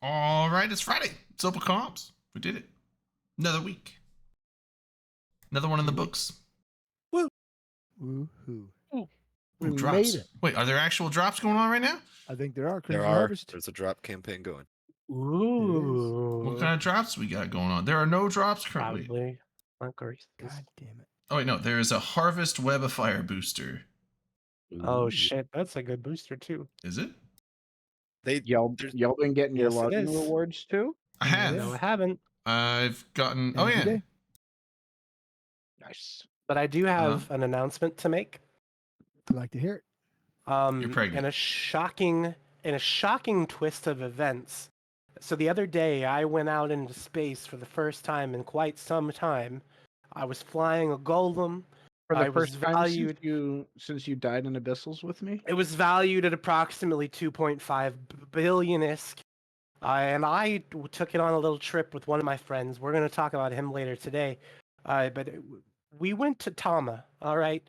All right, it's Friday. It's Open Comms. We did it. Another week. Another one in the books. Woo. Woohoo. We drops. made it. Wait, are there actual drops going on right now? I think there are. There Crimson are. Harvest. There's a drop campaign going. Ooh. What kind of drops we got going on? There are no drops currently. Probably. Not great. God damn it. Oh, wait, no. There is a Harvest Web of Fire booster. Oh shit, that's a good booster too. Is it? Y'all been getting your Yes, it login is. rewards too? I have. No, I haven't. I've gotten. Oh, Every yeah. day. Nice. But I do have an announcement to make. I'd like to hear it. You're pregnant. In a shocking twist of events. So the other day, I went out into space for the first time in quite some time. I was flying a golem. For the I was first time valued. since you died in Abyssals with me? It was valued at approximately 2.5 billion ISK. And I took it on a little trip with one of my friends. We're going to talk about him later today. We went to Tama, all right?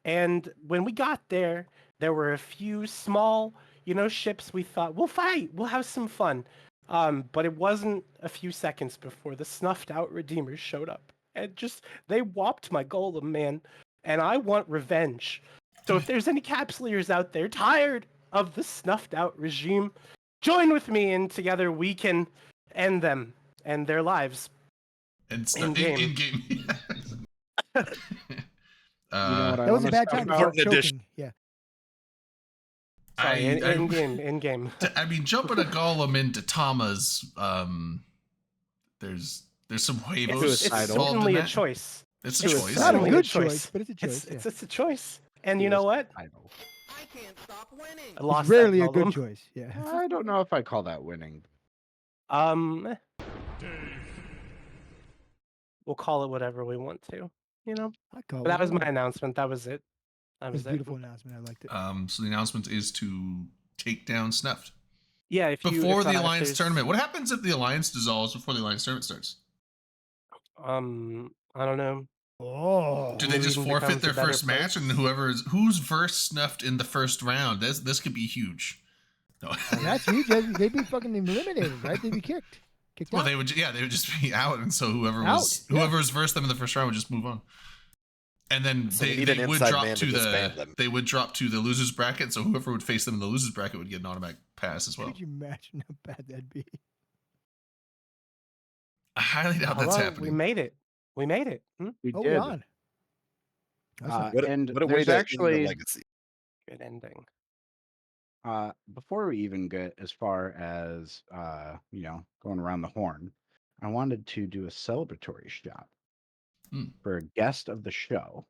And when we got there, there were a few small, ships. We thought, we'll fight, we'll have some fun. But it wasn't a few seconds before the snuffed out Redeemers showed up. And they whopped my golem, man. And I want revenge. So if there's any capsuleers out there tired of the snuffed out regime, join with me and together we can end them and their lives. And In-game. In-game. You know what I That was a wanna bad stop time to about? start Important edition. choking. Yeah. Sorry, in-game. I mean, jumping a golem into Tama's, there's some huevos It's involved certainly in a that. choice. It's a It's choice. Not a Certainly good a choice. choice, but it's a choice. Yeah. It's a choice. And you know what? I know. I lost It's rarely that a good golem. choice. Yeah. I don't know if I call that winning. We'll call it whatever we want to, I call But that it was my wrong. announcement. That was it. That It was was a it. beautiful announcement. I liked it. So the announcement is to take down Snuffed Yeah, before the if Alliance there's- tournament. What happens if the Alliance dissolves before the Alliance tournament starts? I don't know. Oh. Do they just Even forfeit becomes a their better first match, and place? who's verse Snuffed in the first round? This could be huge. No. That's huge. They'd be fucking eliminated, right? They'd be kicked. Well, out. they would just be out, and so whoever's yeah. versed them in the first round would just move on. And then So we they need an would inside drop man to to disband them. they would drop to the losers bracket, so whoever would face them in the losers bracket would get an automatic pass as well. Could you imagine how bad that'd be? I highly doubt that's Hello, happening. We made it. We made it. We Oh, did. we're on. That's What And a way there's to end actually the legacy. Good ending. before we even get as far as going around the horn, I wanted to do a celebratory shot for a guest of the show,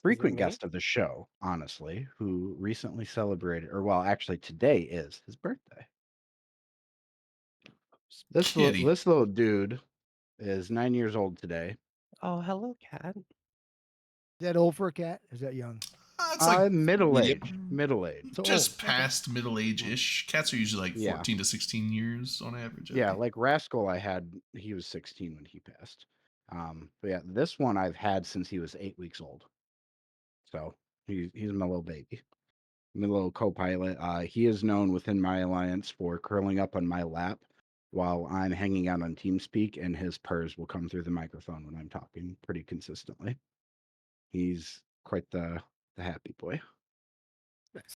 frequent me? guest of the show, honestly, who recently celebrated, or well, actually today is his birthday. This Kitty. little dude is 9 years old today. Oh, hello, cat. Is that old for a cat? Is that young? It's like Middle medium. age, middle age. So just old. Okay. past middle age-ish. Cats are usually like Yeah. 14 to 16 years on average. I Yeah, think. like Rascal, he was 16 when he passed. But yeah, this one I've had since he was 8 weeks old. So he's my little baby, my little co-pilot. He is known within my alliance for curling up on my lap while I'm hanging out on TeamSpeak, and his purrs will come through the microphone when I'm talking pretty consistently. He's quite the happy boy. Nice.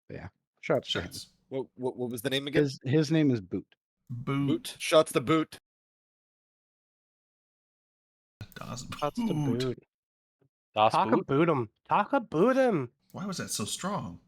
But yeah, shots to him. Shots. What was the name again? His name is Boot. Boot. Shots the boot. Das That's the Boot. boot. Das Talk Boot? about him. Talk about him. Why was that so strong?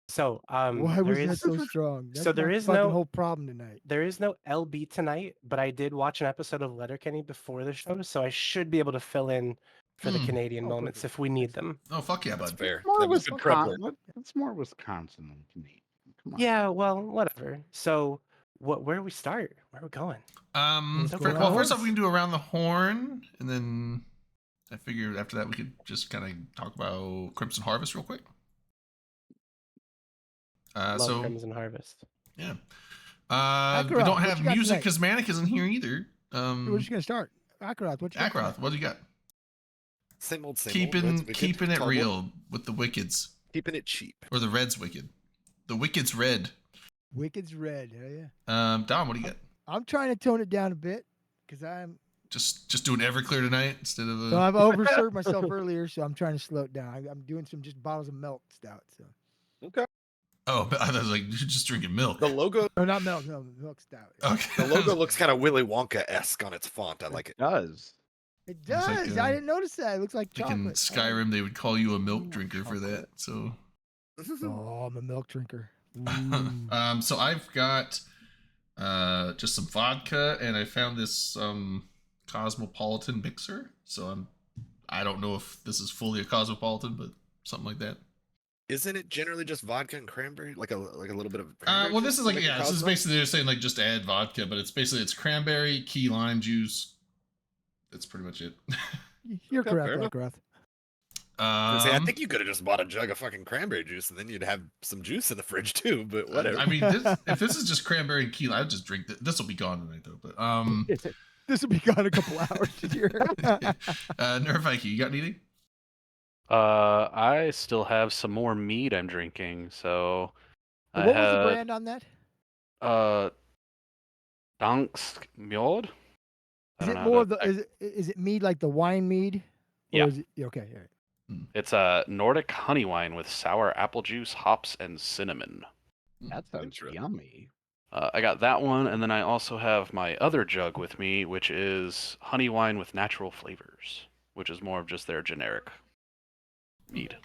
So, Why was there that is so strong? That's so there my is fucking no- whole problem tonight. there is no LB tonight, but I did watch an episode of Letterkenny before the show, so I should be able to fill in for the Canadian Oh, moments perfect. if we need them. Oh, fuck yeah, That's bud. fair. More That was good prep work. It's more Wisconsin than Canadian. Come on. Yeah, well, whatever. So, where do we start? Where are we going? Let's go fir- around Well, the first off, horns. we can do around the horn, and then I figured after that we could just kind of talk about Crimson Harvest real quick. Love So Crimson Harvest. yeah, we Akaroth, don't what have you got music tonight? because Manic isn't here either. We're just gonna start. Akaroth, what you got Akaroth, tonight? what do you got? Same old. Keeping Reds wicked, keeping it Caldwell. real with the Wickeds Keeping it cheap. or the Reds Wicked. The Wickeds red. Wicked's red. Oh, yeah. Dom, what do you get? I'm trying to tone it down a bit because Just doing Everclear tonight instead of the. so I've overserved myself earlier, so I'm trying to slow it down. I'm doing some just bottles of milk stout. So Okay. Oh, but I was like, you're just drinking milk. The logo, or not milk, no milk stout. Okay. the logo looks kind of Willy Wonka-esque on its font. I like it. Does. It It's like, does. I didn't notice that. It looks like Like in chocolate. Skyrim, they would call you a milk Ooh, drinker for that. So. Oh, I'm a milk drinker. Ooh. So I've got just some vodka, and I found this cosmopolitan mixer. So I don't know if this is fully a cosmopolitan, but something like that. Isn't it generally just vodka and cranberry, like a little bit of? Well, this is like, yeah, this is Cosmo? basically they're saying like just add vodka, but it's cranberry, key lime juice. That's pretty much it. You're Okay, correct, fair enough. Rockruth. I think you could have just bought a jug of fucking cranberry juice, and then you'd have some juice in the fridge too. But whatever. I mean, if this is just cranberry and key lime, I'd just drink this. Will be gone tonight though. But This will be gone in a couple hours. Nerf Ike, you got anything? I still have some more mead I'm drinking, so What I was have the brand on that? Dansk Mjord. I Is don't it know more how of the is it mead like the wine mead? Or Yeah. Is it, okay. All right. It's a Nordic honey wine with sour apple juice, hops, and cinnamon. That sounds Interesting. yummy. I got that one, and then I also have my other jug with me, which is honey wine with natural flavors, which is more of just their generic mead.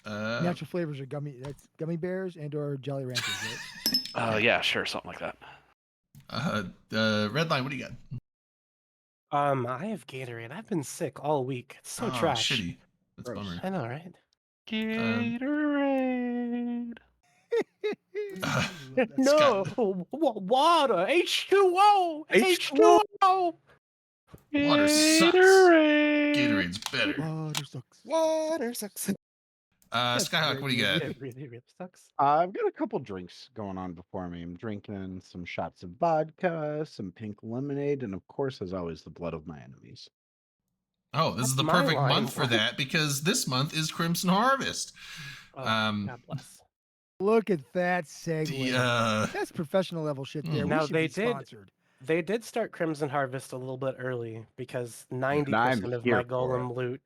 Natural flavors are that's gummy bears and or Jolly Ranchers, right? Yeah, sure, something like that. Redline, what do you got? I have Gatorade. I've been sick all week. It's so trash. Shitty. That's a Gross. bummer. I know, right? Gatorade. No, water, H2O, H2O. Water sucks. Gatorade. Gatorade's better. Water sucks. Water sucks. Skyhawk, what do you got? It really sucks. I've got a couple drinks going on before me. I'm drinking some shots of vodka, some pink lemonade, and of course, as always, the blood of my enemies. Oh, this is the That's my perfect line. month for that because this month is Crimson Harvest. Oh, Um, God bless. Look at that segue. The That's professional level shit there. Mm. We Now, should they be did- sponsored. They did start Crimson Harvest a little bit early because 90% I'm of here my for golem loot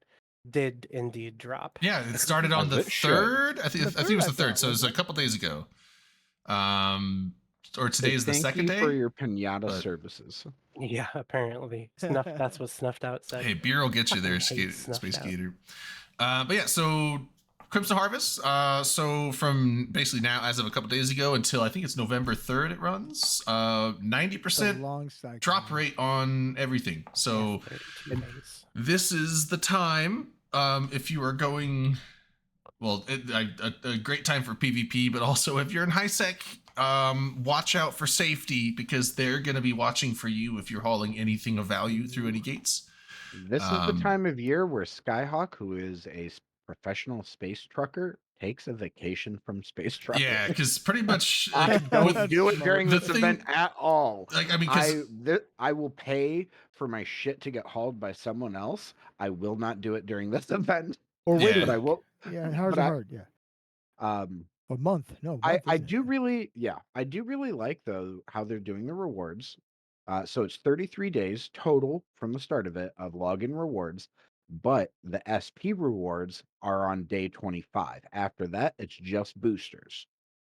did indeed drop. yeah, it started on the As it should. third. I think The it was the third, I third, thought, so it was a wasn't it? couple days ago. Or today is the Thank second you day. for your pinata but- services. Yeah, apparently. That's what Snuffed Out said. Hey, beer will get you there, Fucking hate Space Snuffed Out. Gator. But yeah, so Crimson Harvest. So from basically now, as of a couple days ago, until I think it's November 3rd, it runs. 90% long cycle. drop rate on everything. So 32 days. this is the time if you are going. Well, a great time for PvP, but also if you're in high sec, watch out for safety because they're going to be watching for you if you're hauling anything of value through any gates. This is Um, the time of year where Skyhawk, who is a professional space trucker, takes a vacation from space trucking. Yeah, because pretty much I like, don't with- do it during the this thing- event at all. like I mean, because I will pay for my shit to get hauled by someone else. I will not do it during this event. Or wait, Yeah. But I will. yeah, how's but it I- hard? Yeah, Um, a month. No, I month, I isn't it? do really I do really like though how they're doing the rewards. So it's 33 days total from the start of it of login rewards, but the SP rewards are on day 25. After that, it's just boosters.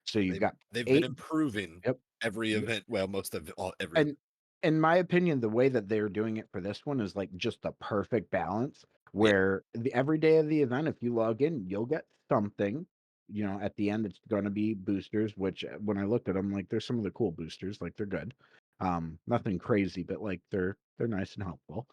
So you've got They've 8 been improving Yep. every Yep. event. Well, most of every. And in my opinion, the way that they're doing it for this one is like just the perfect balance where every day of the event, if you log in, you'll get something. You know, at the end, it's going to be boosters, which when I looked at them, like there's some of the cool boosters, like they're good. Nothing crazy, but like they're nice and helpful.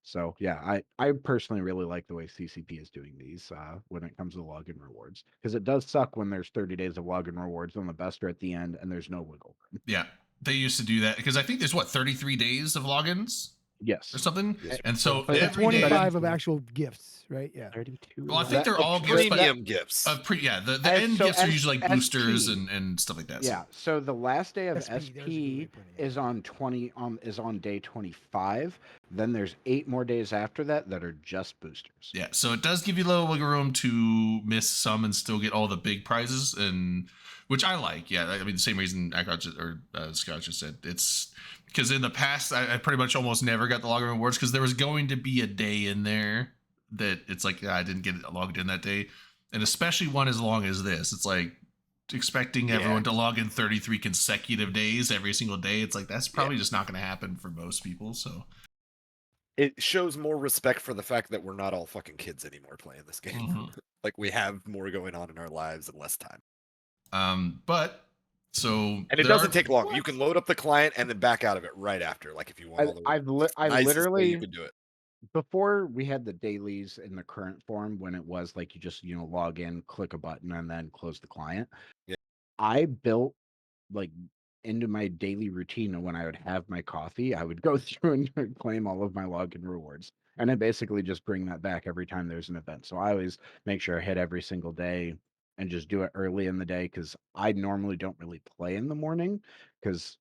So yeah, I personally really like the way CCP is doing these when it comes to login rewards because it does suck when there's 30 days of login rewards on the best are at the end and there's no wiggle room. yeah, they used to do that because I think there's 33 days of logins Yes. or something, Yes. and so But every day. 25 of actual gifts, right? Yeah. 32. Well, I think they're That- all gifts, but Premium gifts. the And end so gifts are usually like SP. boosters and stuff like that. So- Yeah. So the last day of SP, there's a good way SP of putting it. is on day 25. Then there's 8 more days after that that are just boosters. Yeah, so it does give you a little wiggle room to miss some and still get all the big prizes. And which I like. Yeah, I mean the same reason Scott just said. It's because in the past I pretty much almost never got the login rewards because there was going to be a day in there that it's like I didn't get logged in that day, and especially one as long as this. It's like expecting everyone to log in 33 consecutive days every single day. It's like that's probably just not going to happen for most people. So it shows more respect for the fact that we're not all fucking kids anymore playing this game. Like we have more going on in our lives and less time. But so and it doesn't take long. You can load up the client and then back out of it right after. Like if you want, I literally you can do it. Before we had the dailies in the current form, when it was like you just log in, click a button, and then close the client. Yeah. I built like into my daily routine when I would have my coffee, I would go through and claim all of my login rewards. And I basically just bring that back every time there's an event. So I always make sure I hit every single day and just do it early in the day because I normally don't really play in the morning because,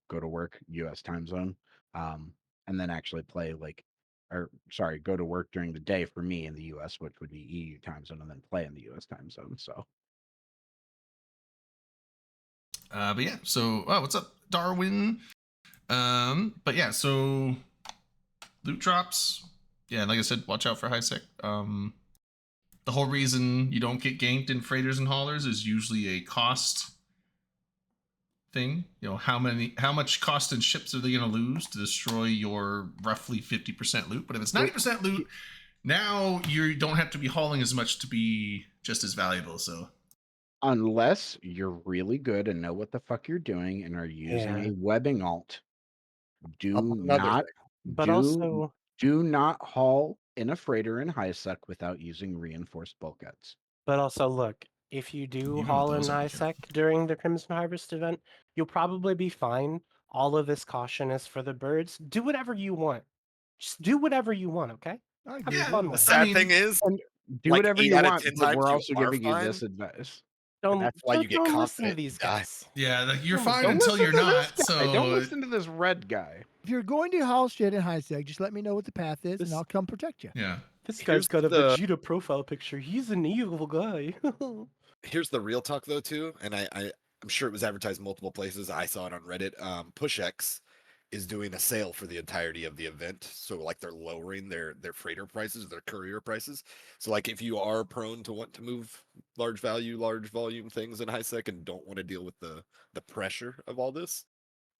go to work, US time zone, and then actually play go to work during the day for me in the US, which would be EU time zone, and then play in the US time zone. So. But yeah, so what's up, Darwin? But yeah, so loot drops. Yeah, like I said, watch out for high sec. The whole reason you don't get ganked in freighters and haulers is usually a cost thing. How much cost in ships are they going to lose to destroy your roughly 50% loot? But if it's 90% loot, now you don't have to be hauling as much to be just as valuable. So. Unless you're really good and know what the fuck you're doing and are using a webbing alt, do not haul in a freighter in high sec without using reinforced bulkheads. But also, look, if you do haul in high sec during the Crimson Harvest event, you'll probably be fine. All of this caution is for the birds. Do whatever you want. Just do whatever you want, okay? The sad thing is, do whatever you want, but we're also giving you this advice. That's why you get don't confident. listen to these guys. Yeah, like you're fine until you're not. So don't listen to this red guy. If you're going to haul shit in high sec, just let me know what the path is, and I'll come protect you. Yeah. This guy's got a Vegeta profile picture. He's an evil guy. Here's the real talk, though, too, and I'm sure it was advertised multiple places. I saw it on Reddit. PushX is doing a sale for the entirety of the event, so like they're lowering their freighter prices, their courier prices. So like if you are prone to want to move large volume things in high sec and don't want to deal with the pressure of all this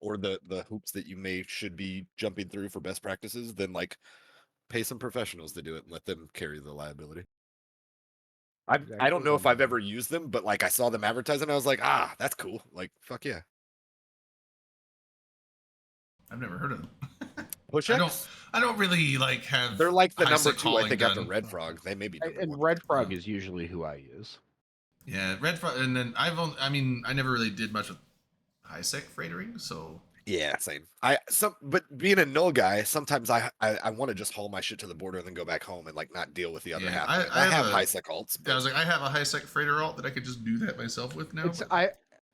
or the hoops that you should be jumping through for best practices, then like pay some professionals to do it and let them carry the liability. I don't know if I've ever used them, but like I saw them advertising and I was like, that's cool. Like, fuck yeah. I've never heard of them. PushX? I don't really have. They're like the number 2, I think, after Red Frog. They may be. And Red Frog is usually who I use. Yeah, Red Frog, and then I never really did much with high sec freightering, so. Yeah, same. But being a null guy, sometimes I want to just haul my shit to the border and then go back home and like not deal with the other half. I have high sec alts. But... I was like, I have a high sec freighter alt that I could just do that myself with now.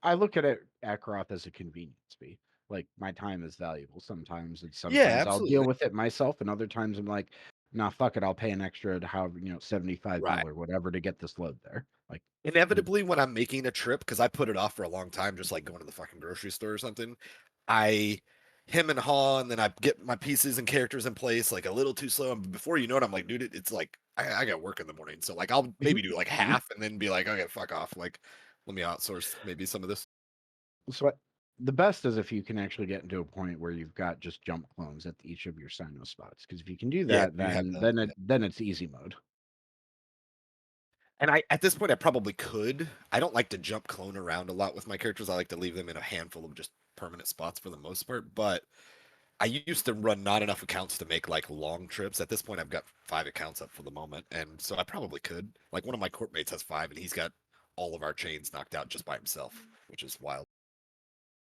I look at it Akrath as a convenience fee. Like my time is valuable. Sometimes I'll deal with it myself, and other times I'm like, nah, fuck it, I'll pay an extra $75 or whatever to get this load there. Like inevitably when I'm making a trip, because I put it off for a long time, just like going to the fucking grocery store or something, him and Ha, and then I get my pieces and characters in place like a little too slow, and before you know it, I'm like, dude, it's like I got work in the morning, so like I'll maybe do like half and then be like, okay, fuck off, like let me outsource maybe some of this. So the best is if you can actually get into a point where you've got just jump clones at each of your Cyno spots, because if you can do that, then it's easy mode. And at this point I probably could. I don't like to jump clone around a lot with my characters. I like to leave them in a handful of just permanent spots for the most part, but I used to run not enough accounts to make like long trips. At this point I've got 5 accounts up for the moment, and so I probably could. Like one of my court mates has 5 and he's got all of our chains knocked out just by himself, which is wild.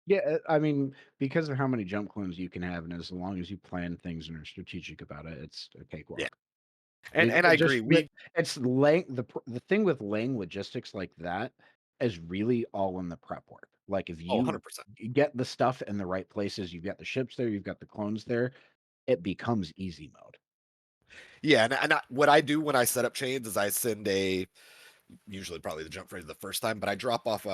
Yeah, I mean, because of how many jump clones you can have, and as long as you plan things and are strategic about it, it's a cakewalk. Yeah. And I agree. The thing with laying logistics like that is really all in the prep work. Like if you 100%. get the stuff in the right places, you've got the ships there, you've got the clones there, it becomes easy mode. Yeah, and what I do when I set up chains is I send usually probably the jump freighter the first time, but I drop off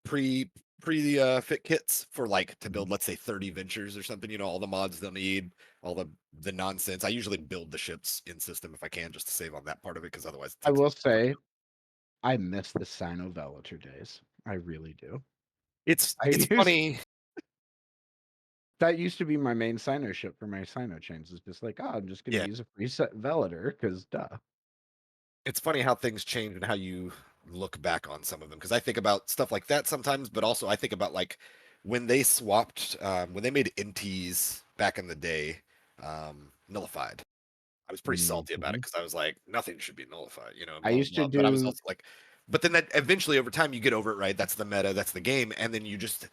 fit kits for like to build, let's say 30 ventures or something, all the mods they'll need, all the nonsense. I usually build the ships in system if I can, just to save on that part of it, because otherwise it I takes will say, I miss the Sino Velator days. I really do. it's I used- funny. That used to be my main Sino ship for my Sino chains. It's just like, oh, I'm just gonna Yeah. use a preset Velator because duh. It's funny how things change and how you look back on some of them, because I think about stuff like that sometimes, but also I think about like when they swapped when they made NTs back in the day, nullified. I was pretty salty about it because I was like, nothing should be nullified, I used to but I was do- also like, but then that eventually over time you get over it, right? That's the meta, that's the game, and then you just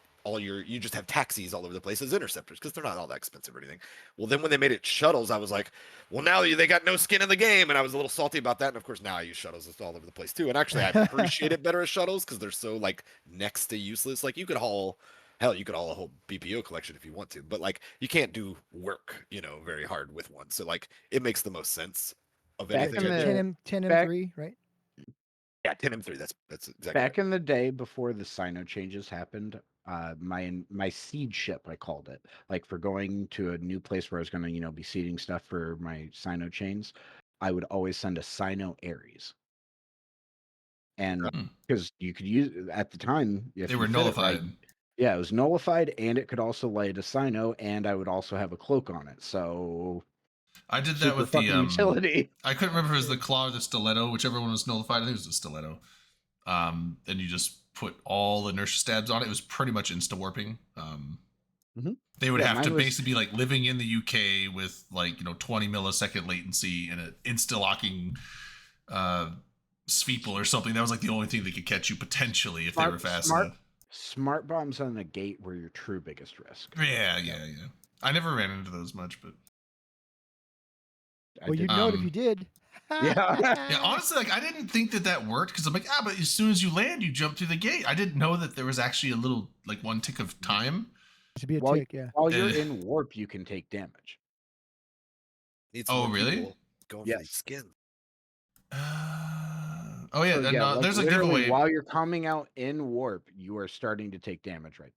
have taxis all over the place as interceptors because they're not all that expensive or anything. Well, then when they made it shuttles, I was like, well, now they got no skin in the game, and I was a little salty about that. And of course, now I use shuttles all over the place too. And actually, I appreciate it better as shuttles because they're so like next to useless. Like you could haul. Hell, you could haul a whole BPO collection if you want to, but like you can't do work, very hard with one. So like it makes the most sense of Back anything. in I think. 10M3, right? Yeah, 10M3. That's exactly Back right. in the day before the Sino changes happened, my seed ship, I called it, like for going to a new place where I was going to be seeding stuff for my Sino chains, I would always send a Sino Ares. And Hmm. because you could use at the time, if They you were fit it nullified. right, yeah, it was nullified, and it could also light a Sino, and I would also have a cloak on it. So I did that super with the fucking utility. I couldn't remember if it was the claw or the stiletto, whichever one was nullified. I think it was the stiletto. And you just put all the inertia stabs on it. It was pretty much insta warping. Mhm. They would Yeah, have to mine was- basically be like living in the UK with like 20 millisecond latency and an insta locking Sweeple or something. That was like the only thing that could catch you potentially if they were fast enough. Smart bombs on the gate were your true biggest risk. Yeah. I never ran into those much, but Well, you'd know it if you did. Yeah. yeah, honestly, like I didn't think that worked because I'm like, but as soon as you land, you jump through the gate. I didn't know that there was actually a little like one tick of time. To be a While- tick, yeah. While you're in warp, you can take damage. Need some Oh, more really? people going for Yes. these skins. Oh yeah, So, and, like, there's a literally, giveaway. while you're coming out in warp, you are starting to take damage right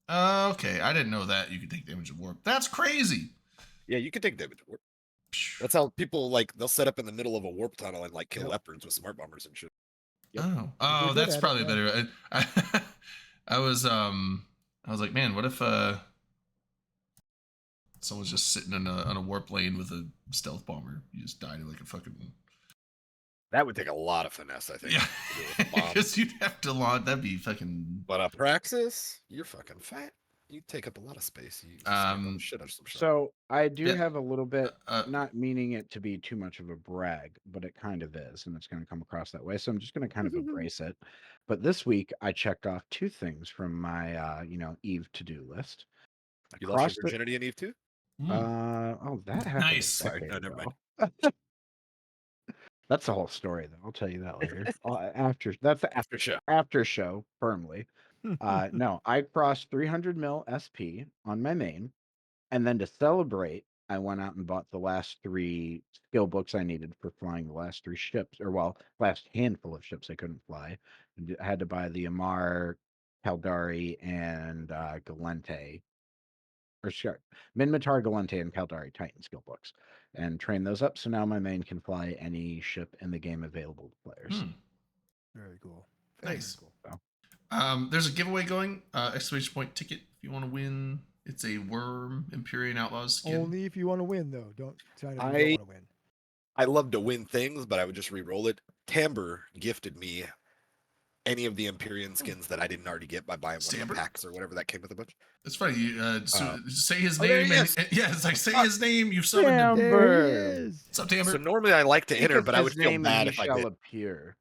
then. Okay, I didn't know that you could take damage of warp. That's crazy. Yeah, you can take damage. That's how people they'll set up in the middle of a warp tunnel and kill leopards with smart bombers and shit. Yep. Oh, good that's at it, probably yeah. better. I was like, man, what if someone's just sitting on a warp lane with a stealth bomber? You just die to like a fucking That would take a lot of finesse, I think. yeah, to do with a bomb. because you'd have to launch. That'd be fucking. But Praxis, you're fucking fat. You take up a lot of space. You scare the shit out of some shit. So I do Yeah. have a little bit, Not meaning it to be too much of a brag, but it kind of is, and it's going to come across that way. So I'm just going to kind of embrace it. But this week I checked off 2 things from my, Eve to-do list. You lost your virginity in Eve too? That happened. Nice. Sorry, no, never mind. That's the whole story, though. I'll tell you that later. That's the After show. after show firmly. No, I crossed 300 mil SP on my main, and then to celebrate, I went out and bought the last 3 skill books I needed for flying the last 3 ships, or last handful of ships I couldn't fly. I had to buy the Amar, Caldari, and Galente, or sorry, Minmatar, Galente, and Caldari Titan skill books, and train those up. So now my main can fly any ship in the game available to players. Very cool. Very Nice. cool. So. There's a giveaway going. Exclamation point ticket if you want to win. It's a Worm Empyrean Outlaws skin. Only if you want to win, though. Don't sign up if you I- don't want to win. I love to win things, but I would just re-roll it. Tamber gifted me any of the Empyrean skins that I didn't already get by buying one of Stamber? the packs or whatever that came with a bunch. It's funny. Say his Oh, there name. he is. Yeah, it's like say his name. You've summoned him. Damn. There he Amber. is. What's up, Tamber? So normally I like to enter, Think but of I would his feel name bad and if he I shall did. appear.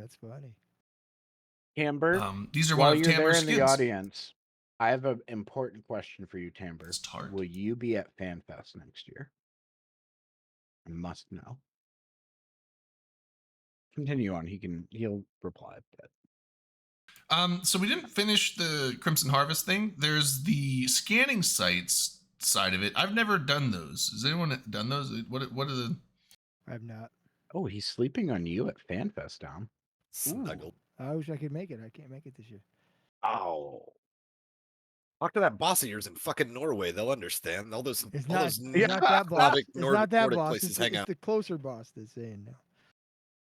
That's funny. Amber, These are while one of you're there Tamber's in the skins. audience, I have an important question for you, Tamber. It's tart. Will you be at FanFest next year? I must know. Continue on. He'll reply. But So we didn't finish the Crimson Harvest thing. There's the scanning sites side of it. I've never done those. Has anyone done those? What are the? I've not. oh, he's sleeping on you at FanFest, Dom. Snuggled. I wish I could make it. I can't make it this year. Oh. Talk to that boss of yours in fucking Norway. They'll understand. All those, It's all not. those It's not that boss. Slavic It's not that Nordic boss. places It's, hang it's out. the closer boss that's saying no.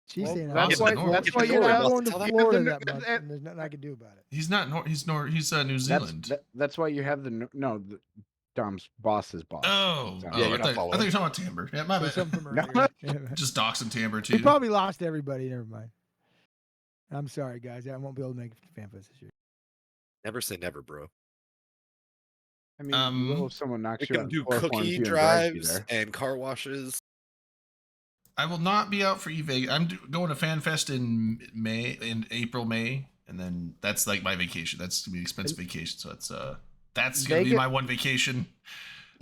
She's Well, saying that's why- that's why that's you're why not boss going to tell that- Florida Because that month, and there's nothing I can do about it. He's not. He's New Zealand. That's why you have the Dom's boss's boss. Oh, Sounds Yeah, oh, you're I not thought you following. were talking about Timber. Yeah, my There's bad. something from No. earlier. Yeah. Just doxing Timber We too. probably lost everybody. Never mind. I'm sorry, guys. I won't be able to make it to FanFest this year. Never say never, bro. I mean, you will if someone We knocks you out can and do chloroforms cookie you and drives you drives there. and car washes. I will not be out for eVegas. I'm going to FanFest in April, May, and then that's like my vacation. That's gonna be an expensive vacation. So that's gonna be Vegas- my one vacation.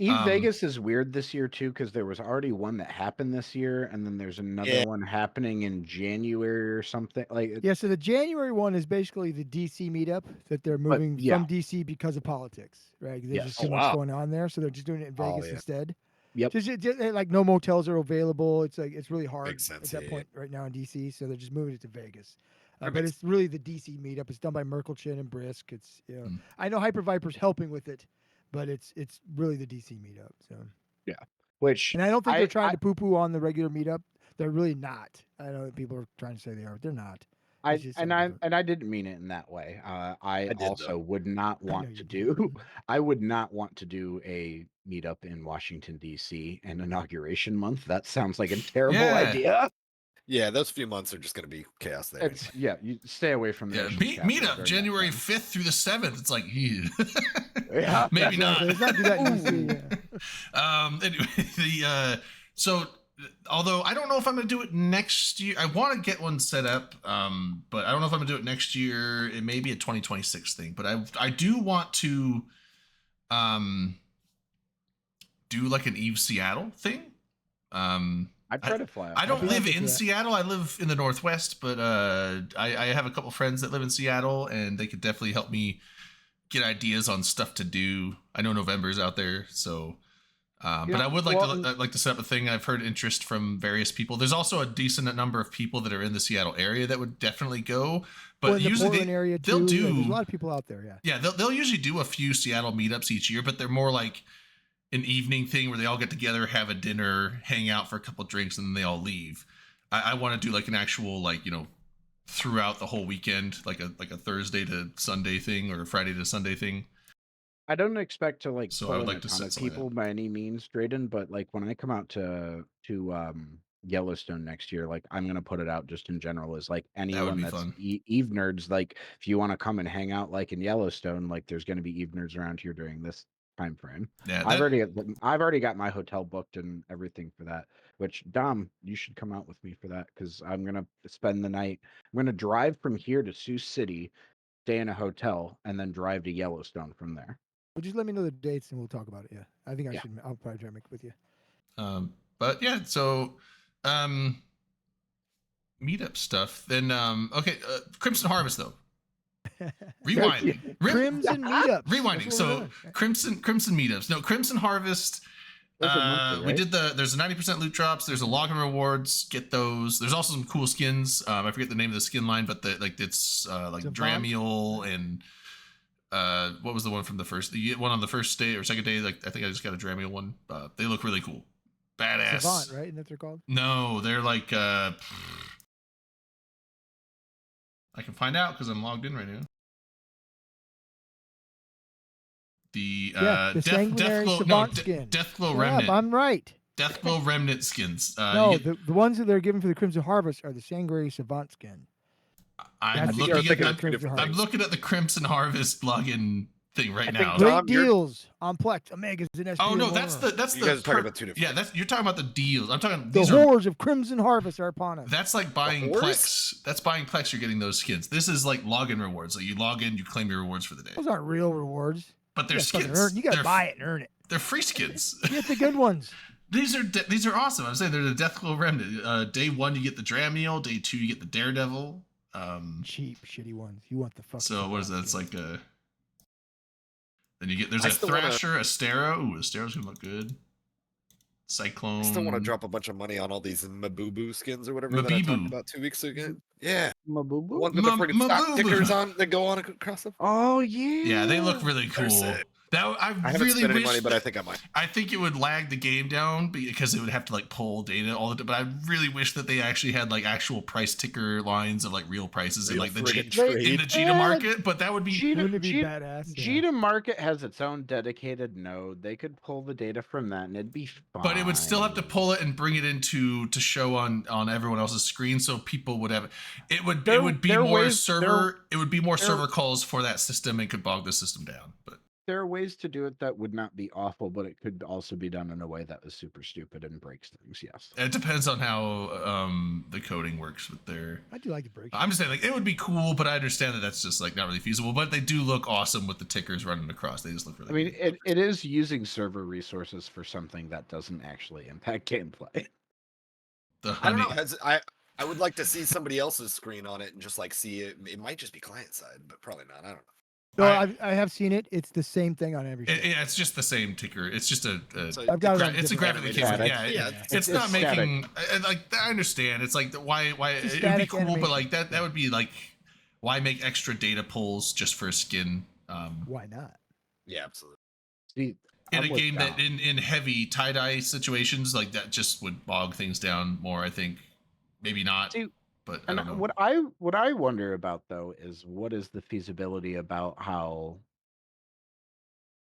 Vegas is weird this year too because there was already one that happened this year, and then there's another Yeah. one happening in January or something. Like, Yeah, so the January one is basically the DC meetup that they're moving yeah. from DC because of politics, right? 'Cause there's Yes. just too Oh, much wow. going on there, so they're just doing it in Oh, Vegas yeah. instead. Yep. Just, like no motels are available. It's like it's really hard Makes sense, at that yeah, point right now in DC, so they're just moving it to Vegas. That But makes- it's really the DC meetup. It's done by Merkelchin and Brisk. It's Hmm. I know Hyper Viper's helping with it, but it's really the DC meetup. So. which And I don't think they're trying I- to poo-poo on the regular meetup. They're really not. I know that people are trying to say they are. They're not. It's just something different. I didn't mean it in that way. I did, also though. would not know want you to did. do. I would not want to do a meetup in Washington D.C. in inauguration month. That sounds like a terrible Yeah. idea. Yeah, those few months are just going to be chaos there. It's you stay away from the Yeah, nation's capital meet up during that January time. 5th through the 7th. It's like, Yeah, maybe not. Let's not do that in DC. Yeah. Anyway, so although I don't know if I'm gonna do it next year, I want to get one set up, but I don't know if I'm gonna do it next year. It may be a 2026 thing, but I do want to do like an Eve Seattle thing. I'd try to fly. I don't be live open to in that. Seattle. I live in the Northwest, but I have a couple friends that live in Seattle, and they could definitely help me get ideas on stuff to do. I know November's out there, so. But I would like to set up a thing. I've heard interest from various people. There's also a decent number of people that are in the Seattle area that would definitely go. But Or in the usually Portland area they'll too. do. Yeah, there's a lot of people out there. Yeah. Yeah, they'll usually do a few Seattle meetups each year, but they're more like an evening thing where they all get together, have a dinner, hang out for a couple drinks, and then they all leave. I want to do like an actual throughout the whole weekend, like a Thursday to Sunday thing or a Friday to Sunday thing. I don't expect to So pull I would in like a to ton set of something people by any means, Drayden. But when I come out to Yellowstone next year, I'm gonna put it out just in general as anyone be that's fun. Eve nerds. If you want to come and hang out in Yellowstone, there's gonna be Eve nerds around here during this time frame. Yeah, I've already got my hotel booked and everything for that. Which Dom, you should come out with me for that because I'm gonna spend the night. I'm gonna drive from here to Sioux City, stay in a hotel, and then drive to Yellowstone from there. Well, just let me know the dates and we'll talk about it. Yeah. I think Yeah. I'll probably try to make it with you. But yeah, so meetup stuff. Then Crimson Harvest though. Rewind. Crimson meetups. Rewinding. That's what So we're doing. Crimson meetups. No, Crimson Harvest. Those are monthly, We right? did there's a 90% loot drops. There's a login rewards. Get those. There's also some cool skins. I forget the name of the skin line, but it's like Savant? Dramiel and what was the one from the first? You get one on the first day or second day. I think I just got a Dramiel one. They look really cool. Badass. Savant, right? Isn't that what they're called? No, they're like I can find out because I'm logged in right now. The The Sanguinary Savant skin. Deathglow Shut Remnant. up, I'm right. Deathglow Remnant skins. No, you get- the ones that they're giving for the Crimson Harvest are the Sanguinary Savant skin. I'm That's looking the at Crimson I'm Harvest. looking at the Crimson Harvest login thing right now. Great Dom, you're- deals on Plex, Omegas, and SP. Oh no, and that's Aurora. that's You the guys are talking about two different Yeah, you're talking about the deals. I'm talking The these are horrors of Crimson Harvest are upon us. that's like buying horse? Plex. That's buying Plex. You're getting those skins. This is like login rewards. So you log in, you claim your rewards for the day. Those aren't real rewards. But they're You gotta fucking skins. earn- You gotta They're- buy it and earn it. They're free skins. Get the good ones. These are awesome. I'm saying they're the Deathglow Remnant. Day 1 you get the Dramiel. Day 2 you get the Daredevil. Cheap, shitty ones. You want the fucking. So what is that? It's Savant like skin. a. Then you get there's I a still wanna- Thrasher, a Stero. Ooh, a Stero's gonna look good. Cyclone. I still want to drop a bunch of money on all these Mabubu skins or whatever that I talked Mabibu. about 2 weeks ago. Yeah, the Mabubu? ones with the friggin' stock Mabubu. stickers on that go on across them. Oh yeah. Yeah, they look really They're cool. sick. That I haven't really spent any wish money, but I that- think I might. I think it would lag the game down because it would have to like pull data all the time. But I really wish that they actually had like actual price ticker lines of like real prices in Real like the friggin' G- in trade. the Gita market. But that would be Wouldn't it be Gita, badass? Yeah. Gita Market has its own dedicated node. They could pull the data from that, and it'd be fine. but it would still have to pull it and bring it into to show on everyone else's screen, so people would have it. It would There- it would be there are more ways- server. It would be more there- server calls for that system and could bog the system down. But There are ways to do it that would not be awful, but it could also be done in a way that was super stupid and breaks things. Yes. it depends on how the coding works with their. I do like the break. I'm just saying, like, it would be cool, but I understand that that's just like not really feasible. But they do look awesome with the tickers running across. They just look really. I mean, cool. it is using server resources for something that doesn't actually impact gameplay. The I don't honey. know. I would like to see somebody else's screen on it and just like see it. It might just be client side, but probably not. I don't know. No, I- I have seen it. It's the same thing on every. show. Yeah, it's just the same ticker. It's just a So I've got it on it's a different graphically case. animated. Yeah, Yeah, it's, it's not static. making like I understand. It's like why a it'd be static cool, but animation. like that would be like why make extra data pulls just for a skin Why not? Yeah, absolutely. See, in I'm a with game that Dom. in heavy tie dye situations like that just would bog things down more. I think maybe not, See, but I And don't know. what I wonder about though is what is the feasibility about how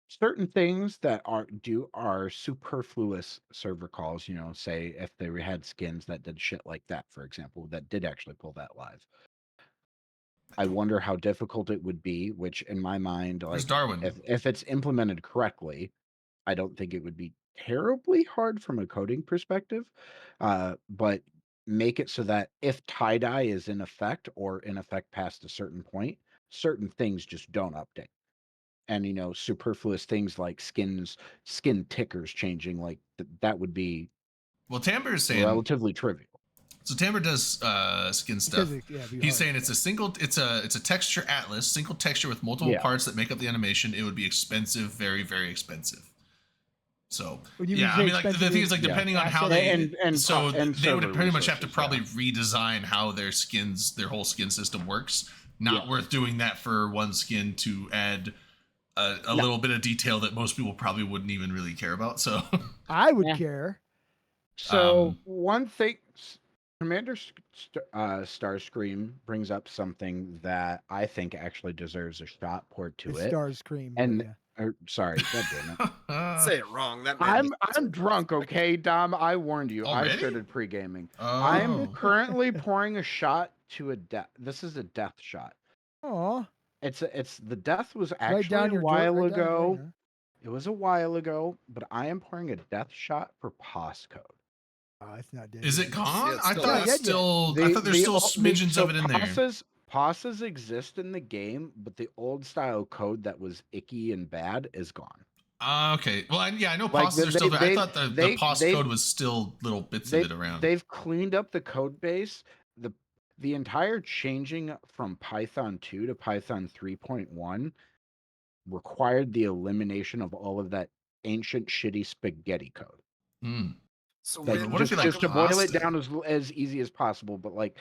certain things that are superfluous server calls, say if they had skins that did shit like that, for example, that did actually pull that live. I wonder how difficult it would be, which in my mind, There's like Darwin. if it's implemented correctly, I don't think it would be terribly hard from a coding perspective. But make it so that if tie-dye is in effect or in effect past a certain point, certain things just don't update. And superfluous things like skin tickers changing, like that would be Well, Tamber is saying relatively trivial. so. Tamber does skin stuff. Because it'd be He's hard. saying it's a texture atlas, single texture with multiple Yeah. parts that make up the animation. It would be expensive, very, very expensive. So When you yeah, I say mean, like the expensive, thing is, like Yeah. depending on how Asset they and so and they would server pretty much have to resources, probably yeah. redesign how their whole skin system works. Not Yeah. worth doing that for one skin to add a little bit of detail that most people probably wouldn't even really care about. So I would Yeah. care. So Um, one thing, Commander Starscream brings up something that I think actually deserves a shot poured to The it. stars cream. but And yeah. or, sorry, God damn it. Say it wrong. That man I'm drunk, okay, Dom. I warned you. Already? I started pre-gaming. oh. I'm currently pouring a shot to a death. This is a death shot. Aw, It's the death was write actually down a your while write down your ago. name, It was a while ago, but I am pouring a death shot for Passcode. huh? Oh, it's not dead. Is yet. it gone? it's I still thought not it's dead yet. still. I thought there's still smidgens of it in there. Passes exist in the game, but the old style code that was icky and bad is gone. Okay. Well, I know Like, pauses are still there. I they- thought the they- pause they- code was still little bits They, of it around. They've cleaned up the code base. The entire changing from Python 2 to Python 3.1 required the elimination of all of that ancient shitty spaghetti code. Hmm. So Like, when what if just, you, like, just to boil it pasta? down as easy as possible, but like,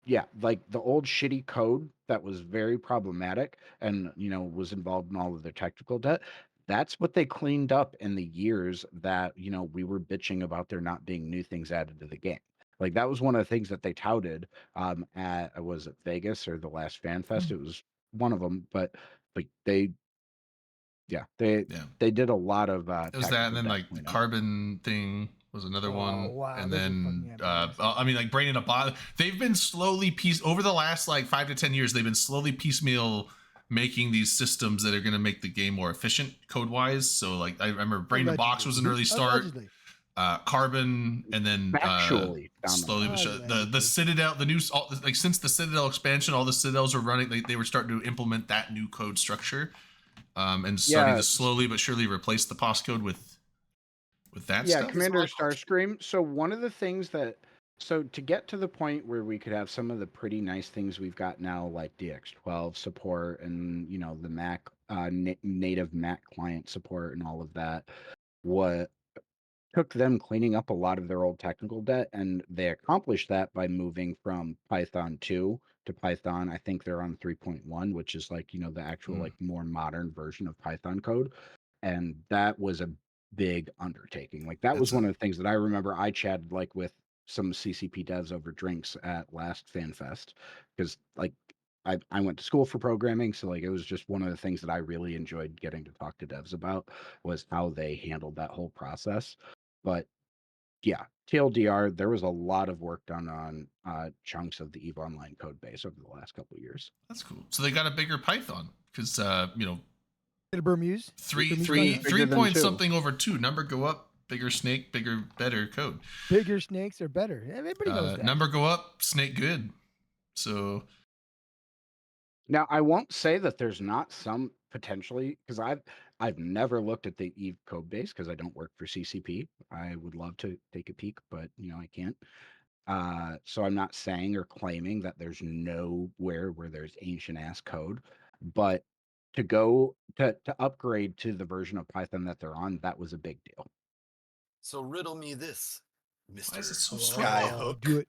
yeah, like the old shitty code that was very problematic and was involved in all of their technical debt. That's what they cleaned up in the years that we were bitching about there not being new things added to the game. Like that was one of the things that they touted at was it Vegas or the last Fan Fest? It was one of them, but like they did a lot of It was that, and then technical like debt the cleanup. carbon thing was another Oh, one, wow, and those are then fucking epic. I mean, like bringing a bot. They've been slowly over the last like 5 to 10 years. They've been slowly piecemeal making these systems that are going to make the game more efficient code wise. So like I remember Brain the Box was an early start. Allegedly. Carbon, and then Factually, down the slowly but line. surely, the Citadel, the new like since the Citadel expansion, all the Citadels were running. They were starting to implement that new code structure, and starting Yeah. to slowly but surely replace the POS code with that Yeah, stuff. Commander That's what I Starscream. So one of the things so to get to the point where we could have some of the pretty nice things we've got now, like DX12 support and the Mac native Mac client support and all of that, what took them cleaning up a lot of their old technical debt, and they accomplished that by moving from Python 2 to Python. I think they're on 3.1, which is like, the actual like more modern version of Python code. And that was a big undertaking. Like that was That's one of the things that I remember I chatted like with some CCP devs over drinks at last FanFest, because like I went to school for programming, so like it was just one of the things that I really enjoyed getting to talk to devs about, was how they handled that whole process. But yeah, TLDR, there was a lot of work done on chunks of the EVE Online code base over the last couple of years. That's cool. So they got a bigger Python because Bit of Bermuse. three Bermuse three Python? bigger three than point two. something over 2. Number go up, bigger snake, bigger better code. Bigger snakes are better. Everybody knows that. Number go up, snake good. So Now, I won't say that there's not some potentially, because I've never looked at the EVE code base because I don't work for CCP. I would love to take a peek, but I can't. So I'm not saying or claiming that there's nowhere where there's ancient ass code, but to go to upgrade to the version of Python that they're on, that was a big deal. So riddle me this, why Mr. is it so Skyhook. Do it.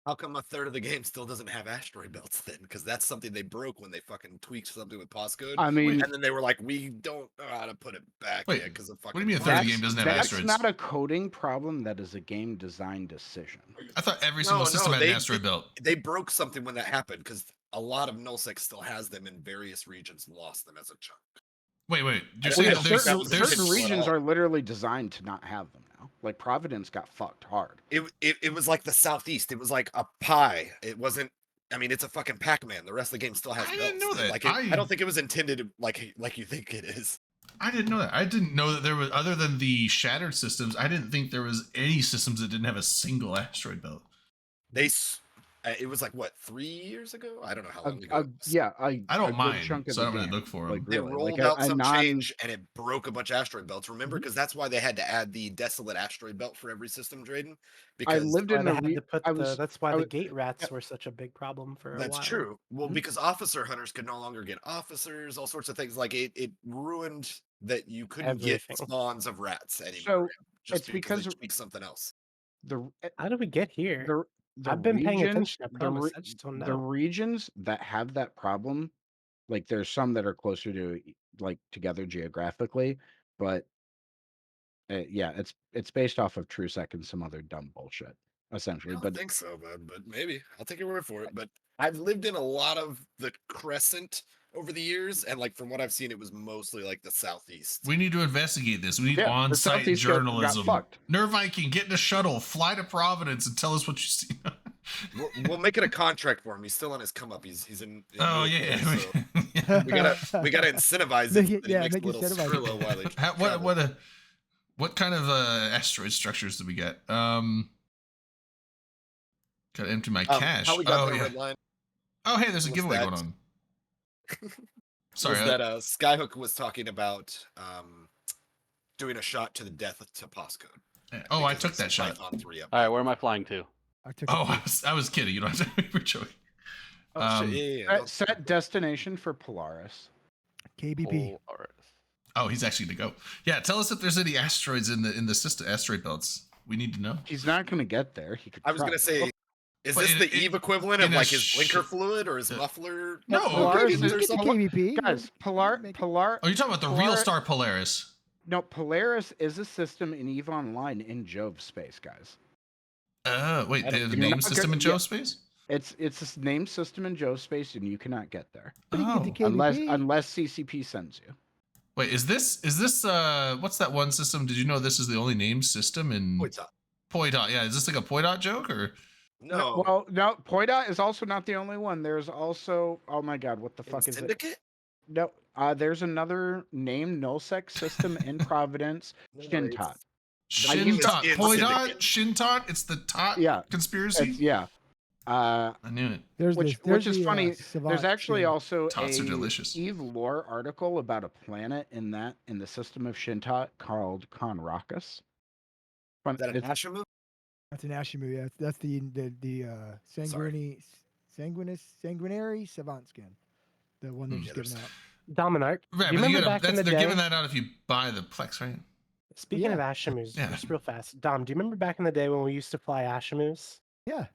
How come a third of the game still doesn't have asteroid belts then? Because that's something they broke when they fucking tweaked something with postcode. I mean, And then they were like, we don't know how to put it back Wait, yet because of what fucking. do you mean a third of the game bugs." doesn't have that's asteroids? not a coding problem. That is a game design decision. I thought every No, single no, system had an they- asteroid belt. They broke something when that happened because a lot of nullsec still has them in various regions, lost them as a chunk. Wait. You're Well, saying yeah, there's certain- there's certain there's- regions are literally designed to not have them now. Like Providence got fucked hard. It was like the southeast. It was like a pie. It wasn't. I mean, it's a fucking Pac-Man. The rest of the game still has. I didn't belts. know that. Like, I don't think it was intended like you think it is. I didn't know that. I didn't know that there was, other than the shattered systems, I didn't think there was any systems that didn't have a single asteroid belt. It was like what 3 years ago? I don't know how long ago. Yeah, I a don't good mind, chunk of so I the don't really game. look for Like, them. They really, rolled like a- out a some non- change and it broke a bunch of asteroid belts. Remember, because that's why they had to add the desolate asteroid belt for every system, Drayden. I Because lived Why in they a had to put I the, was that's why I the was- gate rats were such a big problem for a that's while. true. Well, Mhm. because officer hunters could no longer get officers, all sorts of things. Like it ruined that you couldn't Everything. get spawns of rats anymore. So, just it's because because they tweaked something else. the How did we get here? the I've been paying regions, attention, I promise, I just don't the know. regions that have that problem, like there's some that are closer to like together geographically, but yeah, it's based off of TrueSec and some other dumb bullshit I essentially. don't But think so, but maybe I'll take your word for it. But I've lived in a lot of the Crescent over the years, and like from what I've seen, it was mostly like the southeast. We need to investigate this. We need yeah, the on-site Southeast got journalism. fucked. Nerve Viking, get in a shuttle, fly to Providence, and tell us what you see. We'll make it a contract for him. He's still on his come up. He's in Oh New yeah. York, so we gotta incentivize Make it. it- That he yeah, makes a make it little incentivize it. Skrilla while he How- travels. what kind of asteroid structures do we get? Gotta empty my cache. How we got Oh the yeah. red line Oh hey, there's a was giveaway that- going on. Sorry. was that Skyhook was talking about doing a shot to the death to postcode. Oh, I because took it's that a shot. Python 3 All right, where am I flying to? I took Oh, it. I was kidding. You know, we were joking. Oh, shit, yeah. don't- set destination for Polaris. KBP. Polaris. Oh, he's actually to go. Yeah, tell us if there's any asteroids in the system, asteroid belts. We need to know. He's not going to get there. He could. I was try. gonna say, is But this in- the in- Eve equivalent of in a like his blinker sh- fluid or his muffler? No, Polaris Polaris is- or Get the something? KBP. Guys, Make it- Polar. Oh, you're talking about the real Polaris- star Polaris. No, Polaris is a system in EVE Online in Jove space, guys. Wait, I they don't have a think- name You're not system in gonna- Joe space? It's a named system in Jove space, and you cannot get there But you get the Oh, KBP. unless CCP sends you. wait, is this what's that one system? Did you know this is the only named system in Wait, top. Poidot? Yeah, is this like a Poidot joke or? No. Well, no, Poidot is also not the only one. There's also, oh my god, what the in fuck is it? Syndicate? No, there's another named nullsec system in Providence, No, Shintot. Shintot, in Poidot, Syndicate. Shintot. It's the Tot Yeah, conspiracy. yeah. I knew it. There's Which there's is the, funny. Savant There's actually skin. also Tots are a delicious. EVE lore article about a planet in the system of Shintot called Conracus. Is that an Ashimu? That's an Ashimu. Yeah, that's the sanguinary savant skin, the one they're Hmm. just Yeah, giving out. Dominar, Right, do you but remember back in the they're day? giving that out if you buy the Plex, right? Speaking of Yeah. Ashimus, Yeah. just real fast, Dom, do you remember back in the day when we used to fly Ashimus? Yeah.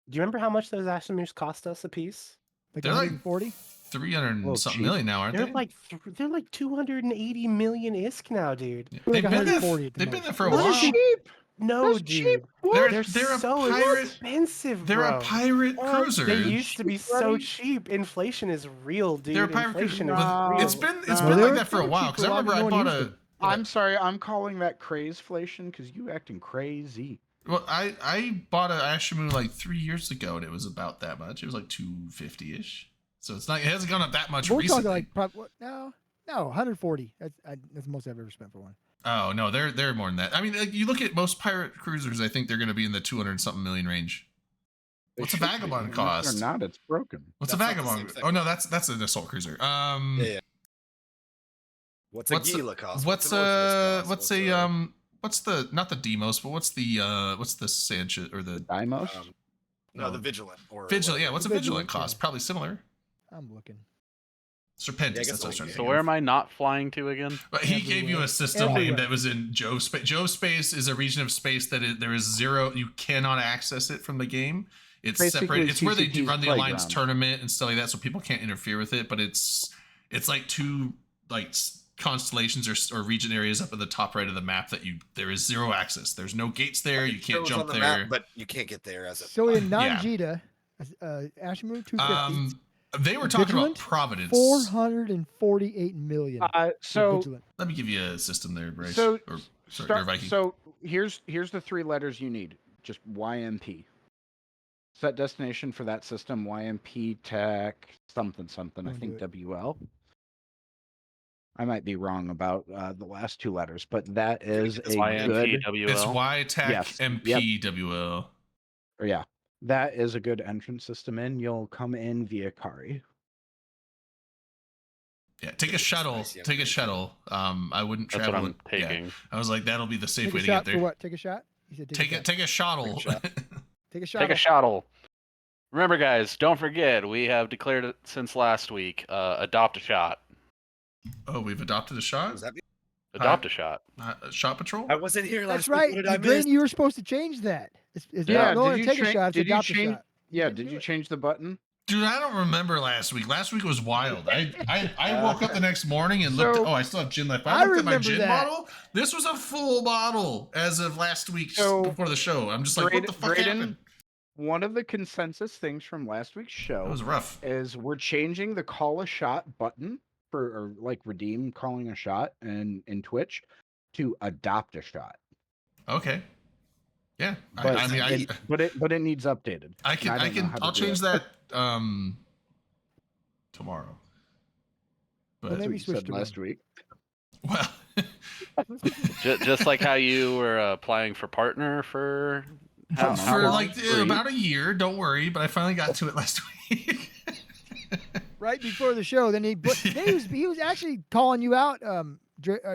Do you remember how much those Ashimus cost us a piece? Like They're like 140. 300 Little and something cheap. million now, aren't They're they? like they're like 280 million ISK now, dude. Yeah. They're like They've been there. 140 at the They've been most. there for a Those are while. cheap. No, That's dude. cheap. They're They're a so pirate. expensive, They're bro. a pirate cruiser. They used to be so buddy. cheap. Inflation is real, dude. They're a pirate cruiser. Inflation is No. real. It's been No, like they were- that for they a were while. cheap Because I for a while, remember but I no one bought used a. them. I'm sorry, I'm calling that crazeflation because you acting crazy. Well, I bought an Ashimu like 3 years ago, and it was about that much. It was like 250 ish. So it's not. It hasn't gone up that much But we're recently. talking like no, 140. That's the most I've ever spent for one. Oh no, they're more than that. I mean, like, you look at most pirate cruisers. I think they're going to be in the 200 something million range. They What's a should be, vagabond and if cost? They're not. It's broken. What's a That's not the vagabond? same thing. Oh no, that's an assault cruiser. Yeah. What's a What's Gila cost? what's an Orpheus cost? what's what's the not the Demos, but what's the Sanchez or the Dimos. No, the Vigilant or Vigilant? Yeah, what's a Vigilant Vigilant, yeah. cost? Probably similar. I'm looking. Serpentis. Yeah, I guess That's what I was trying to so So think where of. am I not flying to again? But he gave you Everywhere. a system Everywhere. name that was in Joe Space. Joe Space is a region of space that there is zero. You cannot access it from the game. It's Basically, separated. It's where they TCP's run the Alliance playground. tournament and stuff like that, so people can't interfere with it. But it's like two constellations or region areas up at the top right of the map that there is zero access. There's no gates there. You can't Shows jump on the there. map, but you can't get there as a So in Yeah. non-Jita, Ashimu 250, They were talking Vigilant, about Providence. 448 million. for So Vigilant. Let me give you a system there, Bryce. So or, sorry, start- Viking. so here's the 3 letters you need. Just YMP. Set destination for that system. YMP tech something. I Don't think do it. WL. I might be wrong about the last 2 letters, but that is It's a good. YMPWL. It's YTAC Yes. MPWL. Or yeah, that is a good entrance system in. You'll come in via Kari. Yeah, take a It's shuttle. spicy, I'm Take a pretty shuttle. I wouldn't That's travel. what I'm yeah. taking. I was like, that'll be the safe Take way a to shot get for there. what? Take a shot? He said Take shot. a shuttle. Take a shot. Take a shot. Take a shuttle. Remember, guys, don't forget, we have declared it since last week. Adopt a shot. Oh, we've adopted a What shot. does that mean? Adopt a shot. Shot patrol. I wasn't here That's last week. right. What did I Glenn, miss? you were supposed to change that. It's Yeah, not no did longer you take a change- shot. It's did you adopt a change- shot. Yeah, didn't did do you it. change the button? Dude, I don't remember last week. Last week was wild. I woke up the next morning and looked. So- I still have gin left. I I looked at my remember gin that. bottle. This was a full bottle as of last week So, before the show. I'm just like, what the fuck Drayden, happened? one of the consensus things from last week's It show was rough. is we're changing the call a shot button or like redeem calling a shot in Twitch to adopt a shot. Okay. Yeah. But I mean, but it needs updated. I can and I don't know can how to I'll do change it. that tomorrow. Well, But maybe You switch said to last week. well, Just like how you were applying for partner for How- for how like free? about a year. Don't worry, but I finally got to it last week. Right before the show, then he was actually calling you out,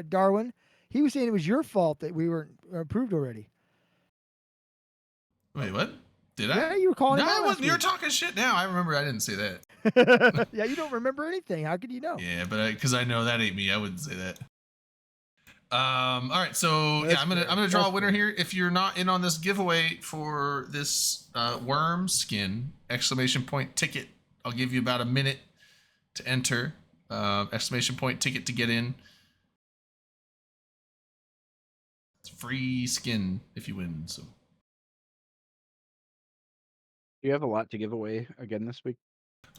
Darwin. He was saying it was your fault that we weren't approved already. Wait, what? Did Yeah, I? you were calling No, him I out last wasn't. You're week. talking shit now. I remember I didn't say that. Yeah, you don't remember anything. How could you know? Yeah, but because I know that ain't me, I wouldn't say that. All right, so That's yeah, I'm fair. gonna draw a That's winner fair. here. If you're not in on this giveaway for this worm skin exclamation point ticket, I'll give you about a minute to enter. Exclamation point ticket to get in. It's free skin if you win. So Do you have a lot to give away again this week?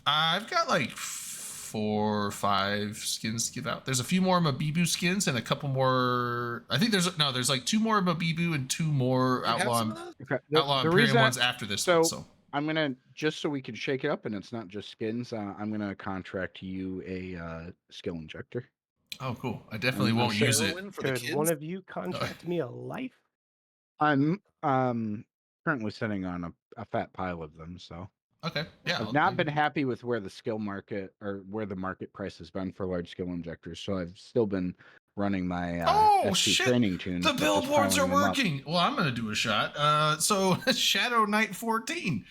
I've got like 4 or 5 skins to give out. There's a few more Mabibu skins and a couple more. I think there's like 2 more Mabibu and 2 more You have Outlaw some of those? Okay. Outlaw Imperium ones after this one. So I'm gonna just so we can shake it up and it's not just skins. I'm gonna contract you a skill injector. oh cool. I definitely I'm won't use it. Heroin for the Could kids? one of you contract me a life? I'm currently sitting on a fat pile of them, so Okay. Yeah. I've not been happy with where the skill market or where the market price has been for large skill injectors. So I've still been running my Oh, SP shit. training tunes. The but just billboards are piling them up. working. Well, I'm gonna do a shot. So Shadow Knight 14.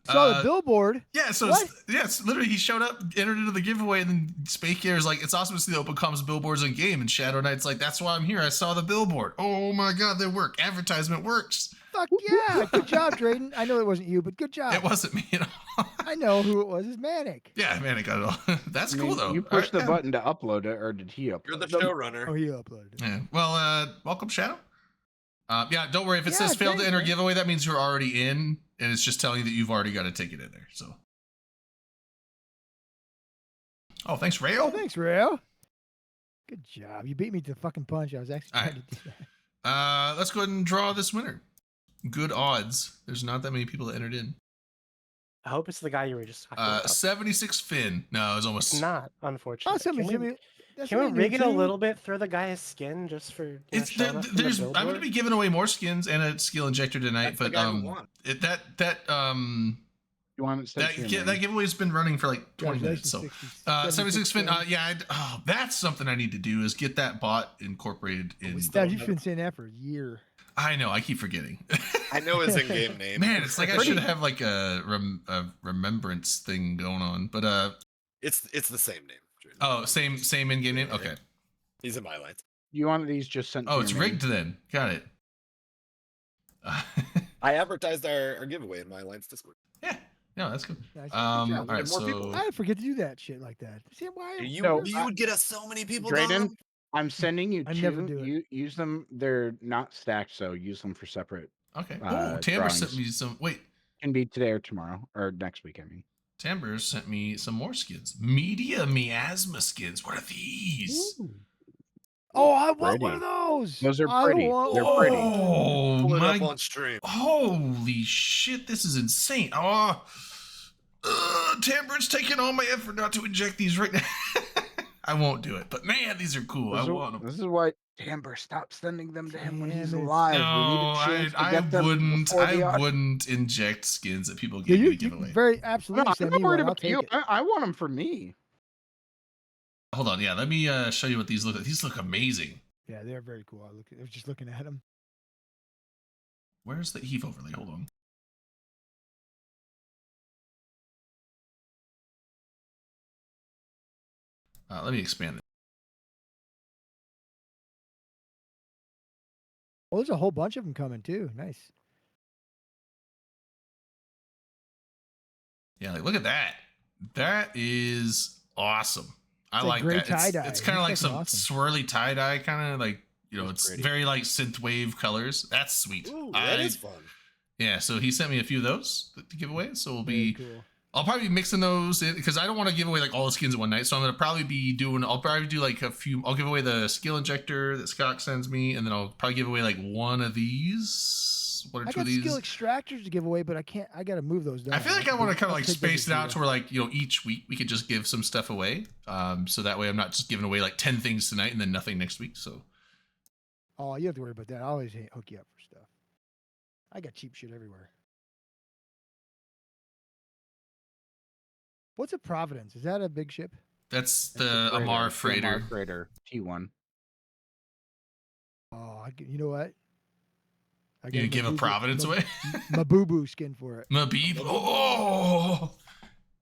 Saw the billboard. Yeah, so What? it's literally he showed up, entered into the giveaway, and then Spakeair is like, it's awesome to see the open comms billboards in game. And Shadow Knight's like, that's why I'm here. I saw the billboard. Oh my god, they work. Advertisement works. Fuck yeah! Good job, Drayden. I know it wasn't you, but good job. It wasn't me at all. I know who it was. It's Manic. Yeah, man, I got it all. That's I cool mean, though. You pushed the Alright, yeah. button to upload it, or did he upload You're the it? showrunner. Oh, he uploaded it. Yeah. Well, welcome, Shadow. Yeah, don't worry. If it Yeah, says failed to thanks, enter man. giveaway, that means you're already in, and it's just telling you that you've already got a ticket in there. So. Oh, thanks, Rayo. Oh, thanks, Rayo. Good job. You beat me to the fucking punch. I was actually All trying right. to do that. Let's go ahead and draw this winner. Good odds. There's not that many people that entered in. I hope it's the guy you were just talking about. 76 Finn. No, it was almost. It's not, unfortunately. Oh, somebody, Can we- somebody. That's Can we somebody new rig it a too. little bit? Throw the guy his skin just for. It's showing up from the there's. I'm going to billboard? be giving away more skins and a skill injector tonight, That's the but guy who won. You want it sent to your that name. giveaway's been running for like 20 minutes. So, Congratulations, 76 Finn. Finn. Yeah. That's something I need to do is get that bot incorporated in. Dad, you've been saying that for a year. I know. I keep forgetting. I know his in-game name. Man, it's like I should have like a remembrance thing going on, but It's the same name. Jordan. oh, same in-game name. Okay. He's in my lines. You want these just sent to Oh, your it's name? rigged then. Got it. I advertised our giveaway in my lines Discord. Yeah. No, that's good. Nice. Good All job. right. More people. So I forget to do that shit like that. See why? You So, would get us so many people. Drayden, Dom. I'm sending you I two. never do it. You use them. They're not stacked, so use them for separate. okay. uh, Oh, Tamber sent drawings. me some. Wait, Can be today or tomorrow or next week. I mean, Tamber sent me some more skins. Media miasma skins. What are these? Ooh. Oh, I want one of Pretty. those. Those are I pretty. want They're one. pretty. Oh Pull it my! up on stream. Holy shit! This is insane. Oh, Tamber's taking all my effort not to inject these right now. I won't do it, but man, these are cool. I want them. This is why Tamber stopped sending them to him when he's Damn it. alive. No, we need a chance to I get them wouldn't. before they I are- wouldn't inject skins that people Yeah, give me you, to give you away. very No, absolutely I'm send not me worried one. I'll about take you. it. I want them for me. Hold on, yeah. Let me show you what these look like. These look amazing. Yeah, they're very cool. I was just looking at them. Where's the Eve overlay? Hold on. Let me expand it. Oh, there's a whole bunch of them coming too. Nice. Yeah, like look at that. That is awesome. I It's like like gray that. tie-dye. It's kind of like That's some fucking awesome. swirly tie dye, kind of like That's it's pretty. very like synthwave colors. That's sweet. Ooh, that is fun. Yeah, so he sent me a few of those to give away. So we'll be. Very cool. I'll probably be mixing those in because I don't want to give away like all the skins in one night. So I'm gonna probably be doing. I'll probably do like a few. I'll give away the skill injector that Scott sends me, and then I'll probably give away like one of these, one or I two of got these. skill extractors to give away, but I can't. I got to move those down. I feel like I want to kind of I'll like take those space it with out you. to where like each week we could just give some stuff away. So that way I'm not just giving away like 10 things tonight and then nothing next week. So Oh, you have to worry about that. I always hook you up for stuff. I got cheap shit everywhere. What's a Providence? Is that a big ship? that's It's the a Amar It's the Amar freighter. Freighter T1. Oh, you know what? I You got give a Mabubu- Providence Ma- away? My boo boo skin for it. Mabib. Oh,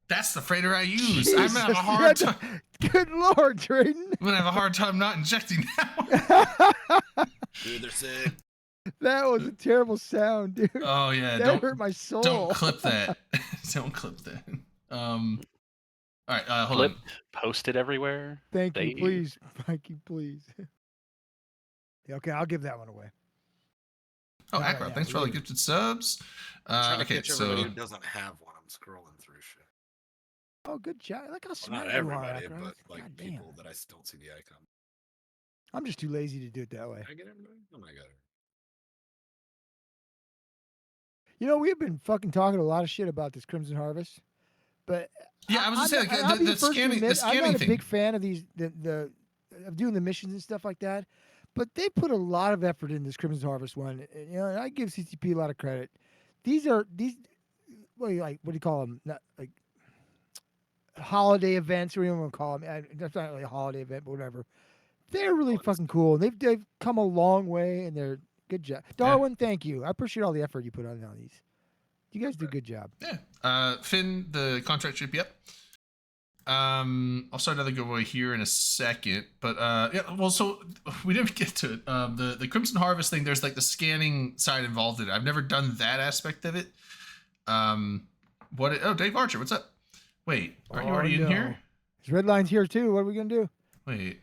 that's the freighter I use. I'm gonna have a Jesus, hard yeah, time. Good lord, Drayden. I'm gonna have a hard time not injecting that one. Dude, they're sick. That was a terrible sound, dude. Oh yeah, that don't hurt my soul. don't clip that. Don't clip that. All right, hold Clip, on. post it everywhere. Thank you, They- please. Thank you, please. Yeah, okay, I'll give that one away. Oh, Not right Akra, now, thanks for all the later. gifted subs. Trying to Okay, catch everybody so who doesn't have one. I'm scrolling through shit. Oh, good job. Look how Well, smart not you are, everybody, Akron. but like God damn. people that I don't see the icon. I'm just too lazy to do it that way. Did I get everybody? Oh my god. You know, we've been fucking talking a lot of shit about this Crimson Harvest, but yeah, I was I'm gonna say not- like, I'll be the first to scanning, the admit, I'm scanning not a thing. big fan of these of doing the missions and stuff like that. But they put a lot of effort in this Crimson Harvest one. And, you know, and I give CCP a lot of credit. These what do you call them? Not like holiday events, or whatever you want to call them. That's not really a holiday event, but whatever. They're really fucking cool. They've come a long way, and they're good job. Darwin, thank you. I appreciate all the effort you put on these. You guys do a good job. Yeah. Finn, the contract ship. Yep. I'll start another giveaway here in a second, but yeah. Well, so we didn't get to it. The Crimson Harvest thing. There's like the scanning side involved in it. I've never done that aspect of it. Oh, Dave Archer, what's up? Wait, aren't you already in here? There's red lines here too. What are we gonna do? Wait.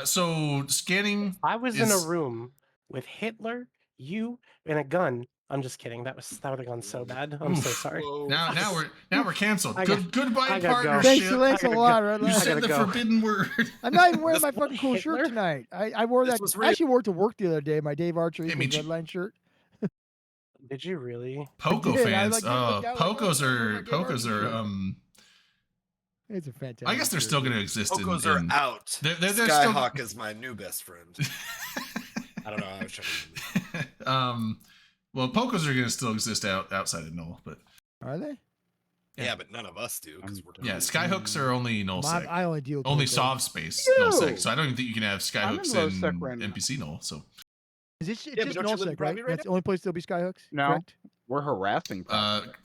So scanning. I was in a is- room with Hitler, you, and a gun. I'm just kidding. That would have gone so bad. I'm so Oof. sorry. Whoa. Now we're canceled. I Goodbye I gotta go. partnership. Thanks a gotta lot, go. red You line. I said gotta the go. forbidden word. I'm not even wearing This my was fucking cool shirt Hitler? tonight. I wore This that. was I actually wore it to work the other day. My Dave Archer Hey, equals Michi. red line shirt. Did you really? Poco did. I fans. like, looked out like, Pocos oh, are my Dave Archer Pocos are shirt. It's a fantastic. I guess they're still shirt. going to exist. Pocos in, are out. They're still- Skyhawk is my new best friend. I don't know. I was trying to. Well, Pocos are going to still exist outside of Null, but Are they? Yeah, but none of us do because we're yeah, Skyhooks are only Null Well, sec. I only deal with Only Poco. Sov space Ew. Null sec. So I don't even think you can have I'm in Skyhooks low in sec right now. NPC Null. So Is this Yeah, it's but just don't you live in nullsec, right? Proby right That's the only place there'll be skyhooks. No. Correct? We're harassing.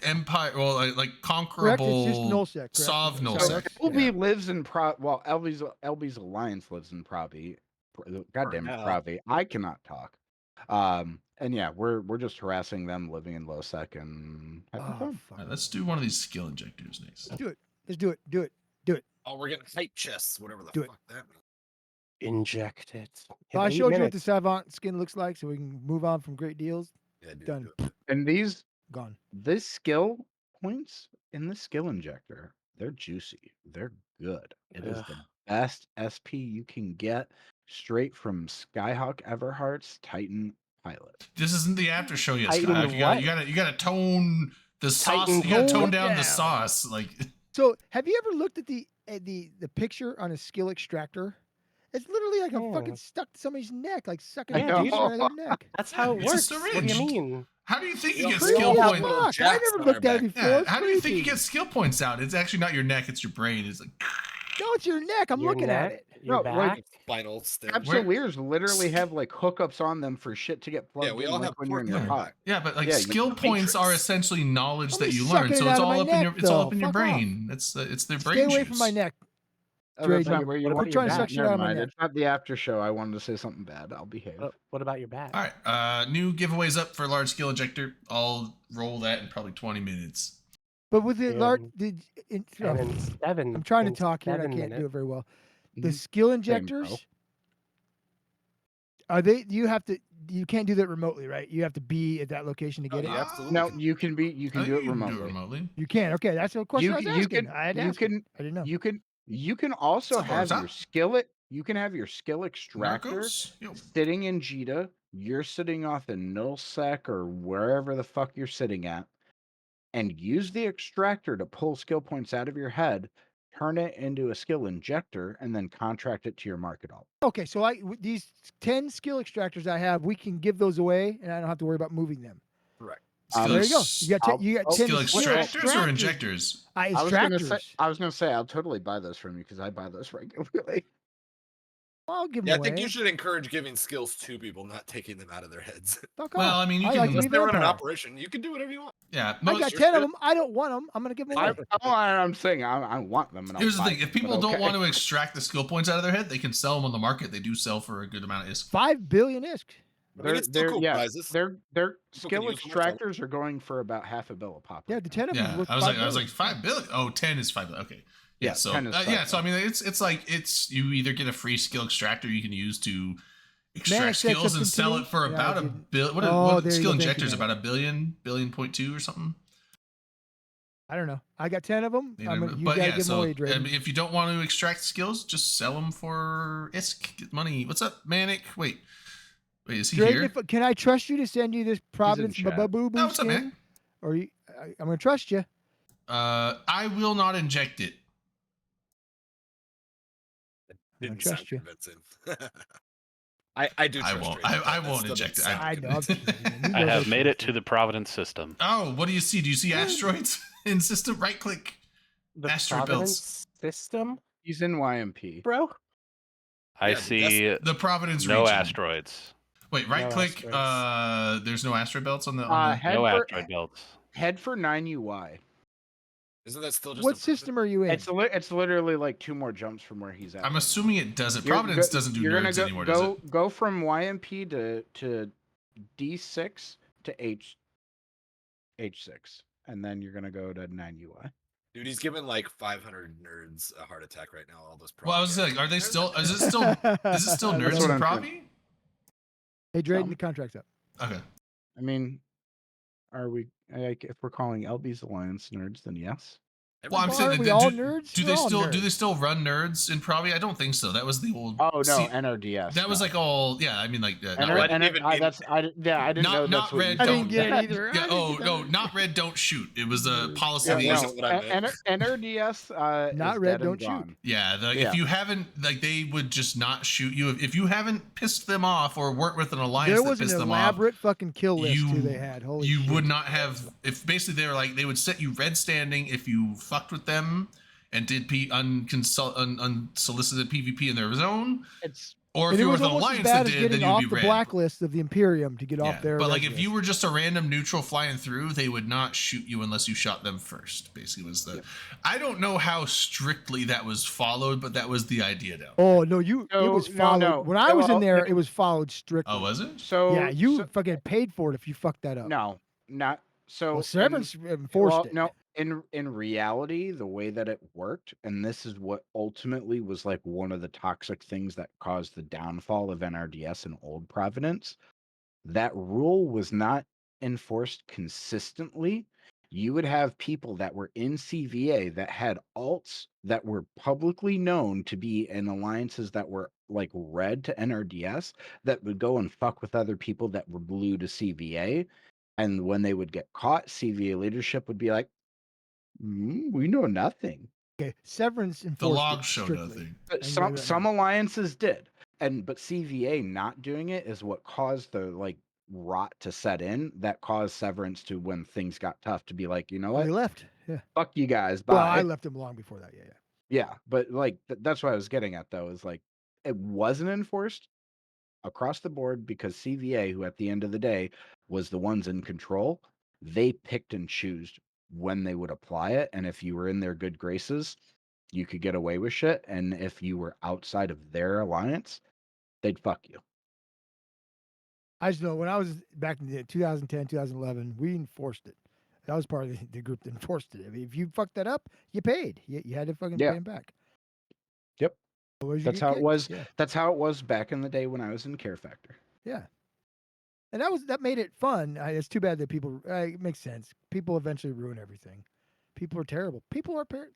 Empire, well, like Correct. It's just conquerable nullsec. Correct? Sov Null So- sec. LB lives in well, LB's Alliance lives in Proby. Goddamn it, now. Proby. I cannot talk. And yeah, we're just harassing them living in low sec and having Oh, fun. fuck. Alright, let's do one of these skill injectors next. Do it. Let's do it. Do it. Do it. Oh, we're getting hype chests, whatever the Do it. fuck that means. Inject it. So In I 8 showed you what the minutes. Savant skin looks like, so we can move on from great deals. Yeah, dude, Done. do it. And Gone. this skill points in the skill injector, they're juicy. They're good. It is the Ugh. best SP you can get straight from Skyhawk Everhart's Titan pilot. This isn't the after show yet, Titan Scott. what? You gotta tone the sauce. Titan You gotta tone tone it down the down. sauce. Like So have you ever looked at the picture on a skill extractor? It's literally like I'm fucking Oh. stuck to somebody's neck, like sucking Yeah, a dude. juice out of their neck. That's how it It's a works. What do you syringe. mean? how do you think you Yeah, get pretty skill old points? little Fuck, I jacks never on looked our at it back. before. Yeah, It's how do you think you creepy. get skill points out? It's actually not your neck, it's your brain. It's like No, it's your neck. I'm Your looking at neck? it. Your No, like, back? Spinal stem. Absoluters literally have like hookups on them for shit to get plugged Yeah, we in all like have when you're in pork your on our pot. back. yeah, but like Yeah, you- skill points are Matrix. essentially knowledge I'm that just you learn. sucking So it it's out of all my up in your neck, it's all though. up in your Fuck off. brain. It's their brain Stay away juice. from my neck. Oh, that's Drayden. not where you What want about trying to your suck back? shit out Never of my mind. neck. It's not the after show. I wanted to say something bad. I'll behave. What about your back? All right, new giveaways up for large skill injector. I'll roll that in probably 20 minutes. But with the large, And in 7. I'm trying to in talk here and I 7 can't do it minutes. very well. The Mhm. skill bro. injectors, are they? You can't do that remotely, right? You have to be at that location to get Oh, it. yeah, absolutely. No, you can I do think it you can remotely. You can. Okay, that's the question I was You asking. can I had to you ask it. can I didn't know. you can also What's up, have Rosa? your skillet. You can have your skill extractor Narcos? Yo. sitting in Jita. You're sitting off in nullsec or wherever the fuck you're sitting at, and use the extractor to pull skill points out of your head, turn it into a skill injector, and then contract it to your market alt. Okay, so these 10 skill extractors I have, we can give those away, and I don't have to worry about moving them. Correct. Skill There you go. ex- You got I'll- 10 skill skill extractors or injectors? I was gonna say Extractors. I'll totally buy those from you because I buy those regularly. I'll give them Yeah, I away. think you should encourage giving skills to people, not taking them out of their heads. Fuck Well, off. I mean, you I can- like to Unless be they run an vampire. operation, you can do whatever you want. Yeah, I most, got your 10 of shit. them. I don't want them. I'm gonna give them away. I'm saying I want them. And here's the I'll buy thing: if them, people but don't okay. want to extract the skill points out of their head, they can sell them on the market. They do sell for a good amount of ISK. 5 billion ISK. I mean, it's still cool prizes. Their People skill can use them, that's all. extractors are going for about $500 a pop. Yeah, right the now. 10 of them is Yeah, worth I was 5 like 5 billion. Oh, 10 is 5 billion. Okay. Yeah, Yeah, so 10 is yeah, 5 so I mean, it's like you either get a free skill extractor you can use to extract Manic said skills and something to sell me. it for Yeah, about I a didn't. bill. What, Oh, what there you skill go. Thank injector is you, about $1 billion point 2 or something. I don't know. I got 10 of them. You know, You but gotta yeah, give them so away, Drayden. if you don't want to extract skills, just sell them for ISK. Get money. What's up, Manic? Wait, is he here? Drayden, can I trust you to send you this Providence chat. Bababoo No, what's up, skin? man? Or I'm gonna trust you. I will not inject it. Didn't trust sound you. convincing. I do. I Trust won't. Drayden, but I that won't still inject doesn't it. sound I know. I'm convincing. teasing you. You I know have that made shit. it to the Providence system. Oh, what do you see? Do you see asteroids in system? Right click. The Asteroid Providence system, He's in YMP. bro? I Yeah, see The Providence no region. asteroids. Wait, right No click. asteroids. There's no asteroid belts on the. On the... Head No for asteroid belts. head for 9UI. Isn't that still just What a system are you in? It's literally like 2 more jumps from where he's at. I'm right assuming it doesn't. now. Providence doesn't do You're nerds gonna anymore, does it? go from YMP to D6 to H6, and then you're gonna go to 9UI. Dude, he's giving like 500 nerds a heart attack right now. All those. Well, I was propaganda. like, are they still? Is it still? Is it still That's nerds what and I'm Provi? Hey, Drayden, Some. the contract's up. Okay. I mean, are we like if we're calling LB's Alliance nerds, then yes. Well, I'm Well, saying aren't that we all nerds? do We're they all still do nerds. they still run nerds in Provi? I don't think so. That was the old. Oh no, See, NRDS. that was no. like all. Yeah, I mean like. No, not I red. didn't even mean- I didn't know Not that's what red. you I Don't. didn't get it either. Yeah, I didn't oh get no, that. not red. Don't shoot. It was a policy. Yeah, they no. used. Wasn't what I meant. NRDS. Not is red, dead and don't shoot. gone. Yeah, Yeah. if you haven't, like, they would just not shoot you. If you haven't pissed them off or weren't with an alliance There that was an pissed them off, elaborate fucking kill list you too they had. Holy you shit. would not have. If basically they were like, they would set you red standing if you fucked with them and did unsolicited PvP in their zone, It's or if And it you were was with an almost as alliance bad that as did, getting then off you'd the be red. blacklist of the Imperium to get off their. But like red if you list. were just a random neutral flying through, they would not shoot you unless you shot them first. Basically, was the. Yep. I don't know how strictly that was followed, but that was the idea, though. Oh no, it No, was no, followed. no. When I was in Well, there, it- it was followed strictly. Oh, was it? so Yeah, you so- fucking paid for it if you fucked that up. no, not so. Well, Severance enforced it. No, in reality, the way that it worked, and this is what ultimately was like one of the toxic things that caused the downfall of NRDS and Old Providence. That rule was not enforced consistently. You would have people that were in CVA that had alts that were publicly known to be in alliances that were like red to NRDS that would go and fuck with other people that were blue to CVA. And when they would get caught, CVA leadership would be like, we know nothing. Okay, Severance enforced The it logs show strictly. nothing. But I some knew that some now. alliances did, but CVA not doing it is what caused the like rot to set in. That caused Severance to, when things got tough, to be like, you know Well, what, he left. Yeah. fuck you guys, bye. Well, I left him long before that. Yeah, yeah. Yeah, but like that's what I was getting at though, is like it wasn't enforced across the board because CVA, who at the end of the day was the ones in control, they picked and chose when they would apply it. And if you were in their good graces, you could get away with shit. And if you were outside of their alliance, they'd fuck you. I just know when I was back in 2010, 2011, we enforced it. That was part of the group that enforced it. I mean, if you fucked that up, you paid. You had to fucking Yeah. pay him back. Yep. Otherwise you That's get how it kicked. was. Yeah. That's how it was back in the day when I was in Care Factor. Yeah. And that made it fun. It's too bad that people. It makes sense. People eventually ruin everything. People are terrible. People are terrible.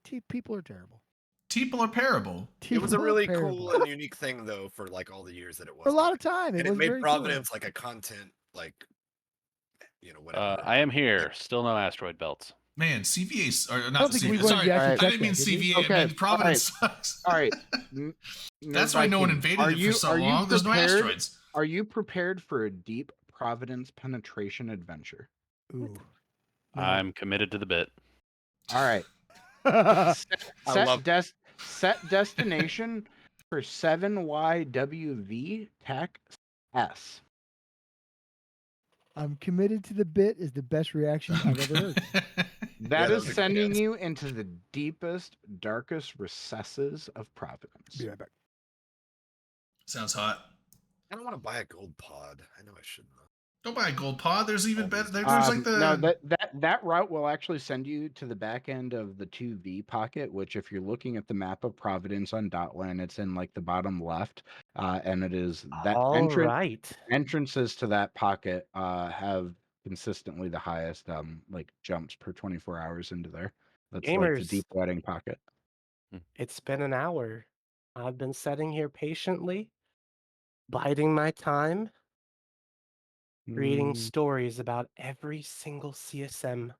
People are parable. It was a People are really terrible. cool and unique thing though for like all the years that it was. For a lot there. of time. and It it was made very cool. Providence like a content like whatever. I am here. Still no asteroid belts. Man, CVA or I not don't think we CVA. wanted Sorry, to actually I check didn't mean that, did we? CVA. Okay, I meant Providence sucks. All right. That's why no one invaded it for so long. There's no asteroids. Are you prepared for a deep Providence penetration adventure? Ooh. No. I'm committed to the bit. All right. I love- Set destination for 7YWV TAC S. I'm committed to the bit is the best reaction I've ever heard. That that is was a sending guess. you into the deepest, darkest recesses of Providence. Be right back. Sounds hot. I don't want to buy a gold pod. I know I shouldn't. Don't buy a gold pod. There's even better. There's like the No, that route will actually send you to the back end of the 2V pocket, which if you're looking at the map of Providence on Dotland, it's in like the bottom left, and it is that All entrance. right. Entrances to that pocket have consistently the highest like jumps per 24 hours into there. That's like the Gamers. deep wedding pocket. It's been an hour. I've been sitting here patiently, biding my time, reading Mm, stories about every single CSM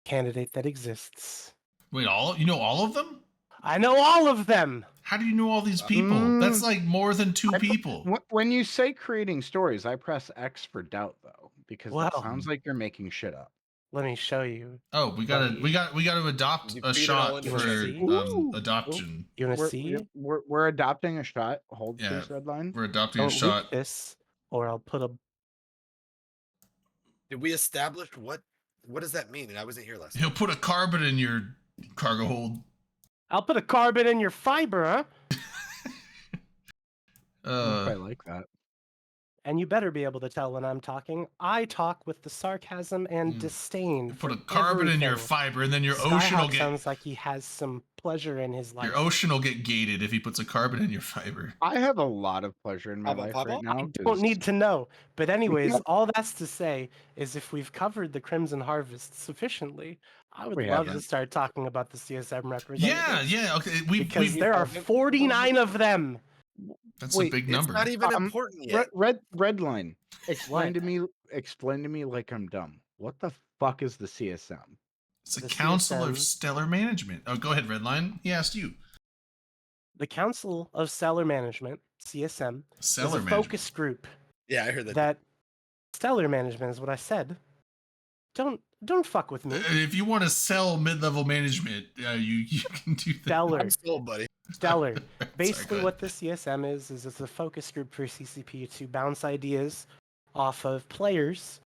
candidate that exists. wait. You know all of them? I know all of them. How do you know all these people? That's like more than two people. When you say creating stories, I press X for doubt though, because that Well- sounds like you're making shit up. Let me show you. Oh, we gotta adopt You a feed it all shot into for the Ooh. adoption. You want to We're, see? we're, we're we're adopting a shot. Hold Yeah. please, red line. We're adopting Don't a leak shot. this. or I'll put a. Did we establish what does that mean? And I wasn't here last He'll time. put a carbon in your cargo hold. I'll put a carbon in your fiber, huh? I like that. And you better be able to tell when I'm talking. I talk with the sarcasm and Mm. disdain. Put a for carbon in your everything. fiber, and then your ocean will Skyhawk get sounds like he has some pleasure in his life. your ocean will get gated if he puts a carbon in your fiber. I have a lot of pleasure in my Papa, life Papa? right now. I 'cause- don't need to know. But anyways, all that's to say is if we've covered the Crimson Harvest sufficiently, I would We love to haven't. start talking about the CSM Yeah, representatives. yeah. Okay, Because we've there are haven't- 49 of them. that's Wait, a big It's number. not even Um, important yet. Red line. Explain What? to me like I'm dumb. What the fuck is the CSM? It's a the council of CSM. stellar management. Oh, go ahead, Redline. He asked you. The Council of Stellar Management, CSM, Stellar is a management. focus group Yeah, I heard that. that Stellar Management is what I said. Don't fuck with me. If you want to sell mid-level management, you can do that. Stellar. I'm sold, buddy. Stellar. Sorry, Basically, go ahead. what the CSM is it's a focus group for CCP to bounce ideas off of players.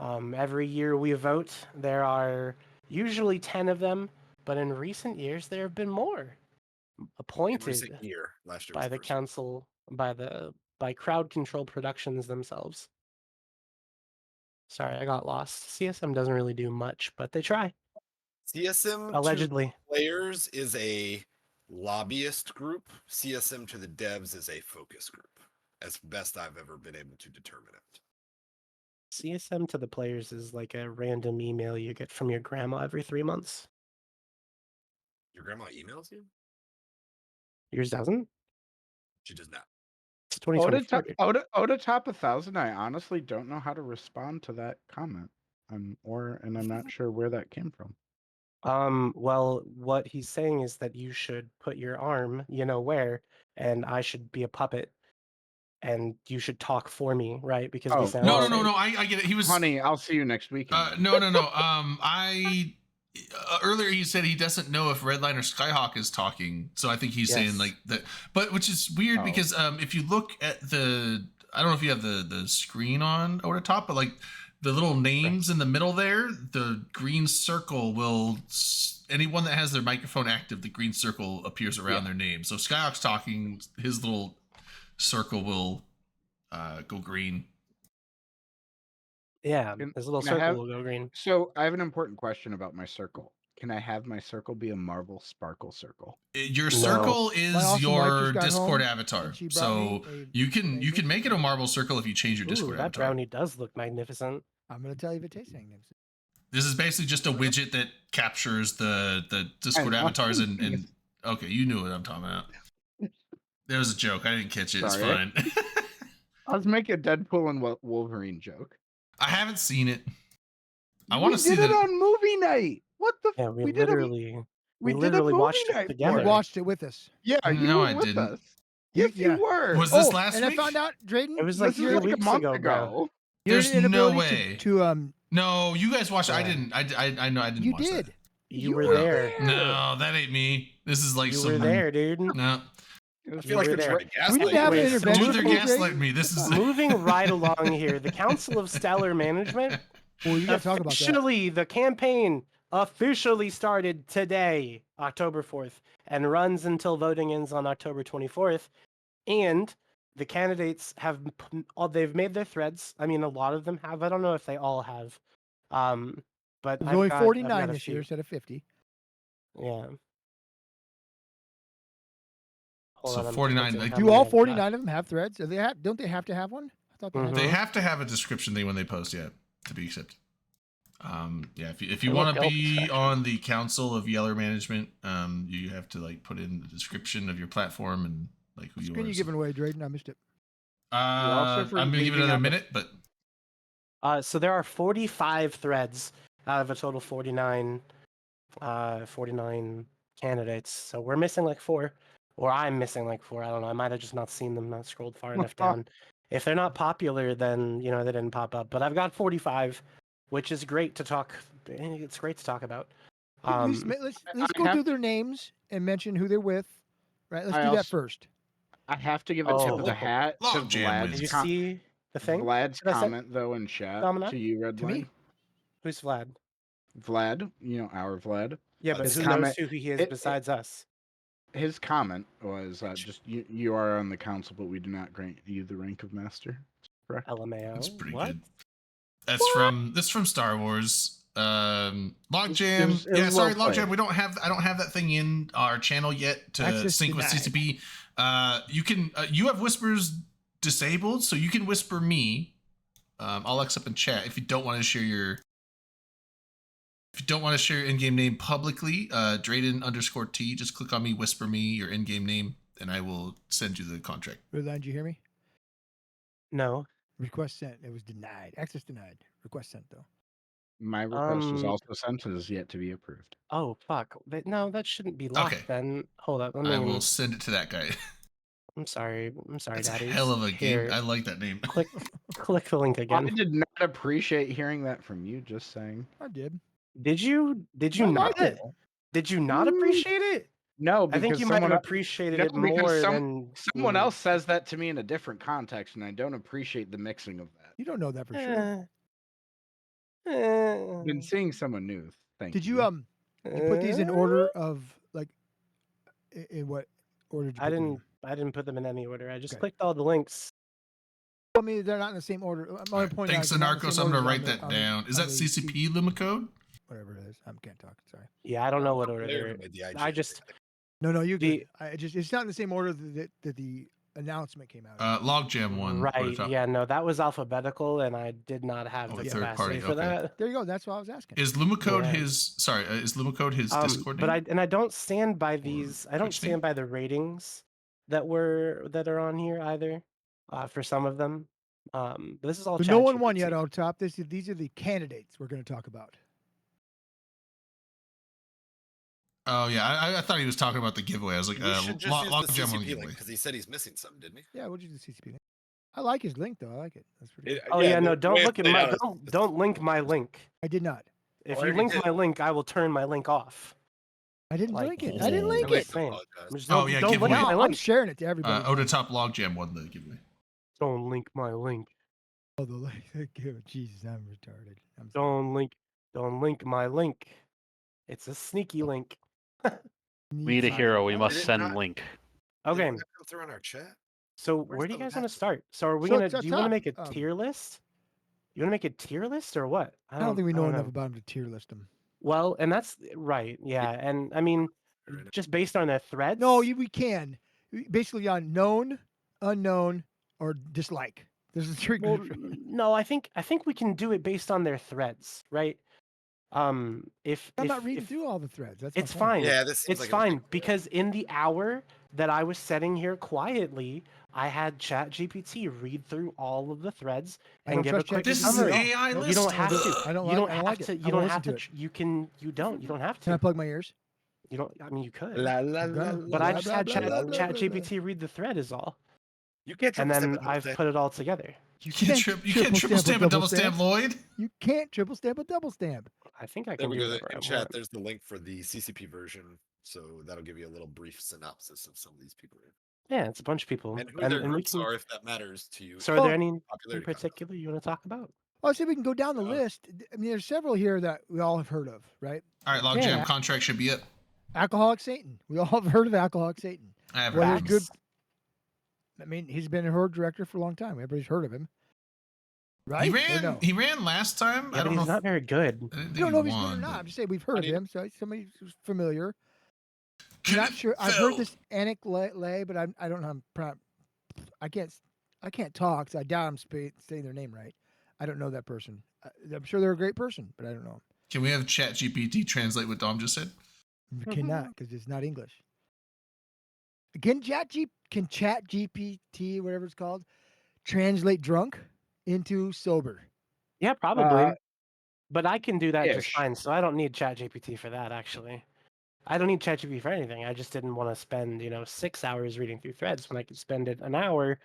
Every year we vote. There are usually 10 of them, but in recent years there have been more In appointed recent year. Last year was by the first year. council, by Crowd Control Productions themselves. Sorry, I got lost. CSM doesn't really do much, but they try. CSM Allegedly. to players is a lobbyist group. CSM to the devs is a focus group, as best I've ever been able to determine it. CSM to the players is like a random email you get from your grandma every 3 months. Your grandma emails you? Yours doesn't? She does not. It's Out 2024. dude. of top 1,000, I honestly don't know how to respond to that comment. And I'm not sure where that came from. Well, what he's saying is that you should put your arm, you know where, and I should be a puppet, and you should talk for me, right? Because we Oh, sound No, the no, no, same. no. I get it. He was. Honey, I'll see you next weekend. No, no, no. I earlier he said he doesn't know if Redline or Skyhawk is talking, so I think he's saying Yes. like that. But which is weird Oh. because if you look at I don't know if you have the screen on over the top, but like the little names in the middle there, the green circle will anyone that has their microphone active, the green circle appears around their name. So Skyhawk's talking, his little circle will go green. Yeah, Can- his little can I circle have- will go green. So I have an important question about my circle. Can I have my circle be a Marvel Sparkle circle? Your No. circle is My awesome wife your just got Discord home, avatar, and she brought so me a you can bagel. make it a marble circle if you change your Ooh, Discord that avatar. brownie does look magnificent. I'm gonna tell you if it tastes anything. This is basically just a widget that captures the Discord know. avatars and okay, you knew what I'm talking about. There was a joke. I didn't catch it. It's Sorry. fine. I was making a Deadpool and Wolverine joke. I haven't seen it. I want to see We did the. it on movie night. What the? Yeah, we did a literally we did a literally movie watched it night together. for You it. watched it with us. Yeah, you No, were I with didn't. us. Yes, Yeah. you were. Was this last and week? I found out, Drayden, It was your like 3 like weeks a month ago, bro. ago. your There's no inability way. to No, you guys watched. I Yeah. didn't. I know I didn't. you watch did. That. You were there. No, that ain't me. This is like You some. were there, dude. No, I You feel like were they're trying to Do we need gaslight to have an you. Anyways, intervention? dude, they're Drayden? gaslighting me. This is. Moving right along here, the Council of Stellar Management. Well, you gotta talk about that. Officially, the campaign officially started today, October 4th, and runs until voting ends on October 24th. And the candidates they've made their threads. I mean, a lot of them have. I don't know if they all have. But There's I've only got- 49 I've got a this year few. instead of 50. Yeah. Hold So on, I'm 49, tilting like- how Do many all I've got. 49 of them have threads? Don't they have to have one? I thought they had Mhm. They to. have to have a description thing when they post, yeah, to be accepted. Yeah, if you I want like to Elf be section. on the council of Yeller Management, you have to like put in the description of your platform and like who you Screen are. you so- giving away, Drayden. I missed it. also for I'm gonna give it leaving another out the- minute, but So there are 45 threads out of a total 49 candidates. So we're missing like 4, or I'm missing like 4. I don't know. I might have just not seen them, not scrolled far enough down. If they're not popular, then they didn't pop up. But I've got 45, which is great to talk. It's great to talk about. Let's go have- through their names and mention who they're with. Right. Let's I do that also- first. I have to give a tip of Oh. the hat to Log jam Vlad's wins. Did you com- see? The thing? Vlad's Did I say- comment though in chat Domino? to you, Redline. To me? Who's Vlad? Vlad, our Vlad. Yeah, but His who comment- knows who he is besides us? His comment was just you are on the council, but we do not grant you the rank of master. Correct. LMAO. That's pretty what? good. That's from Star Wars. Logjam. It was Yeah, sorry, well Logjam. played. I don't have that thing in our channel yet to Access sync with denied. CCP. You can you have whispers disabled, so you can whisper me. I'll X up in chat if you don't want to share your in-game name publicly. Drayden_T. Just click on me, whisper me your in-game name, and I will send you the contract. Redline, did you hear me? No. Request sent. It was denied. Access denied. Request sent though. My request was Um, also sent and is yet to be approved. Oh fuck. No, that shouldn't be locked Okay. then. Hold up. I will send it to that guy. I'm sorry. That's Daddy. a hell of a game. Here, I like that name. click the link I again. did not appreciate hearing that from you. Just saying. I did. Did you I not? liked it. Did you not appreciate it? No, I think because you might have someone el- appreciated no, it because more some- than someone else says that to me in a different context, and I don't appreciate the mixing of that. You don't know that for sure. I've been seeing someone new. Thank Did you. you put these in order of like in what order did you put I them in? didn't. I didn't put them in any order. I just Okay. clicked all the links. I mean, they're not in the same order. I'm only pointing Thanks, out they're not in the Anarchos. same I'm gonna order write on the- that on the- down. Is on that the CCP Luma code? Whatever it is. I can't talk. Sorry. Yeah, I don't know what Some order player they're. made the IGN I just. No, you're The- good. It's not in the same order that the announcement came out. Logjam one. Right. Yeah. No, that was alphabetical, and I did not have Oh, the third capacity party, for okay. that. There you go. That's what I was asking. Is Luma code Yeah. his? Sorry, is Luma code his Discord But name? I don't stand by these. I don't Twitch name? stand by the ratings that are on here either. For some of them. But this is all. But no one won ChatGPT. yet, out top. These are the candidates we're going to talk about. Oh yeah, I thought he was talking about the giveaway. I was like, You should just use the Logjam one CCP link giveaway. because he said he's missing some, didn't he? Yeah, we'll just do CCP. Link. I like his link though. I like it. That's pretty. Good. Oh yeah, no, the don't way look it's at laid my out is- don't link my link. I did not. If Oh, I you already link did. my link, I will turn my link off. I didn't Like, link it. I didn't link I'm it. just saying. Apologize. Just Oh, don't, yeah, don't giveaway. link Now my I'm link. sharing it to everybody. Oda Top Logjam won the giveaway. Don't link my link. Oh, the link. Jesus, I'm retarded. I'm sorry. Don't link my link. It's a sneaky link. We the Needs- hero. We Did must it send not- link. Okay, Did that come through on our chat? so Where's where do you the guys want to map? start? So are we So gonna? it's up Do you want to top, make a tier list? You want to make a tier list or what? I don't think we know don't enough about him to tier list them. Well, and that's right. Yeah, and I mean, Right. just based on their threads. No, we can. Basically on known, unknown, or dislike. There's a three. Well, no, I think we can do it based on their threads, right? If I'm if, not reading if- through all the threads. That's my it's point. fine. Yeah, this seems It's like a fine big- because in the hour that I was sitting here quietly, I had ChatGPT read through all of the threads I and don't give a trust quick This is summary. an AI You list. You don't have to. I don't You like- don't I don't have like it. to. I You won't don't listen have to to. it. You can. You don't. You don't have Can I to. plug my ears? You don't. I mean, you could. La, la, I'm gonna. la, But la, I blah, just blah, had blah, blah, blah, blah, blah. ChatGPT read the thread is all, You can't and triple then step it, I've double put it all together. You You can't triple stamp and double stamp Lloyd. You can't triple stamp a double stamp. I think I There can we do go. whatever I In chat, want. there's the link for the CCP version, so that'll give you a little brief synopsis of some of these people Yeah, it's a bunch of people, and who their we groups can. are, if that matters to you. So, are there Oh, any in popularity contest. particular you want to talk about? Oh, see, we can go down the Uh, list. I mean, there's several here that we all have heard of, right? All right, Logjam Yeah. contract should be it. Alcoholic Satan. We all have heard of Alcoholic Satan. I have Well, heard there's of good. him. I mean, he's been a herd director for a long time. Everybody's heard of him, right? He Or ran. no? He ran last time. Yeah, I but don't know. he's not very good. I didn't think You don't know if he he's good or won, not. but- I'm just saying we've heard of did- him, so somebody who's familiar. I'm Couldn't not sure. I've heard fail. this Anik Lay, but I don't know. I can't talk, so I doubt I'm saying their name right. I don't know that person. I'm sure they're a great person, but I don't know. Can we have ChatGPT translate what Dom just said? We cannot because it's not English. Can ChatGPT, whatever it's called, translate drunk into sober? Yeah, probably. Uh, But I can do that just ish. fine, so I don't need ChatGPT for that. Actually, I don't need ChatGPT for anything. I just didn't want to spend 6 hours reading through threads when I could spend it an hour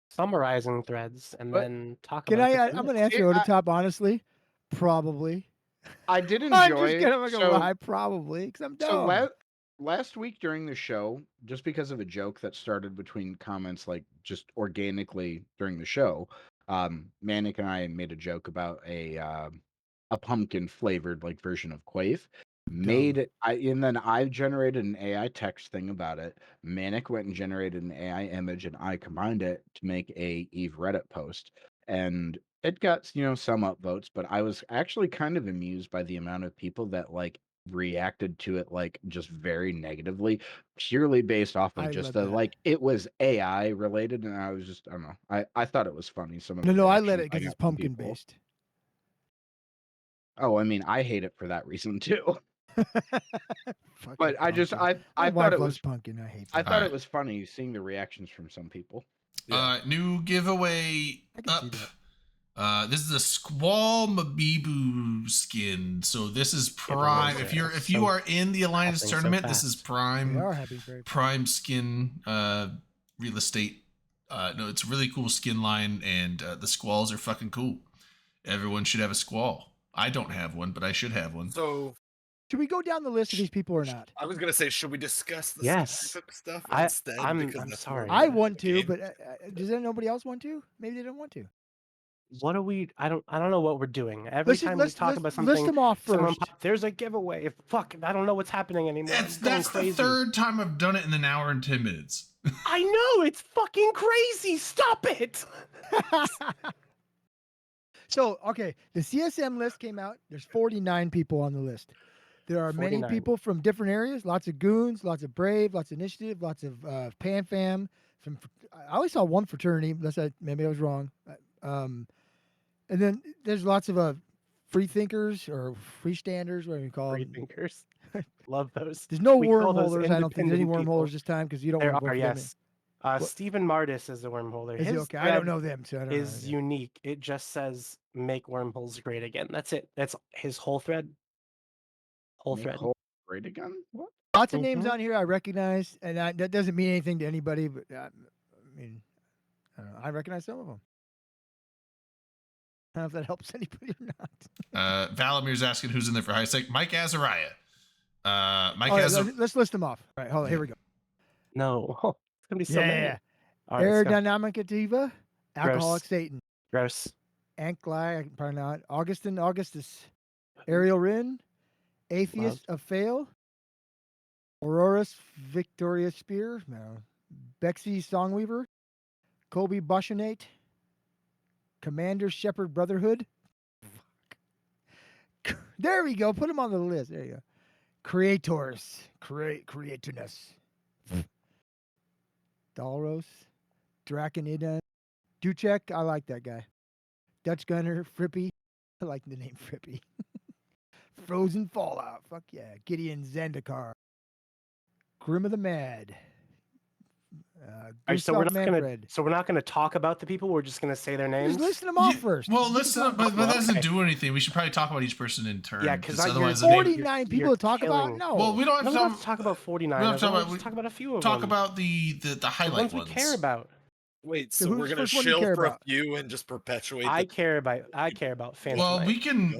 summarizing threads and But then talk Can about. I? it for I'm 10 going to minutes. answer Yeah, over the I- top honestly. Probably. I did enjoy. I'm just kidding. I'm not going to so- lie. Probably because I'm dumb. So last week during the show, just because of a joke that started between comments, like just organically during the show, Manic and I made a joke about a pumpkin flavored like version of Quave. And then I generated an AI text thing about it. Manic went and generated an AI image, and I combined it to make a Eve Reddit post. And it got some upvotes, but I was actually kind of amused by the amount of people that like reacted to it like just very negatively, purely based off of I just love the that. like it was AI related, and I was just I don't know. I thought it was funny. Some of the No, I let reactions it because got it's from pumpkin people. based. Oh, I mean, I hate it for that reason too. Fucking But I just pumpkin. I My thought wife it loves was pumpkin. I hate I that. thought it Alright. was funny seeing the reactions from some people. New giveaway I can see up. that. This is a Squall Mabibu skin. So this is prime. Giveaways If are you so are in the Alliance happening so tournament, this is fast. They prime are having very. prime skin real estate. No, it's a really cool skin line, and the squalls are fucking cool. Everyone should have a squall. I don't have one, but I should have one. So Should we go down the list of these people or not? I was gonna say, should we discuss the Yes. specific stuff I- instead? I'm- Because I'm that's sorry. more I related want the to, game? but does nobody else want to? Maybe they don't want to. What are we? I don't know what we're doing. Every time we talk about list something, them off someone first. there's a giveaway. Fuck, I don't know what's happening anymore. I'm going That's crazy. the third time I've done it in an hour and 10 minutes. I know, it's fucking crazy. Stop it. So, okay, the CSM list came out. There's 49 people on the list. There are many 49. people from different areas. Lots of goons, lots of brave, lots of initiative, lots of pan fam. I only saw one fraternity. Maybe I was wrong. And then there's lots of free thinkers or freestanders, whatever you call Free them. thinkers. Love those. There's no We call those wormholers. I don't think there's any independent people. wormholers this time because you don't There want to vote are, for them. yes. What- Stephen Martis is a wormholer. Is he His okay? I don't thread know them, so I don't know. is unique. It just says make wormholes great again. That's it. That's his whole thread. Whole Make thread. whole great again? What? Lots of names Mhm. on here I recognize, and that doesn't mean anything to anybody. But I mean, I don't know. I recognize some of them. I don't know if that helps anybody or not. Valamir's asking who's in there for high sec. Mike Azariah. Mike All right, Azariah. let's list them off. All right, hold on. Here we go. No. It's gonna be so many. Yeah. All right, let's go. Aerodynamic Ativa, Alcoholic Gross. Satan, Gross. Ankli, I can probably not. Augustus, Ariel Rin, Atheist of Fail, Aurora's Victoria Spear, no, Bexy Songweaver, Colby Boshanate, Commander Shepherd Brotherhood. Fuck. There we go. Put him on the list. There you go. Creators. Creatorness. Dalros. Draconida. Duchek. I like that guy. Dutch Gunner. Frippy. I like the name Frippy. Frozen Fallout. Fuck yeah. Gideon Zendikar. Grim of the Mad. All right, so we're Gustav not Manfred. gonna talk about the people. We're just gonna say their names. Just listing them off first. Well, listen, but that doesn't Okay. do anything. We should probably talk about each person in turn. Yeah, 'cause otherwise, you're- the name- 49 people you're to talk about? killing- No. Well, we don't have No, to we don't talk, have to talk about 49. we don't have to talk Let's about- just talk about a few of talk them. about the the highlight ones we care about. Wait, So so who's we're the gonna first one you shill care for a about? few and just perpetuate. I the- care about Phantom Well, Knight.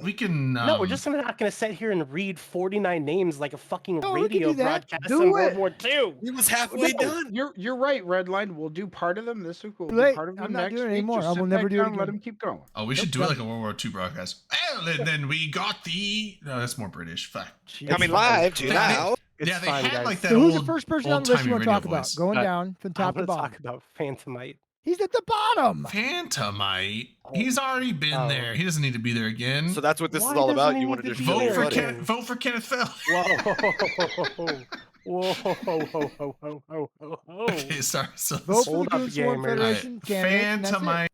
we can. No, we're just not gonna sit here and read 49 names like a fucking No, we can radio do that. broadcast Do in World it. War II. He was halfway No, done. You're right, Redline. We'll do part of them this week. We'll do Late. part of them I'm not next doing it week. anymore. Just I sit will never back do it down, Let again. him keep going. Oh, we should Nope, do it like done. a World War II broadcast. Well, and then we got the. No, that's more British. Fuck. Coming fine. live to you They- now. It's yeah, they fine, had guys. like that So who's the old, first person on the list you want to old-timey talk radio about? voice. Going Uh, down from I top to want to bottom. talk about Phantomite. He's at the bottom. Phantomite. He's already been Oh. there. He doesn't need to be there again. So that's what this Why is all doesn't about. he You need want to to just be show vote your for there? buddy. Vote for Kenneth Fell. Whoa. Whoa. Okay, sorry. So Vote for Hold the up, Goon Swarm gamers. Federation candidates, and that's it. Phantomite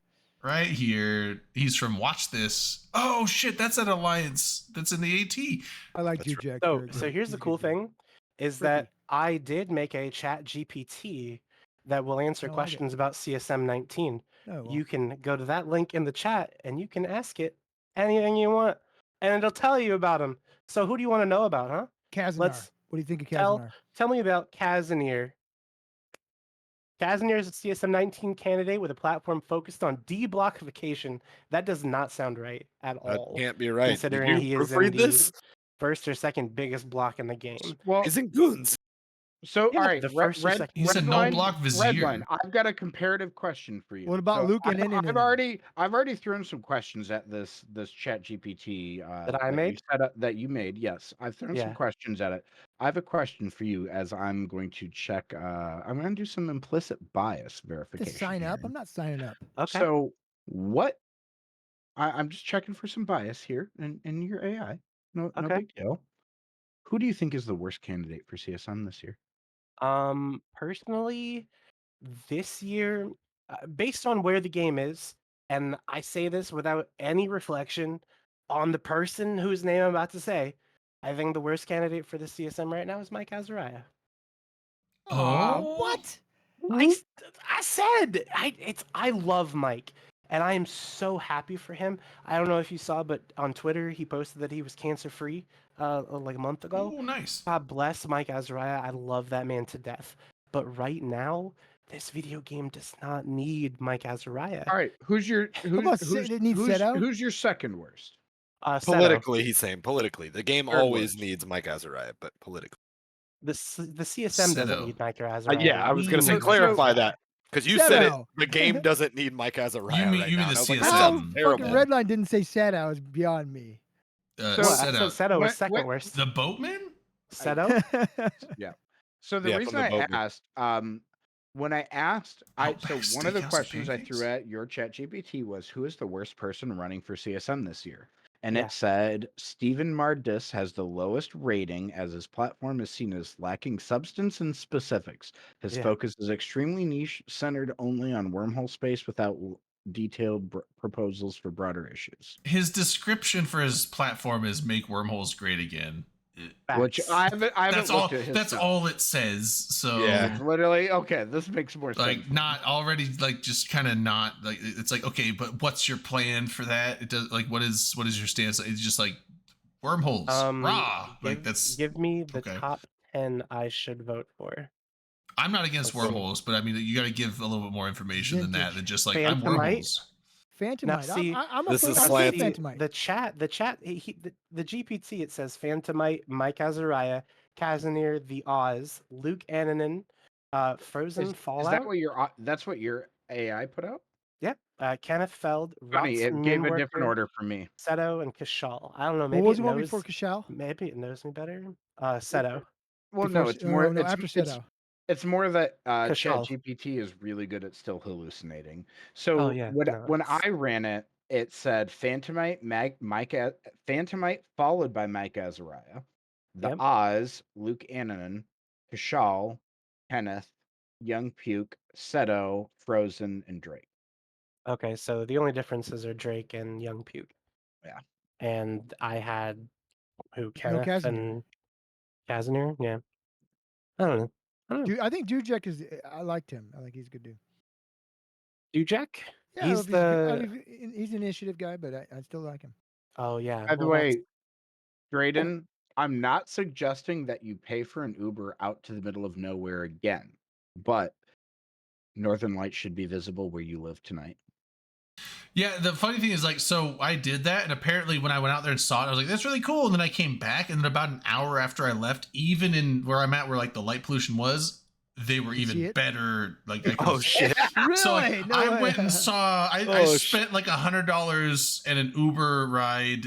right here. He's from Watch This. Oh shit, that's an alliance that's in the AT. I like That's you, right. Jack. So, Very so good. here's He's the a cool good dude. thing, is Freaky. that I did make a Chat GPT that will answer I like it. questions about CSM 19. Oh, well. You can go to that link in the chat and you can ask it anything you want, and it'll tell you about him. So who do you want to know about, huh? Kazanar. let's What do you think of tell- Kazanar? Tell me about Kazanir. Kazanir is a CSM 19 candidate with a platform focused on deblockification. That does not sound right at That all, can't be right. considering Did he you is in proofread the this? first or second biggest block in the game. Well, Isn't Goons? So, Yeah, all right, the first or second. He said no Redline, block Redline, vizier. I've got a comparative question for you. What about So Luke and I've Inen? I've already thrown some questions at this Chat GPT That I you made? set up that you made. Yes, I've thrown some Yeah. questions at it. I have a question for you as I'm going to check. I'm going to do some implicit bias To verification. sign up? here. I'm not signing up. Okay. So what? I'm just checking for some bias here in your AI. No Okay. big deal. Who do you think is the worst candidate for CSM this year? Personally, this year, based on where the game is, and I say this without any reflection on the person whose name I'm about to say, I think the worst candidate for the CSM right now is Mike Azariah. Oh, What? I said I love Mike, and I am so happy for him. I don't know if you saw, but on Twitter he posted that he was cancer free, like a month ago. Oh, nice. God bless Mike Azariah. I love that man to death. But right now, this video game does not need Mike Azariah. All right, who's your about Sid- it needs Seto? who's your second worst? Seto. Politically, he's saying politically. The game Third always worst. needs Mike Azariah, but politically. The CSM doesn't Seto. need Mike Azariah. Yeah, I was We going to say need Mike clarify Azariah. that because you said it. Seto. The game doesn't need Mike Azariah mean- right you mean now. the And I was like, CSM. that How sounds fucking terrible. Redline didn't say Seto is beyond me. So- What? I Seto. said Seto was What- second what- worst. The boatman? Seto? Yeah. So the Yeah, from reason the I boatman. asked, when I asked, Outback so one of the Steakhouse and questions I Pancakes? threw at your Chat GPT was, who is the worst person running for CSM this year? And Yeah. it said Stephen Mardis has the lowest rating as his platform is seen as lacking substance and specifics. His Yeah. focus is extremely niche, centered only on wormhole space without detailed proposals for broader issues. His description for his platform is "make wormholes great again." Which Facts. I haven't That's all. looked at his That's stuff. all it says. So Yeah. It's literally okay. This makes more sense. like not already like just kind of not like it's like okay, but what's your plan for that? It does like what is your stance? It's just like wormholes, raw. Like that's give me the okay. top 10 I should vote for. I'm not against Let's see. wormholes, but I mean you got to give a little bit more information than that. Vintage. Than just like I'm Phantomite. wormholes. Phantomite. see, I'm this a is I'm slant- a Phantomite. The chat, the GPT, it says Phantomite, Mike Azariah, Casimir, the Oz, Luke Annanen, Frozen Is Fallout. that what your that's what your AI put out? Kenneth Feld, Funny, Rots it gave a Moonworker, different order for me. Seto, and Kashal. I don't know. What Maybe was it the one knows. before Kashal? Maybe it knows me better. Seto. Well, Before no, Sh- it's more. no, after Seto. It's more that Kashal. ChatGPT is really good at still hallucinating. So Oh, yeah, no, when it's- I ran it, it said Phantomite, Phantomite followed by Mike Azariah, the Yep. Oz, Luke Annanen, Kashal, Kenneth, Young Puke, Seto, Frozen, and Drake. Okay, so the only differences are Drake and Young Puke. Yeah. And I had who? Kenneth Casimir. and Casimir? Yeah. I don't know. Dude, I think Dujek is. I liked him. I think he's a good dude. Dujek? Yeah, He's he's good. I the. mean, he's an initiative guy, but I still like him. Oh, yeah. By the well, that's- way, Drayden, I'm not suggesting that you pay for an Uber out to the middle of nowhere again, but Northern Lights should be visible where you live tonight. Yeah, the funny thing is like so I did that and apparently when I went out there and saw it, I was like, that's really cool. And then I came back and then about an hour after I left, even in where I'm at where like the light pollution was, they were You see even it? better. Like I could Oh shit! Really? So like, No I way. went and saw. I Oh, spent like $100 and an Uber ride,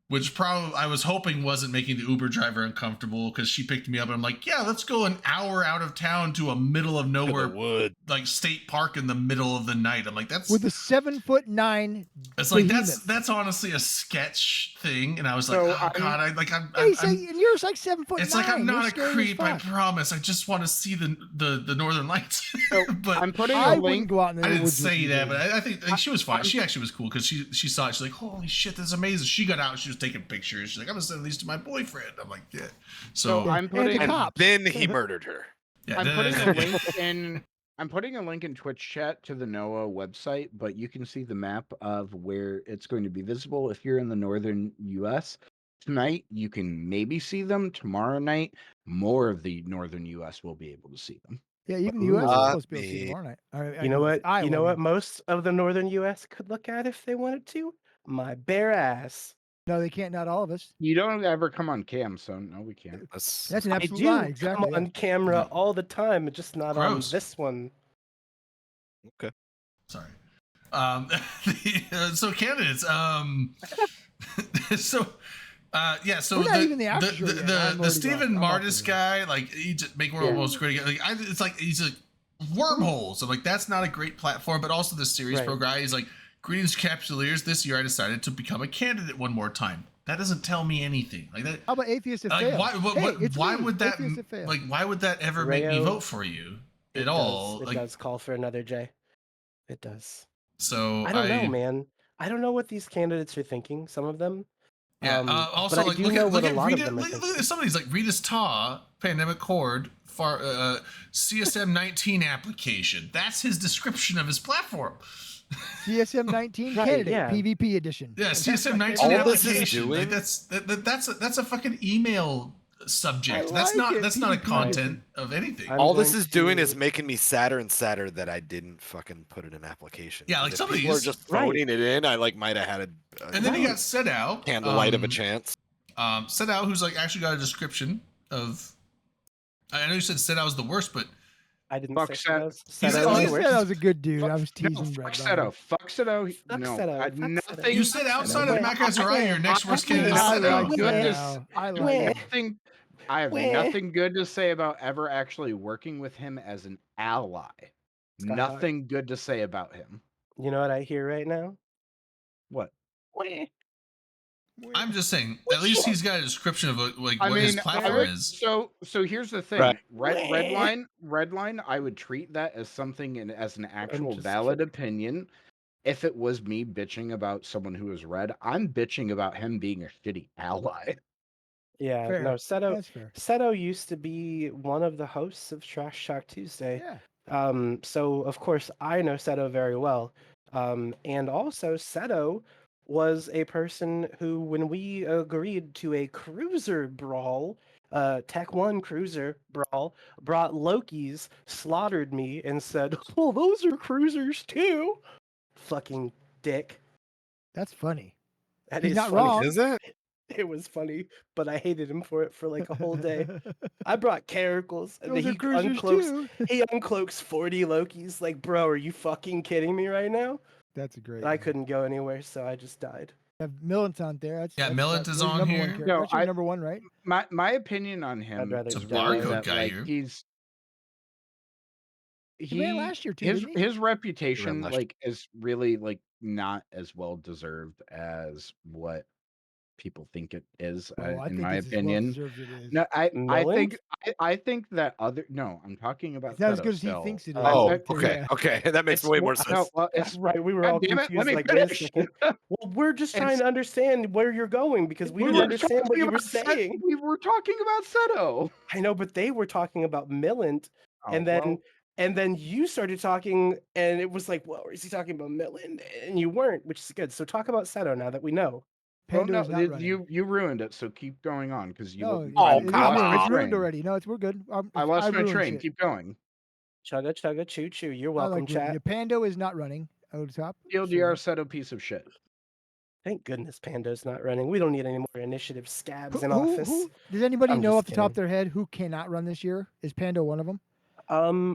which probably I was hoping wasn't making the Uber driver uncomfortable because she picked me up and I'm like, yeah, let's go an hour out of town to a middle of In the nowhere wood. like state park in the middle of the night. I'm like, that's With a 7'9". it's like behemoth. that's honestly a sketch thing, and I was like, So, oh god, I'm Hey, and yours like 7'9". it's like I'm You're not a scary as creep. I fuck. promise. I just want to see the Northern Lights. So but I'm putting I a wouldn't link. go out in the I didn't woods with say you, that, dude. but I think she was fine. She actually was cool because she saw it. She's like, "Holy shit, that's amazing!" She got out. And she was taking pictures. She's like, "I'm gonna send these to my boyfriend." I'm like, "Yeah." So So I'm And putting the And cops. then he murdered her. yeah, I'm putting a link in. I'm putting a link in Twitch chat to the NOAA website, but you can see the map of where it's going to be visible if you're in the northern U.S. Tonight, you can maybe see them. Tomorrow night, more of the northern U.S. will be able to see them. Yeah, even the U.S. is Not supposed to be able to see me. tomorrow night. Or, You know what? Iowa, You know I what? mean. Most of the northern U.S. could look at if they wanted to. My bare ass. No, they can't. Not all of us. You don't ever come on cam, so no, we can't. That's That's an I absolute do lie. come Exactly. yeah. on camera Yeah. all the time, just not Gross. on this one. okay. Sorry. So candidates. So. Yeah, so We're not even the after show yet, and I'm the already Stephen gone. I'm off Martis the guy, like he just make world most great again. Like it's like he's like wormholes. So like that's not a great platform, but also the Series Pro Right. guy. He's like, greetings, Capsuleers. This year I decided to become a candidate one more time. That doesn't tell me anything. Like that. How about atheists that Like fail? why would that Atheists that fail. like why would that ever make me Rayo, vote for you It at does. all? It Like does call for another J. It does. so I don't know, man. I don't know what these candidates are thinking. Some of them. Yeah. But Also, I like do look know at what a lot of Rita. them are Look thinking. at some of these like Rita's Ta, Pandemic Horde, CSM 19 application. That's his description of his platform. CSM 19 Right, candidate yeah. PvP edition. Yeah, That's CSM my 19 favorite. All this is application. Like doing- that's a fucking email subject. I That's like not it, that's not a PvP. content of anything. I'm All this going is doing is to- making me sadder and sadder that I didn't fucking put it in an application. Yeah, 'Cause like if some of people are these- just Right. phoning it in, I like might have had a And then you got Set Out, candlelight of a chance. Set Out, who's like actually got a description of. I know you said Set Out was the worst, but I didn't Fuck say Set- those. He's Seto at I is least- the said I worst. was a good dude. I was No, teasing fuck Red. Seto. Fuck Seto. Fuck No, Seto, I had fuck nothing. Seto. you said outside of Wait, Mac Azariah, your next worst candidate is I Set like Out. Good that. to now. I like Wah. that. nothing. I have Wah. nothing good to say about ever actually working with him as an ally. Scott. Nothing good to say about him. You know what I hear right now? What? Wah. I'm just saying, at least he's got a description of like I what his mean, platform is. so here's the thing. Right. Redline, I would treat that as something as an actual just valid kidding. opinion. If it was me bitching about someone who is red, I'm bitching about him being a shitty ally. Yeah, Fair. no, Seto. That's fair. Seto used to be one of the hosts of Trash Talk Tuesday. Yeah. So of course I know Seto very well. And also Seto was a person who, when we agreed to a cruiser brawl, Tech 1 cruiser brawl, brought Loki's, slaughtered me, and said, "Well, those are cruisers too." Fucking dick. That's funny. That He's is not funny. wrong. Is it? It was funny, but I hated him for it for like a whole day. I brought Caracles, and then Those are he cruisers uncloaks. too. He uncloaks 40 Lokis. Like, bro, are you fucking kidding me right now? That's a great. And I one. couldn't go anywhere, so I just died. Have Millant on there. Yeah, that's Millant is your on number here. one character. No, That's your I- number one, right? My opinion on him rather is It's a really barcode that, guy like, here. He ran last year too, his didn't he? his reputation last like is really like not as well deserved as what people think it is. Oh, I in think my it's as well opinion, deserved it is. no, I Millen? think I think that other no, I'm talking about It's not as Seto good as he still. thinks it is. Oh, I'll tell you okay, that. okay, that makes It's way more no, sense. well, That's it's right. We were God all damn it, let confused. me Like, wait a finish. second. Well, we're just trying It's- to understand where you're going because we We didn't were understand what talking you were about Set- saying. We were talking about Seto. I know, but they were talking about Millant, and Oh, then well, and then you started talking, and it was like, well, is he talking about Millant? And you weren't, which is good. So talk about Seto now that we know. Pando well, is no, not running. you ruined it, so keep going on because you. No, Oh, it's come ruined. It's on. ruined already. No, we're good. I lost my ruined train. shit. Keep going. Chugga chugga choo choo. You're I welcome, like chat. Ruined. Pando is not running. Out top. TLDR Seto piece of shit. Thank goodness Pando's not running. We don't need any more initiative scabs in Who, office. does anybody I'm know just off the top of kidding. their head who cannot run this year? Is Pando one of them? I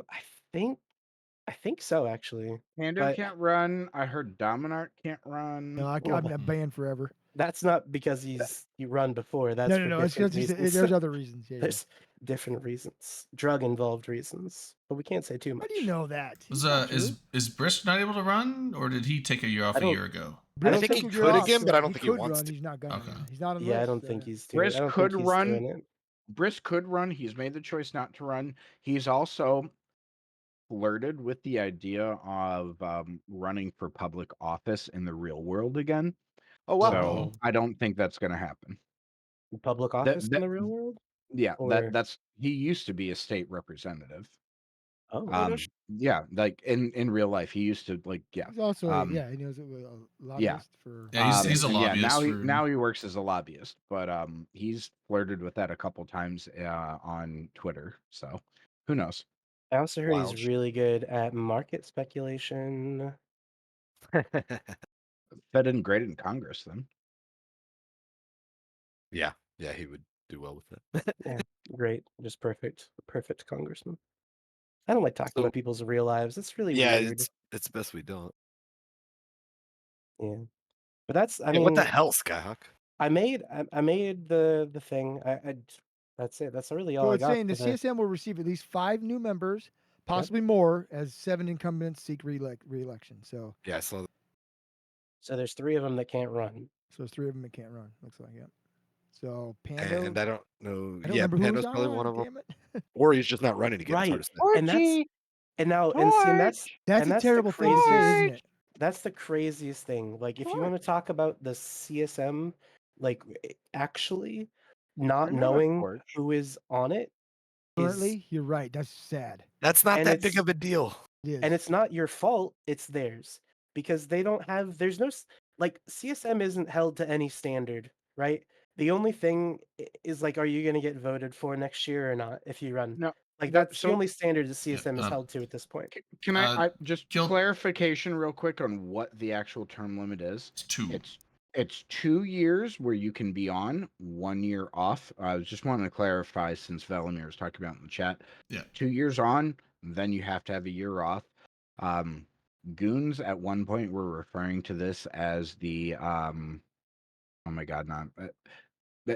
think so actually. Pando But- can't run. I heard Dominart can't run. No, I'm banned forever. That's not because you run before. That's for No. It's different just reasons. there's other reasons. Yeah, yeah. There's different reasons, drug involved reasons, but we can't say too much. How do you know that? Was, It's not true. is Brisk not able to run, or did he take a year off I a don't- year ago? Brisk think he took a could year off, again, but I don't he think he could wants run. to. He's not gonna. Okay. He's not on the Yeah, I list, don't think he's doing. Brisk I don't could think he's run. doing it. Brisk could run. He's made the choice not to run. He's also flirted with the idea of running for public office in the real world again. Oh wow. So I don't think that's going to happen. Public office in the real world. Yeah, Or- that's he used to be a state representative. Oh, Yeah, like in real life, he used to like yeah. He's also um, he knows a lobbyist for. Yeah, he's a and yeah, lobbyist. now he works as a lobbyist, but he's flirted with that a couple times on Twitter. So who knows? I also heard Wild he's shit. really good at market speculation. Fed in great in Congress then. Yeah, he would do well with that. Yeah, great, just perfect congressman. I don't like talking So- about people's real lives. It's really Yeah, weird. it's best we don't. Yeah, but that's. I Hey, what the mean, hell, Skyhawk? I made the thing. That's it. That's really all So I it's got. saying the for the- CSM will receive at least 5 new members, possibly more, as 7 incumbents seek re-election. So Yeah, I saw. So there's 3 of them that can't run. there's 3 of them that can't run. Looks like, yep. So Pando, And I don't know. I don't Yeah, remember who Pando's was on. probably one of them. Damn it. Or he's just not running again. It's hard Right. to say. And that's That's and a that's terrible the thing to say, craziest. isn't it? That's the craziest thing. Like, if you want to talk about the CSM, like actually not I know that knowing Torch. who is on it, Currently, you're right. That's sad. That's not And that it's- big of a deal. It is. and it's not your fault. It's theirs because they don't have. There's no like CSM isn't held to any standard, right? The only thing is like, are you going to get voted for next year or not if you run? No, Like no, that's so- the only standard that CSM is um, held to at this point. Can I just Gil- clarification real quick on what the actual term limit is? It's 2. It's 2 years where you can be on, 1 year off. I was just wanting to clarify since Velimir was talking about in the chat. Yeah. 2 years on, then you have to have a year off. Goons at one point were referring to this as the oh my god, not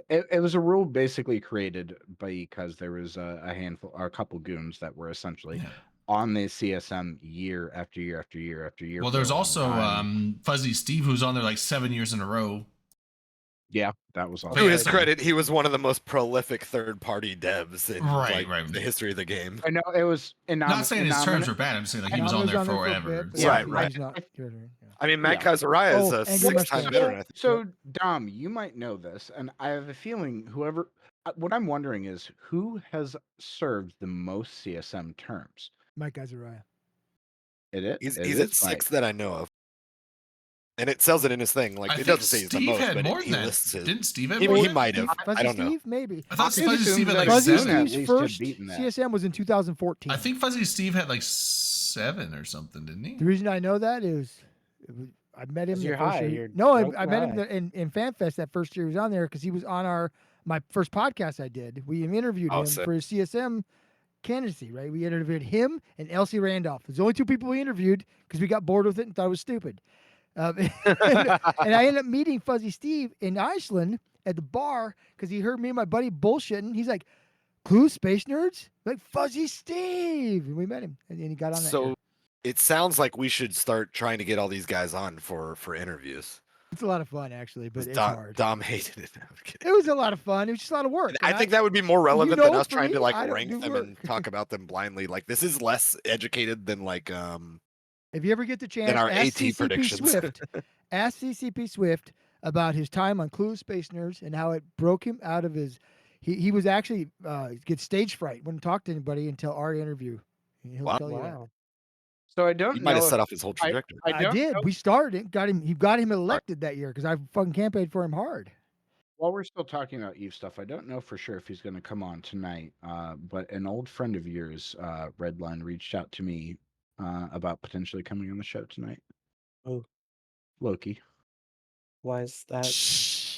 it was a rule basically created because there was a handful or a couple goons that were essentially Yeah. on the CSM year after year after year after year. Well, for a there's long also time. Fuzzy Steve, who's on there like 7 years in a row. Yeah, that was also To his yeah. credit, he was one of the most prolific third-party devs in Right, like, right. the history of the game. I know it was Not saying his terms were bad. I'm saying like he was on there for a forever. bit, but So- Right, he's right. not- you know what I mean? Yeah. I mean, Matt Yeah. Kazariah is Oh, a and Good six-time Mustache. veteran. I think. So, Dom, you might know this, and I have a feeling whoever. What I'm wondering is who has served the most CSM terms. Mike Azariah. He's it at is 6 that I know of, and it sells it in his thing. Like I it think doesn't say he's the Steve most, had but more he than that. lists his. Didn't Steve have He- more? he than that? might have. Fuzzy I don't know. Steve, maybe. I thought I Fuzzy assumed Steve had that like Fuzzy Goon 7. at Steve's least had first beaten that. CSM was in 2014. I think Fuzzy Steve had like 7 or something, didn't he? The reason I know that is I met him. 'Cause the you're first high, year. you're No, drunk I and met him high. in FanFest that first year he was on there because he was on my first podcast I did. We interviewed Oh, him sick. for his CSM candidacy, right? We interviewed him and Elsie Randolph. It's the only 2 people we interviewed because we got bored with it and thought it was stupid. And I ended up meeting Fuzzy Steve in Iceland at the bar because he heard me and my buddy bullshitting. He's like, "Clue Space Nerds?" Like Fuzzy Steve, and we met him, and he got on that. So year. it sounds like we should start trying to get all these guys on for interviews. It's a lot of fun actually, but 'Cause it's Dom, hard. Dom hated it. I'm kidding. It was a lot of fun. It was just a lot of work. I and think that would be more relevant than know us for trying to me, like I don't rank do them and work. talk about them blindly. Like this is less educated than like if you ever get the chance, our ask AT CCP predictions. Swift. Ask CCP Swift about his time on Clue Space Nerds and how it broke him out of his. He was actually get stage fright, wouldn't talk to anybody until our interview. He'll Wow. tell you that. Wow. So I don't you know. might have if- set off his whole trajectory. I did. know- We started it. Got him. He got him elected that year because I fucking campaigned for him hard. While we're still talking about Eve stuff, I don't know for sure if he's going to come on tonight. But an old friend of yours, Redline, reached out to me about potentially coming on the show tonight. Who? Loki. Why is that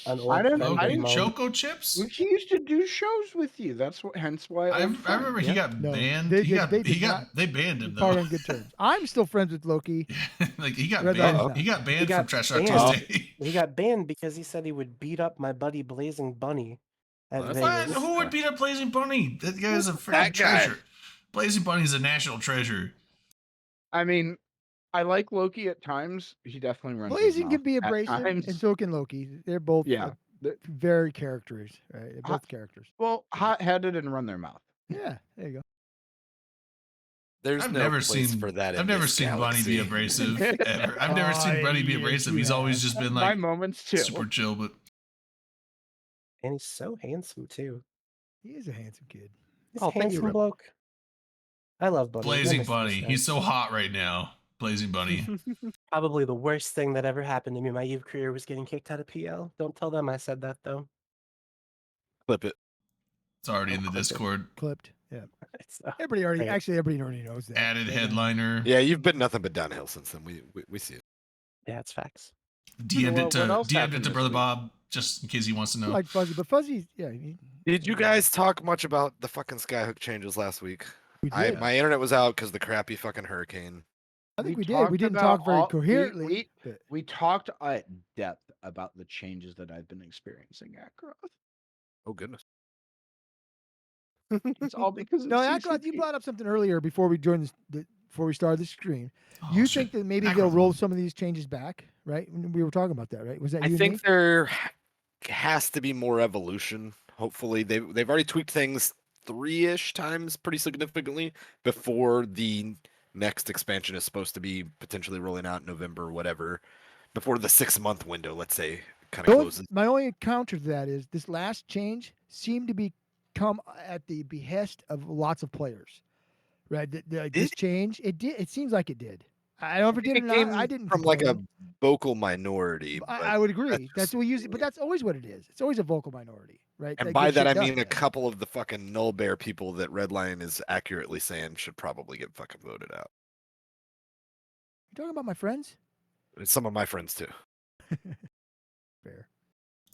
an I old don't- friend I of Logan didn't mine? Choco Chips? He used to do shows with you. That's what. Hence why. I old friend. remember he Yeah. got No, banned. they He did- got they did not they banned him Part though. on good terms. I'm still friends with Loki. Like he got Red banned. Line's He got banned got from Trash Talk banned. Tuesday. He got banned because he said he would beat up my buddy Blazing Bunny at What? Vegas. What? Who would beat up Blazing Bunny? That guy is a freaking That guy. treasure. Blazing Bunny's a national treasure. I mean, I like Loki at times. He definitely runs. his Blazing can mouth be at abrasive, times. and so can Loki. They're both Yeah. very characters. Right? They're both characters. Well, hot-headed and run their mouth. Yeah, there you go. There's I've no never place seen for that. I've in never this seen Bunny be galaxy. abrasive ever. I've never seen Bunny be yes, abrasive. you He's always have. just been My like moments too. super chill, but And he's so handsome too. He is a handsome kid. He's Oh, a thank you, handsome Rip. bloke. I love Bunny. I Blazing miss those Bunny. He's guys. so hot right now. Blazing Bunny. Probably the worst thing that ever happened to me in my Eve career was getting kicked out of PL. Don't tell them I said that though. Clip it. It's already in the Clip it. Discord. Clipped. Yeah. It's, Everybody Right. everybody already knows that. Added Yeah. headliner. Yeah, you've been nothing but downhill since then. We see it. yeah, it's facts. DM'd it What else to happened this Brother week? Bob just in case he wants to know. Like Fuzzy, but Fuzzy, yeah. Did you guys talk much about the fucking Skyhook changes last week? We did. My internet was out because the crappy fucking hurricane. I think we did. talked We didn't about talk very all- coherently. We talked at depth about the changes that I've been experiencing at Growth. Oh goodness. It's all because of No, Ackroth, you CCP. brought up something earlier before we joined before we started the stream. Oh, You shit. think that maybe they'll Ackroth. roll some of these changes back, right? We were talking about that, right? Was that you I and think me? there has to be more evolution. Hopefully, they've already tweaked things 3-ish times pretty significantly before the next expansion is supposed to be potentially rolling out in November, whatever. Before the 6-month window, let's say, kind of closes. My only counter to that is this last change seemed to come at the behest of lots of players, right? This change, it seems like it did. I don't know if it did or not. I didn't from like a complain. vocal minority. I would agree. That's just what we use, but that's always what it is. It's always a vocal minority, right? And That by gets that I shit done. mean a couple of the fucking null bear people that Redline is accurately saying should probably get fucking voted out. You talking about my friends? It's some of my friends too. Fair.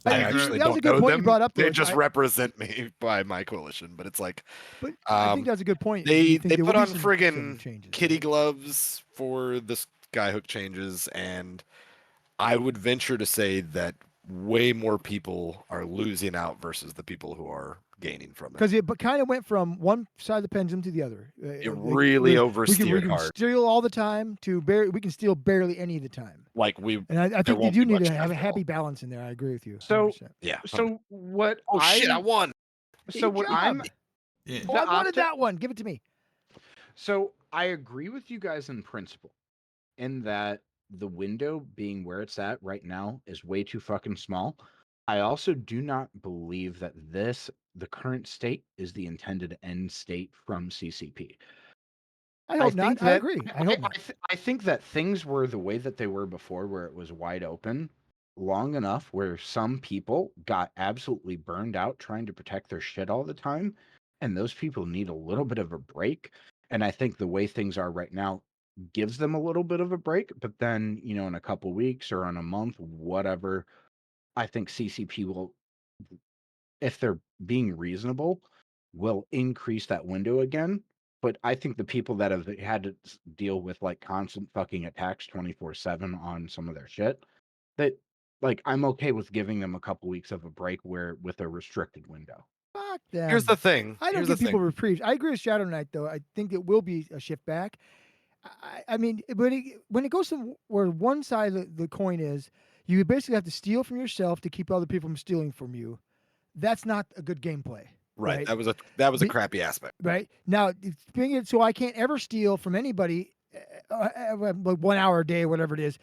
I I agree. actually That was don't a good know point you them. brought up, They though. just represent me by my coalition, but it's like But I think Um, that's a good point. they You think they there put will be on some friggin' changes, kitty right? gloves for the Skyhook changes, and I would venture to say that way more people are losing out versus the people who are gaining from it. Because it kind of went from one side of the pendulum to the other. It really we oversteered can hard. steal all the time to we can steal barely any of the time. Like we, And I there think they won't do be need to much have a after all. happy balance in there. I agree with you. So- 100%. Yeah. So what? oh shit! I won. So Good what job. I'm Yeah. Oh, I the wanted opti- that one. Give it to me. So I agree with you guys in principle, in that the window being where it's at right now is way too fucking small. I also do not believe that the current state, is the intended end state from CCP. I hope not. think I that- agree. I hope not. I think that things were the way that they were before, where it was wide open, long enough where some people got absolutely burned out trying to protect their shit all the time, and those people need a little bit of a break. And I think the way things are right now gives them a little bit of a break. But then, in a couple weeks or in a month, whatever, I think CCP will, if they're being reasonable, will increase that window again. But I think the people that have had to deal with like constant fucking attacks 24/7 on some of their shit, that like I'm okay with giving them a couple weeks of a break with a restricted window. Fuck them. Here's the thing. I don't Here's give the people thing. reprieves. I agree with Shadow Knight, though. I think it will be a shift back. I mean, when it goes to where one side of the coin is, you basically have to steal from yourself to keep other people from stealing from you. That's not a good gameplay. Right. Right. That was a Be- crappy aspect. Right now, it's being it so I can't ever steal from anybody, like 1 hour a day or whatever it is.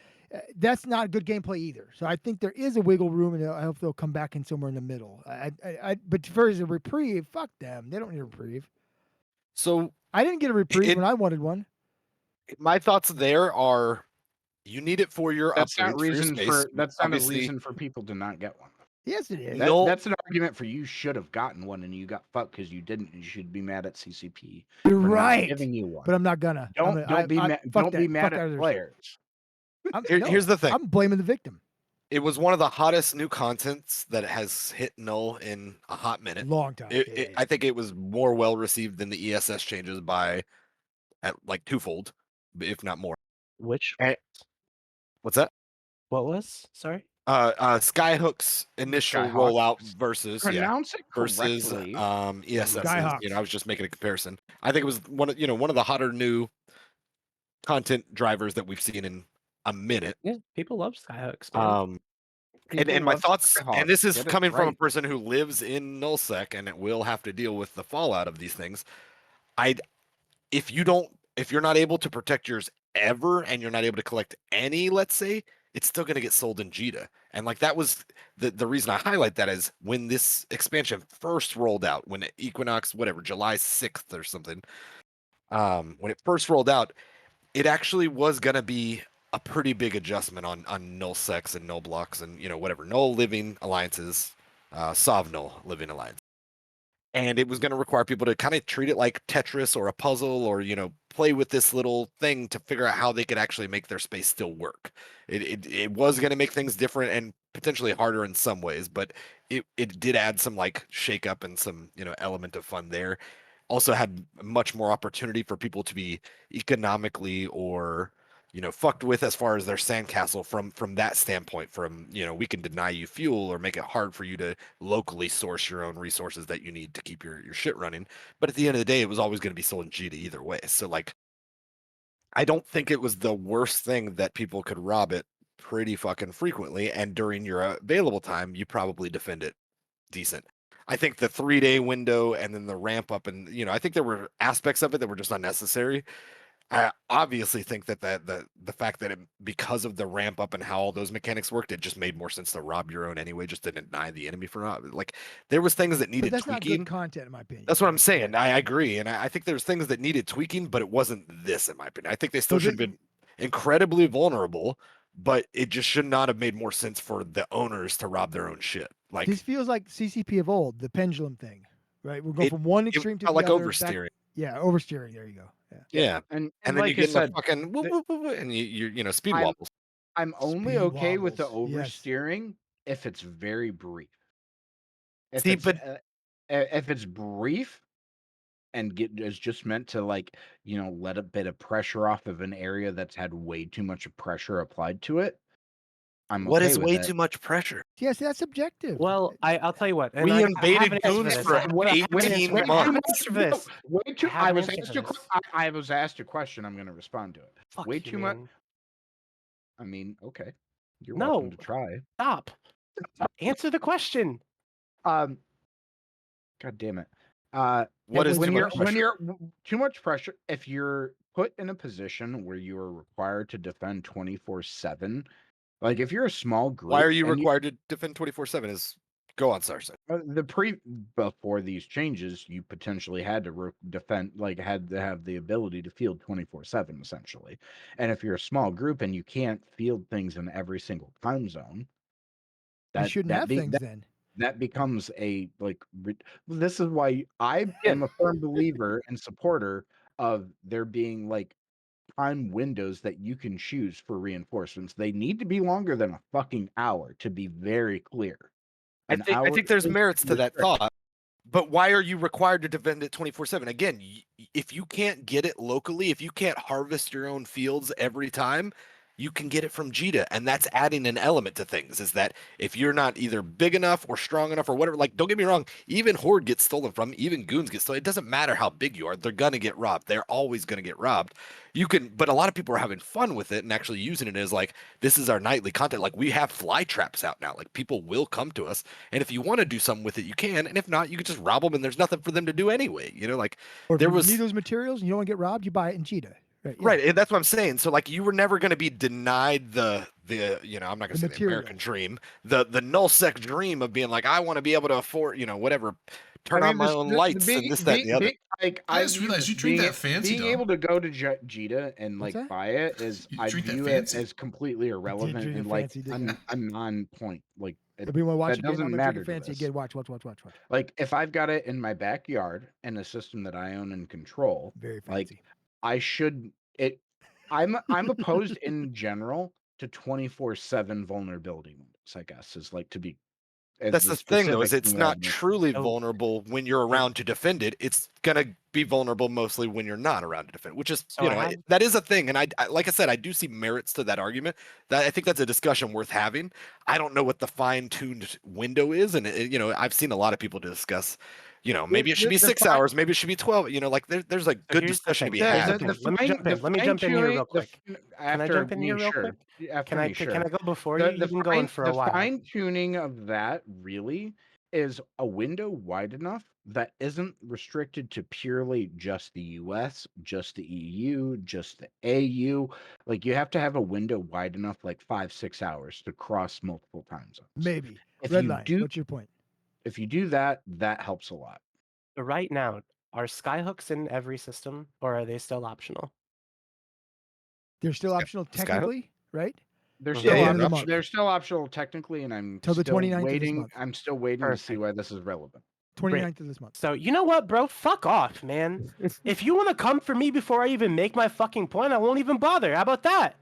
That's not good gameplay either. So I think there is a wiggle room, and I hope they'll come back in somewhere in the middle. But for as a reprieve, fuck them. They don't need a reprieve. So I didn't get a reprieve It- when I wanted one. my thoughts there are, you need it for your That's upgrades not reason your for space. that's not a Obviously, reason for people to not get one. Yes, it is. No. That's an argument for you should have gotten one and you got fucked because you didn't. You should be mad at CCP. You're for not right. giving you one. But I'm not gonna. I'm gonna- Don't be I- mad. fuck Don't that. be Fuck mad at others. players. Here's the thing. I'm blaming the victim. It was one of the hottest new contents that has hit null in a hot minute. Long time. I think it was more well received than the ESS changes by at like twofold, if not more. Which What's that? what was? Sorry. Skyhook's initial Skyhawk. rollout versus Pronounce it versus correctly. ESS. Skyhawks. I was just making a comparison. I think it was one of the hotter new content drivers that we've seen in a minute. Yeah, people love Skyhooks. Man. And People my love thoughts, Skyhawk. and this is Get it coming from a right. person who lives in nullsec and it will have to deal with the fallout of these things. If you're not able to protect yours ever, and you're not able to collect any, let's say, it's still going to get sold in JITA. And like that was the reason I highlight that is when this expansion first rolled out, when Equinox, whatever, July 6th or something, when it first rolled out, it actually was going to be a pretty big adjustment on null sex and null blocks and whatever null living alliances, Sov null living alliance. and it was going to require people to kind of treat it like Tetris or a puzzle, or play with this little thing to figure out how they could actually make their space still work. It was going to make things different and potentially harder in some ways, but it did add some like shake up and some element of fun there. Also had much more opportunity for people to be economically or fucked with as far as their sandcastle from that standpoint. From we can deny you fuel or make it hard for you to locally source your own resources that you need to keep your shit running. But at the end of the day, it was always going to be sold in Jita either way. So like, I don't think it was the worst thing that people could rob it pretty fucking frequently, and during your available time, you probably defend it decent. I think the 3-day window and then the ramp up, and I think there were aspects of it that were just unnecessary. I obviously think that the fact that because of the ramp up and how all those mechanics worked, it just made more sense to rob your own anyway, just to deny the enemy for like there was things that But needed that's not tweaking. good content, in my opinion. That's what I'm saying. I agree, and I think there's things that needed tweaking, but it wasn't this, in my opinion. I think they still So should have the- been incredibly vulnerable, but it just should not have made more sense for the owners to rob their own shit. Like This feels like CCP of old, the pendulum thing, right? We're going from one it extreme to felt the like other. oversteering. Yeah, oversteering. There you go. Yeah. Yeah. And And then like you I get in the said, fucking whoop, the- whoop, whoop, whoop, and speed I'm- wobbles. I'm only Speed okay with the wobbles, yes. oversteering if it's very brief. If See, it's but if it's brief and is just meant to like let a bit of pressure off of an area that's had way too much pressure applied to it, I'm what okay is with way it. too much pressure? Yes, that's subjective. Well, I'll tell you what. And We I have invaded an answer Goons this. for I have an 18 answer- I have an months. answer for this. Way too. have I an was answer asked for a, this. I was asked a question. I'm going to respond to it. Fuck way you, too much. man. I mean, okay, you're No. welcome to try. Stop. Answer the question. God damn it. What is when too you're much when pressure? you're too much pressure, if you're put in a position where you are required to defend 24/7, like if you're a small group, Why are you and required to defend 24/7? Go on, Sarson. before these changes, you potentially had to defend, like had to have the ability to field 24/7 essentially. And if you're a small group and you can't field things in every single time zone, you shouldn't have things then. that becomes a this is why I am a firm believer and supporter of there being like time windows that you can choose for reinforcements. They need to be longer than a fucking hour, to be very clear. I think there's is merits to that restricted. thought, but why are you required to defend it 24/7? Again, if you can't get it locally, if you can't harvest your own fields every time, you can get it from Jita, and that's adding an element to things. Is that if you're not either big enough or strong enough or whatever, like don't get me wrong, even Horde gets stolen from, even Goons get stolen. It doesn't matter how big you are, they're gonna get robbed. They're always gonna get robbed. But a lot of people are having fun with it and actually using it as like, this is our nightly content. Like we have fly traps out now. Like people will come to us, and if you want to do something with it, you can. And if not, you can just rob them, and there's nothing for them to do anyway. Like Or if there you was need those materials and you don't want to get robbed, you buy it in Cheetah. Right. Yeah. right, and that's what I'm saying. So like you were never going to be denied the I'm not going to say the American dream, the nullsec dream of being like, I want to be able to afford whatever, turn on my own lights and this, that, and the other. Like, I just realized you drink that fancy, being dog. able to go to Jita and What's like that? buy it is You I drink that view it fancy. as completely irrelevant drink and it like fancy, didn't I'm non-point. Like If you want to watch that again, doesn't I'm gonna matter drink to it fancy this. again. Watch. Like if I've got it in my backyard in a system that I own and control, Very like fancy. I should it. I'm opposed in general to 24/7 vulnerability windows. I guess is like to be. As That's the thing, though, is specific it's thing that not I've mentioned. truly So- vulnerable when you're around to defend it. It's gonna be vulnerable mostly when you're not around to defend, which is So I have- that is a thing. And I like I said, I do see merits to that argument. That I think that's a discussion worth having. I don't know what the fine-tuned window is, and I've seen a lot of people discuss. Maybe it should be the 6 fine- hours, maybe it should be 12. Like there's a good here's the discussion to thing. be Here's had. the thing. Let me jump in here real quick. Can I jump in here real quick? Can I go before you? You've been going for a while. fine tuning of that really is a window wide enough that isn't restricted to purely just the US, just the EU, just the AU. Like you have to have a window wide enough, like 5-6 hours to cross multiple time zones. Maybe. If Red you line. do, What's your point? if you do that, that helps a lot. So right now, are skyhooks in every system, or are they still optional? They're still optional Skyhook? technically, right? They're Yeah, still yeah, optional. month. They're still optional technically, and I'm Till the still 29th of this waiting. month. I'm still waiting to see Perfect. why this is relevant. 29th of this month. So you know what, bro? Fuck off, man. If you want to come for me before I even make my fucking point, I won't even bother. How about that?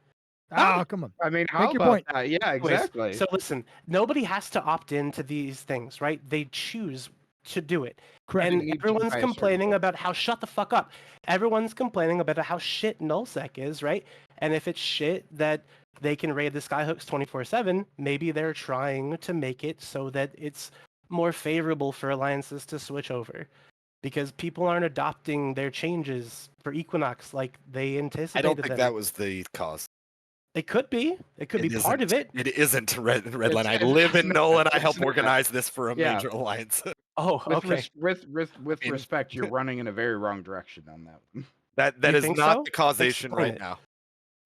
Ah, come on. I mean, Make how your about point. that? Yeah, Anyways, exactly. So listen, nobody has to opt into these things, right? They choose to do it. Correct. And They need to everyone's by a certain complaining point. about how shut the fuck up. Everyone's complaining about how shit nullsec is, right? And if it's shit that they can raid the skyhooks 24/7, maybe they're trying to make it so that it's more favorable for alliances to switch over. Because people aren't adopting their changes for Equinox like they anticipated. I don't think them. that was the cause. It could be. It could be part of it. It isn't Redline. I It's live in not. Null and I It's help not. organize this for a Yeah. major alliance. Oh, With okay. with In- respect, you're running in a very wrong direction on that one. that You is think not so? the causation Explain right it. now.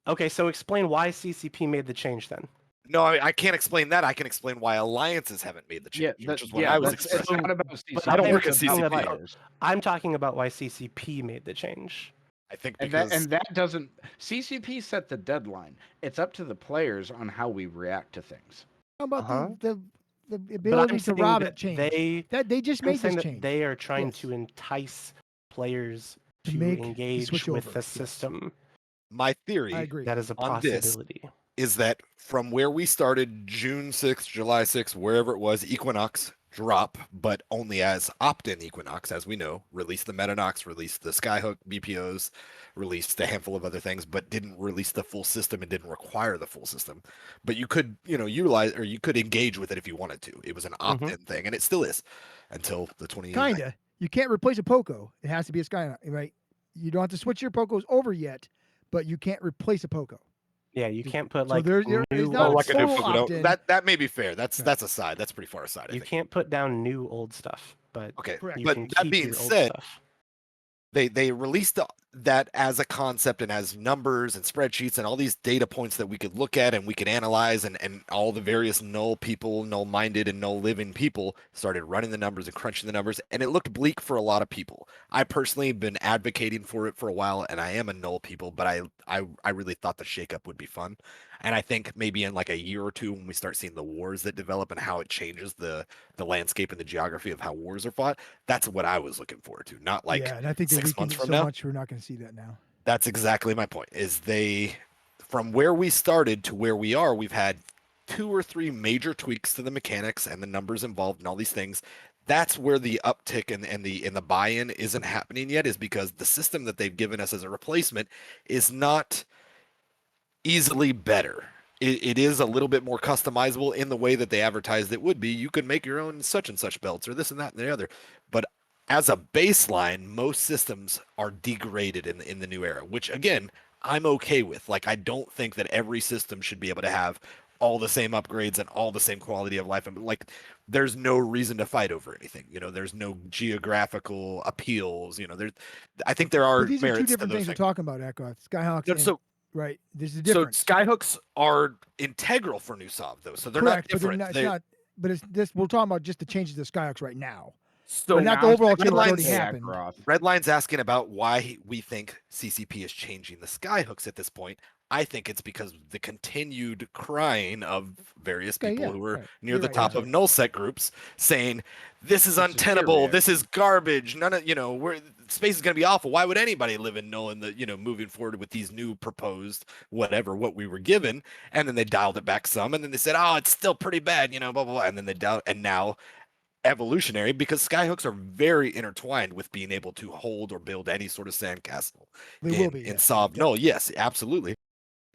Okay, so explain why CCP made the change then. No, I can't explain that. I can explain why alliances haven't made the change, which is what I was it's expressing. not about But CCP. I don't work it's at about CCP. players. I'm talking about why CCP made the change. I think And because that doesn't CCP set the deadline. It's up to the players on how we react to things. How about Uh-huh. the But ability I'm to saying rob that it change? they They just I'm made saying this that change. they are trying Yes. to entice players To to make the engage switch with over, the yes. system. my theory I agree. That is a on this possibility. is that from where we started, June 6th, July 6th, wherever it was, Equinox drop, but only as opt-in Equinox, as we know, released the Metanox, released the Skyhook BPOs, released a handful of other things, but didn't release the full system and didn't require the full system. But you could, utilize, or you could engage with it if you wanted to. It was an opt-in thing, and it still is until the 20. Kinda. You can't replace a Poco. It has to be a Skyhawk, right? You don't have to switch your Pocos over yet, but you can't replace a Poco. Yeah, you can't put So like there new is not Oh, a like a new total Fukudo. opt-in. That may be fair. That's Yeah. that's aside. That's pretty far aside. I you think. can't put down new old stuff, but Okay, Correct. you but can that keep being your old said, stuff. they released that as a concept and as numbers and spreadsheets and all these data points that we could look at and we could analyze, and all the various null people, null minded and null living people started running the numbers and crunching the numbers, and it looked bleak for a lot of people. I personally have been advocating for it for a while, and I am a null people, but I really thought the shakeup would be fun. And I think maybe in like a year or two, when we start seeing the wars that develop and how it changes the landscape and the geography of how wars are fought, that's what I was looking forward to. Not like yeah, and I think they 6 weakened months it from so now. much we're not going to see that now. That's exactly my point. Is they, from where we started to where we are, we've had 2 or 3 major tweaks to the mechanics and the numbers involved and all these things. That's where the uptick and the buy-in isn't happening yet, is because the system that they've given us as a replacement is not easily better. It is a little bit more customizable in the way that they advertised it would be. You could make your own such and such belts or this and that and the other. But as a baseline, most systems are degraded in the new era, which again, I'm okay with. Like, I don't think that every system should be able to have all the same upgrades and all the same quality of life. And like, there's no reason to fight over anything. There's no geographical appeals. I think there are But these are two merits to different those things things. we're talking about, Echo. Skyhawks No, and, so right. This is so different. skyhooks are integral for New Sov though, so they're Correct, not different. but they're not, it's not. But it's this. We're talking about just the changes to Skyhawks right now. So But not the Now, overall change that's Redline's- already Hey, happened. Ackroth. Redline's asking about why we think CCP is changing the skyhooks at this point. I think it's because the continued crying of various Okay, people yeah, who are right. near You're the right, top you're of nullsec groups saying this is This is untenable, serious. this is garbage, none of space is going to be awful. Why would anybody live in null in the moving forward with these new proposed what we were given? And then they dialed it back some, and then they said, oh, it's still pretty bad, blah blah blah, and then they dialed, and now evolutionary, because skyhooks are very intertwined with being able to hold or build any sort of sandcastle They will be. in Yes. Sov Null. Yes, absolutely.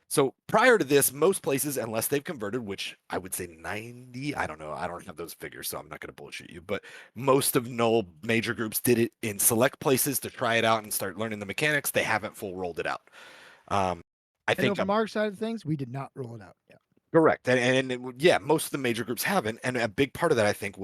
So prior to this, most places, unless they've converted, which I would say 90, I don't know, I don't have those figures, so I'm not going to bullshit you, but most of Null major groups did it in select places to try it out and start learning the mechanics. They haven't full rolled it out. I I know think from our side of things, we did not roll it out. Yeah. correct. Yeah, most of the major groups haven't. And a big part of that, I think,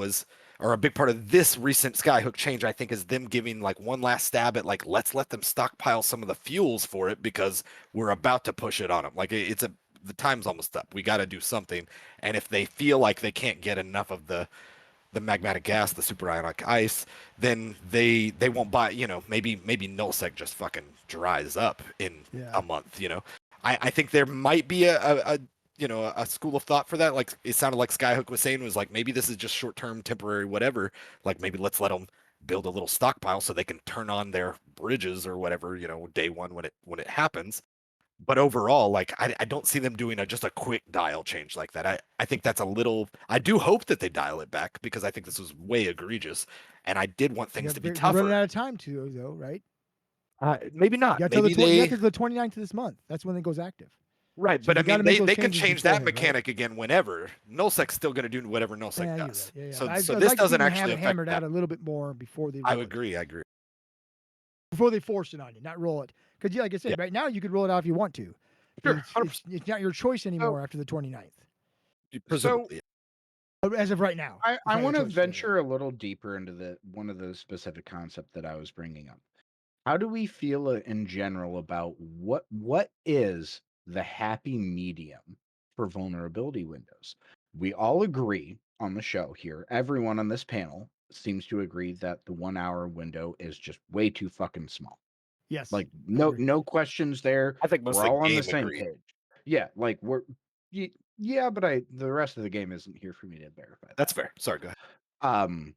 or a big part of this recent Skyhook change, I think, is them giving like one last stab at like, let's let them stockpile some of the fuels for it because we're about to push it on them. Like, the time's almost up. We got to do something. And if they feel like they can't get enough of the magmatic gas, the superionic ice, then they won't buy, maybe nullsec just fucking dries up in Yeah. a month, I think there might be a a school of thought for that. Like it sounded like Skyhook was saying was like maybe this is just short term, temporary, whatever. Like maybe let's let them build a little stockpile so they can turn on their bridges or whatever, day one when it happens. But overall, like I don't see them doing just a quick dial change like that. I think that's a little. I do hope that they dial it back because I think this was way egregious, and I did want things to be You're running tougher. out of time too, though, right? Maybe not. You got till Maybe the 29th of this month. That's when it goes active. right, so but you I gotta mean make those they can changes change that beforehand, right? mechanic again whenever. Nullsec's still going to do whatever Nullsec Yeah, you're does. right. Yeah. So I'd this like to see doesn't them have actually it affect hammered that. out a little bit more before they. I roll it. agree. Before they force it on you, not roll it. Because, like I said, Yeah. right now you could roll it out if you want to. Sure, It's not your choice anymore after the 29th. Presumably. As of right now. I it's not your want to choice for later. venture a little deeper into one of the specific concept that I was bringing up. How do we feel in general about what is the happy medium for vulnerability windows? We all agree on the show here. Everyone on this panel seems to agree that the 1 hour window is just way too fucking small. Yes. Like I no agree. questions there. I think most We're of the all on the game same agree. page. Yeah, like yeah, but the rest of the game isn't here for me to verify that. That's fair. Sorry, go ahead.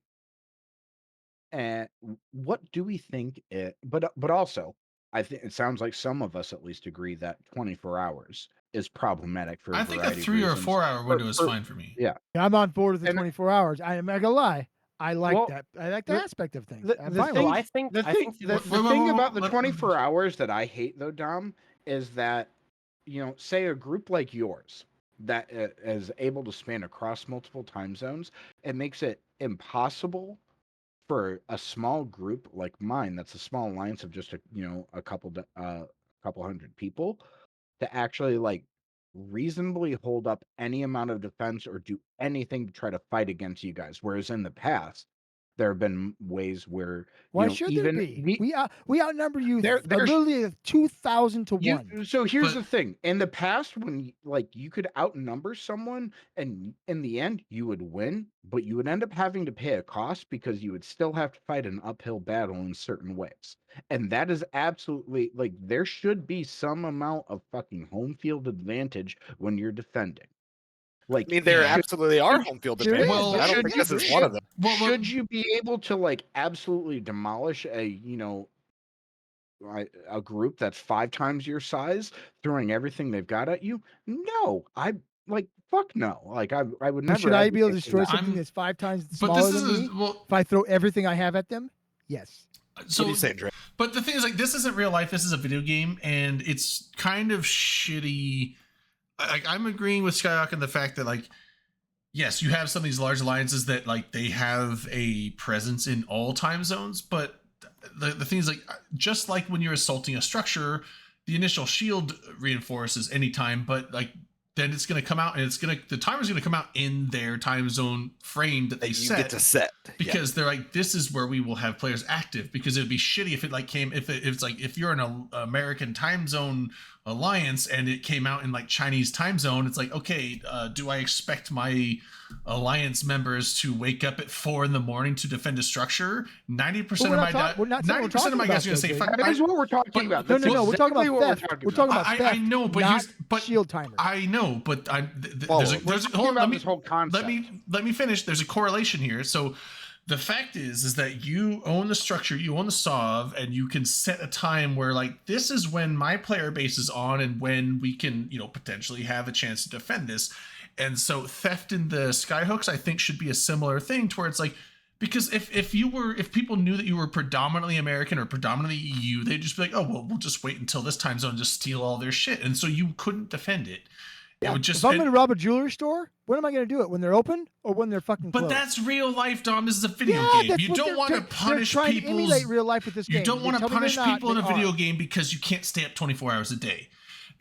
And what do we think but also I think it sounds like some of us at least agree that 24 hours is problematic for a I think a variety of 3 or reasons. 4 hour window is for- fine for me. Yeah. I'm on board with the And- 24 hours. I'm not gonna lie. I like Well, that. I like the- that aspect of things. the I'm thing- fine with So it. I think The I thing, think the Wait, wait, thing wait, about the let- 24 hours that I hate though, Dom, is that, say a group like yours that is able to span across multiple time zones, it makes it impossible for a small group like mine, that's a small alliance of just a couple hundred people, to actually like reasonably hold up any amount of defense or do anything to try to fight against you guys. Whereas in the past, there have been ways where Why should there even be? We outnumber you There- there's- literally 2,000 to 1. So here's But- the thing: in the past, when you could outnumber someone, and in the end you would win, but you would end up having to pay a cost because you would still have to fight an uphill battle in certain ways. And that is absolutely like there should be some amount of fucking home field advantage when you're defending. Like, I mean, there Yeah. absolutely are home field There advantages, is, but I don't should think you- this is one of them. Well, should you be able to like absolutely demolish a group that's 5 times your size, throwing everything they've got at you? No, fuck no. Like I would never. Should I be able to advocate for destroy that. something I'm- that's 5 times but smaller this than is me? well. If I throw everything I have at them? Yes. So What are you saying, Dre? But the thing is, like, this isn't real life. This is a video game, and it's kind of shitty. I'm agreeing with Skyhawk in the fact that, like, yes, you have some of these large alliances that, like, they have a presence in all time zones, but the thing is, like, just like when you're assaulting a structure, the initial shield reinforces anytime, but, like, then it's going to come out, and the timer's going to come out in their time zone frame that they You set. get to set. Because they're like, this is where we will have players active, because it would be shitty if it like came if it's like if you're in a American time zone alliance and it came out in like Chinese time zone, it's like, okay, do I expect my alliance members to wake up at 4 a.m. to defend a structure? 90% of my 90% of my guys are gonna say, Jake. fuck, That is what we're talking but- about. No, That's we're talking exactly about what theft. we're We're talking about I theft. know, but not but shield timers. I know, but Follow. there's We're hold on, talking about let me this whole concept. let me finish. There's a correlation here. So the fact is that you own the structure, you own the SOV, and you can set a time where, like, this is when my player base is on and when we can, potentially have a chance to defend this. And so theft in the Skyhooks, I think, should be a similar thing to where it's like, because if people knew that you were predominantly American or predominantly EU, they'd just be like, oh, well, we'll just wait until this time zone and just steal all their shit. And so you couldn't defend it. It would just, if I'm going to rob a jewelry store, when am I going to do it? When they're open or when they're fucking but closed? that's real life, Dom. This is a video Yeah, game. that's You what don't they're want to they're punish trying to people's. emulate real life with this game. You don't They want to tell me they're punish not, people in a they video are. game because you can't stay up 24 hours a day.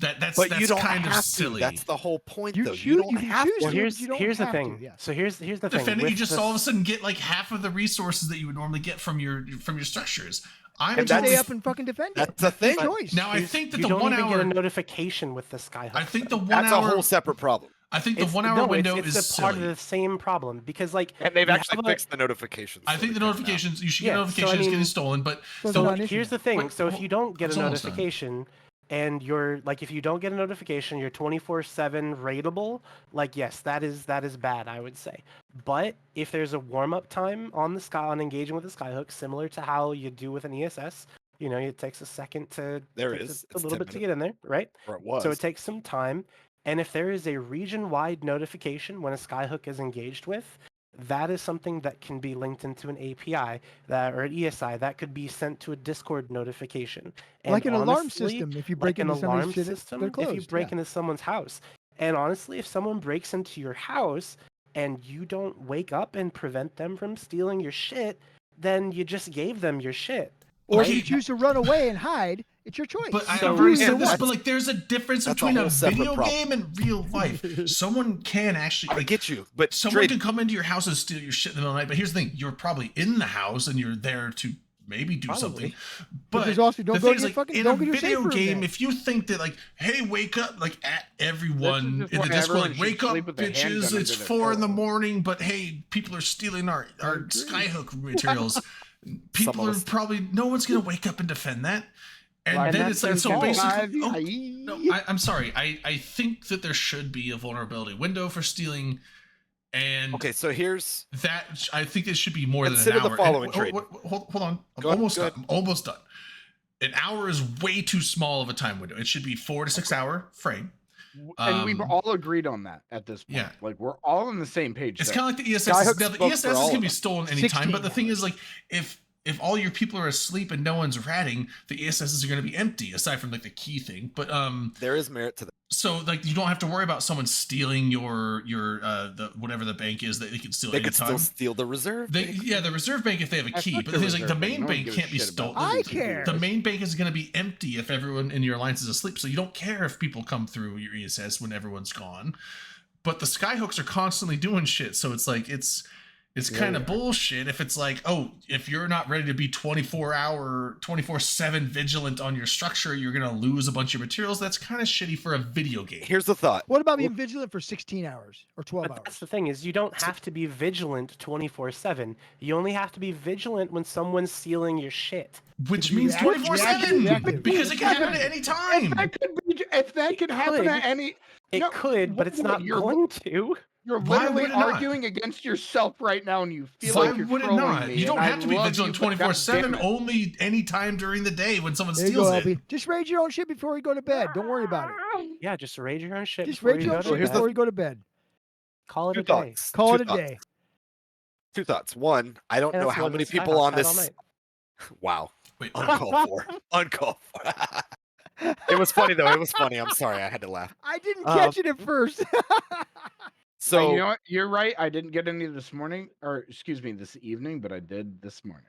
That's But you don't kind have of silly. to. That's the whole point, You though. choose- You don't you can have choose to. Well, to. here's you don't here's the have thing. to, yes. So here's the thing. Defend it, you With just the- all of a sudden get like half of the resources that you would normally get from your structures. I'm And Stay totally, up and fucking defend it. That's the thing. Choice. now I here's- think that you the don't 1 even hour. get a notification with the Skyhook. I think the though. 1 That's hour. a whole separate problem. I think the It's- 1 hour no, window it's is a part silly. of the same problem because like And they've you actually have a- fixed the notifications. I think the notifications. You should get Yeah, so I notifications getting mean- stolen, but So so not an issue here's now. the thing. Wait, So if you don't get a it's almost done. notification, and you're like, if you don't get a notification, you're 24/7 raidable. Like, yes, that is bad, I would say. But if there's a warm up time on the sky on engaging with the skyhook, similar to how you do with an ESS, you know, it takes a second to There it takes is. a It's little 10 bit to minutes. get in there, right? Or it was. So it takes some time. And if there is a region-wide notification when a skyhook is engaged with, that is something that can be linked into an API or an ESI that could be sent to a Discord notification. And Like an alarm honestly, system. If you like break an into somebody's alarm shit, system, they're closed. if you break yeah. into someone's house. And honestly, if someone breaks into your house and you don't wake up and prevent them from stealing your shit, then you just gave them your shit. Or if Okay. you choose to run away and hide, it's your choice. But You I've can already do either said this, one. but like, there's a difference That's a between a whole separate video problem. game and real life. Someone can actually, I like, get you, but someone Drake, can come into your house and steal your shit in the middle of the night. But here's the thing: you're probably in the house and you're there to maybe do something. Probably. But there's also- don't the go thing to is, your fucking- in don't a go to your video safe room game, then. if you think that like, hey, wake up, like at everyone just in the why Discord, everyone like, should wake up, sleep with their handgun bitches! under It's their 4 in the pillow. morning, but hey, people are stealing our agree. skyhook materials. People Some of are us- probably no one's gonna wake up and defend that. And Like, then that's it's like, their so fault. basically, oh, Aye. no, I'm sorry. I think that there should be a vulnerability window for stealing, and okay, so here's that I think it should be more Consider than the an hour. following And- trade. Hold on, I'm Go ahead, almost go done. ahead. I'm almost done. An hour is way too small of a time window. It should be 4 to 6 hour frame. And we've Um, all agreed on that at this point. yeah. Like we're all on the same page. It's there. kind of like the ESS. Skyhook Now the spoke for ESS all can of be us. stolen anytime, 16 but the thing hours. is, like, if all your people are asleep and no one's ratting, the ESSs are going to be empty, aside from like the key thing. But there is merit to that. so like you don't have to worry about someone stealing your the whatever the bank is that they can steal They could anytime. still steal the reserve. They, bank. yeah, the reserve bank if they have a I key, fuck but the thing is, like, the reserve bank. main No one bank gives can't a be shit about stolen. I losing care. The CPUs. main bank is going to be empty if everyone in your alliance is asleep, so you don't care if people come through your ESS when everyone's gone. But the skyhooks are constantly doing shit, so it's like it's kind of bullshit if it's like, oh, if you're not ready to be 24/7 vigilant on your structure, you're going to lose a bunch of materials. That's kind of shitty for a video game. Here's the thought. What about being vigilant for 16 hours or 12 But that's hours? the thing is, you don't have to be vigilant 24/7. You only have to be vigilant when someone's stealing your shit. Which Be means reactive, 24/7 reactive. because it can happen at any time. If that could happen could. at any, It No, could, but it's wait, not you're- going to. you're Why literally would it not? arguing against yourself right now, and you feel Why like you're would it trolling not? me, You don't and I have to be love vigilant you, but 24/7. goddamn it. Only any time during the day when someone There you go, steals it. LB. Just raid your own shit before you go to bed. Don't worry about it. Yeah, just raid your own shit Just before raid you your go own to shit here's the- bed. before you go to bed. Call it Two a day. thoughts. Call Two it a thoughts. day. Two thoughts. One, I don't And know that's how what many this guy people on outside all this. night. Wow, Wait, uncalled for. Uncalled for. It was funny though. It was funny. I'm sorry. I had to laugh. I didn't catch it at first. So you know what? You're right. I didn't get any this morning, or excuse me, this evening, but I did this morning.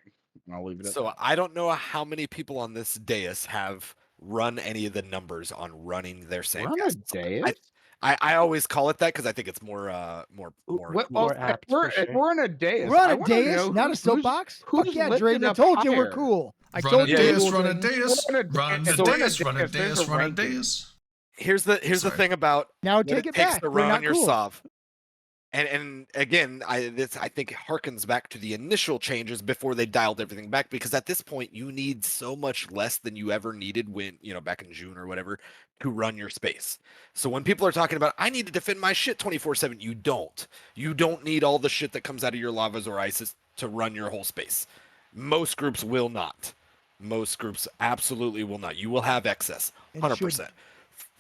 I'll leave it at So that. I don't know how many people on this dais have run any of the numbers on running their We're on a Sandcast. dais? I always call it that because I think it's more more Well, cool. More if apps we're, for if sure. we're on a dais, We're on I a wanna dais, know not a who's- soapbox. who's Fuck yeah, Drayden. lifting I up told you we're higher? cool. I run told a you yeah, we're dais, cool, run a Drayden. dais, We're on a run dais. the We're on a dais, run a dais. There's dais, a run a ranking. dais. Here's the Sorry. thing about Now what take it it takes back. to We're run not on your cool. Sov. And again, this I think harkens back to the initial changes before they dialed everything back, because at this point you need so much less than you ever needed when, back in June or whatever, to run your space. So when people are talking about, I need to defend my shit 24/7, you don't. You don't need all the shit that comes out of your lavas or ISIS to run your whole space. Most groups will not. Most groups absolutely will not. You will have excess, And 100%.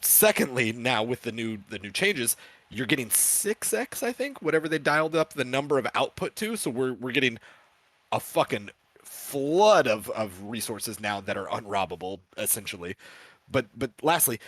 Secondly, now with the new changes, you're getting 6x, I think, whatever they dialed up the number of output to. So we're getting a fucking flood of resources now that are unrobbable, essentially. But lastly,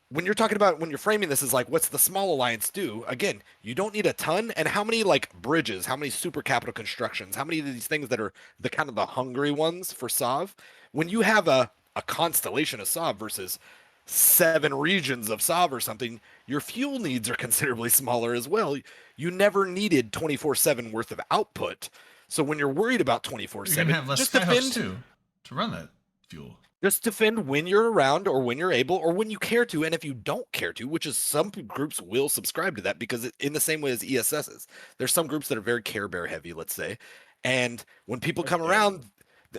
when you're talking about, when you're framing this as like, what's the small alliance do? Again, you don't need a ton. And how many like bridges, how many super capital constructions, how many of these things that are the kind of the hungry ones for Sov? When you have a constellation of Sov versus 7 regions of Sov or something, your fuel needs are considerably smaller as well. You never needed 24/7 worth of output. So when you're worried about You're 24/7, gonna have less just skyhooks defend, too to run that fuel. just defend when you're around or when you're able or when you care to. And if you don't care to, which is some groups will subscribe to that, because in the same way as ESSs, there's some groups that are very Care Bear heavy, let's say. And when people come around,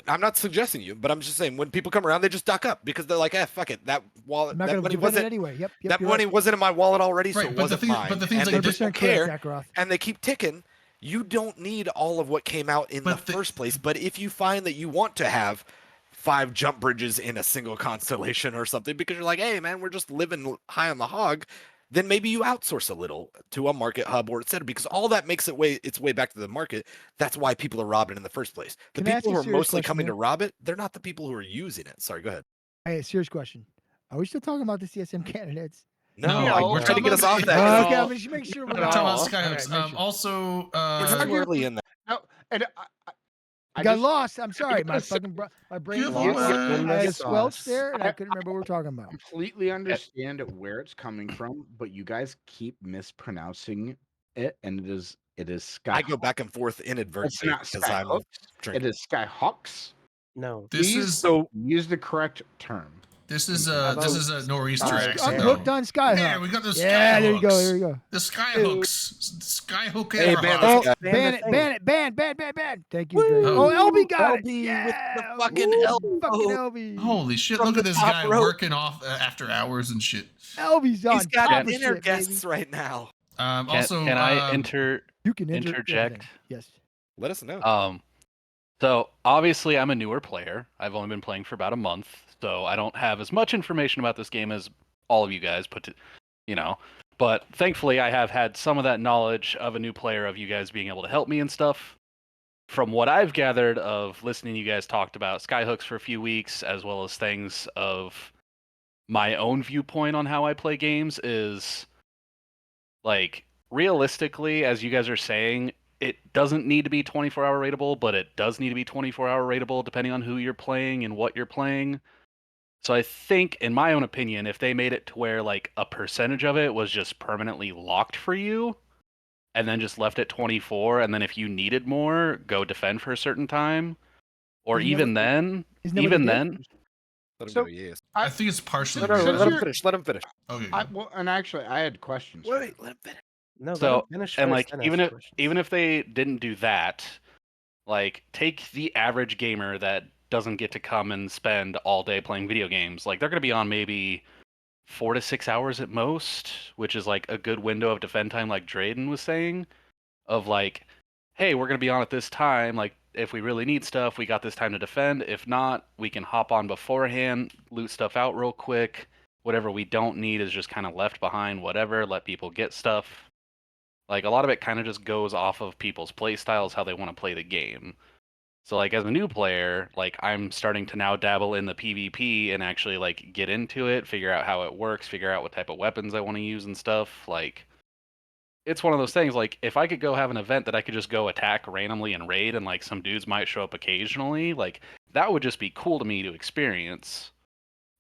I'm not suggesting you, but I'm just saying when people come around, they just duck up because they're like, fuck it, that wallet, I'm not that going to money defend it wasn't, anyway. Yep. that You're money wasn't in my wallet already, so Right, it but the wasn't thing- mine. but the things and like they this- just don't 100% care, correct, Ackroth. and they keep ticking. You don't need all of what came out in the But the- first place. But if you find that you want to have 5 jump bridges in a single constellation or something, because you're like, hey man, we're just living high on the hog, then maybe you outsource a little to a market hub or etc. Because all that makes its way back to the market. That's why people are robbing in the first place. The Can I ask people you a who are serious mostly question coming here? to rob it, they're not the people who are using it. Sorry, go ahead. Hey, serious question. Are we still talking about the CSM candidates? No, No, I'm we're trying to talking get us about- off that. Oh, 'cause okay, all- I'm just making sure we're We're We're not. talking about all- Skyhooks. Alright, make sure. Also, It's too Arguably- early in that. No, and I got just- lost. I'm sorry. My gotta say- fucking my brain Give lost. them I had a the squelch sauce. there, and I I- couldn't remember what we're talking about. completely understand where it's coming from, but you guys keep mispronouncing it, and it is Sky. I go back and forth It's inadvertently not because I'm Skyhooks. It drinking. is Skyhawks. No. this Please is so use the correct term. this is How this about is a nor'easter Sky- accent. I'm though. hooked on Skyhook. There, we got the Yeah, there you go. Skyhooks. There you go. The Skyhooks. Skyhook Hey, and man, Hawk. this guy- Ban it, thing. ban it, ban. Thank you, Woo! Drake. Oh, LB got it. LB with Yeah, the fucking woo, elbow. fucking LB. Holy shit! From Look at the this top guy rope. working off after hours and shit. LB's on He's got top of inner shit, guests baby. right now. Also, can I um, You can interject? everything. Yes. Let us know. So obviously I'm a newer player. I've only been playing for about a month, so I don't have as much information about this game as all of you guys but thankfully I have had some of that knowledge of a new player, of you guys being able to help me and stuff. From what I've gathered of listening to you guys talked about Skyhooks for a few weeks, as well as things of my own viewpoint on how I play games, is like, realistically, as you guys are saying, it doesn't need to be 24-hour rateable, but it does need to be 24-hour rateable depending on who you're playing and what you're playing. So I think, in my own opinion, if they made it to where like a percentage of it was just permanently locked for you, and then just left it 24, and then if you needed more, go defend for a certain time, or Isn't that even what- then, Isn't that what even they did? then, Let him so- go. Yes. I think it's partially. No, no, let him you're- finish. Let him finish. Okay. Well, and actually, I had questions. for Wait, you. let him finish. No, So, let him finish and first, like, then even ask if questions. even if they didn't do that, like, take the average gamer that doesn't get to come and spend all day playing video games. Like, they're going to be on maybe 4 to 6 hours at most, which is like a good window of defend time, like Drayden was saying, of like, hey, we're going to be on at this time. Like, if we really need stuff, we got this time to defend. If not, we can hop on beforehand, loot stuff out real quick. Whatever we don't need is just kind of left behind, whatever, let people get stuff. Like, a lot of it kind of just goes off of people's play styles, how they want to play the game. So, like, as a new player, like, I'm starting to now dabble in the PvP and actually, like, get into it, figure out how it works, figure out what type of weapons I want to use and stuff. Like, it's one of those things, like, if I could go have an event that I could just go attack randomly and raid, and, like, some dudes might show up occasionally, like, that would just be cool to me to experience.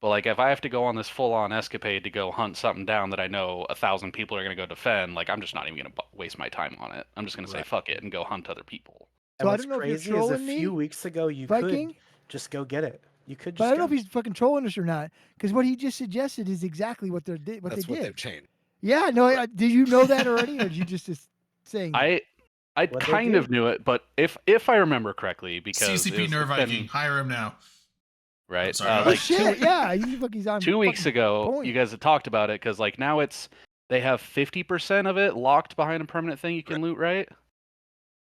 But, like, if I have to go on this full-on escapade to go hunt something down that I know 1,000 people are going to go defend, like, I'm just not even going to waste my time on it. I'm just going to say Right. fuck it and go hunt other people. So And I what's don't know if you're crazy is a trolling me, few weeks ago you Viking, could just go get it. You could just but I don't know go. if he's fucking trolling us or not. Because what he just suggested is exactly what That's they what did. they've changed. Yeah, no, did you know that already, or did you just saying? I What'd they kind do? of knew it, but if I remember correctly, because CCP it's Nerve been- Viking, hire him now. right? sorry, Oh like, shit! Yeah, he's on. 2 weeks fucking ago, point. you guys had talked about it because like now they have 50% of it locked behind a permanent thing you can loot, right?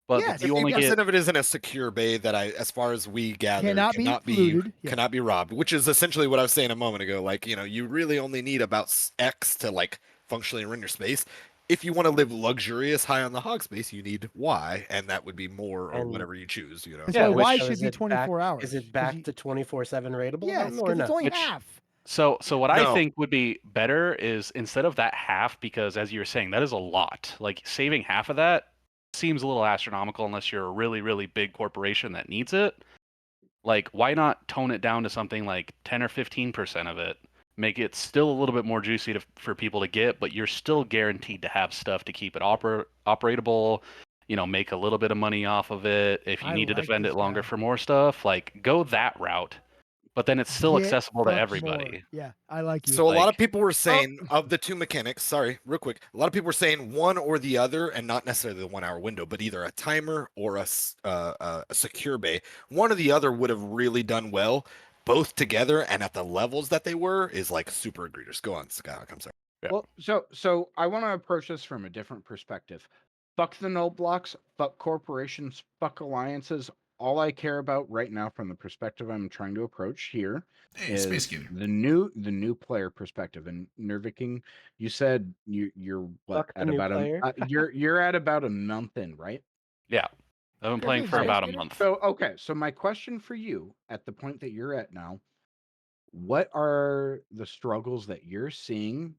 But Yes. you only get 50% of it is in a secure bay that as far as we gather, Cannot be looted, yes. cannot be robbed, which is essentially what I was saying a moment ago. Like, you really only need about X to like functionally run your space. If you want to live luxurious high on the hog space, you need Y, and that would be more or And- whatever you choose. That's Yeah, why which- Y So should is be it 24 hours. Is it 'cause back you- to 24/7 rateable? Yes, then, or because it's no? only Which- half. So what I No. think would be better is instead of that half, because as you were saying, that is a lot. Like saving half of that seems a little astronomical unless you're a really, really big corporation that needs it. Like, why not tone it down to something like 10 or 15% of it? Make it still a little bit more juicy for people to get, but you're still guaranteed to have stuff to keep it operatable. Make a little bit of money off of it. If you I need to like defend this it longer guy. for more stuff, like go that route. but then it's still Get accessible to fucked everybody. more. Yeah, I like you. So a lot of Like- people were saying of the two mechanics, sorry, real quick. A lot of people were saying one or the other, and not necessarily the 1 hour window, but either a timer or a secure bay. One or the other would have really done well. Both together and at the levels that they were is like super egregious. Go on, Skyhawk. I'm sorry. Yeah. Well, so I want to approach this from a different perspective. Fuck the null blocks, fuck corporations, fuck alliances. All I care about right now, from the perspective I'm trying to approach here, Hey, is Space Gator. the new player perspective. And Nerviking, you said you're what Fuck the at new about player. you're at about a month in, right? Yeah, I've been playing for Right. about a month. So okay, so my question for you at the point that you're at now, what are the struggles that you're seeing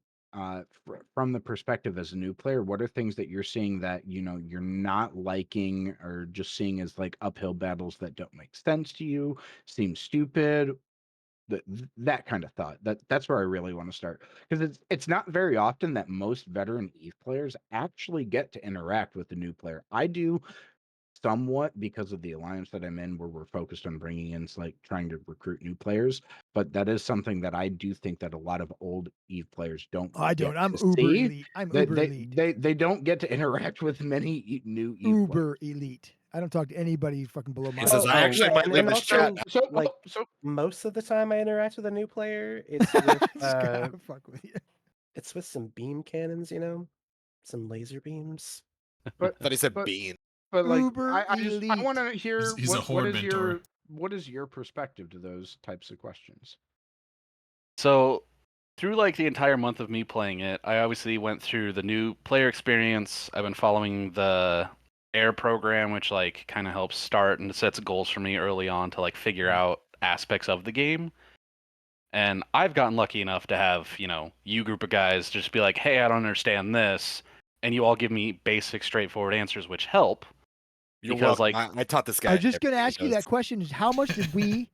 from the perspective as a new player? What are things that you're seeing that you're not liking, or just seeing as like uphill battles that don't make sense to you, seem stupid? That kind of thought. That's where I really want to start, because it's not very often that most veteran EVE players actually get to interact with the new player. I do somewhat because of the alliance that I'm in, where we're focused on bringing in, like, trying to recruit new players. But that is something that I do think that a lot of old EVE players don't. I don't. get I'm to uber see. elite. I'm They, uber they, elite. they don't get to interact with many new EVE players. Uber elite. I don't talk to anybody fucking below my He says, level. I actually might and leave this also, chat now. So like, so most of the time I interact with a new player, it's with Just gotta fuck with you. it's with some beam cannons, some laser beams. I thought he said but- bean. but like Uber I elite. want to hear He's a what horde is mentor. what is your perspective to those types of questions? So through like the entire month of me playing it, I obviously went through the new player experience. I've been following the air program, which like kind of helps start and sets goals for me early on to like figure out aspects of the game. And I've gotten lucky enough to have, you group of guys just be like, hey, I don't understand this. And you all give me basic, straightforward answers, which help. You're Because, welcome. I taught this guy. I was just gonna everything ask he you does. that question: is how much did we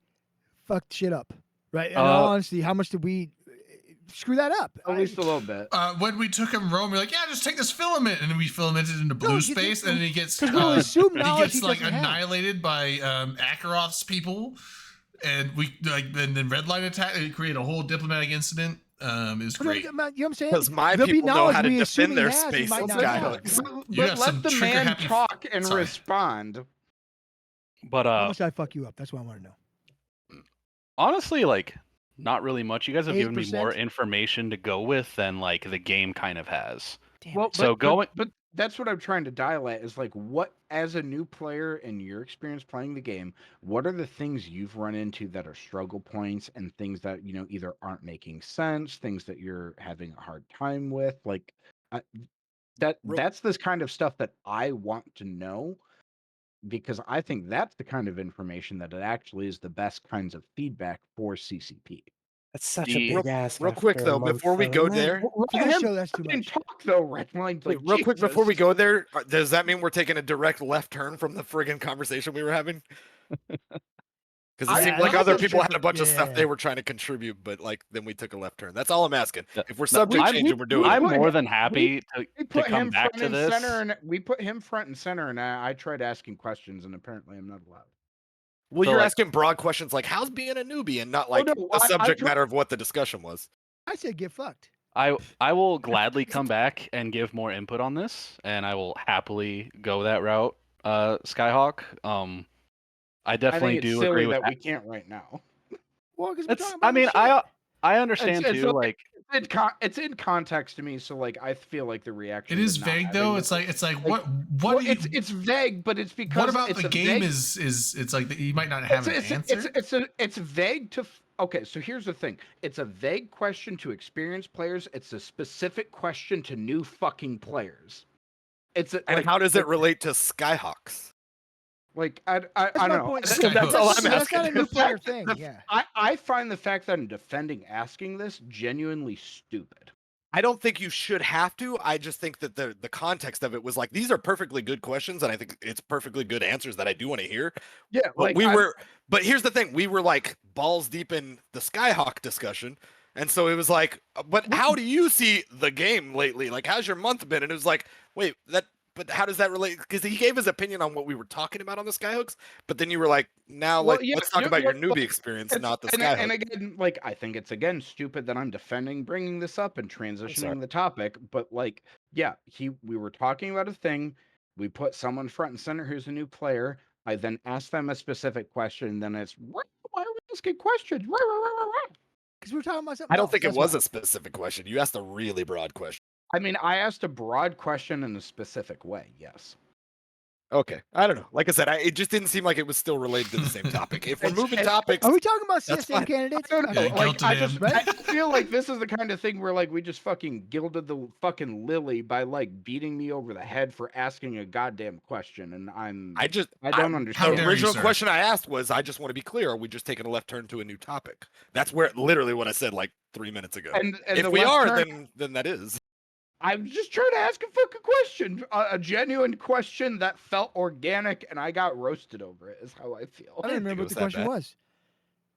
fuck shit up? Right. In Uh, all honesty, how much did we screw that up? At least a little bit. When we took him Rome, we're like, yeah, just take this filament, and then we filamented into blue you space, think- and then he gets 'cause we'll assume he knowledge gets he like doesn't have. annihilated by Akaroth's people, and we like then Redline attack and create a whole diplomatic incident. Is great. You know what I'm saying? Because my There'll be people know knowledge how to we assume defend he their has, he space. might on not have. Skyhooks. You But got let some the trigger man happy- talk and Sorry. respond. But How much did I fuck you up? That's what I want to know. honestly, like, not really much. You guys have given me more 8%? information to go with than like the game kind of has. Damn Well, it. So going- but that's what I'm trying to dial at, is like, what, as a new player in your experience playing the game, what are the things you've run into that are struggle points, and things that either aren't making sense, things that you're having a hard time with, like that's this kind of stuff that I want to know, because I think that's the kind of information that it actually is the best kinds of feedback for CCP. That's such The- a big ass. real quick, though, before we go there, For this show, that's too Fucking much. talk though, Redline. wait, Like, real quick before we Jesus. go there, does that mean we're taking a direct left turn from the friggin' conversation we were having? Because it I- seemed I like think other that's people had a different. bunch of stuff Yeah. they were trying to contribute, but like then we took a left turn. That's all I'm asking. Yeah. If we're No, subject I'm- changing, we're doing I'm it. put more him- than happy We to put come him back front to and this. center, and we put him front and center, and I tried asking questions, and apparently I'm not allowed. Well, So, you're like- asking broad questions like how's being a newbie, and not like no, the I subject tried- matter of what the discussion was. I said get fucked. I will gladly come back and give more input on this, and I will happily go that route, Skyhawk. I definitely I think it's do silly agree with that we can't right now. Well, because we're It's, talking about I mean, this shit. I understand It's too. like- Like, It's in context to me, so like I feel like the reaction. It is to not vague having though. this- It's like like, what well, do you, it's vague, but it's because what about it's the a game vague, is it's like that you might not have an answer. It's vague to. Okay, so here's the thing. It's a vague question to experienced players. It's a specific question to new fucking players. It's a, And like, how does it relate to Skyhawks? Like I That's don't my know. point. Skyhook. That's all I'm That's not a asking. new player fact- thing. the- Yeah. I find the fact that I'm defending asking this genuinely stupid. I don't think you should have to. I just think that the context of it was like these are perfectly good questions, and I think it's perfectly good answers that I do want to hear. Yeah, But but here's the thing: we were like balls deep in the Skyhawk discussion, and so it was like, but how do you see the game lately? Like, how's your month been? And it was like, wait, but how does that relate? Because he gave his opinion on what we were talking about on the Skyhooks, but then you were like, now Well, like yeah, let's talk no, about your well, newbie experience, It's- not the and, Skyhook. and again, like I think it's again stupid that I'm defending bringing this up and transitioning the topic, but like, yeah, we were talking about a thing. We put someone front and center who's a new player. I then asked them a specific question. Then it's why are we asking questions? Because we're talking about something I don't else, think it that's was why. a specific question. You asked a really broad question. I mean, I asked a broad question in a specific way. Yes. Okay, I don't know. Like I said, it just didn't seem like it was still related to the same topic. If we're moving topics, Are we talking about That's CSM fine. candidates? I don't know. Yeah, Like, guilted I just him. Right? I feel like this is the kind of thing where like we just fucking gilded the fucking lily by like beating me over the head for asking a goddamn question, and I don't The understand. dare you, original sir. question I asked was, I just want to be clear: are we just taking a left turn to a new topic? That's where literally what I said like 3 minutes ago. And If the we left are, turn- then that is. I'm just trying to ask a fucking question, a genuine question that felt organic, and I got roasted over it. Is how I feel. I don't didn't think remember it what was the that question bad. was.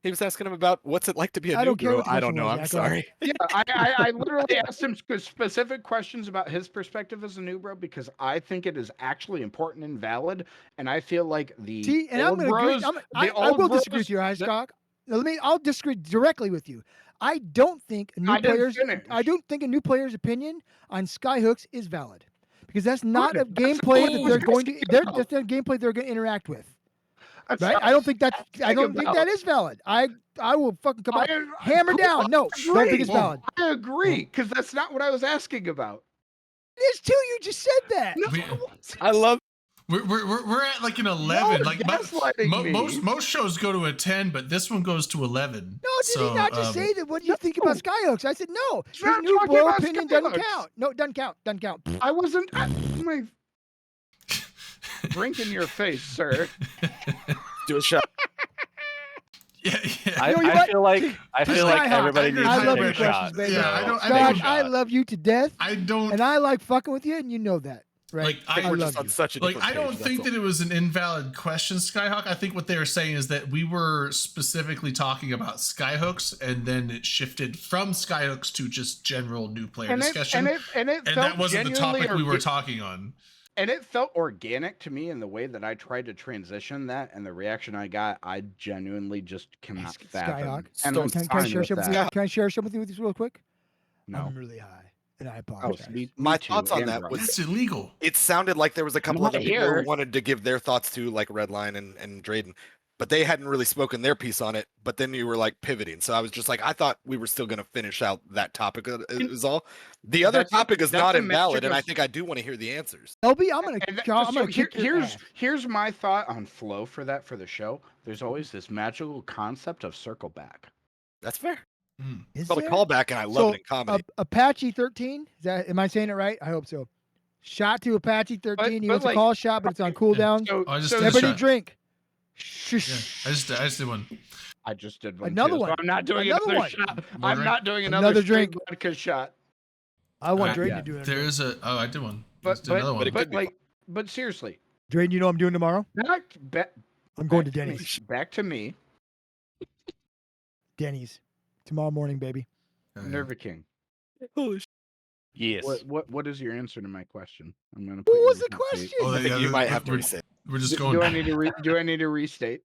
He was asking him about what's it like to be a I new don't care bro. what the I don't question know. was, I'm Jack. sorry. Yeah, I literally asked him specific questions about his perspective as a new bro because I think it is actually important and valid, and I feel like the See, and I'm old going to agree. bros, I old will disagree bros with you, that- Highstock. I'll disagree directly with you. I don't think a new I didn't player's. finish. I don't think a new player's opinion on Skyhooks is valid because that's not a Good, that's gameplay what I that was they're going to. asking about. That's not a gameplay they're going to interact with. That's Right? not I don't think that's. what I don't think about. that is valid. I will fucking come out, I hammer down. No, don't think it's agree. valid. I agree because that's not what I was asking about. It is too. You just said that. No, We- it wasn't. I love. We're at like an 11. You're Like gaslighting me. most shows go to a 10, but this one goes to 11. No, did he not just say that? What do you think about no. Skyhooks? I said no. His We're not new talking bro about opinion doesn't Skyhooks. count. No, doesn't count. Doesn't count. I wasn't. My drink in your face, sir. Do a shot. Yeah, yeah. I, know I what? feel like I Just feel like Skyhawk. everybody needs I to love take your a shot. questions, baby. Yeah, I don't- I Scott, don't- I love you to death, I don't and I like fucking with you, and you know that, right? like. I think I we're love just on you. such a like. different I don't page, think that's that it was an invalid question, Skyhawk. I think what they were saying is that we were specifically talking about Skyhooks, and then it shifted from Skyhooks to just general new player discussion, and it and felt that wasn't the genuinely topic we were orga- talking on. And it felt organic to me in the way that I tried to transition that, and the reaction I got, I genuinely just cannot fathom. Skyhawk. And So I'm Can I fine share with something with that. you? Can I share something with you real quick? No. I'm really high, and I Oh, apologize. My too, thoughts on and that Rob. was- That's illegal. It sounded like there was a couple Not other people here. who wanted to give their thoughts to, like Redline and Drayden, but they hadn't really spoken their piece on it. But then you were like pivoting, so I was just like, I thought we were still going to finish out that topic. Is all. The other That's- topic is that's not the invalid, magic and I of- think I do want to hear the answers. LB, I'm gonna, And that- I'm so gonna kick your here's ass. here's my thought on flow for that for the show. There's always this magical concept of circle back. That's fair. Mm. Is It's called a there? callback, and I love So, it in comedy. Apache 13. Is that? Am I saying it right? I hope so. Shot to Apache 13. He but wants a like- call shot, but it's on cooldown. So, I just so did a Everybody shot. drink. Yeah, Shush. I just did one. I just did one. Another too, one. So I'm not doing Another another one. shot. More I'm drink? not doing another, Another straight drink. vodka shot. I want Uh, Drayden yeah. to do it. There is a. Oh, I did one. But Let's do another one. it could be like, but seriously, Drayden, you know what I'm doing tomorrow? back I'm going to back Denny's. me- Back to me, Denny's tomorrow morning, baby. Nerva King. Yes. What is your answer to my question? I'm gonna. What put you was in the hot seat. question? Oh, I think yeah, you might have to we're- reset. We're just Do going. I need to do I need to restate?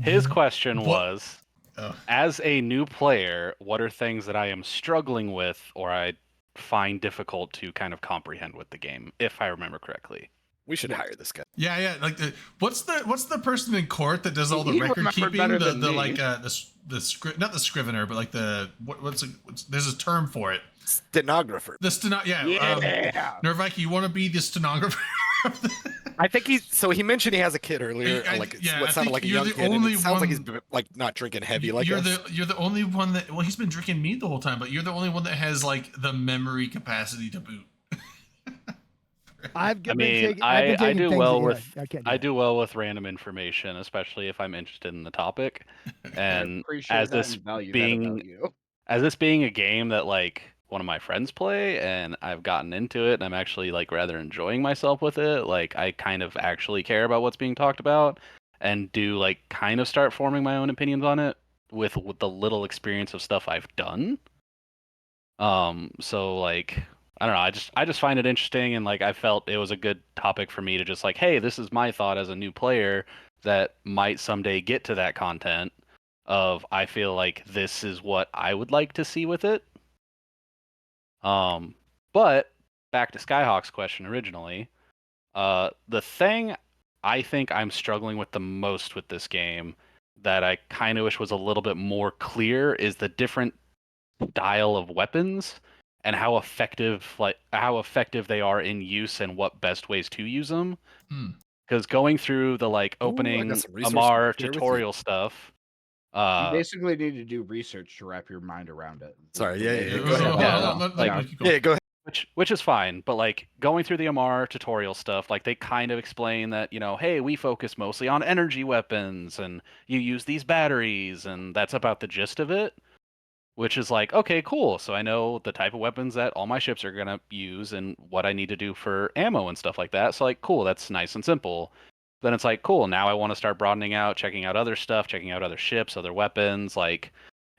His question What- was, Oh. as a new player, what are things that I am struggling with or I find difficult to kind of comprehend with the game, if I remember correctly? We should hire this guy. Yeah, yeah. Like what's the person in court that does all the He record remembered keeping? better The than the me. like the script, not the scrivener, but like the what's there's a term for it. Stenographer. The steno. Yeah. Yeah. Nervike, you want to be the stenographer? I think he mentioned he has a kid earlier, I- like yeah, what I sounded think like a you're young the kid. And only it sounds like he's one- like not drinking heavy like you're us. the only one that he's been drinking mead the whole time, but you're the only one that has like the memory capacity to boot. I've I been mean, taking, I've been I taking do things well that- with yeah, I can't do I that. do well with random information, especially if I'm interested in the topic. And Appreciate as that this and value that being about you. as this being a game that like one of my friends play and I've gotten into it and I'm actually like rather enjoying myself with it, like I kind of actually care about what's being talked about and do like kind of start forming my own opinions on it with the little experience of stuff I've done. So like I don't know. I just find it interesting, and like I felt it was a good topic for me to just like, hey, this is my thought as a new player that might someday get to that content of I feel like this is what I would like to see with it. But back to Skyhawk's question originally, the thing I think I'm struggling with the most with this game that I kind of wish was a little bit more clear is the different style of weapons and how effective they are in use and what best ways to use them. Hmm. Because going through the like Ooh, I got opening some resources Amar to share with you. tutorial stuff, You basically need to do research to wrap your mind around it. Sorry, The yeah, way yeah, it go is ahead. set Yeah, up. no, like- keep going. Yeah, go ahead. which is fine, but like going through the Amar tutorial stuff, like they kind of explain that, you know, hey, we focus mostly on energy weapons and you use these batteries, and that's about the gist of it. Which is like, okay, cool. So I know the type of weapons that all my ships are gonna use and what I need to do for ammo and stuff like that. So like, cool, that's nice and simple. Then it's like, cool, now I want to start broadening out, checking out other stuff, checking out other ships, other weapons. Like,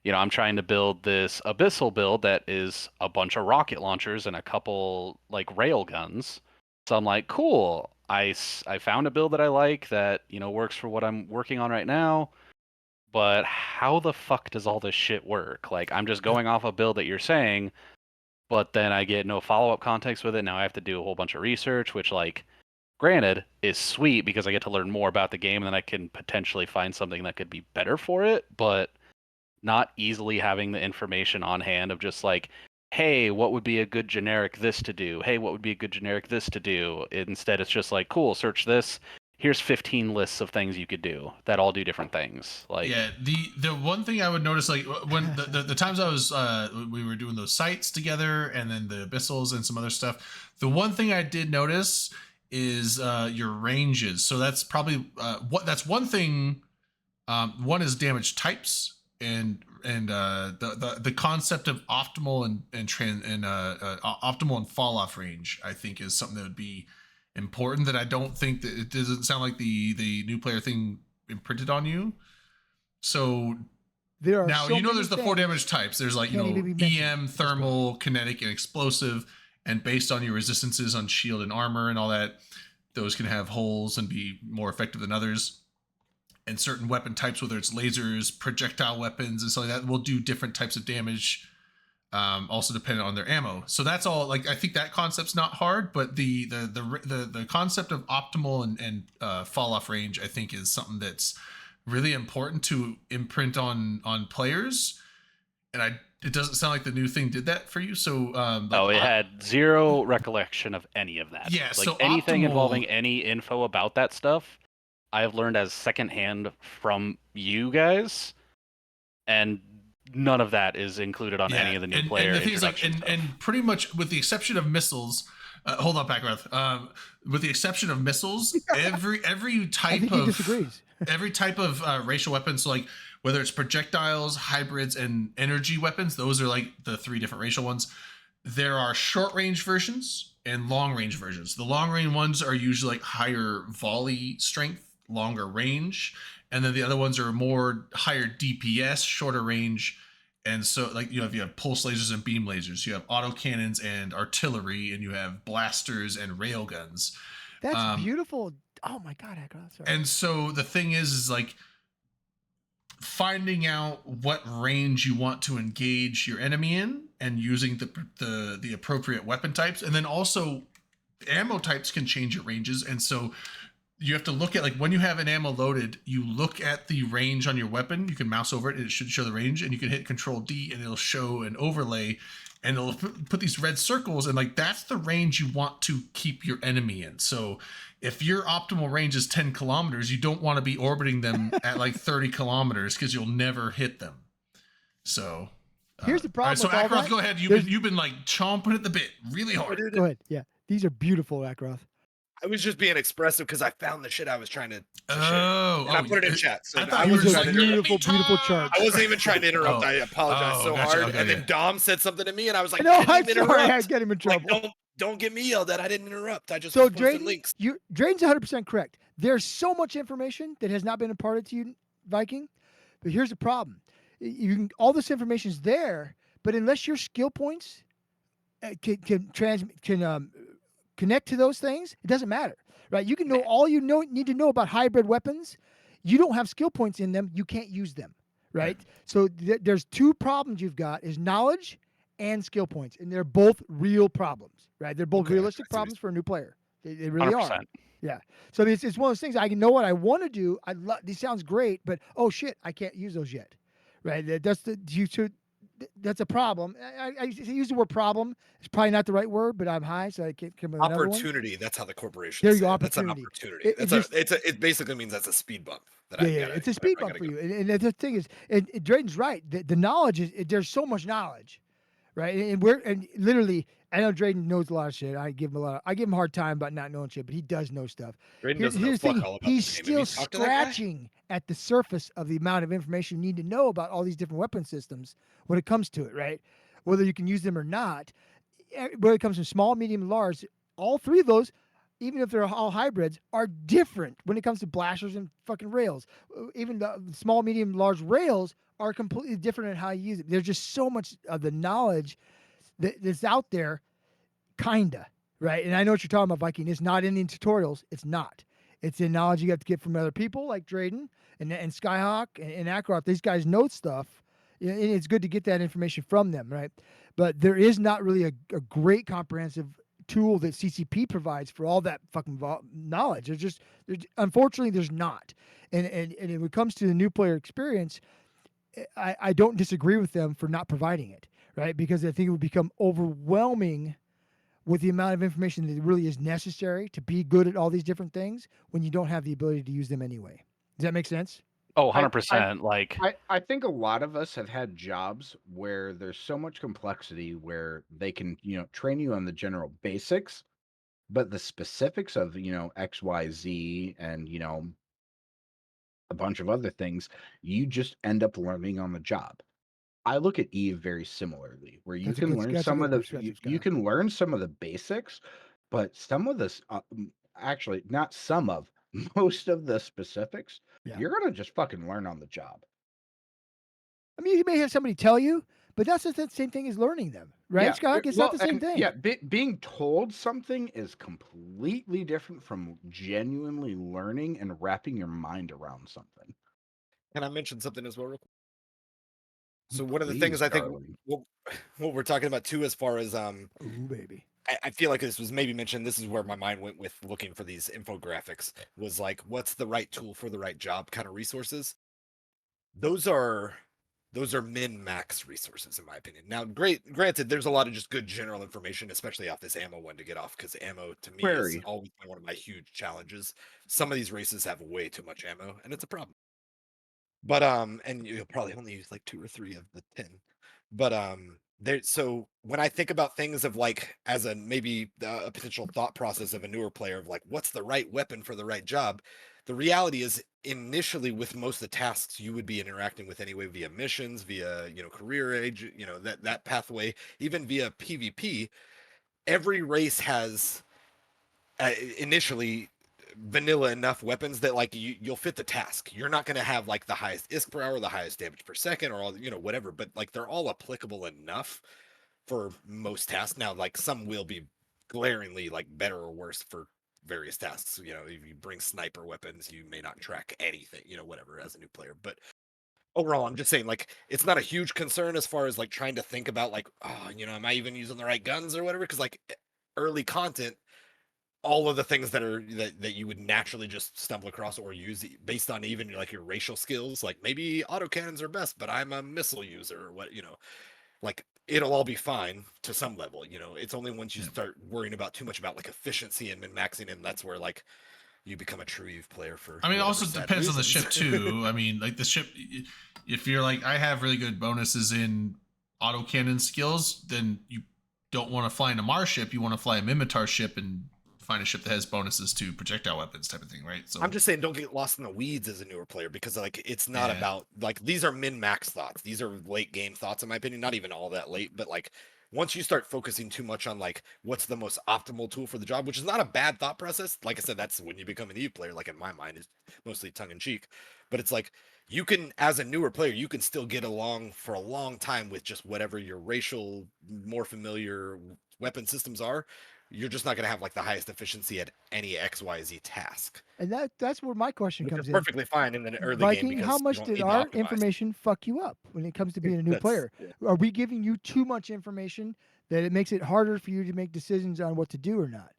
you know, I'm trying to build this abyssal build that is a bunch of rocket launchers and a couple like rail guns. So I'm like, cool. I found a build that I like that, you know, works for what I'm working on right now. But how the fuck does all this shit work? Like, I'm just going off a build that you're saying, but then I get no follow-up context with it. Now I have to do a whole bunch of research, which, like, granted, is sweet because I get to learn more about the game and then I can potentially find something that could be better for it, but not easily having the information on hand of just like, hey, what would be a good generic this to do? Hey, what would be a good generic this to do? Instead, it's just like, cool, search this. Here's 15 lists of things you could do that all do different things. Like, Yeah, the one thing I would notice, like when the times I was we were doing those sites together and then the abyssals and some other stuff, the one thing I did notice is your ranges. So that's probably that's one thing. One is damage types and the concept of optimal and optimal and fall off range, I think, is something that would be important, that I don't think that it doesn't sound like the new player thing imprinted on you. So There are now, so you know, many there's the 4 things damage types. There's like, you can't know, even be mentioned EM, at this thermal, kinetic, and explosive. And based on your resistances on shield and armor and all that, those can have holes and be more effective than others. And certain weapon types, whether it's lasers, projectile weapons, and stuff like that, will do different types of damage, also dependent on their ammo. So that's all. Like, I think that concept's not hard, but the concept of optimal and fall off range, I think, is something that's really important to imprint on players. And it doesn't sound like the new thing did that for you. So oh, it had zero recollection of any of that. Yeah, like so anything optimal- involving any info about that stuff, I have learned as secondhand from you guys, and none of that is included on any of the new player and the thing is, like, introduction stuff. and pretty much with the exception of missiles, hold on, Packrath. With the exception of missiles, every I type think he of disagrees. every type of racial weapons, so like whether it's projectiles, hybrids, and energy weapons, those are like the 3 different racial ones. There are short range versions and long range versions. The long range ones are usually like higher volley strength, longer range, and then the other ones are more higher DPS, shorter range. And so, like, you have pulse lasers and beam lasers, you have autocannons and artillery, and you have blasters and rail guns. That's beautiful. Oh my God, Agroth, sorry. And so the thing is like finding out what range you want to engage your enemy in and using the appropriate weapon types. And then also ammo types can change your ranges. And so you have to look at, like, when you have an ammo loaded, you look at the range on your weapon. You can mouse over it and it should show the range, and you can hit Control D and it'll show an overlay, and it'll put these red circles, and like that's the range you want to keep your enemy in. So if your optimal range is 10 kilometers, you don't want to be orbiting them at like 30 kilometers because you'll never hit them. So Here's the problem. All right, so with all Ackroth, that. go ahead. You've been like chomping at the bit really hard. Go ahead. Yeah, these are beautiful, Ackroth. I was just being expressive because I found the shit I was trying to share. Oh, And I put it in chat. So I I thought you were wasn't just trying like, to beautiful, beautiful chart. I wasn't even trying to interrupt. Oh. I apologize so gotcha, hard. okay, And yeah. then Dom said something to me, and I was like, No, "Didn't I'm even sorry. I interrupt." get him in Like, trouble. don't get me yelled at. I didn't interrupt. I just So was posting Drayden, links. Drayden's 100% correct. There's so much information that has not been imparted to you, Viking. But here's the problem: all this information's there, but unless your skill points can connect to those things, it doesn't matter, right? You can know all you need to know about hybrid weapons. You don't have skill points in them, you can't use them, right? So there's two problems you've got: is knowledge and skill points, and they're both real problems, right? They're both Okay, realistic I see what problems for a new player. They really are. 100%. Yeah. So it's one of those things. I know what I want to do. These sounds great, but oh shit, I can't use those yet, right? That's a problem. I use the word problem. It's probably not the right word, but I'm high, so I can't come up with another one. Opportunity. That's how the corporation. There you go, That's an opportunity. opportunity. It basically means that's a speed bump. That Yeah, it's a speed bump for you. And the thing is, and Drayton's right. The knowledge is there's so much knowledge, right? And literally, I know Drayton knows a lot of shit. I give him a hard time about not knowing shit, but he does know stuff. Drayden doesn't know Here's the fuck thing: all about he's the game. Have you still talked to that guy? scratching at the surface of the amount of information you need to know about all these different weapon systems when it comes to it, right? Whether you can use them or not. Whether it comes from small, medium, large, all three of those, even if they're all hybrids, are different when it comes to blasters and fucking rails. Even the small, medium, large rails are completely different in how you use it. There's just so much of the knowledge that's out there, kinda, right? And I know what you're talking about, Viking. It's not in the tutorials. It's not. It's in knowledge you have to get from other people like Drayden and Skyhawk and Akrot. These guys know stuff. And it's good to get that information from them, right? But there is not really a great comprehensive tool that CCP provides for all that fucking knowledge. Unfortunately, there's not. And when it comes to the new player experience, I don't disagree with them for not providing it, right? Because I think it would become overwhelming with the amount of information that really is necessary to be good at all these different things when you don't have the ability to use them anyway. Does that make sense? Oh, I- 100%. Like, I think a lot of us have had jobs where there's so much complexity where they can, train you on the general basics, but the specifics of, X, Y, Z and, a bunch of other things, you just end up learning on the job. I look at Eve very similarly, where you That's a can good- learn that's a some good of the perspective, you Scott. can learn some of the basics, but some of this actually not some of most of the specifics, Yeah. you're gonna just fucking learn on the job. I mean, you may have somebody tell you, but that's just the same thing as learning them, right, Yeah, Scott? It's not the same and thing. yeah, being told something is completely different from genuinely learning and wrapping your mind around something. Can I mention something as well, real quick? So one of the things Please, I think darling. what we're talking about too, as far as Ooh, baby. I feel like this was maybe mentioned. This is where my mind went with looking for these infographics. Was like, what's the right tool for the right job? Kind of resources. Those are min max resources in my opinion. Now, granted, there's a lot of just good general information, especially off this ammo one to get off, because ammo to me is Query. always been one of my huge challenges. Some of these races have way too much ammo, and it's a problem. But and you'll probably only use like 2 or 3 of the 10. But there. So when I think about things of like as a maybe a potential thought process of a newer player of like what's the right weapon for the right job, the reality is initially with most of the tasks you would be interacting with anyway via missions, via career age, that pathway, even via PvP. Every race has initially vanilla enough weapons that like you'll fit the task. You're not going to have like the highest ISK per hour, the highest damage per second, or all whatever, but like they're all applicable enough for most tasks. Now, like some will be glaringly like better or worse for various tasks. If you bring sniper weapons, you may not track anything, whatever as a new player. But overall, I'm just saying like it's not a huge concern as far as like trying to think about like, oh, am I even using the right guns or whatever? Because like early content, all of the things that you would naturally just stumble across or use based on even like your racial skills, like maybe autocannons are best, but I'm a missile user or what, like it'll all be fine to some level. It's only once you start worrying about too much about like efficiency and min-maxing, and that's where like you become a true Eve player for. I mean, it also sad depends on the reasons. ship too. I mean, like the ship, if you're like, I have really good bonuses in autocannon skills, then you don't want to fly in a Mars ship. You want to fly a Mimitar ship and find a ship that has bonuses to projectile weapons type of thing, right? So I'm just saying, don't get lost in the weeds as a newer player, because like it's not Yeah. about like these are min-max thoughts. These are late game thoughts, in my opinion. Not even all that late, but like once you start focusing too much on like what's the most optimal tool for the job, which is not a bad thought process. Like I said, that's when you become an Eve player. Like in my mind, is mostly tongue in cheek, but it's like you can, as a newer player, you can still get along for a long time with just whatever your racial, more familiar weapon systems are, you're just not going to have like the highest efficiency at any XYZ task. And that's where my question Which is comes in. perfectly fine in the early Viking, game because how you much don't did need to our optimize. information fuck you up when it comes to being a new That's- player? yeah. Are we giving you too much information that it makes it harder for you to make decisions on what to do or not?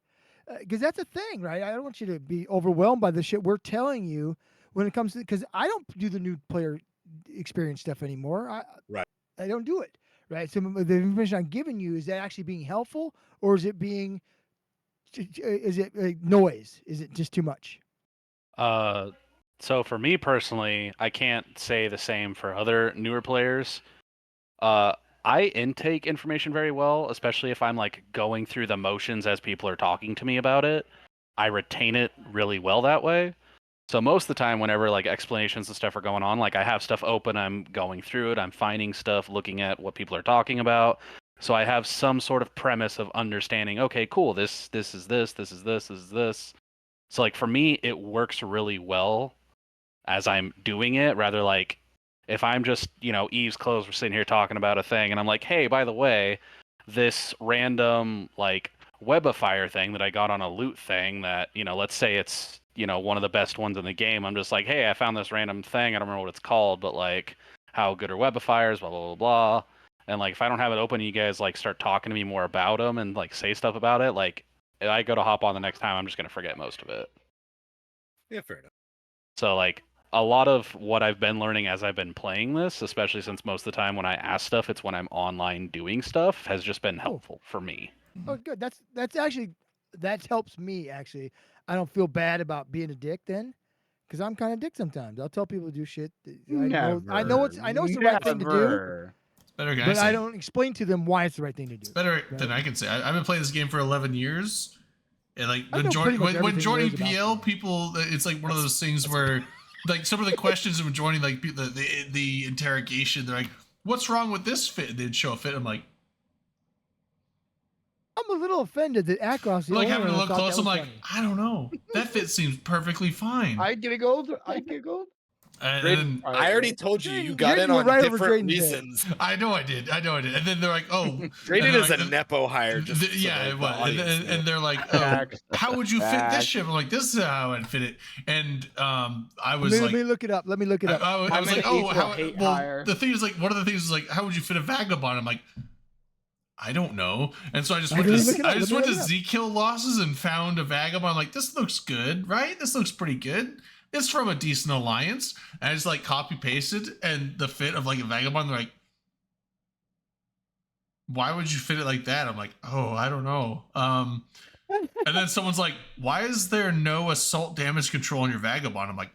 Because that's a thing, right? I don't want you to be overwhelmed by the shit we're telling you when it comes to, because I don't do the new player experience stuff anymore. Right. I don't do it, right? So the information I'm giving you, is that actually being helpful, or is it being, is it noise? Is it just too much? So for me personally, I can't say the same for other newer players. I intake information very well, especially if I'm like going through the motions as people are talking to me about it. I retain it really well that way. So most of the time, whenever like explanations and stuff are going on, like I have stuff open, I'm going through it, I'm finding stuff, looking at what people are talking about. So I have some sort of premise of understanding. Okay, cool. This is this. This is this. This is this. So like for me, it works really well as I'm doing it, rather like if I'm just, Eve's clothes, we're sitting here talking about a thing, and I'm like, hey, by the way, this random like webifier thing that I got on a loot thing that, let's say it's, one of the best ones in the game. I'm just like, hey, I found this random thing. I don't remember what it's called, but like, how good are webifiers? Blah blah blah blah. And like, if I don't have it open, you guys like start talking to me more about them and like say stuff about it. Like, if I go to hop on the next time, I'm just gonna forget most of it. Yeah, fair enough. So like a lot of what I've been learning as I've been playing this, especially since most of the time when I ask stuff, it's when I'm online doing stuff, has just been helpful for me. Oh, good. That's actually, that helps me actually. I don't feel bad about being a dick then, because I'm kind of dick sometimes. I'll tell people to do shit. I know it's the right thing to do, Never. It's better, can I but say. I don't explain to them why it's the right thing to do. It's better Right. than I can say. I've been playing this game for 11 years. And like I when know pretty joining much when everything joining there is PL, about people, it's like one of those things where like some of the questions when joining like the interrogation, they're like, "What's wrong with this fit?" And they'd show a fit. I'm like, I'm a little offended that Akros the like only having to one look thought close. that I'm was like, funny. I don't know. That fit seems perfectly fine. I giggled. I giggled. And Drayden, then I already told you, you Drayden- got Drayden in were on right over different Drayden's head. reasons. I know I did. And then they're like, "Oh, Drayden and is they're a like, nepo hire. Just so yeah, the it was. audience And know. they're like, "Oh, Facts. how would you fit this Facts. ship?" I'm like, "This is how I'd fit it." And I was Let like, me look it up. Let me look it up. I I'm was an like, "Oh, equal how?" hate Well, hire. the thing is, like, one of the things is like, "How would you fit a vagabond?" I'm like, I don't know. And so I just Let went me to look it up. I just Let me went to look it up. Z-Kill losses and found a vagabond. I'm like, this looks good, right? This looks pretty good. It's from a decent alliance. And I just like copy pasted and the fit of like a vagabond. They're like, why would you fit it like that? I'm like, oh, I don't know. And then someone's like, why is there no assault damage control on your vagabond? I'm like,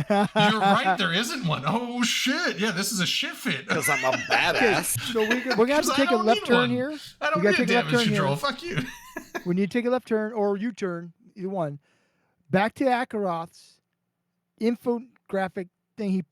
you're right, there isn't one. Oh shit, yeah, this is a shit fit. Because I'm a Okay, badass. so we're gonna have to 'Cause I take a don't left need turn one. here. I don't We gotta need take a left damage turn here. control. Fuck you. When you take a left turn or U-turn, either one, back to Akaroth's infographic thing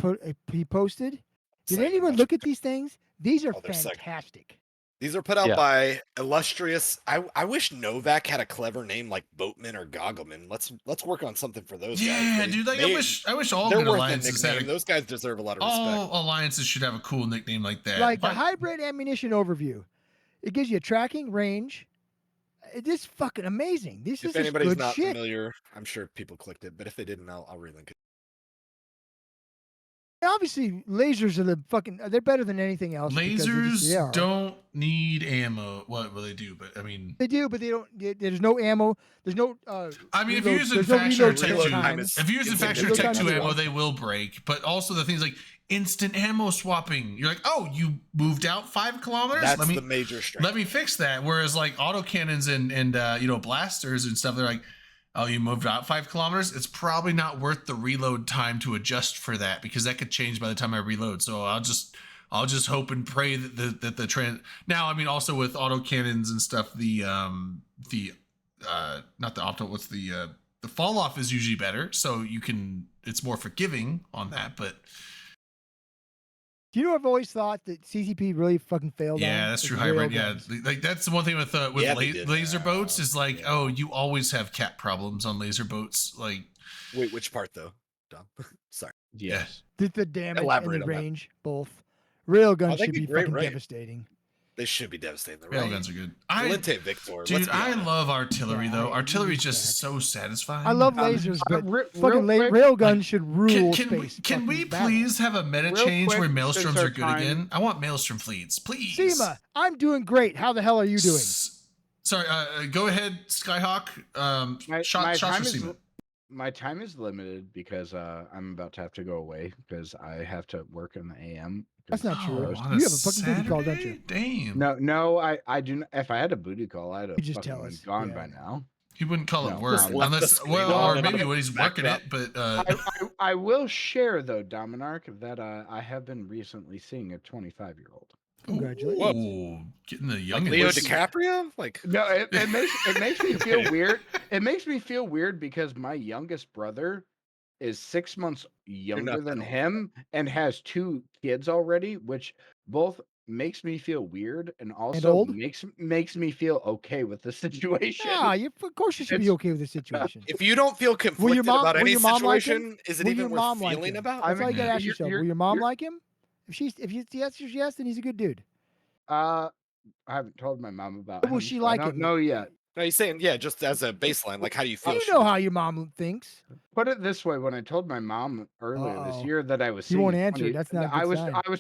he posted. Did Second anyone much- look at these things? These are Oh, they're second. fantastic. These are put out Yeah. by illustrious. I wish Novak had a clever name like Boatman or Goggleman. Let's work on something for those guys. Yeah, They- dude. Like, they- I wish all they're good worth a alliances had nickname. Those guys deserve a lot of respect. all alliances should have a cool nickname like that. Like the But- hybrid ammunition overview. It gives you tracking, range. It is fucking amazing. This If is just anybody's good not shit. familiar, I'm sure people clicked it, but if they didn't, I'll relink it. Obviously, lasers are they're better than anything else. because they are. Lasers don't need ammo. Well, they do, but I mean, They do, but they don't. There's no ammo. There's no. I mean, if you're reload- using there's no Faction or reload Tech time. 2, time is- if you're using It's a Faction or reload Tech time 2 is ammo, one. they will break. But also the things like instant ammo swapping. You're like, oh, you moved out 5 kilometers. That's Let me the major strength. let me fix that. Whereas like autocannons and blasters and stuff, they're like, oh, you moved out 5 kilometers. It's probably not worth the reload time to adjust for that because that could change by the time I reload. So I'll just hope and pray that the trend. Now, I mean, also with autocannons and stuff, the not the opto. What's the fall off is usually better, so it's more forgiving on that. But Do you know? I've always thought that CCP really fucking failed. yeah, on that's is true. rail Hybrid, yeah, guns. like that's the one thing with Yeah, they did laser that. boats is like, Yeah. oh, you always have cap problems on laser boats. Like, Wait, which part though? Dom? Sorry. Yes. The damage Elaborate and the on that. range, both. Rail guns that'd should be be great fucking range. devastating. They should be devastating. The Railguns are good. Valente Victor. Dude, let's be I honest. love artillery Yeah, though. I Artillery is use just that. so satisfying. I love lasers, but real fucking quick, railguns should rule Can we, space. can we fucking battle. please have a meta Real change where quick, maelstroms since our are good time- again? I want maelstrom fleets, please. Seema, I'm doing great. How the hell are you doing? Sorry, go ahead, Skyhawk. Shots for Seema. My time is limited because I'm about to have to go away because I have to work in the AM. That's not true. Oh, on You have a fucking booty call, don't you? Saturday? Damn. No, I do. If I had a booty call, I'd have You just fucking tell been us, gone yeah. by now. He wouldn't call it No, work just left unless, the well, screen or on maybe and when he's backed working up. it. But I will share though, Dominarch, that I have been recently seeing a 25-year-old. Congratulations. Ooh, getting the Like young Leo DiCaprio? Like No, it makes me feel weird. It makes me feel weird because my youngest brother is 6 months younger not than that old. him and has 2 kids already, which both makes me feel weird and also old? makes me feel okay with the situation. Yeah, of course you should be It's- okay with the situation. if you don't feel conflicted mom- about will any your mom like him? situation, is it Will even your worth mom like feeling him? about? That's all you mean, gotta ask you're- yourself. you're- Will your mom you're- like him? If the answer is yes, then he's a good dude. I haven't told my mom about Will him, she so like I don't him? know yet. No, he's saying, yeah, just as a baseline, like how do you feel? You she know was- how your mom thinks. Put it this way: when I told my mom earlier this Uh-oh. year that I was He seeing won't a answer. 20 That's not a good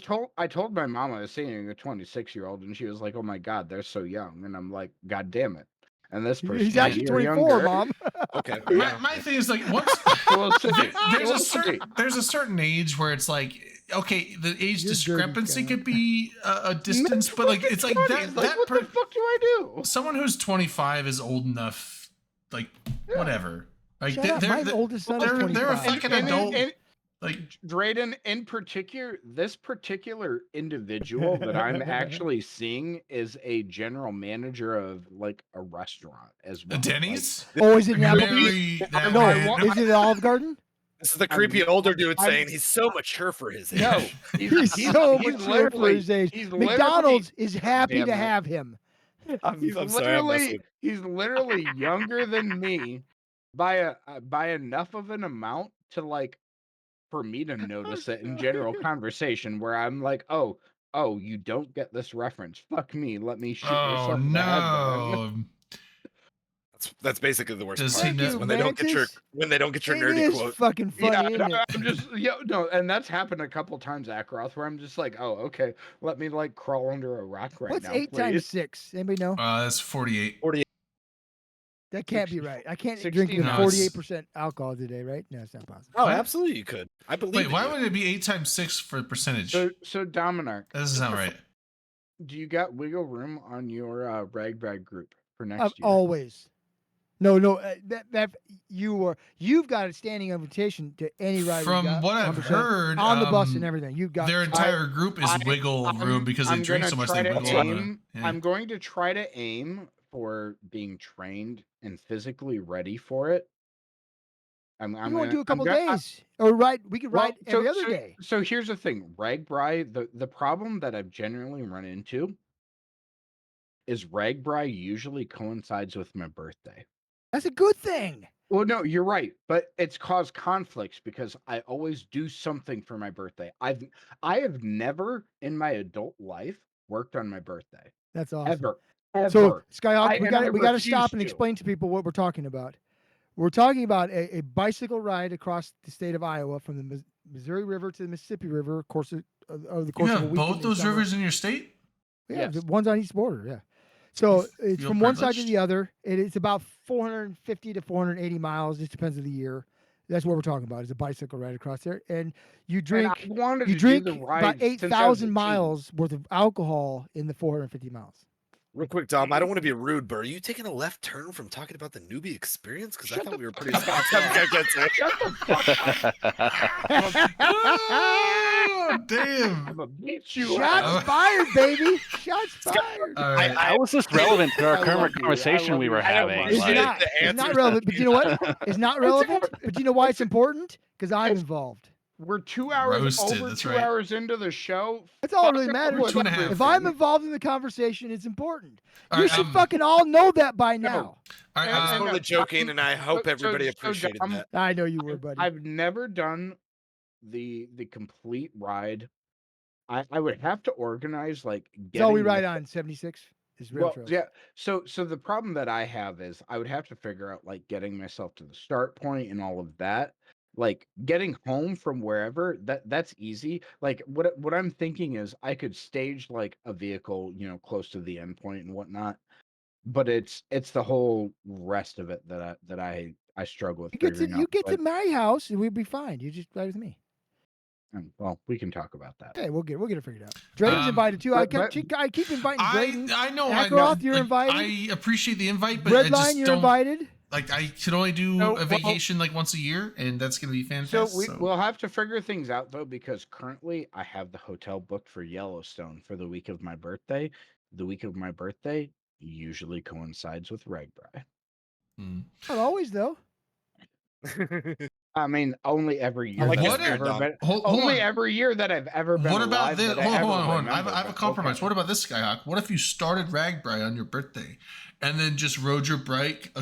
sign. I told my mom I was seeing a 26-year-old, and she was like, "Oh my god, they're so young," and I'm like, "God damn it!" And this person, He's Yeah, actually is 24, younger. mom. Okay. my thing is like once We'll see. there's We'll a see. there's a certain age where it's like okay the age You're dirty, discrepancy Skyhawk. could be a distance, but like it's like Funny, that like, that what the fuck do I do? someone who's 25 is old enough, like whatever. Like Shut up. My oldest son is they're a 25. fucking adult. Like Drayden, in particular, this particular individual that I'm actually seeing is a general manager of like a restaurant as well. Denny's. Oh, is it an Applebee's? Marry that No, man. is it an Olive Garden? This is the creepy older dude I'm- saying he's so mature for his age. No, He's so mature for literally- his age. he's literally- McDonald's is happy Damn to it. have him. He's I'm sorry, I'm messing literally younger than me by enough of an amount to like for me to notice it in general conversation where I'm like, oh, you don't get this reference. Fuck me. Let me shoot Oh yourself in the head. then." no! That's basically the worst Does part. he know- is when they don't get your It nerdy is quote. fucking funny, Yeah, isn't it? I'm just and that's happened a couple times, Akroth, where I'm just like, oh, okay, let me like crawl under a rock right What's now. 8 times please. 6? Anybody know? That's 48. That can't be right. I can't 16 drink with No, it's- 48% alcohol today, right? No, it's not possible. Oh, absolutely, you could. I believe. Wait, in why you. would it be 8 times 6 for percentage? So Dominarch, That doesn't sound right. do you got wiggle room on your Ragbag group for next year? Always. No, you've got a standing invitation to any rider. you From got, what I've 100%. heard, on the bus and everything, you've got. their entire group is wiggle room because they drink so much they wiggle on the. Yeah. I'm going to try to aim for being trained and physically ready for it. I'm you gonna want to do a couple I'm gonna- days, or ride? We could Well, ride every other day. So here's the thing, Ragbri, the problem that I've generally run into is Ragbri usually coincides with my birthday. That's a good thing. Well, no, you're right, but it's caused conflicts because I always do something for my birthday. I have never in my adult life worked on my birthday That's awesome. ever. So Skyhawk, I we got to refuse stop and to. explain to people what we're talking about. We're talking about a bicycle ride across the state of Iowa from the Missouri River to the Mississippi River, course of the You course of a have weekend both in those summer. rivers in your state? Yeah, Yes. the one's on each border. Yeah. So it's feel from one side to privileged? the other. It's about 450 to 480 miles. Just depends on the year. That's what we're talking about. Is a bicycle ride across there, and you And drink I wanted you to drink do the about ride since I was a 8,000 teen. miles worth of alcohol in the 450 miles. Real quick, Dom, I don't want to be rude, but are you taking a left turn from talking about the newbie experience? Because I Shut thought the we were pretty fuck spot up. on. Shut the fuck up. Oh, damn. I'm gonna beat you Shots up. fired, baby. Shots fired. All right. How is this relevant to our I love current you. conversation I we love were you. I love having? you. It's Like- not. The It's not answers relevant. But you know what? It's not relevant. important. But you know why it's important? Because I'm involved. We're 2 hours Roasted, over that's 2 right. hours into the show. That's all that really Fuck matters. with 2.5. If I'm involved in the conversation, it's important. All You right, should fucking all know that by No. now. All right, I was and- totally joking, and I hope so- everybody so, appreciated Dom, that. I know you were, buddy. I've never done the complete ride. I would have to organize like That's all we getting ride myself- on 76 is rail Well, trails. yeah. So the problem that I have is I would have to figure out like getting myself to the start point and all of that. Like getting home from wherever that's easy. Like what I'm thinking is I could stage like a vehicle, close to the end point and whatnot. But it's the whole rest of it that I struggle with You get to figuring out. to my house and we'd be fine. You just ride with me. Well, we can talk about that. Okay, we'll get it figured out. Drayden's invited too. I keep inviting Drayden. I know. Ackroth, you're Like, invited. I appreciate the invite, but I Redline, just you're don't. invited. Like, I can only do No, a well- vacation like once a year, and that's gonna be So fantastic. we'll have to figure things out though, because currently I have the hotel booked for Yellowstone for the week of my birthday. The week of my birthday usually coincides with Ragbri. Hmm. Not always though. I mean, only every year. like that your I've spirit, ever Dom. been, Hold only on. every year that I've ever been. What about alive this? that I Hold ever on. I remember, have a but compromise. okay. What about this, Skyhawk? What if you started Ragbri on your birthday, and then just rode your bike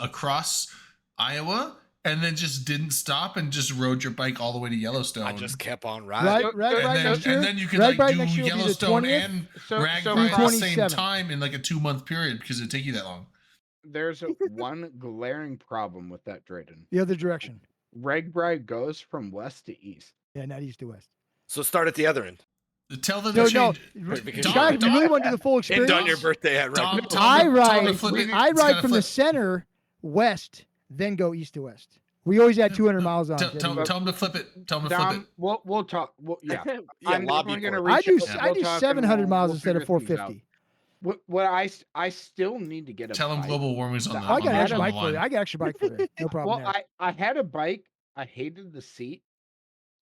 across Iowa, and then just didn't stop and just rode your bike all the way to Yellowstone? I just kept on Right, riding. Ragbri next year. and then you could Ragbri like do next year will be the Yellowstone 20th. and So Ragbri at the same 27th. time in like a 2-month period because it'd take you that long. There's one glaring problem with that, Drayden. The other direction. Ragbri goes from west to east. Yeah, not east to west. So start at the other end. Tell them No, to no. change. Because You you guys, gotta you really want to do the full And experience? done your birthday at Dom- Ragbri. Tell I them to ride. flip it. I It's ride gotta from the flip. center west, then go east to west. We always add 200 miles on. Tell it. them to flip it. Tell them to flip it. Dom, we'll talk. Yeah, Yeah, I'm lobby definitely gonna for it. I reach do. out, Yeah. I we'll do talk, and 700 miles we'll instead of figure things out. 450. What I still need to get a Tell them bike. global warming's on the. I got on an the- extra on the bike for line. you. I got an extra bike for you. No problem. Well, there. I had a bike. I hated the seat,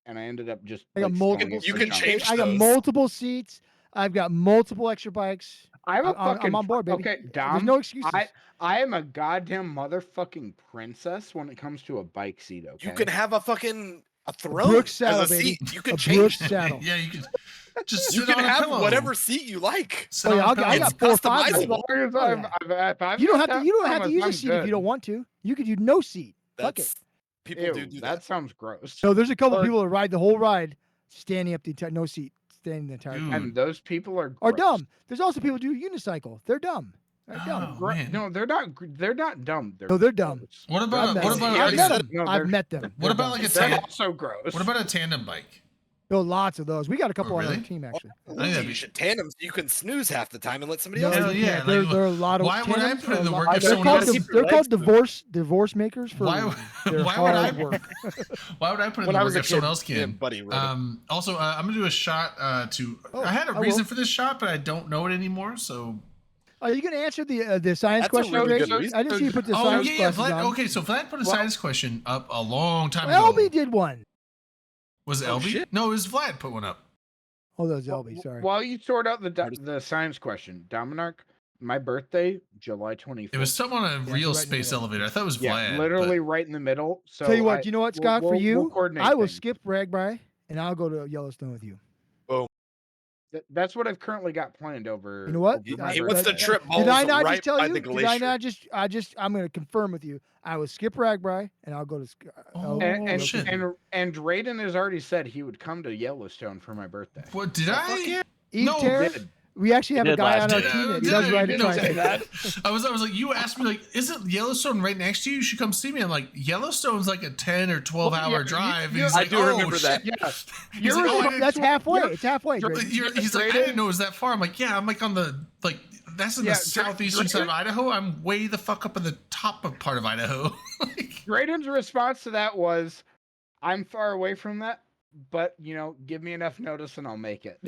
and I ended up just. I got like, multiple. stealing You it can from change somebody. I got those. multiple seats. I've got multiple extra bikes. I'm a I'm fucking. on board, baby. Okay, There's Dom. no excuses. I am a goddamn motherfucking princess when it comes to a bike seat. Okay. You can have a fucking throne Brooks as saddle, a baby. seat. You can A change. Brooks saddle. Yeah, you can just You sit can on a have pillow. whatever seat you like. Sit Oh, yeah, on a I got pillow. It's 4 or 5 of customizable. them. As long as Oh, if I've You don't got have to. You don't that have to promise, use a I'm seat if you good. don't want to. You could do no seat. Fuck That's it. people Ew, do that that. sounds gross. So there's a couple Or- people that ride the whole ride, standing up the entire no seat, standing the entire Dude. time. And those people are Or gross. dumb. There's also people who do unicycle. They're dumb. They're dumb. Oh, Gro- man. No, they're not. They're not dumb. No, they're dumb. gross. What I've about met what them. about He I've already met said them. No, I've they're- met them. what They're about dumb. like a They're tan, also gross. what about a tandem bike? There are lots of those. We got a couple on really? our team actually. think that'd You be- should tandem so you can snooze half the time and let somebody No, else. Hell you yeah, can't. like, There are a lot of. why would I tandems put in are the a work lot- if They're someone called, else- Keep your they're legs called moving. divorce makers for Why would- their why would I- hard work. Why would I put in When the I work was a if someone kid, else me and can? Buddy rode it. Also, I'm gonna do a shot to. Oh, I had a I reason will. for this shot, but I don't know it anymore. So. Are you going to answer the science That's a question? really Greg? good reason. I didn't see you put the Oh science yeah, yeah. glasses Vlad, on. okay, so Vlad put a Well- science question up a long time ago. LB did one. Was it Oh, LB? shit. No, it was Vlad put one up. Oh, that was LB. Sorry. While you sort out What is- the science question, Dominark, my birthday, July 24th. It was someone on a Yeah, real right in the space middle. elevator. I thought it was yeah, Vlad. literally right in the middle. So Tell you what, you know what, Scott? For we'll you, coordinate I will things. skip Ragbri and I'll go to Yellowstone with you. That's what I've currently got planned over. You know what? over He, my he wants birthday. the trip Did balls I not right just tell by you? the Did I glacier. not I'm going to confirm with you. I will skip Ragbri and I'll go to. Oh, And shit. and Drayden has already said he would come to Yellowstone for my birthday. What did Fuck I? yeah. Eve No, Terror, Did. we actually have a did guy last on our year. team that Did does I? ride You a didn't say tricycle. I was like, you asked me like, isn't Yellowstone right next to you? You should come see me. I'm like, Yellowstone's like a 10 or 12 Well, hour yeah, drive. you- And he's I like, do oh, remember that. shit. Yeah, He's you're like, oh, I responsible- didn't- That's halfway. you're- It's halfway. you're- Greg. He's like, I Drayden- didn't know it was that far. I'm like, yeah, I'm like on the like that's in Yeah, the southeastern side of Drayden- Idaho. I'm way the fuck up in the top of part of Idaho. Like, Drayden's response to that was, "I'm far away from that, but give me enough notice and I'll make it."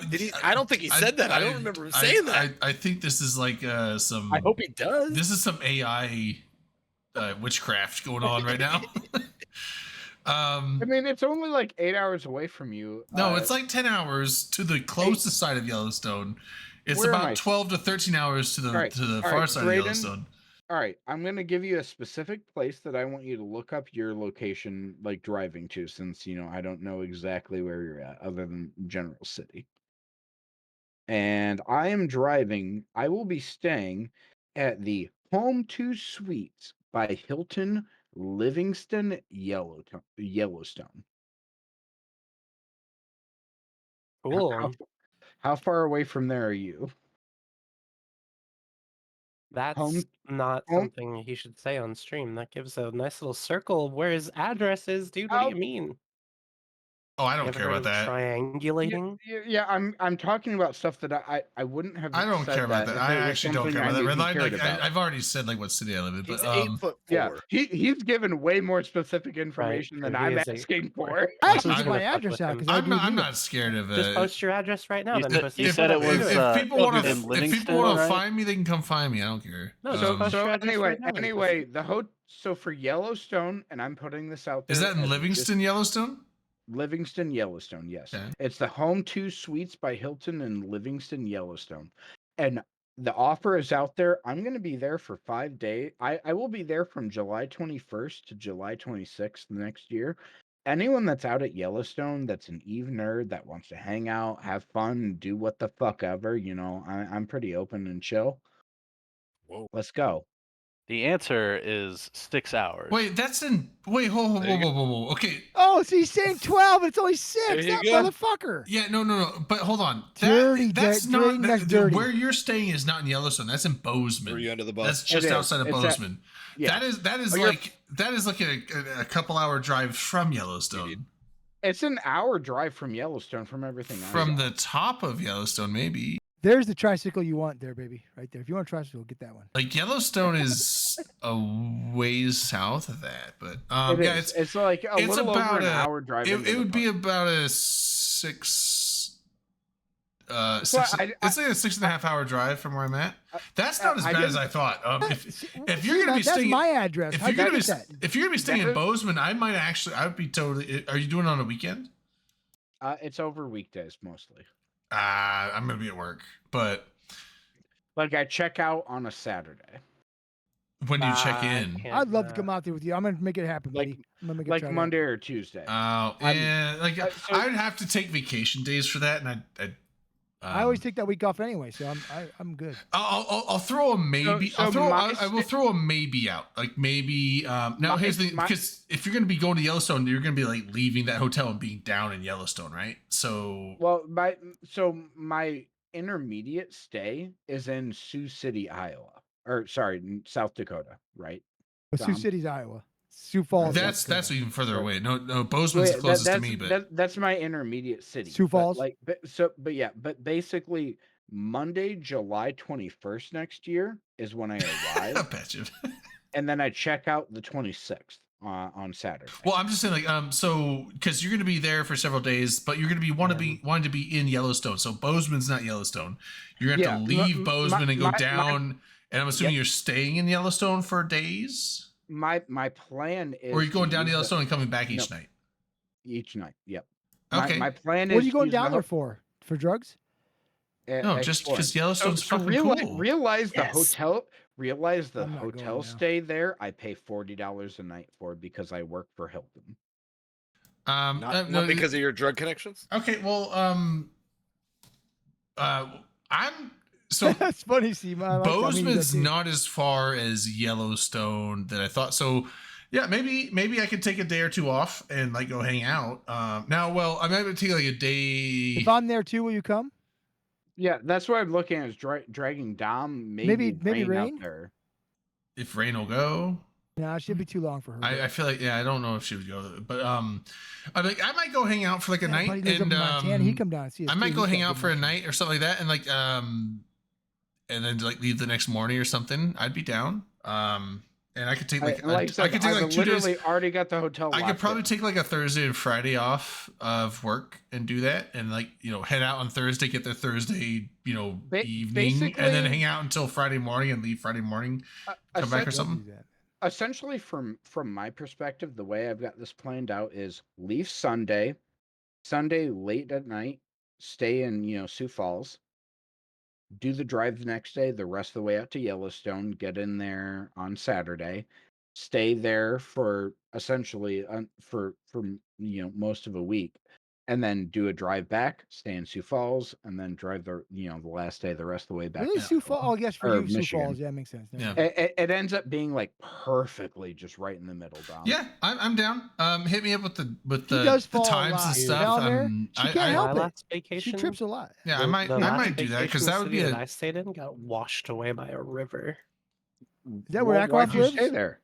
Did he? I don't think he said that. I don't remember him saying that. I think this is like some. I hope he does. This is some AI witchcraft going on right now. I mean, it's only like 8 hours away from you. No, it's like 10 hours to the closest side of Yellowstone. It's Where am about I? 12 to 13 hours to the Alright, far alright, side of Drayden, Yellowstone. All right, I'm gonna give you a specific place that I want you to look up your location, like driving to, since I don't know exactly where you're at, other than General City. And I am driving. I will be staying at the Home 2 Suites by Hilton, Livingston, Yellowstone. Cool. How far away from there are you? That's Home- not home- something he should say on stream. That gives a nice little circle of where his address is, dude. What do Oh. you mean? Oh, I You don't ever care heard about of that. triangulating? Yeah, I'm talking about stuff that I wouldn't have. I don't said care about that. if I it was actually don't something care about I that. knew Red he line, cared like, about. I've already said like what city I live in, He's but 8'4". Yeah, he's given way more specific information than he I'm is asking 8'4". for. I actually I'm give gonna my fuck address with out him. because I I'm do not. I'm meet not him. scared of Just it. post your address right now, You then, said- pussy. you said it was, if people Don't want do to, that. in if people Livingston, want to right? find me, they can come find me. I don't care. No, just post So your address anyway, right now, then, anyway, so for Yellowstone, and I'm putting this out there. Is that in as a Livingston, Yellowstone? Livingston, Yellowstone, yes. Okay. It's the Home 2 Suites by Hilton in Livingston, Yellowstone. And the offer is out there. I'm going to be there for 5 days. I will be there from July 21st to July 26th next year. Anyone that's out at Yellowstone that's an Eve nerd that wants to hang out, have fun, do what the fuck ever, I'm pretty open and chill. Whoa. Let's go. The answer is 6 hours. Wait, that's in. Wait, hold, There you whoa. Okay, Oh, so he's saying 12, and it's only 6. There you That go. motherfucker. yeah, no. But hold on. Dirty, That's dirty, not that's that, dirty. where you're staying is not in Yellowstone. That's in Bozeman. Threw you under the bus. That's just is. outside of It's at- Bozeman. Yeah. That is Oh, you're- like a couple hour drive from Yellowstone. It's an hour drive from Yellowstone from everything I From know. the top of Yellowstone, maybe. There's the tricycle you want there, baby. Right there. If you want a tricycle, get that one. Like Yellowstone is a ways south of that, but It yeah, is. It's like a it's little about over an a- hour drive. it into the would be park. about a six. So Six I- it's like a 6.5 hour drive from where I'm at. That's not as I bad as didn't- I thought. If See, you're gonna be that's staying, my address. if How'd you're you gonna be, get that? if you're gonna be staying in That- Bozeman, I would be totally. Are you doing it on a weekend? It's over weekdays mostly. I'm gonna be at work, but Like I check out on a Saturday. when do you check I in? can't, I'd love to come out there with you. I'm gonna make it happen, Like- buddy. I'm gonna make it Like try to Monday or Tuesday. Oh, I'm- and like so- I'd have to take vacation days for that, and I always take that week off anyway, so I'm good. I'll throw a maybe. so I will throw a maybe out. Like maybe. Now My- here's the thing, my- because if you're gonna be going to Yellowstone, you're gonna be like leaving that hotel and being down in Yellowstone, right? So Well, my intermediate stay is in Sioux City, Iowa, or sorry, South Dakota, right? But Sioux Dom? City's Iowa. Sioux Falls. that's South Dakota. even further Right. away. No, Bozeman's Wait, the closest to that's, me, but that's my intermediate city. Sioux Falls? But basically Monday, July 21st next year is when I I arrive, bet you. and then I check out the 26th on Saturday. Well, I'm just saying, like, so because you're going to be there for several days, but you're going to be wanting to be in Yellowstone. So Bozeman's not Yellowstone. You're going to have to Yeah, leave Bozeman and go my- down. And I'm assuming Yep. you're staying in Yellowstone for days, my plan is or are you going to down to use Yellowstone and coming back each No. night? each night. Yep. Okay. My plan is. What are you going use the down ho- there for? For drugs? No, just explore. because Yellowstone's So fucking realize, cool. realize the Yes. hotel. Realize the I'm not going hotel now. stay there. I pay $40 a night for because I work for Hilton. Not no, because of your drug connections. okay. Well, I'm so That's funny, Steve. I like that. I mean, Bozeman's that dude. not as far as Yellowstone that I thought. So, yeah, maybe I could take a day or two off and like go hang out. Now, well, I might take like a day. If I'm there too, will you come? Yeah, that's what I'm looking at is dragging Dom. Maybe Rain? Rain out there. If Rain will go, No, it should be too long for her. I feel like I don't know if she would go, but I might go hang out for like a Yeah, night, buddy lives up and in Montana. He come down and see us. I might too. go He's hang got out good for a money. night or something like that, and like and then like leave the next morning or something. I'd be down. And I could take like I I could take I've like 2 days. literally already got the hotel. I could locked probably in. take like a Thursday and Friday off of work and do that, and like head out on Thursday, get there Thursday evening, and then basically- hang out until Friday morning and leave Friday morning. Come back or Essen- something? Do that. Essentially, from my perspective, the way I've got this planned out is leave Sunday late at night, stay in Sioux Falls, do the drive the next day, the rest of the way out to Yellowstone, get in there on Saturday, stay there for essentially for most of a week, and then do a drive back, stay in Sioux Falls, and then drive the last day, the rest of the way back. Really, to Sioux Falls? Oh, I guess for or you, Sioux Michigan. Falls. Yeah, makes sense. Never Yeah. mind. It ends up being like perfectly just right in the middle, Dom. Yeah, I'm down. Hit me up with the does the fall a times lot and stuff. down there. She can't help My it. last She vacation. trips a lot. Yeah, I the- might the I last might do that because vacation that would be city a. I stayed in got washed away by a river. Is that where Why'd Ackroft you stay lives? there?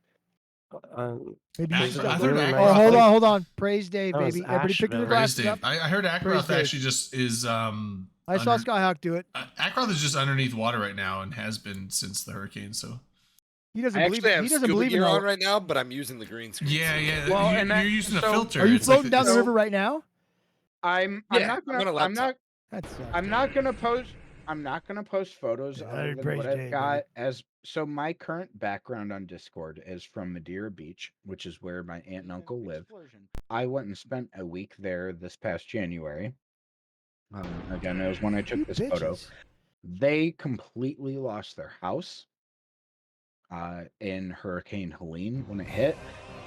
Maybe I she's heard- got I heard really Ackroft- Oh, hold like- on, hold on. Praise Dave, That was baby. Everybody picking their Asheville. Praise glasses Dave. up. I heard Praise Ackroft Dave. actually just is I saw Skyhawk do it. Ackroft is just underneath water right now and has been since the hurricane. So He doesn't I believe actually it. have He doesn't scuba believe in gear on all. right now, but I'm using the green screen. yeah, so- yeah. Well, you, and you're that- using a so- filter. Are you It's like floating down the so- river right now? I'm Yeah, not I'm on a gonna laptop. That sucks. I'm not gonna post. I'm not gonna post photos Yeah, other than praise what Dave, I've baby. got as. So my current background on Discord is from Madeira Beach, which is where my aunt and uncle live. I went and spent a week there this past January. Again, it was when I took You this photo. bitches. They completely lost their house in Hurricane Helene when it hit,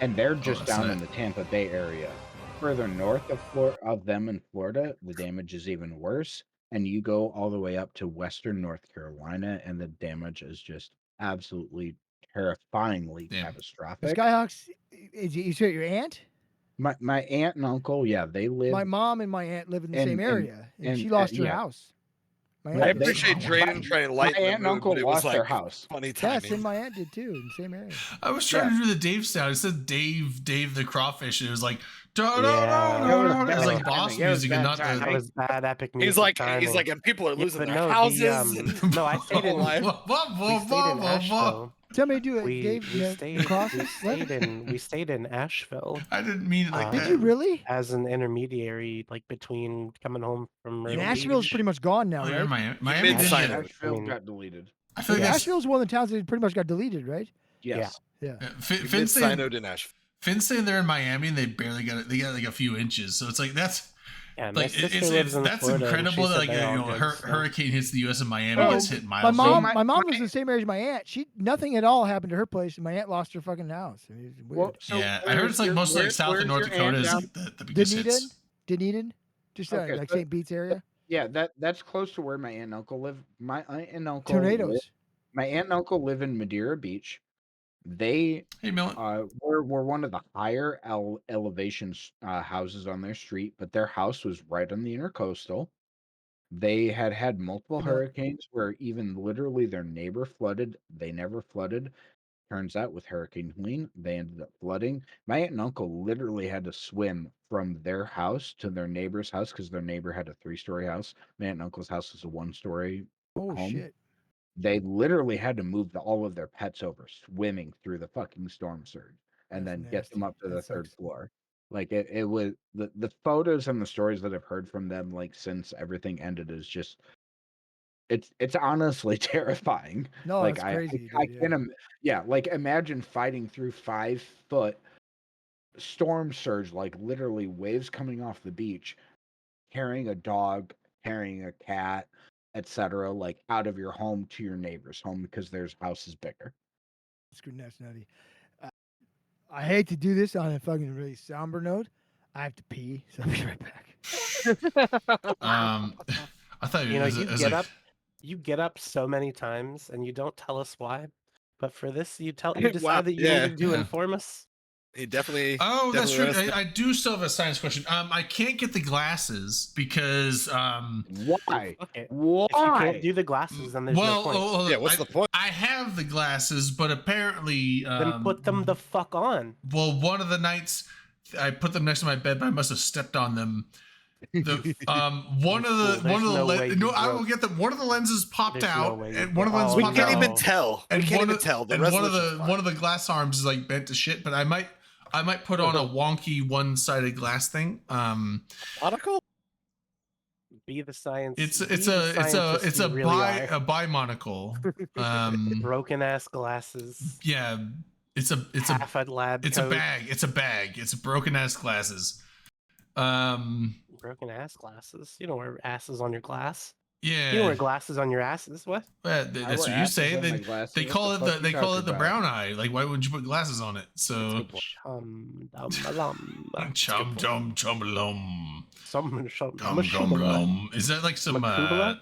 and they're just that's down in sad. the Tampa Bay area. Further north of them in Florida, the damage is even worse. And you go all the way up to western North Carolina, and the damage is just absolutely terrifyingly Damn. The catastrophic. Skyhawks. Is you said your aunt? My aunt and uncle, yeah, they live. My mom and my aunt live in the same and- area, and, and, she lost her yeah. house. My Yeah, aunt I did. they- appreciate My- Drayden trying to My lighten the aunt and mood, uncle but it was lost like their house. funny Yes, timing. and my aunt did too, in the same area. I was trying to do the Dave sound. It said Dave the crawfish, and it was like Yeah. no. It was like Bad boss timing. It was music and bad not timing. That the. was bad epic music. He's like, timing. and people are Yeah, losing but their no, houses. no, I stayed in. Life. We stayed in Asheville. Tell me to do it, We Dave. we the stayed crosses. we stayed in Asheville I didn't mean it like Did that. Did you really? as an intermediary, like between coming home from Myrtle Nashville's Beach. pretty much gone now, Oh, you're in right? Miami. mid didn't sign get- it. Asheville I mean- got deleted. I feel like Yeah. that's Nashville's one of the towns that pretty much got deleted, right? Yes. Yeah. Finn's saying Signed in Asheville. Finn's saying they're in Miami and they barely got it. They got like a few inches, so it's like that's Yeah, my like sister it's lives in that's Florida, and she incredible that said like they all good, so- hurricane hits the U.S. and Miami Oh, gets hit My miles. mom, my- my mom my- lives in the same area as my aunt. Nothing at all happened to her place, and my aunt lost her fucking house. I mean, it's weird. Well, so Yeah, I heard it's like where- mostly where- like South and where's North your aunt Dakota is down? like the biggest Dunedin, hits. Dunedin, just Okay, like so- St. Beats area. Yeah, that's close to where my aunt and uncle live. My aunt and uncle Tornadoes. my aunt and uncle live in Madeira Beach. They Hey, Millen. were one of the higher elevation houses on their street, but their house was right on the intercoastal. They had multiple Yeah. hurricanes where even literally their neighbor flooded. They never flooded. Turns out with Hurricane Helene, they ended up flooding. My aunt and uncle literally had to swim from their house to their neighbor's house because their neighbor had a 3-story house. My aunt and uncle's house was a 1-story. Oh home. shit! They literally had to move all of their pets over, swimming through the fucking storm surge, and That's then get them nasty. up to the That third sucks. floor. Like it was the photos and the stories that I've heard from them, like since everything ended, is just it's honestly terrifying. No, Like it's I crazy. I dude, can yeah. like imagine fighting through 5-foot storm surge, like literally waves coming off the beach, carrying a dog, carrying a cat, etc., like out of your home to your neighbor's home because their house is bigger. That's nutty. I hate to do this on a fucking really somber note. I have to pee, so I'll be right back. I thought You know, it you was get like, up, you get up so many times, and you don't tell us why. But for this, you Wow, decide that you yeah. needed to Yeah. inform us. He definitely. Oh, that's true. definitely I do still have a science question. I can't get the glasses because Why? Okay. Why? If you can't do the glasses, then there's well, no point. Yeah, what's the point? I have the glasses, but apparently Then put them the fuck on. well, one of the nights I put them next to my bed, but I must have stepped on them. The one of the There's no way you I will broke- get them. One of the lenses popped There's no out, way you and one of the lenses broke- We popped can't out. even tell. We And can't one even of- tell. The and one of resolution's the fine. one of the glass arms is like bent to shit, but I might put on a wonky one-sided glass thing. Monocle? Be the science. It's be a the scientist you really are. bimonocle. Broken ass glasses. Yeah, it's a Half a lab it's a coat, bag. It's a bag. It's broken ass glasses. Broken ass glasses. You don't wear asses on your glass. Yeah. You don't wear glasses on your asses. What? Well, I that's wear what you asses say. on my They glasses. they What call the it fuck the you they call it talking the about? brown eye. Like, why wouldn't you put glasses on it? That's a So good point. chum chum chum lum Some chum chum lum. Is that like some?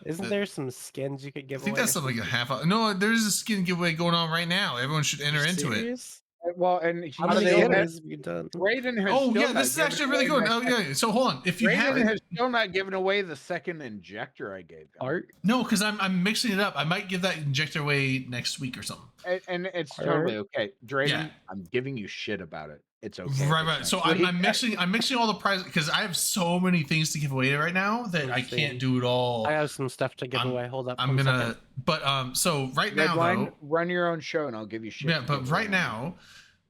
Isn't there some skins you could I give think away? that's something like a half. No, there's a skin giveaway going on right now. Everyone should enter into it. Serious? Well, and he How How do many they still enter? giveaways have you done? Raiden has Oh still yeah, not this is given actually really away good. my Oh yeah. So hold on. If you Raiden haven't, has still not given away the second injector I gave him. Art? no, because I'm mixing it up. I might give that injector away next week or something. And it's totally okay. Drayden, Yeah. I'm giving you shit about it. It's okay. Right, right. So I'm mixing all the prizes because I have so many things to give away right now that I can't do it all. I have some stuff to give I'm- away. Hold up. I'm one gonna, second. but so right now Redline, though, run your own show and I'll give you shit. yeah. to But give right away. now,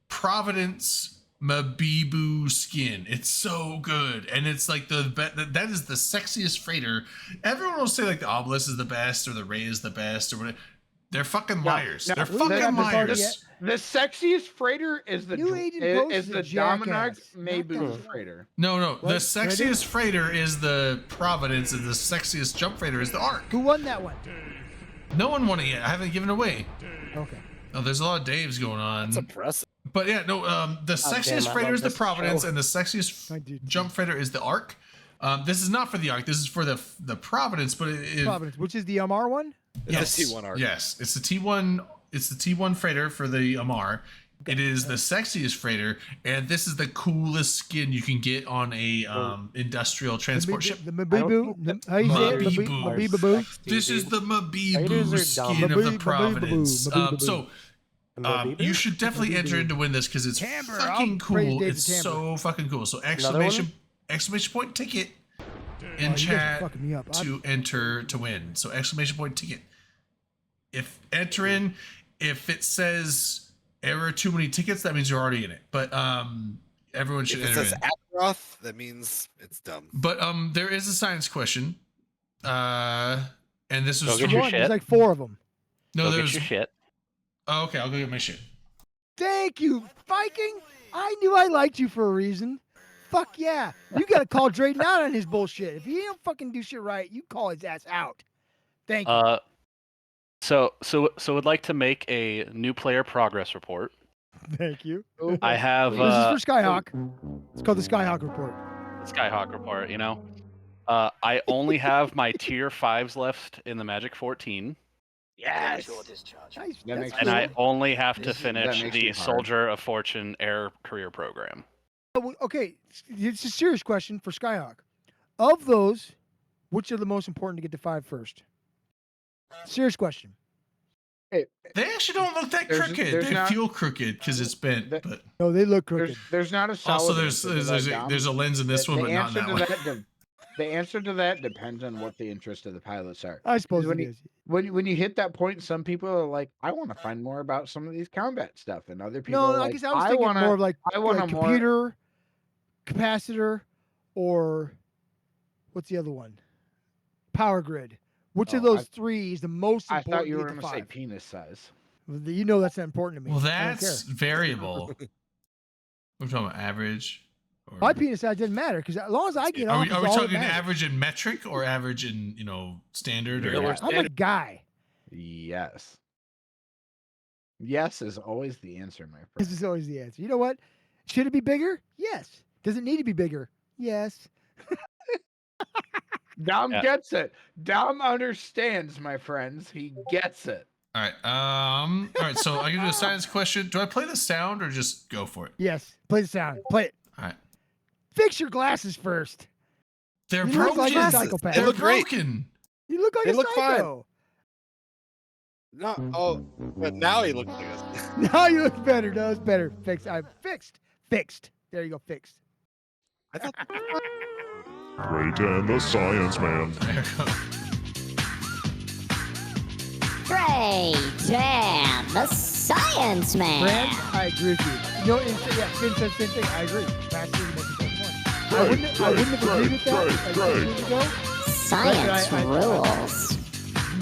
Providence Mabibu skin. It's so good, and it's like that is the sexiest freighter. Everyone will say like the Obelisk is the best or the Ray is the best or whatever. They're fucking liars. no, They're we fucking haven't started liars. yet. The sexiest freighter is the New Agent Post is is the a Dominarch jackass. Not Mabu that- freighter. No, the What? sexiest freighter is the Providence, and the sexiest jump freighter is the Ark. Who won that one? No one won it yet. I haven't given it away. Okay. Oh, there's a lot of Daves going That's on. impressive. But yeah, no. The sexiest damn, I freighter love is the this Providence, show. and the sexiest I do too. jump freighter is the Ark. This is not for the Ark. This is for the Providence. But Providence, which is the Amar one? It's a T1 Ark. Yes, it's the T1. It's the T1 freighter for the Amar. It is the sexiest freighter, and this is the coolest skin you can get on a industrial transport ship. The Mabibu. How you say it? Mabibu. Mabibu. This is the Fighters Mabibu are dumb. skin of the Mabibu, Providence. Mabibu. So you should definitely enter in to win this because it's Timbre, fucking I'll praise cool. Dave It's the Timbre. so fucking cool. So one? exclamation point ticket in Oh, you guys are chat fucking me up. to enter to win. So exclamation point ticket. If enter in, if it says error too many tickets, that means you're already in it. But everyone should If it enter says in. Azeroth, that means it's dumb. But there is a science question. And this was Go get from, your One, shit. there's like 4 of them. no, Go there's get your shit. oh, okay. I'll go get my shit. Thank you, Viking. I knew I liked you for a reason. Fuck yeah. You got to call Drayden out on his bullshit. If he don't fucking do shit right, you call his ass out. Thank you. So would like to make a new player progress report. Thank you. I have This is for Skyhawk. It's called the Skyhawk Report. Skyhawk report. You know, I only have my tier 5s left in the Magic 14, Yes. Nice. That That's makes and cool. I only have to That finish makes the me hard. Soldier of Fortune Air Career Program. Okay, it's a serious question for Skyhawk. Of those, which are the most important to get to 5 first? Serious question. They actually don't look that There's- crooked. there's They not- feel crooked because it's bent. There- But No, they look crooked. There's not a solid. also, there's answer to that, Dom. there's a lens in this one, The but not in answer that to one. that the answer to that depends on what the interest of the pilots are. I suppose when it you- is. When you hit that point, some people are like, I want to find more about some of these combat stuff, and other people No, are I like, guess I was thinking wanna, more of like, I want like a more- computer, capacitor, or what's the other one? Power grid. Which of Oh, those 3 is the most I important thought you to were get to going to say 5? penis size. You know that's not important to me. Well, I don't care. that's variable. We're talking about average. Or, My penis size doesn't matter because as long as I get are off, we, is are we all that talking matters. average in metric or average in standard? Or Yeah. I'm a guy. Yes. Yes is always the answer, my This friend. is always the answer. You know what? Should it be bigger? Yes. Does it need to be bigger? Yes. Dom Yeah. gets it. Dom understands, my friends. He gets it. All right. All right. So I can do a science question. Do I play the sound or just go for it? Yes. Play the sound. Play it. All right. Fix your glasses first. They're You look broken. like a psychopath. They They're look great. broken. You look like They a look fine. psycho. No, oh, but now he looks like us. Now you look better. No, it's better. Fixed. I'm fixed. Fixed. There you go. Fixed. I thought Great and the Science Man. There you go. Great and the Science Man. Brand, I agree with you. No, yeah, Finn said the same thing. I agree. That's the most important one. I wouldn't have agreed with that like 2 years ago. Science I- rules.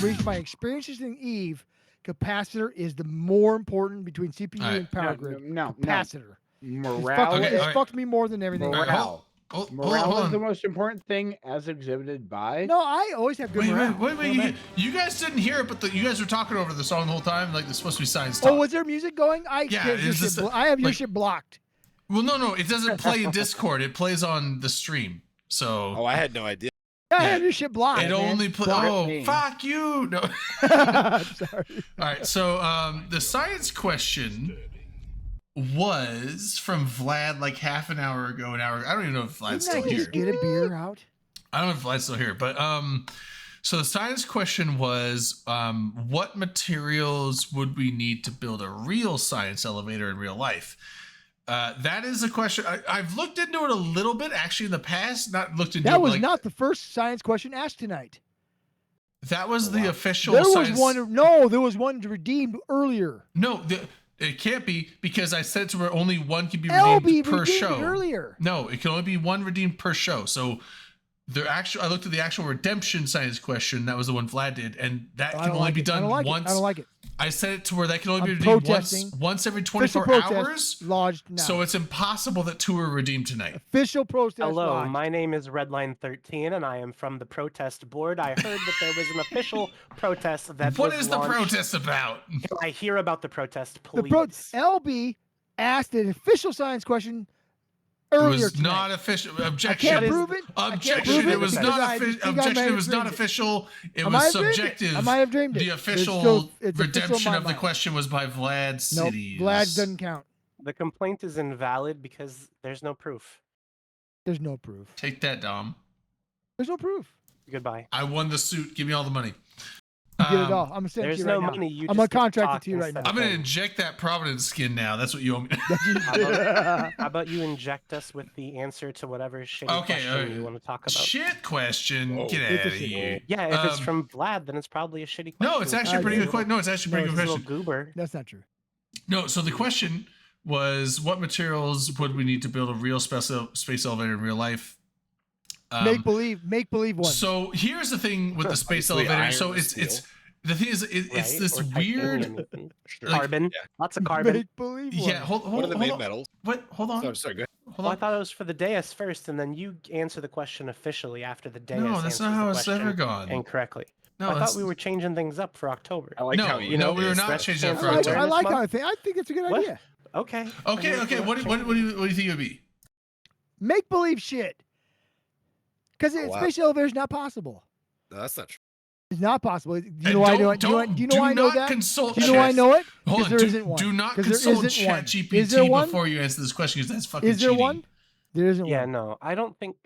With my experiences in Eve, capacitor is the more important between CPU All right. and power grid. No. Capacitor. It's Morale. fucked, Okay, it's all right. fucked me more than everything. All right, else. Morale. Oh, Morale hold is the on. most important thing as exhibited by. No, I always have good morale. Wait. No, man. You guys didn't hear it, but you guys were talking over the song the whole time. Like, there's supposed to be science talk. Oh, was there music going? I Yeah, can't- your is this shit a- blo- I have your like- shit blocked. Well, no. It doesn't play in Discord. It plays on the stream. Oh, So I had no idea. I yeah, have your shit blocked. it man. only plays. Blocked. Oh, me. fuck you. No. Sorry. All right. So the science question was from Vlad like half an hour ago, an hour. I don't even know if Vlad's Didn't I still here. just get a beer out? I don't know if Vlad's still here, but so the science question was what materials would we need to build a real science elevator in real life? That is a question. I've looked into it a little bit actually in the past. Not looked into That it was like, not the first science question asked tonight. that was the official There was science. one. No, there was one redeemed earlier. No, it can't be because I said to where only one can be redeemed LB per redeemed show. it earlier. No, it can only be one redeemed per show. So I looked at the actual redemption science question. That was the one Vlad did, and that I can don't only like be it. I done don't like once. it. I don't like it. I set it to where that can only be I'm redeemed protesting. once every Official 24 protest hours. lodged now. So it's impossible that two are redeemed tonight. Official protest Hello, lodged. my name is Redline 13, and I am from the protest board. I heard that there was an official protest that What was is the launched. protest about? Can I hear about the protest, The please? LB asked an official science question It earlier was tonight. not official. I Objection. can't prove it. I can't Objection. prove It was because not I official. think I might Objection. It have was not dreamed it. official. It I might was have dreamed it. subjective. I might have dreamed it. The But it's official still- it's official in redemption my of the mind. question was by Vlad Nope, Cities. Vlad doesn't count. The complaint is invalid because there's no proof. There's no proof. Take that, Dom. There's no proof. Goodbye. I won the suit. Give me all the money. You get it all. I'm gonna send it to There's you no right now. money. You I'm just gonna get contract it talk to you right instead now. I'm of gonna pay. inject that Providence skin now. That's what you owe me. How about you inject us with the answer to whatever shitty Okay, question you want to talk about? Shit question. Whoa. Get It's out a of shit here. Yeah, if it's Um, from Vlad, then it's probably a shitty question. No, it's actually a pretty yeah. good question. No, it's actually a pretty No, good He's a question. little goober. That's not true. No, so the question was what materials would we need to build a real space elevator in real life? Make believe one. So here's the thing with the space Obviously elevator. iron So or it's steel. the thing is it's Right? this Or weird. titanium even. Sure. Like- Carbon. Yeah. Lots of carbon. Make believe one. Yeah, hold What are the hold main on. metals? What? Hold on. Oh, sorry, go ahead. Hold Well, I on. thought it was for the dais first, and then you answer the question officially after the dais. No, that's answers not the how it's question ever gone. incorrectly. No, I that's- thought we were changing things up for October. I like No, how you know, we were this. not Breast changing that for cancer I like, October. I like how I Month? think. I think it's a good What? idea. Okay. Okay, okay. What do you think it would be? Make believe shit. Because Oh, wow. space elevator is not possible. No, that's not true. It's not possible. Do you And know why I know don't- it? Do you know, don't- do you know why I know not that? consult Do you know why I Chat. know it? Hold Because on. there Do, isn't one. do not 'Cause there consult isn't one. ChatGPT Is there one? before you answer this question because that's fucking Is there cheating. one? There isn't Yeah, one. no, I don't think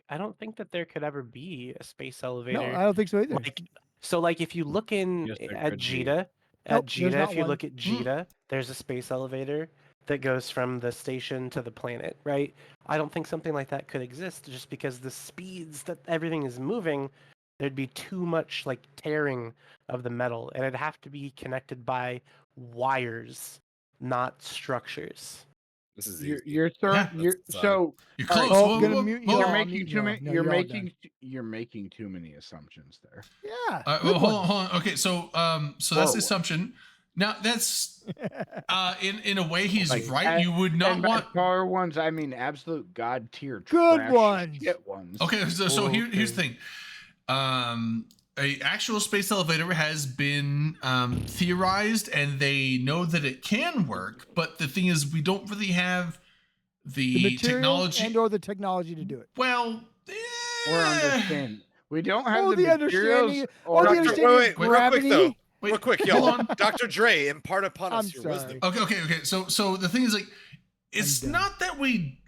that there could ever be a space elevator. No, I don't think so either. Like if you look in Yes, there at could be. JETA, Nope, there's not if you one. look at JETA, there's a space elevator that goes from the station to the planet, right? I don't think something like that could exist just because the speeds that everything is moving, there'd be too much like tearing of the metal, and it'd have to be connected by wires, not structures. This is You're easy. you're, thir- Yeah, you're that's, so You're All close. right, Oh, Whoa, gonna whoa, mute you whoa. all. you're I'll making mute too you all. many No, you're you're all making you're making too many assumptions there. Yeah. Well, good hold on, ones. hold on. Okay, so so that's the Whoa. assumption. Now that's in a way he's Like, right. You would not And by want. far ones, I mean absolute god tier Good trash ones. shit ones. Okay, so here's the Okay. thing. A actual space elevator has been theorized, and they know that it can work. But the thing is, we don't really have The the materials technology. and/or the technology to do it. Well, Or understand. We don't have Oh, the the understanding- materials or or the Doctor, understanding wait, of wait, real quick gravity. though. Wait, Real quick, hold y'all. on. Dr. Dre, impart upon us I'm your sorry. wisdom. Okay. So the thing is, like, it's I'm done. not that we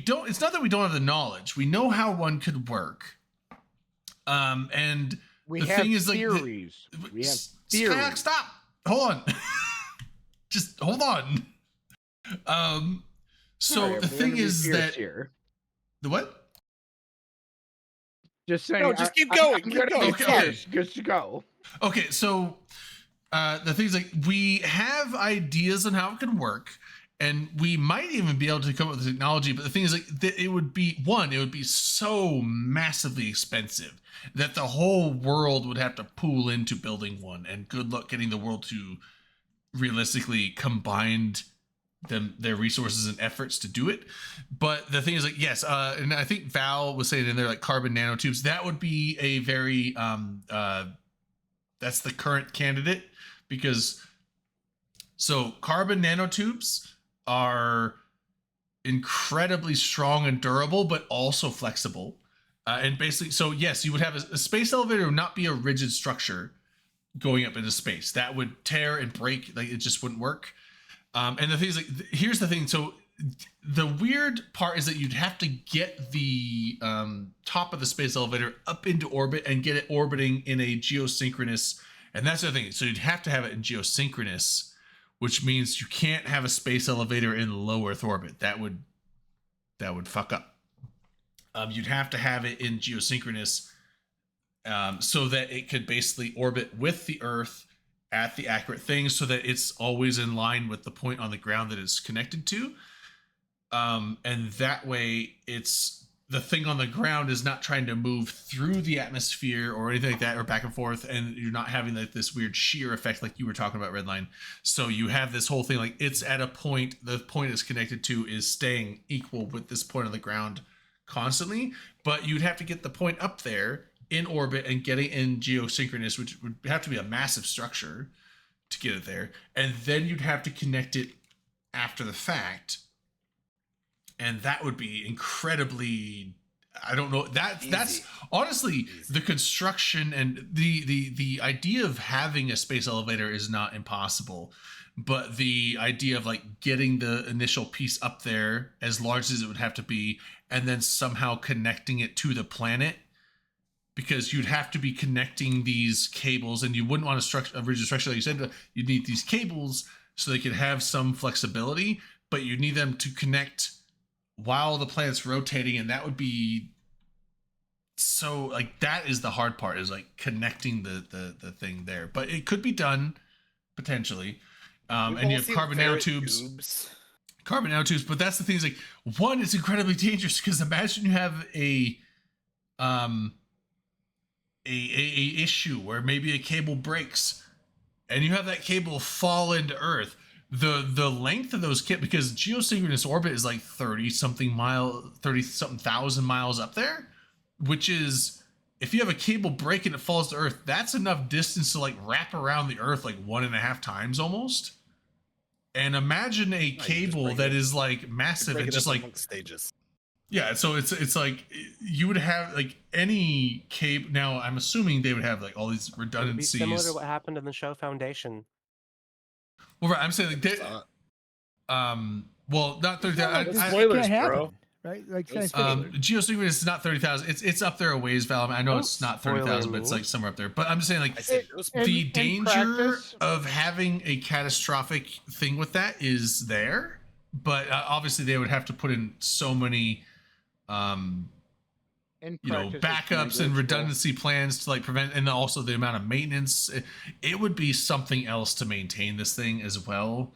don't. It's not that we don't have the knowledge. We know how one could work. And we the have thing is, like, theories. We have Skylock, theories. stop. Hold on. Just hold on. So Alright, the we're gonna thing be is fierce that here. the what? Just saying. No, just keep going, keep I'm gonna going. be Okay. fierce. Just go. Okay, so the thing's like we have ideas on how it could work, and we might even be able to come up with the technology. But the thing is, like, it would be so massively expensive that the whole world would have to pool into building one. And good luck getting the world to realistically combined their resources and efforts to do it. But the thing is, like, yes, and I think Val was saying in there, like, carbon nanotubes, that would be a very that's the current candidate, because so carbon nanotubes are incredibly strong and durable, but also flexible. And basically, so yes, you would have a space elevator would not be a rigid structure going up into space. That would tear and break, like it just wouldn't work. And the thing is, like, here's the thing. So the weird part is that you'd have to get the top of the space elevator up into orbit and get it orbiting in a geosynchronous. And that's the other thing. So you'd have to have it in geosynchronous, which means you can't have a space elevator in low Earth orbit. That would fuck up. You'd have to have it in geosynchronous so that it could basically orbit with the Earth at the accurate thing, so that it's always in line with the point on the ground that it's connected to. And that way, it's the thing on the ground is not trying to move through the atmosphere or anything like that, or back and forth, and you're not having like this weird shear effect like you were talking about, Redline. So you have this whole thing, like it's at a point, the point it's connected to is staying equal with this point on the ground constantly, but you'd have to get the point up there in orbit and get it in geosynchronous, which would have to be a massive structure to get it there. And then you'd have to connect it after the fact. And that would be incredibly, I don't know, that's honestly the construction and the idea of having a space elevator is not impossible, but the idea of like getting the initial piece up there as large as it would have to be, and then somehow connecting it to the planet, because you'd have to be connecting these cables, and you wouldn't want a rigid structure like you said. You'd need these cables so they could have some flexibility, but you need them to connect while the planet's rotating, and that would be so, like, that is the hard part, is like connecting the thing there. But it could be done potentially. And you have carbon nanotubes. Carbon nanotubes, but that's the thing, is like, one, it's incredibly dangerous, because imagine you have a issue where maybe a cable breaks and you have that cable fall into Earth. The length of those cables, because geosynchronous orbit is like 30 something thousand miles up there, which is, if you have a cable break and it falls to Earth, that's enough distance to like wrap around the Earth like 1.5 times almost. And imagine a cable that is like massive and just like stages. Yeah, so it's like you would have like any cable. Now I'm assuming they would have like all these It would be redundancies. similar to what happened in the show Foundation. Well, right, I'm saying like they, well, not 30,000. Spoilers, bro. Right, like science fiction. Geosynchronous is not 30,000. It's up there a ways, Val. I know it's not 30,000, but it's like somewhere up there. But I'm just saying, like, the danger of having a catastrophic thing with that is there. But obviously, they would have to put in so many, backups and redundancy plans to like prevent, and also the amount of maintenance. It would be something else to maintain this thing as well.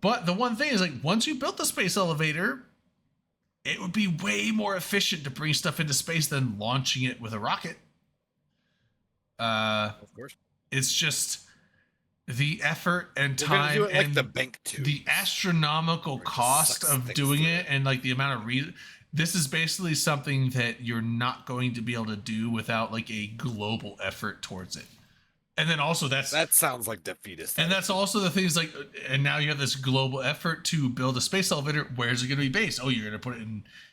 But the one thing is, like, once you built the space elevator, it would be way more efficient to bring stuff into space than launching it with a rocket. Of course. It's just the effort and time do it like and the bank tubes, the astronomical cost of doing it, and like the amount of this is basically something that you're not going to be able to do without like a global effort towards it. And then also that sounds like defeatist. And that's also the thing is like, and now you have this global effort to build a space elevator. Where's it going to be based? Oh, you're going to put it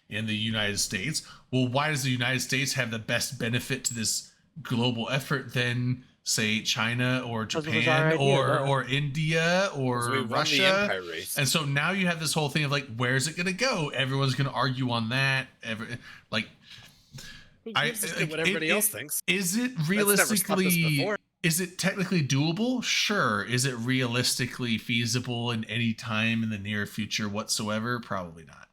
in the United States. Well, why does the United States have the best benefit to this global effort than, say, China or Japan or India or Russia? And so now you have this whole thing of like, where's it going to go? Everyone's going to argue on that. What everybody else thinks. Is it realistically? Is it technically doable? Sure. Is it realistically feasible in any time in the near future whatsoever? Probably not.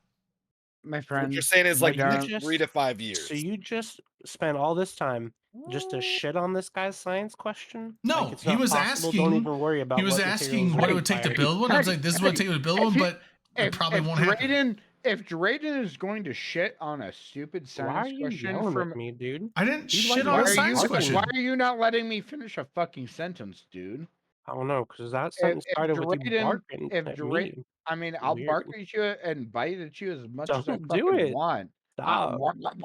My friend, what you're saying is like next 3 to 5 years. So you just spent all this time just to shit on this guy's science question? No, like he was asking. Don't even worry about. He was asking what it would take to build one. I was like, this is what it takes to build one, but it probably won't happen. If Drayden is going to shit on a stupid science question from me, dude, I didn't shit on a science question. Why are you not letting me finish a fucking sentence, dude? I don't know, because that sentence started with you barking if at Drayden, me. I mean, I'll Weird. bark at you and bite at you as much as I Don't do fucking it. want. Stop. I'll Stop.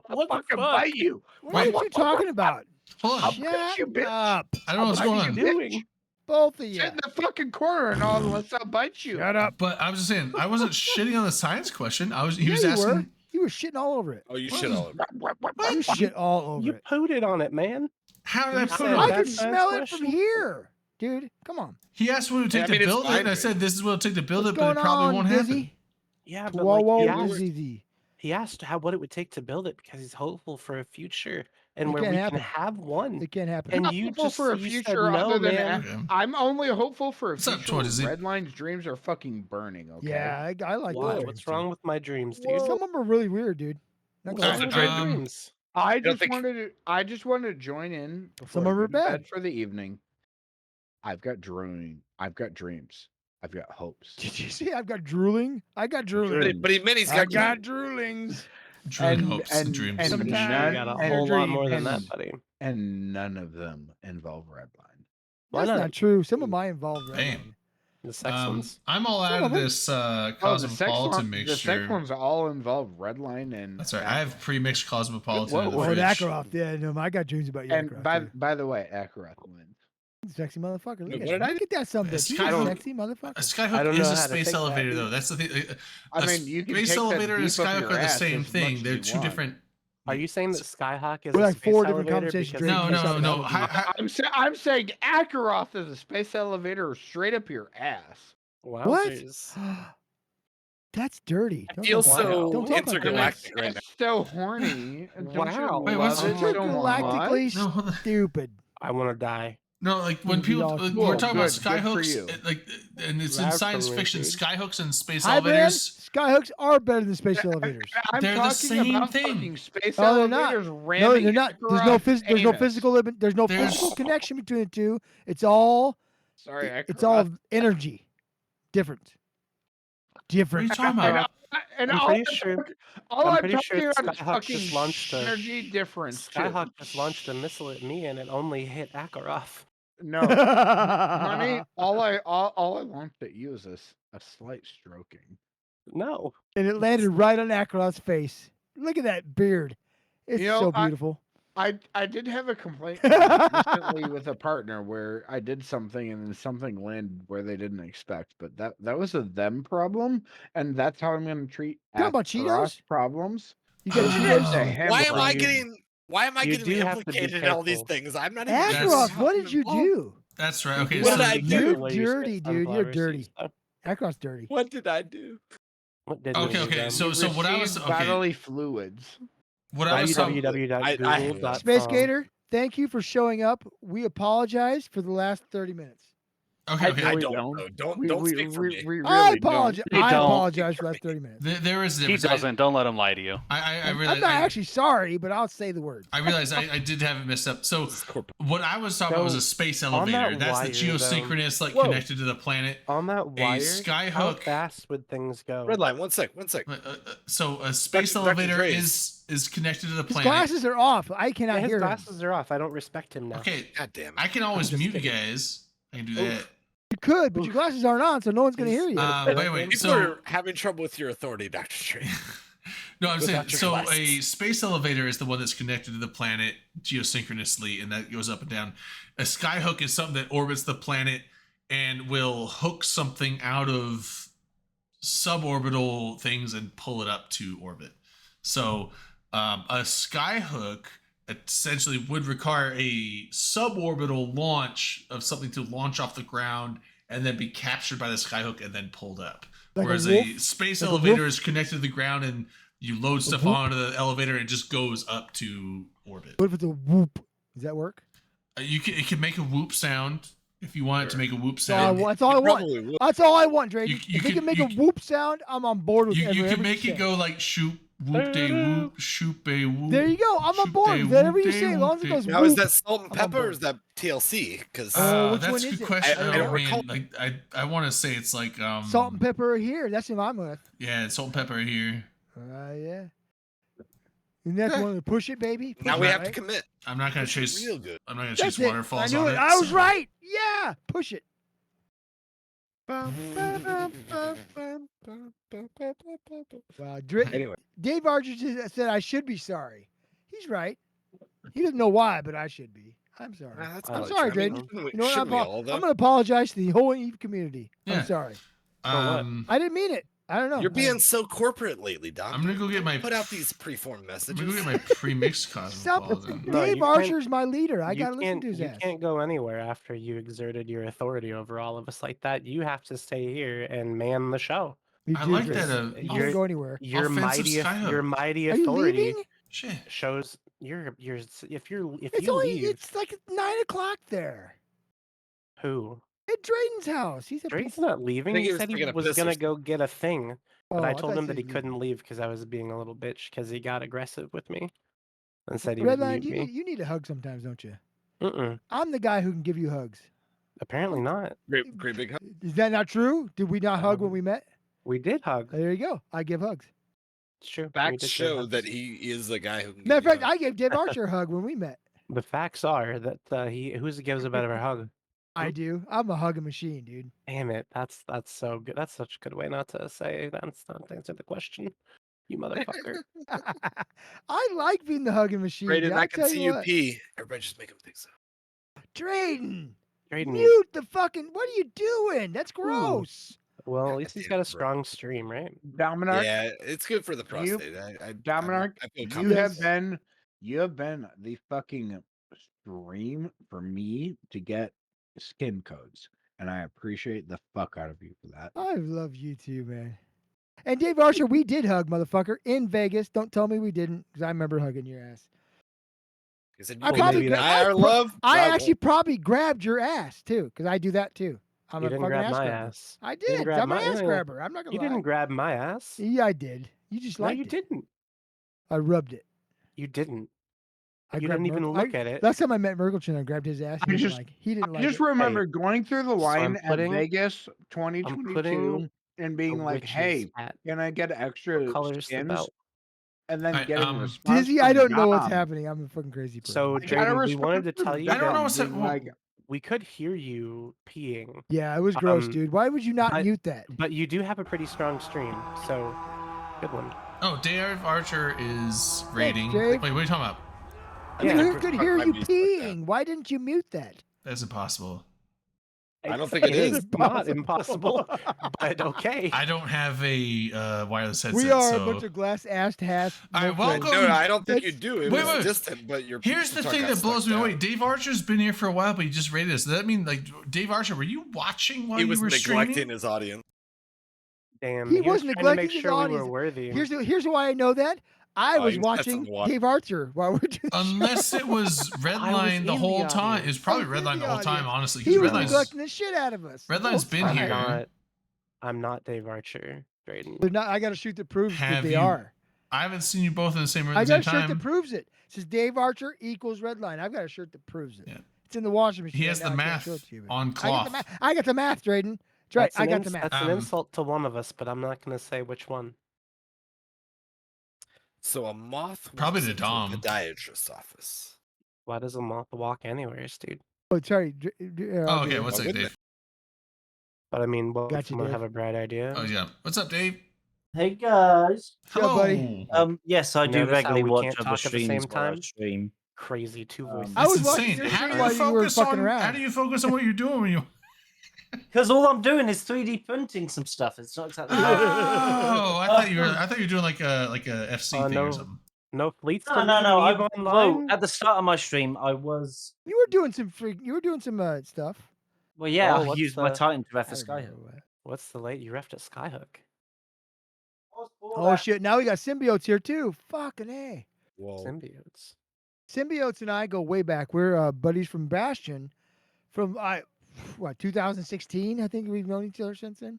What the fucking fuck? bite you. What are you talking about? Hold on. Shut you, bitch. up, I don't know what's I'll going bite on. you, bitch. Doing? both of you. Sit in the fucking corner and all unless I'll bite you. Shut up. But I was just saying, I wasn't shitting on the science question. He Yeah, was you asking. were. You were shitting all over it. Oh, you What shit is- all over. You shit all over You it. pooted on it, man. How did I You put said it I on? that can science smell it from question? here, dude. Come on. He asked what it would take I mean, to it's build it, fine, and I dude. said this is what it would take to build What's it, but going it probably on, won't Dizzy? happen. Yeah, but Whoa, like whoa, he asked, Dizzy. he asked what it would take to build it because he's hopeful for a future and It where can't we happen. can have one. It can't happen. And I'm you hopeful just for a you said future no, other than man. Okay. I'm only hopeful for a What's up, future Troy? where Is it- Redline's dreams are fucking burning. Okay. Yeah, I like Why? that. What's wrong with my dreams, dude? Some of them are really weird, dude. Not What's gonna wrong lie. with my Um, dreams? I don't just think- wanted to. I just wanted to join in. Some before I of 'em are go to bed bad. for the evening. I've got dreams. I've got dreams. I've got hopes. Did you see I've got drooling? I got drooling. But he meant he's I got, got droolings. Dream hopes and dreams. and Pretty sure none- you got a and whole lot dream- more than and- that, buddy. and none of them involve Redline. Why That's not? not true. Some of mine involve Damn. Redline. The sex ones. I'm all out Some of of 'em. this Oh, cosmopolitan the mixture. sex ones all involve Redline and. That's right. I have pre-mixed cosmopolitan Whoa, in the whoa. Oh, fridge. Ackroft. Yeah, no, I got dreams about you. And Ackroft, by the way, Akaroth wins. too. Sexy motherfucker. Look What at did you. I Look at that son of a A bitch. He's Skyhook- a sexy motherfucker. A I skyhook don't is know a how to space take that, elevator, dude. though. That's the thing. I mean, you can space take that elevator and a deep up skyhook your are the ass same as much thing. as They're you two want. different. Are you saying that Skyhawk is We're a like space 4 different elevator conversations because straight No, in no, this no. episode. I'm saying Akaroth is a space elevator straight up your ass. What? Wowzers. That's dirty. I Don't feel talk about that. so Don't talk about that. intergalactic right now. It's so horny. And don't you Wow. Wait, love what's it so Intergalactically much? No, hold on. stupid. I want to die. No, like when It'd be people all like, cool. we're talking about Good for skyhooks, you. like, and it's in Loud science for me, fiction. dude. Skyhooks and space Hi, Brand. elevators. Skyhooks are better than space elevators. I'm They're the talking same about thing. fucking space No, they're not. elevators No, ramming they're not. There's no Akaroth's there's no anus. physical there's no physical There's- connection between the two. It's all Sorry, it's all Akaroth. energy. Different. What are you Different. talking about? And I'm all pretty I'm sure- talking- all I'm I'm pretty sure talking about is Skyhawk fucking just launched a- energy difference. too. Skyhawk just launched a missile at me and it only hit Akaroth. No, honey, all I launched at you is a slight stroking. No. And it landed right on Ackroth's face. Look at that beard. It's You know, so beautiful. I did have a complaint recently with a partner where I did something and then something landed where they didn't expect, but that was a them problem, and that's how I'm going to treat Talking about Akaroth's Cheetos? problems. You got Oh. Cheetos? To him, Why am I bro. getting? Why am I You getting do have to be implicated in all these careful. things? I'm not even. That's- Ackroth, what did you do? That's right. Okay, What so did I do? You're The way you spit dirty, dude. You're sunflower dirty. seeds, though. Ackroth's dirty. What did I do? What did Okay, you okay, do? so You what I was received okay, bodily fluids. what I was talking. www.google.com. Space Gator, thank you for showing up. We apologize for the last 30 minutes. Okay, okay. I We don't. don't. know. Don't We speak for me. really I don't. apologize. They I don't. apologize for the last 30 minutes. There is a He difference. doesn't. Don't let him lie to you. I I'm realized. not actually sorry, but I'll say the words. I realized I did have it messed up. So This is corporate. what I was talking about was a So, space on elevator. that That's wire, the geosynchronous, like Whoa. connected to the planet. On that wire, how Skyhook- fast would things go? Red line. One sec. So a space Dr. elevator Dre's. is connected to the His planet. glasses are off. I Yeah, cannot his hear him. glasses are off. I don't respect him now. Okay, God damn it. I can always just mute you kidding. guys. I can do that. You could, but your glasses aren't on, so no one's going to hear you. But anyway, People so are having trouble with your authority, Dr. Trey. no, I'm saying Without your so a glasses. space elevator is the one that's connected to the planet geosynchronously, and that goes up and down. A skyhook is something that orbits the planet and will hook something out of suborbital things and pull it up to orbit. So a skyhook essentially would require a suborbital launch of something to launch off the ground and then be captured by the skyhook and then pulled up. Like a Whereas wolf? a space Like a elevator wolf? is connected to the ground and you load stuff whoop? onto the elevator and it just goes up to orbit. What if it's a whoop? Does that work? It can make a whoop sound if you want it to make a whoop That's all I sound. want. That's all I want. Probably will. That's all I want, Drake. You- you If they can- can make you a can- whoop sound, I'm on board with You every can make it go like shoop whoop day whoop shoop a whoop. There you go. I'm on shoop board day with whatever whoop you day say. As long as it whoop goes day. Now, is whoop. that salt and I'm on pepper or board. is that TLC? Because which That's one a is good it? question. I don't Oh, recall. man, I want to say it's like Salt and pepper are here. That's what I'm with. Yeah, salt and pepper here. Yeah. And that's one of the push it, baby. Now Push we it, have to right? commit. I'm not gonna Push it chase. real good. I'm not gonna That's chase it. waterfalls I knew on it. it. I was so- right. Yeah, push it. Wow, Anyway, Dave Archer said I should be sorry. He's right. He doesn't know why, but I should be. I'm sorry. that's I'm probably sorry, true. I mean, Drayden. shouldn't You know what? shouldn't we all, I'm though? going to apologize to the whole Eve community. Yeah. I'm sorry. what? I didn't mean it. I don't know. You're being so corporate lately, Doc. I'm gonna go get Don't my put out these preformed I'm gonna go messages. get my pre-mixed Stop. cosmopolitan. No, Dave you can't- Archer's my leader. I You got to listen can't- to his You ass. can't go anywhere after you exerted your authority over all of us like that. You have to stay here and man the show. You I do, like Drayden. that. You you're- can't go anywhere. Your Offensive mighty, Skyhook. your mighty Are you authority leaving? Shit. shows you're if you It's leave, it's like 9:00 there who? at Drayden's house. He's a Drake's not leaving. think He he was said he taking a was piss or gonna go get a thing, but I told him that he couldn't. couldn't leave because I was being a little bitch because he got aggressive with me and said he Redline, would mute me. you need a hug sometimes, don't you? Mm-mm. I'm the guy who can give you hugs. Apparently not. Great big hug. Is that not true? Did we not hug when Um, we met? We did hug. There you go. I give hugs. It's true. we Facts did give show hugs. that he is the guy who can. Matter of give you fact, hugs. I gave Dave Archer a hug when we met. The facts are that he who gives a better hug. I do. I'm a hugging machine, dude. Damn it! That's so good. That's such a good way not to say that's not to answer the question. You motherfucker. I like being the hugging machine. Brayden, dude. I I can tell see you you what. pee. Everybody just make him think so. Drayden, Drayden, mute the fucking. What are you doing? That's gross. well, at God least he's damn got a it, bro. strong stream, right? Dominark, Yeah, it's good for the You- prostate. Dominark, I feel you confident. have been the fucking stream for me to get skin codes, and I appreciate the fuck out of you for that. I love you too, man. And Dave Archer, we did hug, motherfucker, in Vegas. Don't tell me we didn't, because I remember hugging your ass. He said, I "You probably can gra- deny I our pro- love." I won't." actually probably grabbed your ass too, because I do that too. I'm You a didn't fucking grab ass my grabber. ass. I You didn't did. grab I'm an my- ass yeah. grabber. I'm not gonna You lie. didn't grab my ass. Yeah, I did. You just No, liked you it. didn't. I rubbed it. You didn't. I You grabbed didn't even Merkel- look at it. Last time I met Merkelchin, I grabbed his ass. He I didn't just- like. He didn't I like just it. remember going through the so I'm line putting- at Vegas 2022 and being The like, witch's "Hey, hat. can I get extra What color's the skins?" belt? And then Alright, getting a um, response. Dizzy, from I don't know what's Dom. happening. I'm a fucking crazy person. So, I got a Drayden, we wanted to response from tell you I don't know Dom what's being that- like, we could hear you peeing, yeah, it was gross, um, dude. Why would you not but- mute that? but you do have a pretty strong stream, so good one. Oh, Dave Archer is rating. Dave. Wait, what are you talking about? I mean, Yeah, who could hear might you be something like that. peeing? Why didn't you mute that? That's impossible. I don't think it is. It's not impossible, but okay. I don't have a wireless headset. We are so... a bunch of glass-assed hats. All right, no friends. welcome. No, I don't think you That's- do. It Wait, was wait. distant, but your Here's the talk thing got that blows stuck me away. down. Dave Archer's been here for a while, but he just rated us. Does that mean, like, Dave Archer, were you watching while He you was were neglecting streaming? his audience. Damn, He he was was trying to neglecting make his sure we audience. were worthy. Here's why I know that. I Oh, was he was testing watching the water. Dave Archer while we're doing the Unless show. it was Redline in the the whole time. It was audience. probably I was in Redline the the whole time, audience. honestly. He was Redline's, neglecting the shit out of us. Redline's Oh, been fine. here. I'm not Dave Archer, Drayden. They're not, I got a shoot that proves that Have they you- are. I haven't seen you both in the same room I at the got a same shirt that time. proves it. It says Dave Archer equals Redline. I've got a shirt that proves it. Yeah. It's in the washing machine. He right has now. the I can't math show it to you, but on I got the cloth. math. I got the math, Drayden. That's right. I got the math. That's an Um, insult to one of us, but I'm not going to say which one. So a moth Probably walks the into Dom. a podiatrist's office. Why does a moth walk anywheres, dude? Oh, sorry. Oh, okay. What's Oh, up, good Dave? But I mean, what Got if you, someone Dave. have a bright idea? Oh, yeah. What's up, Dave? Hey guys. Yeah, Hello. buddy. Yes, I do Notice how regularly we watch can't other talk at the same streams while I time? stream. Crazy two voices. I That's was watching insane. your How do stream you while you were focus fucking on? around. How do you focus on what you're doing when you? Because all I'm doing is 3D printing some stuff. It's not exactly. Oh, I thought you were doing like a FC thing no. or something. No fleets. No, to no, leave no. Eve online? Well, at the start of my stream, I was. You were doing some stuff. Well, yeah, Oh, I what's used my the- Titan to ref I a don't Skyhook. remember what. What's the late? You refed at Skyhook. Oh shit! Now we got symbiotes here too. Fucking a. Well, Symbiotes. Symbiotes and I go way back. We're buddies from Bastion, from 2016. I think we've known each other since then.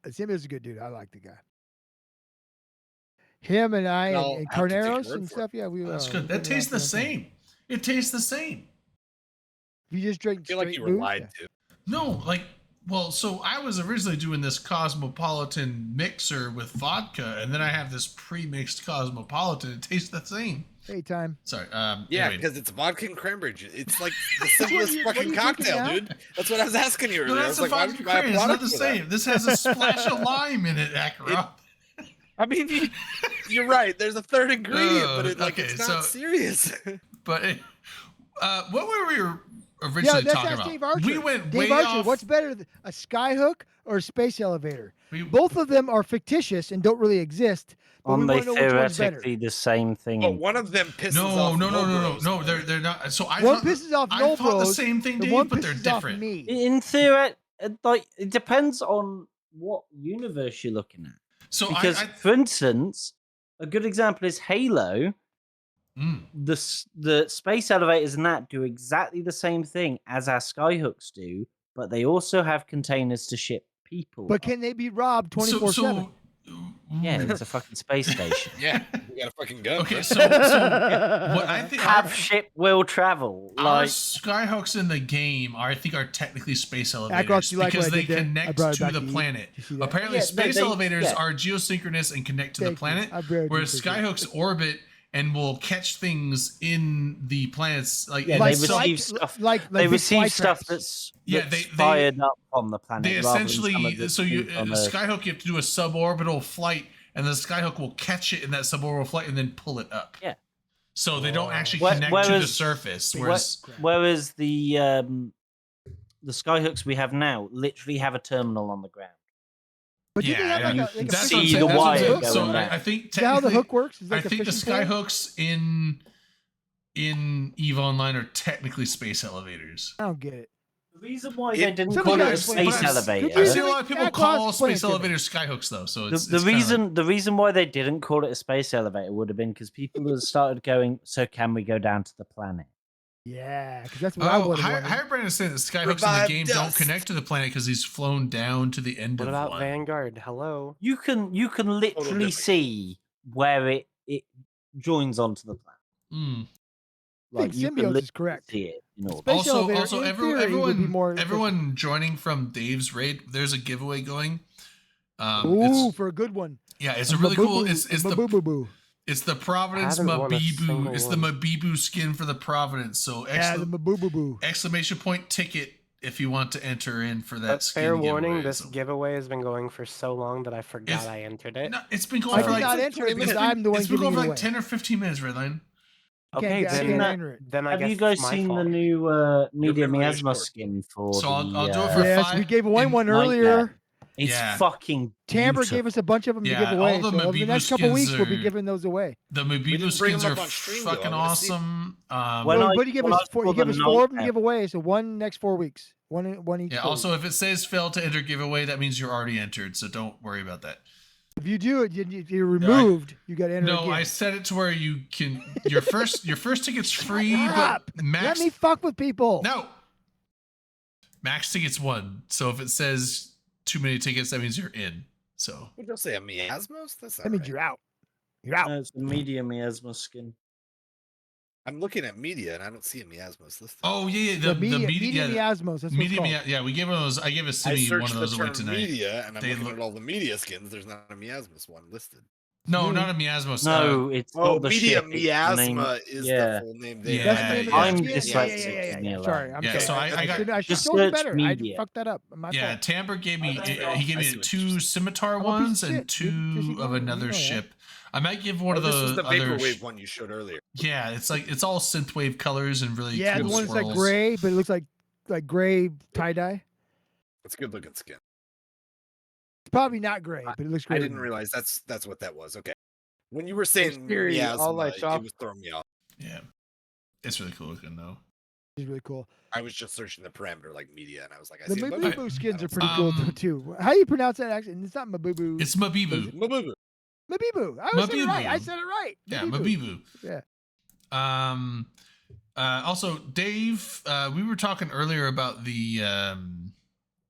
Symbiote's a good dude. I like the guy. Him and I I'll and have to take your Carneros word and for it. stuff. Yeah, we. That's we've good. That been around tastes for a the long time. same. It tastes the same. You just drink I feel like straight you were booze? lied to. No, like Well, so I was originally doing this Cosmopolitan mixer with vodka, and then I have this pre-mixed Cosmopolitan. It tastes the same. Hey, time. Sorry. Yeah, anyway. because it's vodka and cranberry juice. It's like the what simplest you- what fucking are you drinking cocktail, now? dude. That's what I was asking you No, earlier. I that's was a like, why vodka would you buy a cran. It's not product the for that? same. This has a splash of lime in it, Akarov. I mean, you're right. There's a third ingredient, but okay, it's not serious. But what were we Yeah, originally that's talking ask about? Dave Archer. We went Dave way Archer, off. what's better, a skyhook or a space elevator? we, Both of them are fictitious and don't really exist. But we Aren't they want to know which one's better. theoretically the same thing? But one of them pisses no, off. no. They're not. So I One thought pisses off I no thought the bros, same thing, the Dave, one but they're pisses off different. me. In theory, like it depends on what universe you're looking at. So Because, for instance, a good example is Halo. The space elevators and that do exactly the same thing as our skyhooks do, but they also have containers to ship people. But can they be robbed 24/7? Yeah, it's a fucking space station. Yeah, you got a fucking gun. Okay, bro. so what I think Have ship will travel. our Like skyhooks in the game are technically space elevators Akros, you like because what I they did there? I connect brought it to back the to you. planet. Did you see that? Apparently, Yeah, space they- elevators yeah. are geosynchronous and connect to the Thank you. planet, I barely whereas appreciate it. skyhooks orbit and will catch things in the planets. Like, Yeah, in they some- receive stuff. like they big receive flight stuff tracks. that's Yeah, that's they- fired up on the planet. they rather than some of essentially the so you things on Earth. skyhook you have to do a suborbital flight, and the skyhook will catch it in that suborbital flight and then pull it up. Yeah. So they don't actually Where- connect to the whereas- surface. Where- Whereas Whereas the skyhooks we have now literally have a terminal on the ground. But do they have like you a, can like a that's see what I'm fishing saying, the that's what I'm wire saying. going So down. I think Is that how the technically, hook works? Is I like a think the fishing pole? skyhooks in EVE Online are technically space elevators. I don't get it. The reason why It- they didn't Somebody call it gotta a explain space But elevator. I've seen a Really? lot of people Akros, call explain it space to me. elevators skyhooks though. So The, it's the it's kinda reason like- the reason why they didn't call it a space elevator would have been because people had started going, so can we go down to the planet? Yeah, because that's what I would have wanted. Hirebrand is saying that skyhooks in Revive the game don't dust. connect to the planet because he's flown down to the end What of about one. Vanguard? Hello. You can literally different. see where it joins onto the planet. Mm. I think you can Symbiote is literally correct. see it. You know, Space elevator, in theory, would be more everyone joining from Dave's raid. There's a giveaway going. Ooh, It's, for a good one. yeah, it's a really cool. It's the boo. It's the Providence haven't won a Mabibu. single It's the one. Mabibu skin for the Providence. So Yeah, the boo. exclamation point ticket if you want to enter in for that But skin fair warning, giveaway. this So- giveaway has been going for so long that I forgot If- I entered it. No, it's been going I for did like not enter it it's because been- I'm the one it's been giving going it for away. like 10 or 15 minutes, Redline. Okay, I seen can't that- enter it. then I have guess you guys it's my seen the fault. new Media memory is Miasma short. skin for So I'll the, do it for Yes, five- we gave away in one Nightmare. earlier. It's Yeah. fucking Tamber beautiful. gave us a bunch of them Yeah, to give away. all the So over the Mabibu next couple weeks, skins we'll be are- giving those away. The didn't Mabibu bring skins them are up on stream, though. I fucking wanna see. awesome. When Well, I- but he gave when I us four. He saw gave the us 4 of them to Nightmare- give away. So one next 4 weeks. One each. Yeah. 4 Also, weeks. if it says fail to enter giveaway, that means you're already entered. So don't worry about that. If you do it, you're removed. You got to enter No, again. I set it to where you can. Your first ticket's free, up. but max. Let me fuck with people. No. Max tickets 1. So if it says too many tickets, that means you're in. So Would you say a miasmos? That's not That means right. you're out. You're out. No, it's the Media Miasma skin. I'm looking at media and I don't see a miasmos listed. oh yeah, The media media miasmos. That's what media, it's called. yeah, we gave one of those. I gave a I Simi one searched of the those away term tonight. media and I'm They looking look- at all the media skins. There's not a miasmos one listed. No, Really? not a Miasmos. No, it's Oh, not the media ship, it's the name- miasma is yeah. the full name. There. Yeah, That's the name of I'm the skin? dyslexic, Yeah. Neil. Sorry, I'm Yeah, sorry. so I got- I should Just have told you search better. media. I fucked that up. My Yeah, fault. Tamber gave me. Okay. He gave I me see what 2 you're scimitar I'm a piece of ones and shit, dude. Does he 2 know- of you another know that? ship. I might give one of this the was the other. vaporwave one you showed earlier. Yeah, it's like it's all synthwave colors and really Yeah, cool the one that's swirls. like gray, but it looks like gray tie dye. It's a good looking skin. It's probably not gray, but it looks I great. didn't realize that's what that was. Okay. When you were saying Siri, all miasma, I saw- it was throwing me off. Yeah, it's really cool looking though. It's really cool. I was just searching the parameter like media, and I was like, I The see a bunch Mabubu of- skins I are don't pretty cool Um, too. How do you pronounce that actually? It's not Mabubu. It's Mabibu. see- Mabubu. Mabibu. I said it right. I Mabibu. said it right. Yeah, Mabibu. Yeah. Also, Dave, we were talking earlier about the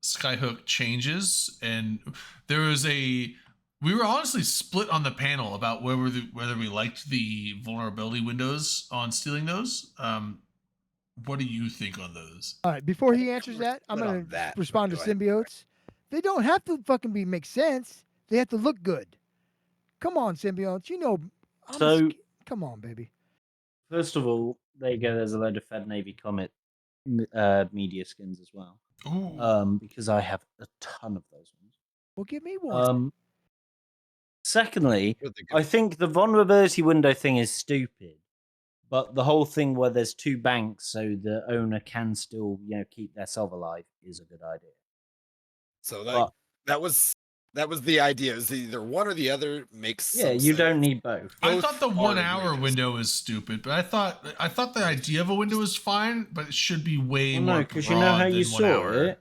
Skyhook changes, and there was we were honestly split on the panel about whether we liked the vulnerability windows on stealing those. what do you think on those? All right, before he can answers that, I'm respond gonna on that, respond but to go ahead. symbiotes. They don't have to fucking make sense. They have to look good. Come on, symbiotes. You know, come on, baby. First of all, there you go. There's a load of Fed Navy Comet media skins as well. Ooh. Because I have a ton of those ones. Well, give me one. Secondly, But they're good. I think the vulnerability window thing is stupid, but the whole thing where there's 2 banks so the owner can still, keep their solve alive is a good idea. So But that was the idea. Is either one or the other makes yeah, some you sense. don't need both. I Both thought the are 1 hour egregious. window was stupid, but I thought the idea of a window was fine, but it should be way Well, more no, because you know how broad you than 1 saw hour. it.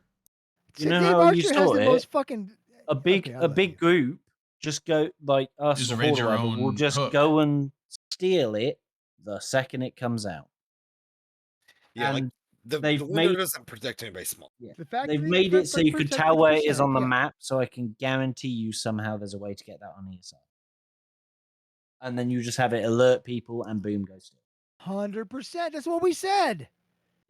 You know Dave how you Archer has saw the it. most fucking. A big Okay, I'll let you. group just go like us Just or raise Horde or your whatever, will own just hook. go and steal it the second it comes out. Yeah, like And the they've window made- doesn't protect anybody small. Yeah. The factory They've made it so you could protect tell where it is 50%, on the yeah. map, so I can guarantee you somehow there's a way to get that on either side. And then you just have it alert people and boom goes steal. 100%. That's what we said.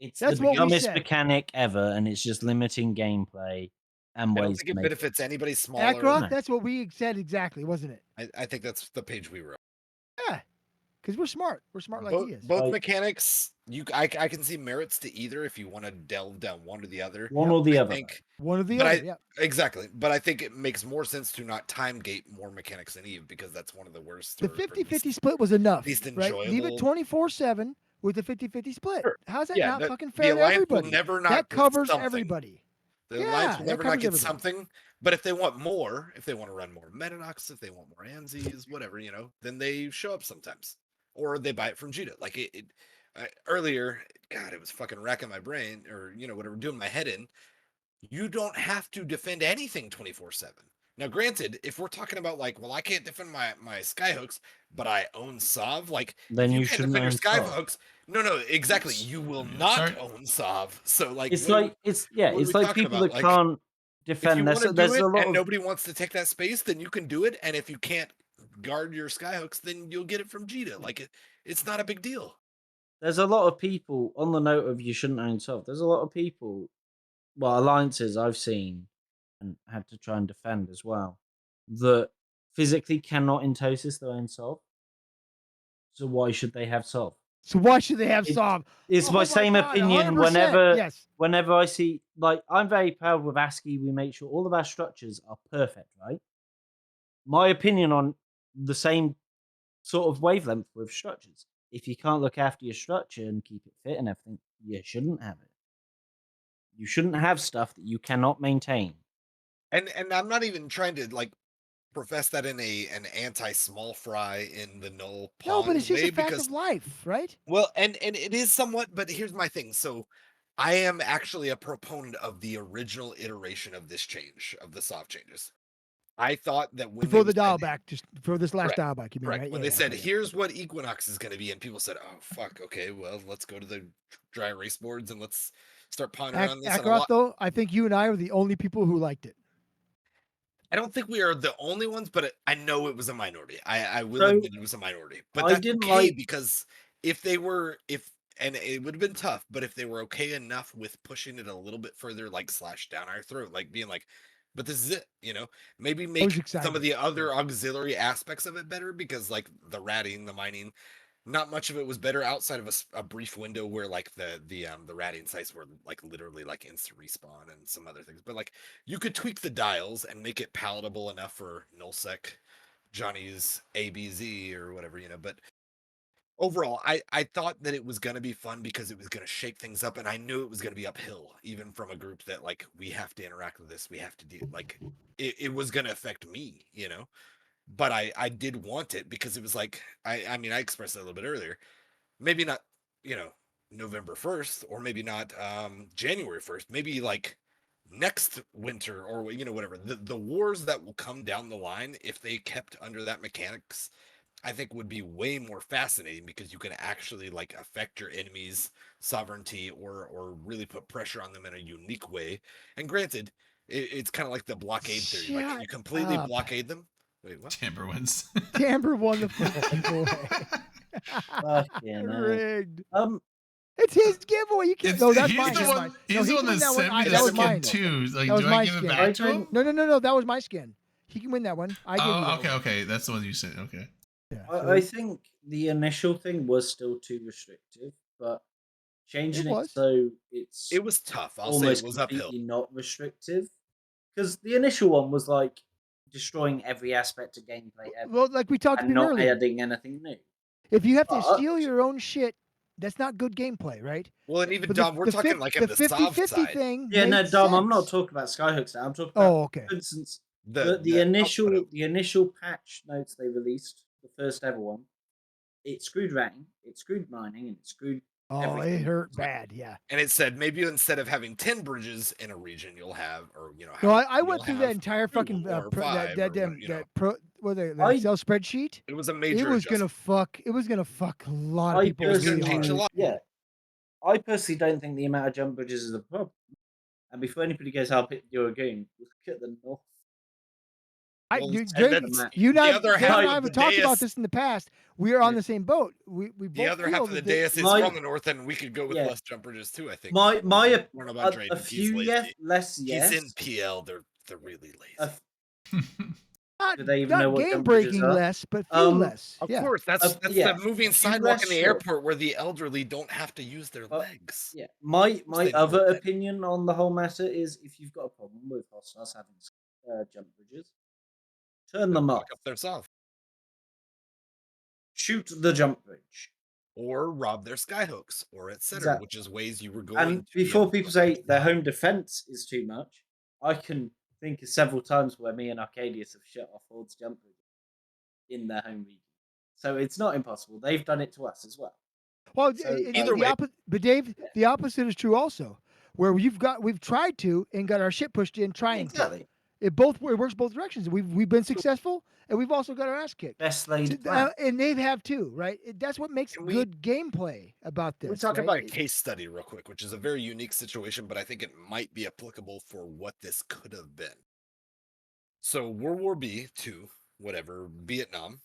That's the what we dumbest said. mechanic ever, and it's just limiting gameplay and I don't ways think to it make benefits anybody smaller. Ackroth, No. that's what we said exactly, wasn't it? I think that's the page we were on. Yeah. Because we're smart. We're smart like Both, he is. both Like- mechanics, I can see merits to either if you want to delve down one or the other. one Yep. or the I other. think One or the but other, yeah. exactly, but I think it makes more sense to not time gate more mechanics than Eve because that's one of the worst. The or least- 50-50 split was enough. least Right? Leave it enjoyable. 24/7 with the 50-50 split. Sure. How's that Yeah, not the- fucking the fair to Alliance will everybody? never not That get covers something. everybody. The Yeah, Alliance will that never not covers get everybody. something. But if they want more, if they want to run more Metanox, if they want more Anzis, whatever, then they show up sometimes, or they buy it from Judah. Like earlier, God, it was fucking racking my brain, or whatever, doing my head in. You don't have to defend anything 24/7. Now, granted, if we're talking about well, I can't defend my skyhooks, but I own Sov. Then if you can't shouldn't defend your own Sov. skyhooks. No, exactly. Oops. You will Yeah, not sorry. own Sov. So It's what are like we- it's what are it's we like talking people about? that can't if you defend. want to do There's it a lot and of nobody wants to take that space, then you can do it. And if you can't guard your skyhooks, then you'll get it from Jita. It's not a big deal. there's a lot of people on the note of you shouldn't own Sov. There's a lot of people, well, alliances I've seen and had to try and defend as well, that physically cannot in Tosis their own Sov. So why should they have Sov? So why should they have It- Sov? It's Oh my my same God, opinion 100%, yes. whenever I see, I'm very proud with ASCII. We make sure all of our structures are perfect, right? My opinion on the same sort of wavelength with structures. If you can't look after your structure and keep it fit and everything, you shouldn't have it. You shouldn't have stuff that you cannot maintain. And I'm not even trying to profess that in an anti-small fry in the null No, but pawn it's just way a fact because of life, right? well, and it is somewhat, but here's my thing. So I am actually a proponent of the original iteration of this change, of the soft changes. I thought that when Before they the dial said- back, just for this last Correct, dial back, you mean, correct, right? when Yeah, they yeah, said, okay, yeah. here's what Equinox is going to be, and people said, oh, fuck, okay, well, let's go to the dry erase boards and let's start pondering on this. And a Ackroth, lot, though, I think you and I are the only people who liked it. I don't think we are the only ones, but I know it was a minority. I will So, admit it was a minority. But I that's didn't okay like- because and it would have been tough, but if they were okay enough with pushing it a little bit further, slash down our throat, being but this is it, maybe make some excited, of the other auxiliary aspects of it better because the ratting, the mining, not much of it was better outside of a brief window where the ratting sites were literally instant respawn and some other things. But you could tweak the dials and make it palatable enough for nullsec, Johnny's ABZ or whatever, but overall, I thought that it was going to be fun because it was going to shake things up, and I knew it was going to be uphill, even from a group that we have to interact with this, we have to do it was going to affect me, but I did want it because it was I mean I expressed it a little bit earlier, maybe not November 1st or maybe not January 1st, maybe next winter or whatever, the wars that will come down the line if they kept under that mechanics, I think would be way more fascinating because you can actually affect your enemy's sovereignty or really put pressure on them in a unique way. And granted, it's kind of like the blockade theory. You completely up. blockade them. Wait, what? Timber wins. Tamber won the fucking away. Fucking hell. Rigged. It's his giveaway. You can't. No, that's he's mine. the That's one. mine. He's No, the he one can win that that one. sent me That was the mine. skin too. Like, That was do I my give it skin. back to him? No. That was my skin. He can win that one. I give you Oh, that okay, one. okay. That's the one you sent. Okay. Yeah, I think the initial thing was still too restrictive, but changing it, was. so it's It was tough. I'll say almost it was uphill. completely not restrictive. Because the initial one was like destroying every aspect of gameplay ever Well, like we talked and about not earlier, adding anything new. if you have to But- steal your own shit, that's not good gameplay, right? Well, and even But Dom, we're talking like in the soft 50-50 side. thing. Yeah, no, made Dom, I'm not sense. talking about Skyhooks now. I'm talking about, Oh, okay. for instance, The the output of- initial patch notes they released, the first ever one, it screwed routing, it screwed mining, and it screwed Oh, it everything. hurt bad. Yeah. and it said maybe instead of having 10 bridges in a region, you'll have, or you know, No, I you'll went through that have entire 2 fucking or that 5 or, damn you know. that pro what the I- Excel spreadsheet. It was a major. It was gonna adjustment. fuck a lot of I people. It was gonna really change a hard. lot. Yeah. I personally don't think the amount of jump bridges is a problem. And before anybody goes, how pick your game, look at the North. Well, You, and Jake, that's you and the I, other Jake half and I of have the talked about dais- this in the past. We are on Yeah. the same boat. We both The other half feel of the that they- dais is My- from the north, and we could go with Yeah. less jump bridges too. I think. My I don't know about a Drayden, he's few lazy. less yes. He's in PL. They're really lazy. A not, Do they even not know what game jump bridges breaking are? less, but few Um, less. Of Yeah. course, that's yeah, the moving a few sidewalk in less, the sure. airport where the elderly don't have to use their Uh, legs. Yeah, my they know other that. opinion on the whole matter is if you've got a problem with hostiles having jump bridges, turn them off. Fuck up their soft. Shoot the jump bridge. Or rob their skyhooks, or etc., Exactly. which is ways you were going. And to be before able to people say affect their that. home defense is too much, I can think of several times where me and Arcadius have shut off Horde's jump bridges in their home region. So it's not impossible. They've done it to us as well. Well, So, either way- but Dave, the opposite is true also. Where we've tried to and got our shit pushed in trying Exactly. to. It works both directions. We've been successful and we've also got our ass kicked. Best laid plan. And they have too, right? That's what makes Can we- good gameplay about this. We talk right? about a case study real quick, which is a very unique situation, but I think it might be applicable for what this could have been. So World War II, whatever, Vietnam,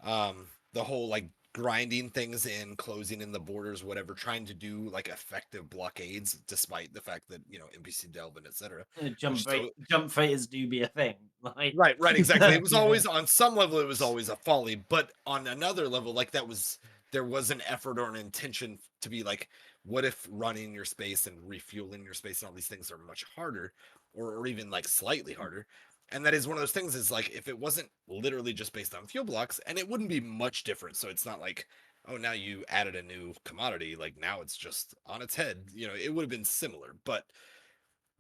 the whole like grinding things in, closing in the borders, whatever, trying to do like effective blockades, despite the fact that NPC Delvin, etc. Jump fighters do be a thing. Like, Right, exactly. It was Yeah. always on some level, it was always a folly, but on another level, like there was an effort or an intention to be like, what if running your space and refueling your space and all these things are much harder, or even like slightly harder? And that is one of those things is like, if it wasn't literally just based on fuel blocks, and it wouldn't be much different. So it's not like, oh, now you added a new commodity, like now it's just on its head. It would have been similar, but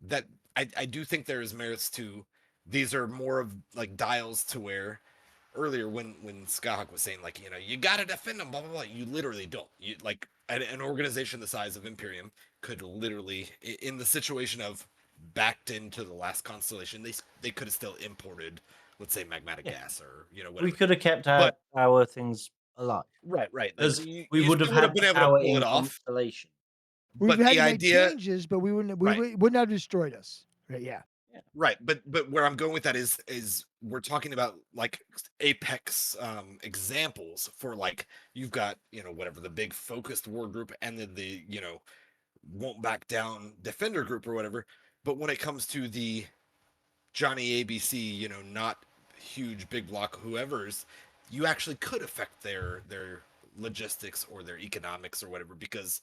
that I do think there is merits to these are more of like dials to where earlier when Skyhawk was saying like, you got to defend them, blah, blah, blah. You literally don't. You like an organization the size of Imperium could literally, in the situation of backed into the last constellation, they could have still imported, let's say, magmatic gas or whatever. we could have kept our things alive. Right. Because You we would have still had been the able power to pull in it off. constellation. We've but had the to make idea, changes, but we wouldn't have destroyed us. Right? Yeah. right? But where I'm going with that is we're talking about like Apex examples for like you've got whatever the big focused war group and then the won't back down defender group or whatever. But when it comes to the Johnny ABC, not huge big block whoever's, you actually could affect their logistics or their economics or whatever, because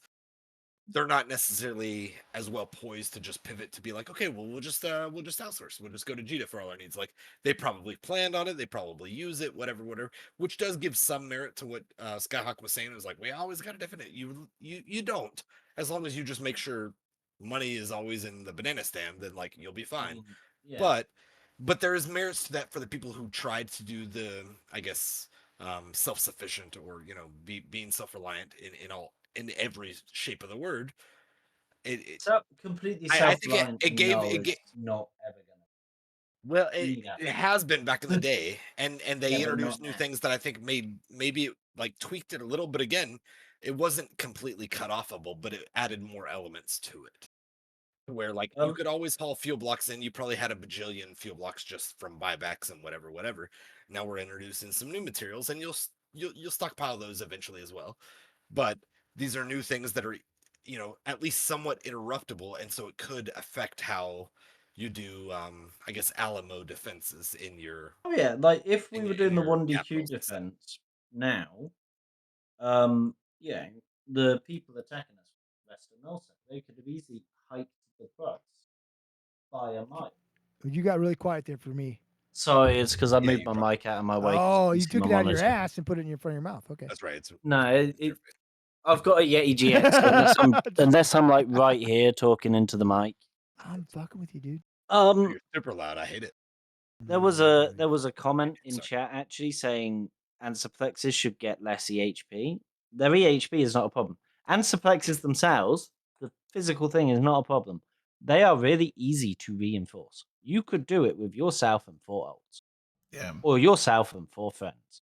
they're not necessarily as well poised to just pivot to be like, okay, well, we'll just outsource. We'll just go to Jita for all our needs. Like they probably planned on it. They probably use it, whatever, which does give some merit to what Skyhawk was saying. It was like, we always got to defend it. You don't, as long as you just make sure money is always in the banana stand, then like you'll be fine. Yeah. But there is merits to that for the people who tried to do the, I guess, self-sufficient or being self-reliant in every shape of the word. So completely I think self-reliant. it gave not ever gonna. well, Yeah. it has been back in the day, and they Yeah, but introduced not new now. things that I think maybe like tweaked it a little, but again, it wasn't completely cut offable, but it added more elements to it. Where like you could always haul fuel blocks in, you probably had a bajillion fuel blocks just from buybacks and whatever. Now we're introducing some new materials, and you'll stockpile those eventually as well. But these are new things that are at least somewhat interruptible, and so it could affect how you do, I guess, Alamo defenses in your. Oh yeah, like if we in were your- doing in the your one DQ capitals and stuff. defense now, yeah, the people attacking us from Western Ulster, they could have easily hiked the bus by a mile. You got really quiet there for me. Sorry, it's because I Yeah, moved you my probably- mic out of my way. 'cause Oh, can you see took my it out of your monitor. ass and put it in front of your mouth. Okay. That's right. It's No, your I've got a Yeti GX. Unless I'm like right here talking into the mic. I'm fucking with you, dude. You're super loud. I hate it. There was a comment in Sorry. chat actually saying Ansiplexes should get less EHP. Their EHP is not a problem. Ansiplexes themselves, the physical thing is not a problem. They are really easy to reinforce. You could do it with yourself and 4 ults. Yeah. Or yourself and 4 friends.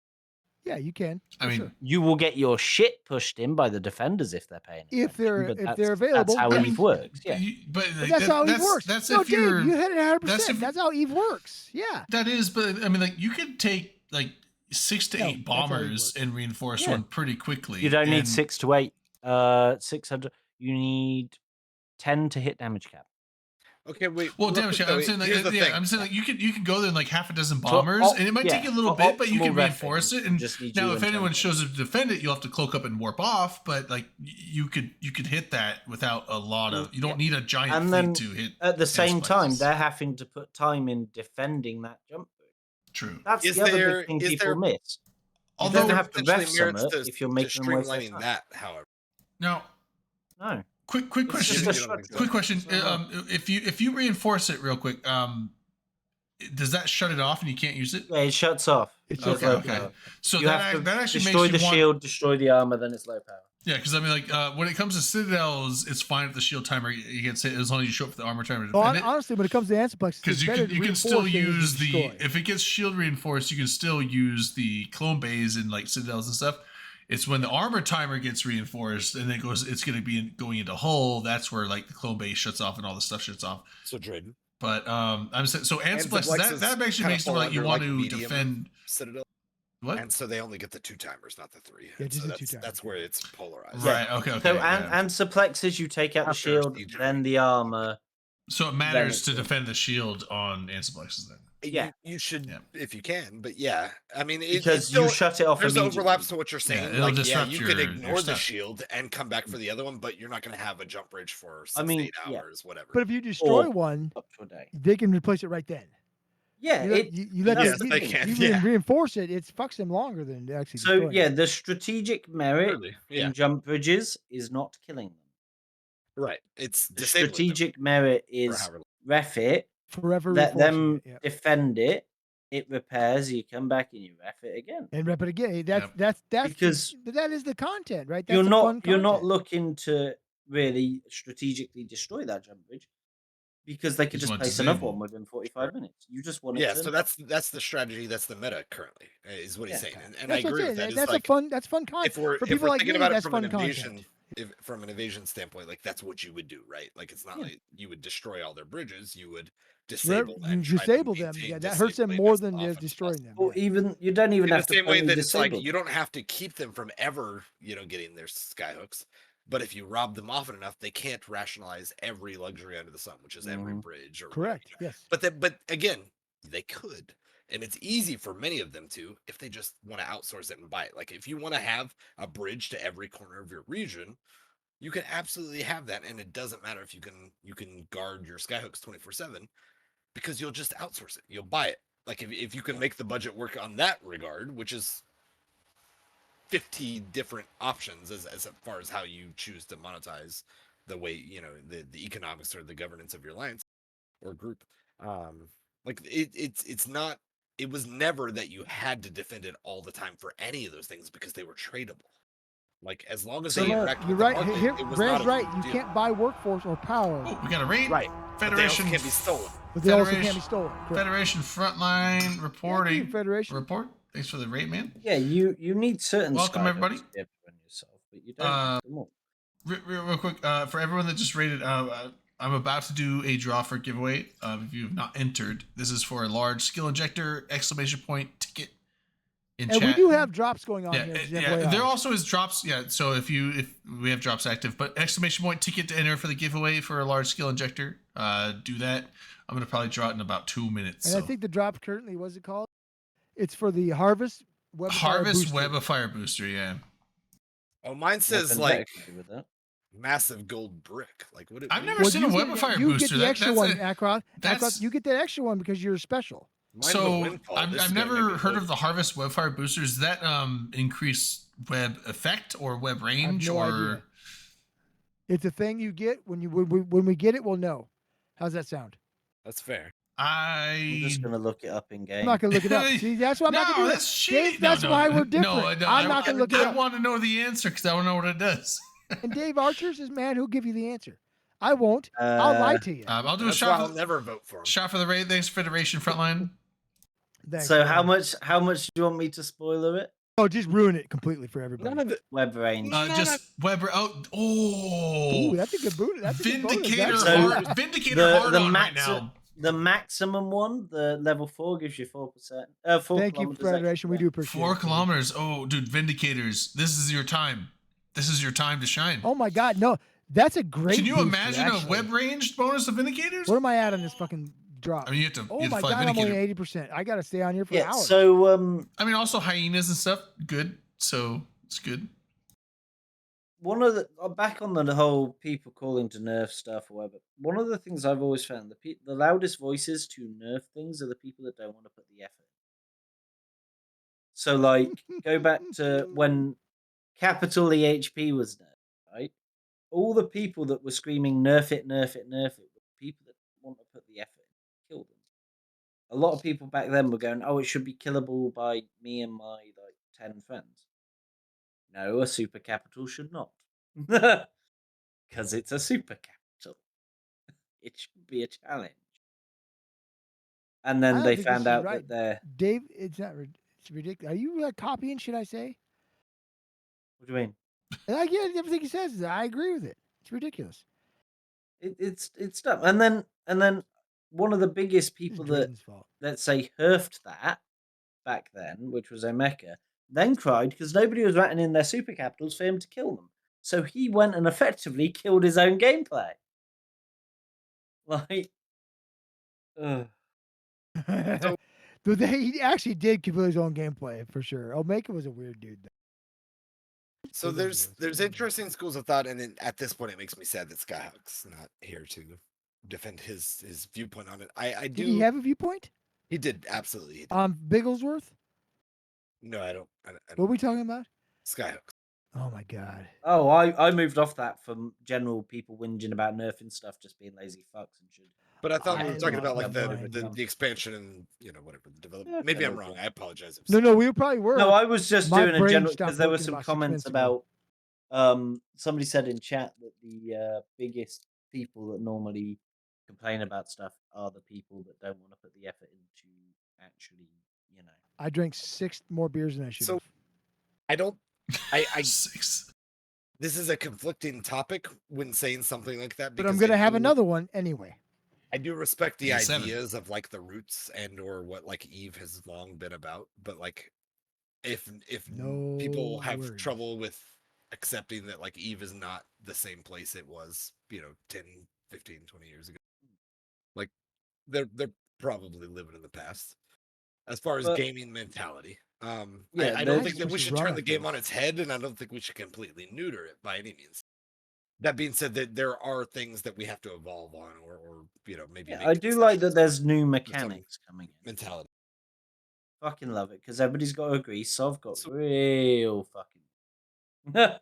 Yeah, you can. I for mean, sure. You will get your shit pushed in by the defenders if they're paying If they're- attention, but if they're that's available, how I Eve mean, works. Yeah. But But that's how Eve works. That's No, if you're. Dave, you hit it 100%. that's if- That's how Eve works. Yeah. That is, but I mean, like you could take like 6 to No, 8 that's how it bombers works. and reinforce Yeah. one pretty quickly. You don't need and- 6 to 8. 600. You need 10 to hit damage cap. Okay, wait. Well, real damage. quick, I'm though, saying like here's the yeah, thing. I'm saying like you could go there in like half a dozen bombers, op- and it might yeah, take you a little for bit, but you optimal can reinforce reffing, it. And just need now, you if and anyone 10. shows up to defend it, you'll have to cloak up and warp off. But like you could hit that without a lot of. You don't need a giant And fleet then to hit. At the same time, Ansiplexes. they're having to put time in defending that jump boost. True. That's Is the other there- big thing is people there- miss. You Although don't have to potentially ref merits summit to- if you're to making them waste their streamlining time. that, however. Now, No. quick It's question. just a You don't think so? Quick question. It's not. If you reinforce it real quick, does that shut it off and you can't use it? Yeah, it shuts off. It It's shuts low off. Okay. power. So You have to that actually destroy makes the you want. shield, destroy the armor, then it's low power. Yeah, because I mean, like when it comes to citadels, it's fine if the shield timer you can say as long as you show up for the armor timer to Well, defend it. honestly, when it comes to Ansiplexes, Because it's you better can to you can still reinforce than it is to use the destroy. if it gets shield reinforced, you can still use the clone bays and like citadels and stuff. It's when the armor timer gets reinforced and it's going to be going into hull. That's where like the clone base shuts off and all the stuff shuts off. So Drayden, But I'm saying so Ansiplexes Ansiplexes that actually kinda makes it fall like you under, want like, to medium. defend Citadel, what? and so they only get the 2 timers, not the 3. Yeah, And just so the 2 that's timers. where it's polarized. Right. Okay. So yeah. Ansiplexes, you take out the After shield, siege then the armor. So it matters it's to good. defend the shield on Ansiplexes then. Yeah. You should Yeah. if you can, but yeah, I mean, Because still, you shut it off there's immediately. overlaps to what you're saying. it'll like, disrupt you could your ignore the stuff. shield and come back for the other one, but you're not going to have a jump bridge for 6 I mean, to 8 yeah. hours, whatever. But if you destroy Or- one, Up to a day. they can replace it right then. Yeah, You let Yes, them, they can, you yeah. reinforce it. It fucks them longer than actually. so destroying yeah, it. the strategic merit Really, yeah, in jump bridges is not killing them. right. It's The disabling them strategic merit for is however long. ref it, forever let reinforcing them it, yeah. defend it, it repairs, you come back and you ref it again. And rep it again. That's Yep. that's Because that is the content, right? That's you're the fun not content. looking to really strategically destroy that jump bridge because they could Just just want place another disable. one within 45 minutes. You just want it Yeah, to so that's the strategy. That's the meta currently, is what he's Yeah. saying, and I That's what I'm agree with saying. that. It's That's like, a fun. That's fun content. if we're for if people we're like thinking me, about it that's from fun an content. invasion, from an invasion standpoint, like that's what you would do, right? Like it's not Yeah. like you would destroy all their bridges. You would Re- disable you and try to disable them. maintain Yeah, that hurts them disabling more as than often as destroying possible. them. Or yeah. even you don't even In the have to same way only that it's like disable you them. don't have to keep them from ever, getting their skyhooks. But if you rob them often enough, they can't rationalize every luxury under the sun, which is every Mhm. bridge or whatever, Correct. Yes. But again, they could, and it's easy for many of them to if they just want to outsource it and buy it. Like if you want to have a bridge to every corner of your region, you can absolutely have that, and it doesn't matter if you can guard your skyhooks 24/7 because you'll just outsource it. You'll buy it. Like if you can make the budget work on that regard, which is 50 different options as far as how you choose to monetize the way the economics or the governance of your alliance or group. Like it's not, it was never that you had to defend it all the time for any of those things because they were tradable. Like as long as So they no, interact you're with the right. market, Here, it was Brand's not a right. big You deal. can't buy workforce or power, Oh, we got a raid. Right. But they also Federation can't be stolen. but they also can't Federation- be stolen. Correct. Federation frontline reporting Federation. report. Thanks for the raid, man. Yeah, you need certain Welcome, skyhooks everybody. to be able to run yourself, but you don't need them all. Real quick, for everyone that just rated, I'm about to do a draw for giveaway. If you have not entered, this is for a large skill injector ! Ticket. in And chat. we do have drops going on Yeah, here. just yeah. FYI. There also is drops. Yeah, so if we have drops active, but exclamation point ticket to enter for the giveaway for a large scale injector. Do that. I'm gonna probably draw it in about 2 minutes. And So. I think the drop currently, what's it called? It's for the Harvest Web of Fire Harvest booster. Web of Fire booster. Yeah. Oh, mine says Nothing like better to do with that. massive gold brick. Like what? I've what never do seen a you Web get- of Fire you booster. get the extra that's one, a- Ackroth. that's- Ackroth, you get that extra one because you're special. Mine's a So windfall. I've, This is I've gonna never make me heard look- of the Harvest Web Fire boosters. Does that increase web effect or web range no or? idea. It's a thing you get when we get it. We'll know. How's that sound? That's fair. I'm just I gonna look it up in game. I'm not gonna look it up. See, that's why I'm not no, gonna do that's it. shitty. Dave, that's why we're different. No, I'm not gonna look it I up. want to know the answer because I don't know what it does. And Dave Archer's his man who'll give you the answer. I won't. I'll lie to you. I'll do a That's why shot I'll for, never vote for him. shot for the Thanks Federation Frontline. Thanks, So man. how much do you want me to spoiler it? Oh, just ruin it completely for everybody. None of it. Web range. Just Web. Ooh, that's a good boot. That's a good bonus, Vindicator, actually. So- hard, Vindicator hard on right now. The maximum one, the level 4 gives you 4%. 4 Thank you, kilometers Federation. We extra. do appreciate 4 it. kilometers. Oh, dude, Vindicators. This is your time. This is your time to shine. Oh my God, no, that's a great. Can you booster, imagine actually. a web range bonus of Vindicators? What am I at on this fucking drop? I mean, you have to, Oh you have my to fly God, I'm only Vindicator. 80%. I gotta stay on here for Yeah, hours. so I mean, also hyenas and stuff. Good. So it's good. one of the back on the whole people calling to nerf stuff or whatever. One of the things I've always found the loudest voices to nerf things are the people that don't want to put the effort in. So like go back to when capital EHP was nerfed, right? All the people that were screaming nerf it, nerf it, nerf it were people that want to put the effort in, kill them. A lot of people back then were going, "Oh, it should be killable by me and my like 10 friends." No, a super capital should not. Because it's a super capital. It should be a challenge. And I then don't they think found this is out right. that they're. Dave, it's not. It's ridiculous. Are you copying shit I say? What do you mean? And I get everything he says. I agree with it. It's ridiculous. It's dumb. And then one of the biggest It's people that, Drayton's fault. let's say, herfed that back then, which was Omeka, then cried because nobody was writing in their super capitals for him to kill them. So he went and effectively killed his own gameplay. Like, ugh. He actually did kill his own gameplay for sure. Omeka was a weird dude. Though. So It really there's was. interesting schools of thought, and at this point, it makes me sad that Skyhawk's not here to defend his viewpoint on it. I do. Did he have a viewpoint? He did absolutely. He did. Bigglesworth? No, I don't. What are we talking about? Skyhawk. Oh my God. Oh, I moved off that from general people whinging about nerfing stuff just being lazy fucks and shit. But I thought we I were talking about love like mine. the expansion and whatever the development. Yeah, Maybe I'm okay. wrong. I apologize. if No, we probably were. No, I was just My doing a brain general stopped because there were working some about 6 comments minutes ago. about somebody said in chat that the biggest people that normally complain about stuff are the people that don't want to put the effort into actually, I drank 6 more beers than I should So- have. I don't. I 6. this is a conflicting topic when saying something like that. But I'm because gonna I have do- another one anyway. I do respect the Yeah, 7. ideas of like the roots and or what like Eve has long been about, but like if people No have worries. trouble with accepting that like Eve is not the same place it was, 10, 15, 20 years ago. Like they're probably living in the past. As far as But- gaming mentality. Yeah, I don't there's- think that we Versus should turn Run, I the game think. on its head, and I don't think we should completely neuter it by any means. That being said, that there are things that we have to evolve on, or maybe. yeah, make I do like that concessions there's new some mechanics coming in. mentality. Fucking love it because everybody's got to agree. Sov got So- real fucking.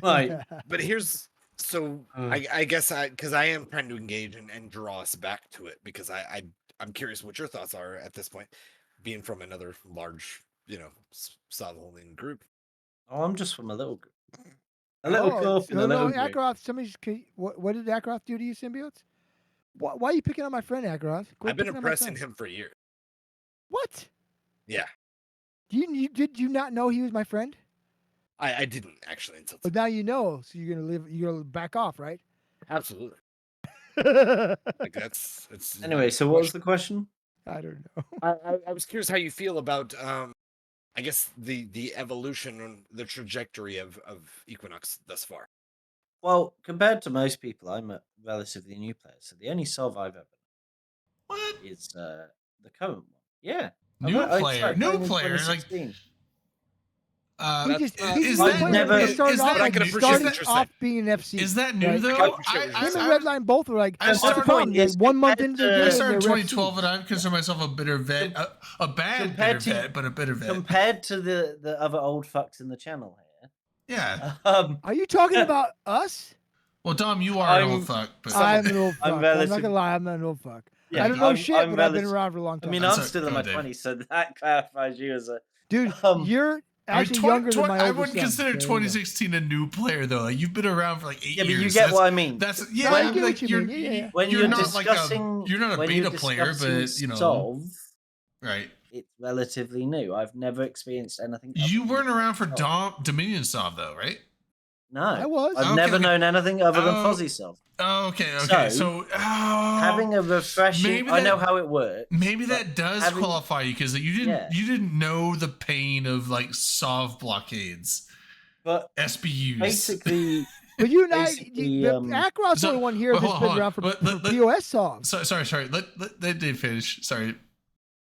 Like, But here's so I guess because I am trying to engage and draw us back to it because I'm curious what your thoughts are at this point, being from another large South holding group. oh, I'm just from a little group. A little Oh, corp in a no, little no, group. Ackroth. What did Ackroth do to you, symbiotes? Why are you picking on my friend Ackroth? Quit I've been picking on my impressing friend. him for years. What? Yeah, Did you not know he was my friend? I didn't actually until But now you know, so you're gonna back off, right? absolutely. Like that's it's Anyway, so what was the question? I don't know. I was curious how you feel about I guess the evolution and the trajectory of Equinox thus far. Well, compared to most people, I'm a relatively new player, so the only Sov I've ever What? is the current one. Yeah. New I player, started new playing in player, like 2016. He That's just not- he's is a new that- player never- that started is off that- like I can he appreciate started what you're saying. off being an FC. Is that new right? though? I appreciate what you're Him saying. and Redline both were like, I that's the started- problem. point is, Like, 1 month compared into the to- I game, started they're 2012, FCs. and I consider myself a bitter vet, a bad bitter compared to- vet, but a bitter vet. Compared to the other old fucks in the channel Yeah. here. Are you talking about us? Well, Dom, you are an I'm- old fuck, but I'm an old fuck. I'm I'm, not relative- gonna lie, I'm not an old fuck. Yeah, I don't know I'm- shit, I'm but I've been relative- around for a long I time. mean, That's I'm a- still in go my on, Dave. 20s, so that clarifies you as a. Dude, Um, you're I mean, actually 20 younger than my I older wouldn't son, consider so there you go. 2016 a new player though. Like, you've been around for like 8 Yeah, but years. you get That's- what I mean. That's yeah. No, I like, get what you you're, mean. Yeah. When you're you're not discussing, like you're not a when beta you're player, discussing but you know, Solve, right? it's relatively new. I've never experienced anything. other You than weren't around for Solve. Dominion Sov though, right? No, I was. I've Okay, never okay. known anything other than Oh, Fuzzy Solve. Oh, okay. So, So, Having a refreshing, maybe I know that- how it works. maybe but that does having- qualify you because Yeah. you didn't know the pain of like Sov blockades, But SBUs. basically, But you and I, Basically, Akrot's the so- only one here but that's hold been on, around for, let- for let- POS solves. Sorry. Let Dave finish. Sorry.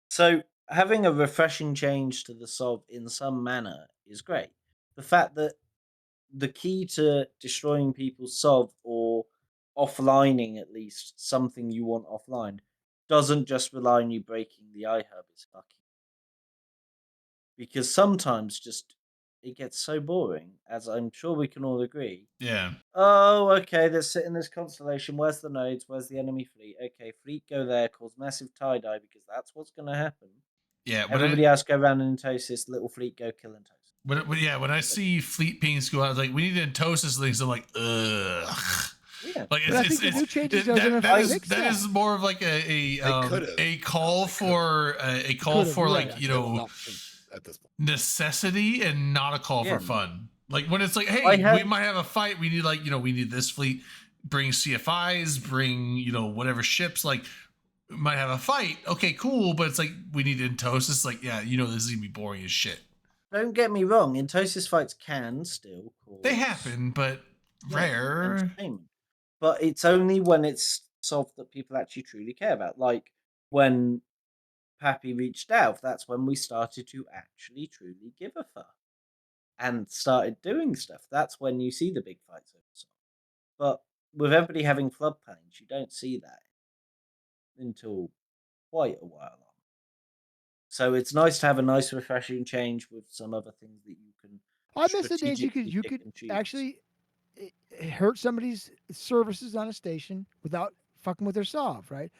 so having a refreshing change to the Solve in some manner is great. The fact that the key to destroying people's Solve or offlining at least something you want offline doesn't just rely on you breaking the iHub is fucking. Because sometimes just it gets so boring, as I'm sure we can all agree. Yeah. Oh, okay, let's sit in this constellation. Where's the nodes? Where's the enemy fleet? Okay, fleet go there, cause massive tie-dye, because that's what's going to happen. Yeah. Everybody else go around in Entosis, little fleet go kill Entosis. When I see fleet pings go out, I was like, we need to Entosis things. I'm like, ugh. Yeah. Like But I think the new changes doesn't fix that is more of like could've. a call for Could've, yeah. like, you They will know, not at this point. necessity and not a call Yeah. for fun. Like when it's like, hey, I have- we might have a fight. We need like, you know, we need this fleet. Bring CFIs. Bring, you know, whatever ships. Like we might have a fight. Okay, cool. But it's like we need Entosis. Like, yeah, you know, this is gonna be boring as shit. Don't get me wrong, Entosis fights can still cause They happen, but rare. entertainment. But it's only when it's solved that people actually truly care about. Like when Pappy reached out, that's when we started to actually truly give a fuck and started doing stuff. That's when you see the big fights over Solve. But with everybody having floodplains, you don't see that until quite a while on. So it's nice to have a nice refreshing change with some other things that you can. I miss the days you could strategically pick and choose. actually hurt somebody's services on a station without fucking with their solve, right?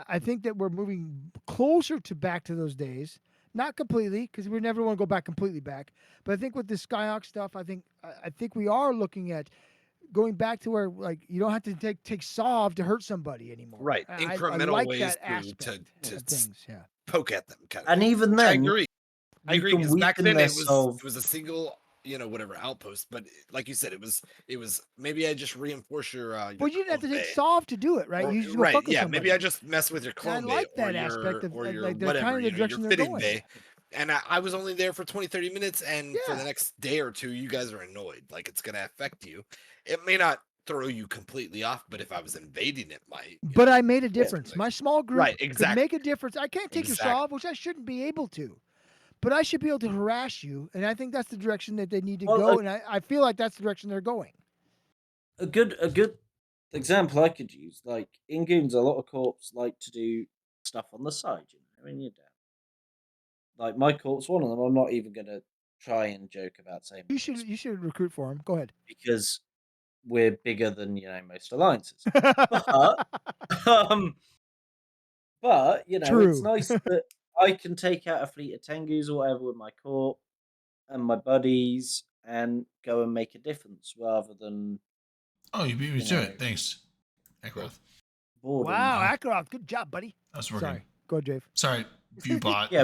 I think that we're moving closer to back to those days. Not completely, because we never want to go back completely back. But I think with the Skyhawk stuff, I think we are looking at going back to where like you don't have to take solve to hurt somebody anymore. Right. I Incremental like ways that to aspect to of things. Yeah. poke at them, kind of. And even I then, agree. I you agree can because back weaken then their it was solve. a single, whatever outpost. But like you said, it was maybe I just reinforce your. Well, you didn't have to clone take bay. solve to do it, right? Or- You just go right, fuck with yeah. somebody. Maybe I just mess with your I clone bay like or that your, aspect of or like your they're whatever, kind of the your direction they're fitting going. bay. And I was only there for 20, 30 minutes, and for Yeah. the next day or two, you guys are annoyed. Like it's gonna affect you. It may not throw you completely off, but if I was invading, it might. But I made a difference. My small group Right, could exactly. make a difference. I can't take Exactly. your solve, which I shouldn't be able to. But I should be able to harass you, and I think that's the direction that they need to Well, go. And I feel like that's the direction they're going. A good example I could use, like in Goons, a lot of corps like to do stuff on the side, when you're down. Like my corps, one of them, I'm not even gonna try and joke about saying You should recruit for him. Go ahead. because we're bigger than most alliances. um, but it's True. nice that I can take out a fleet of Tengus or whatever with my corps and my buddies and go and make a difference rather than Oh, you beat me You to know, it. Thanks, Eckroth. boredom. Wow, Akrov, good job, buddy. That's working. Sorry. Go ahead, Dave. Sorry. Viewbot. Yeah,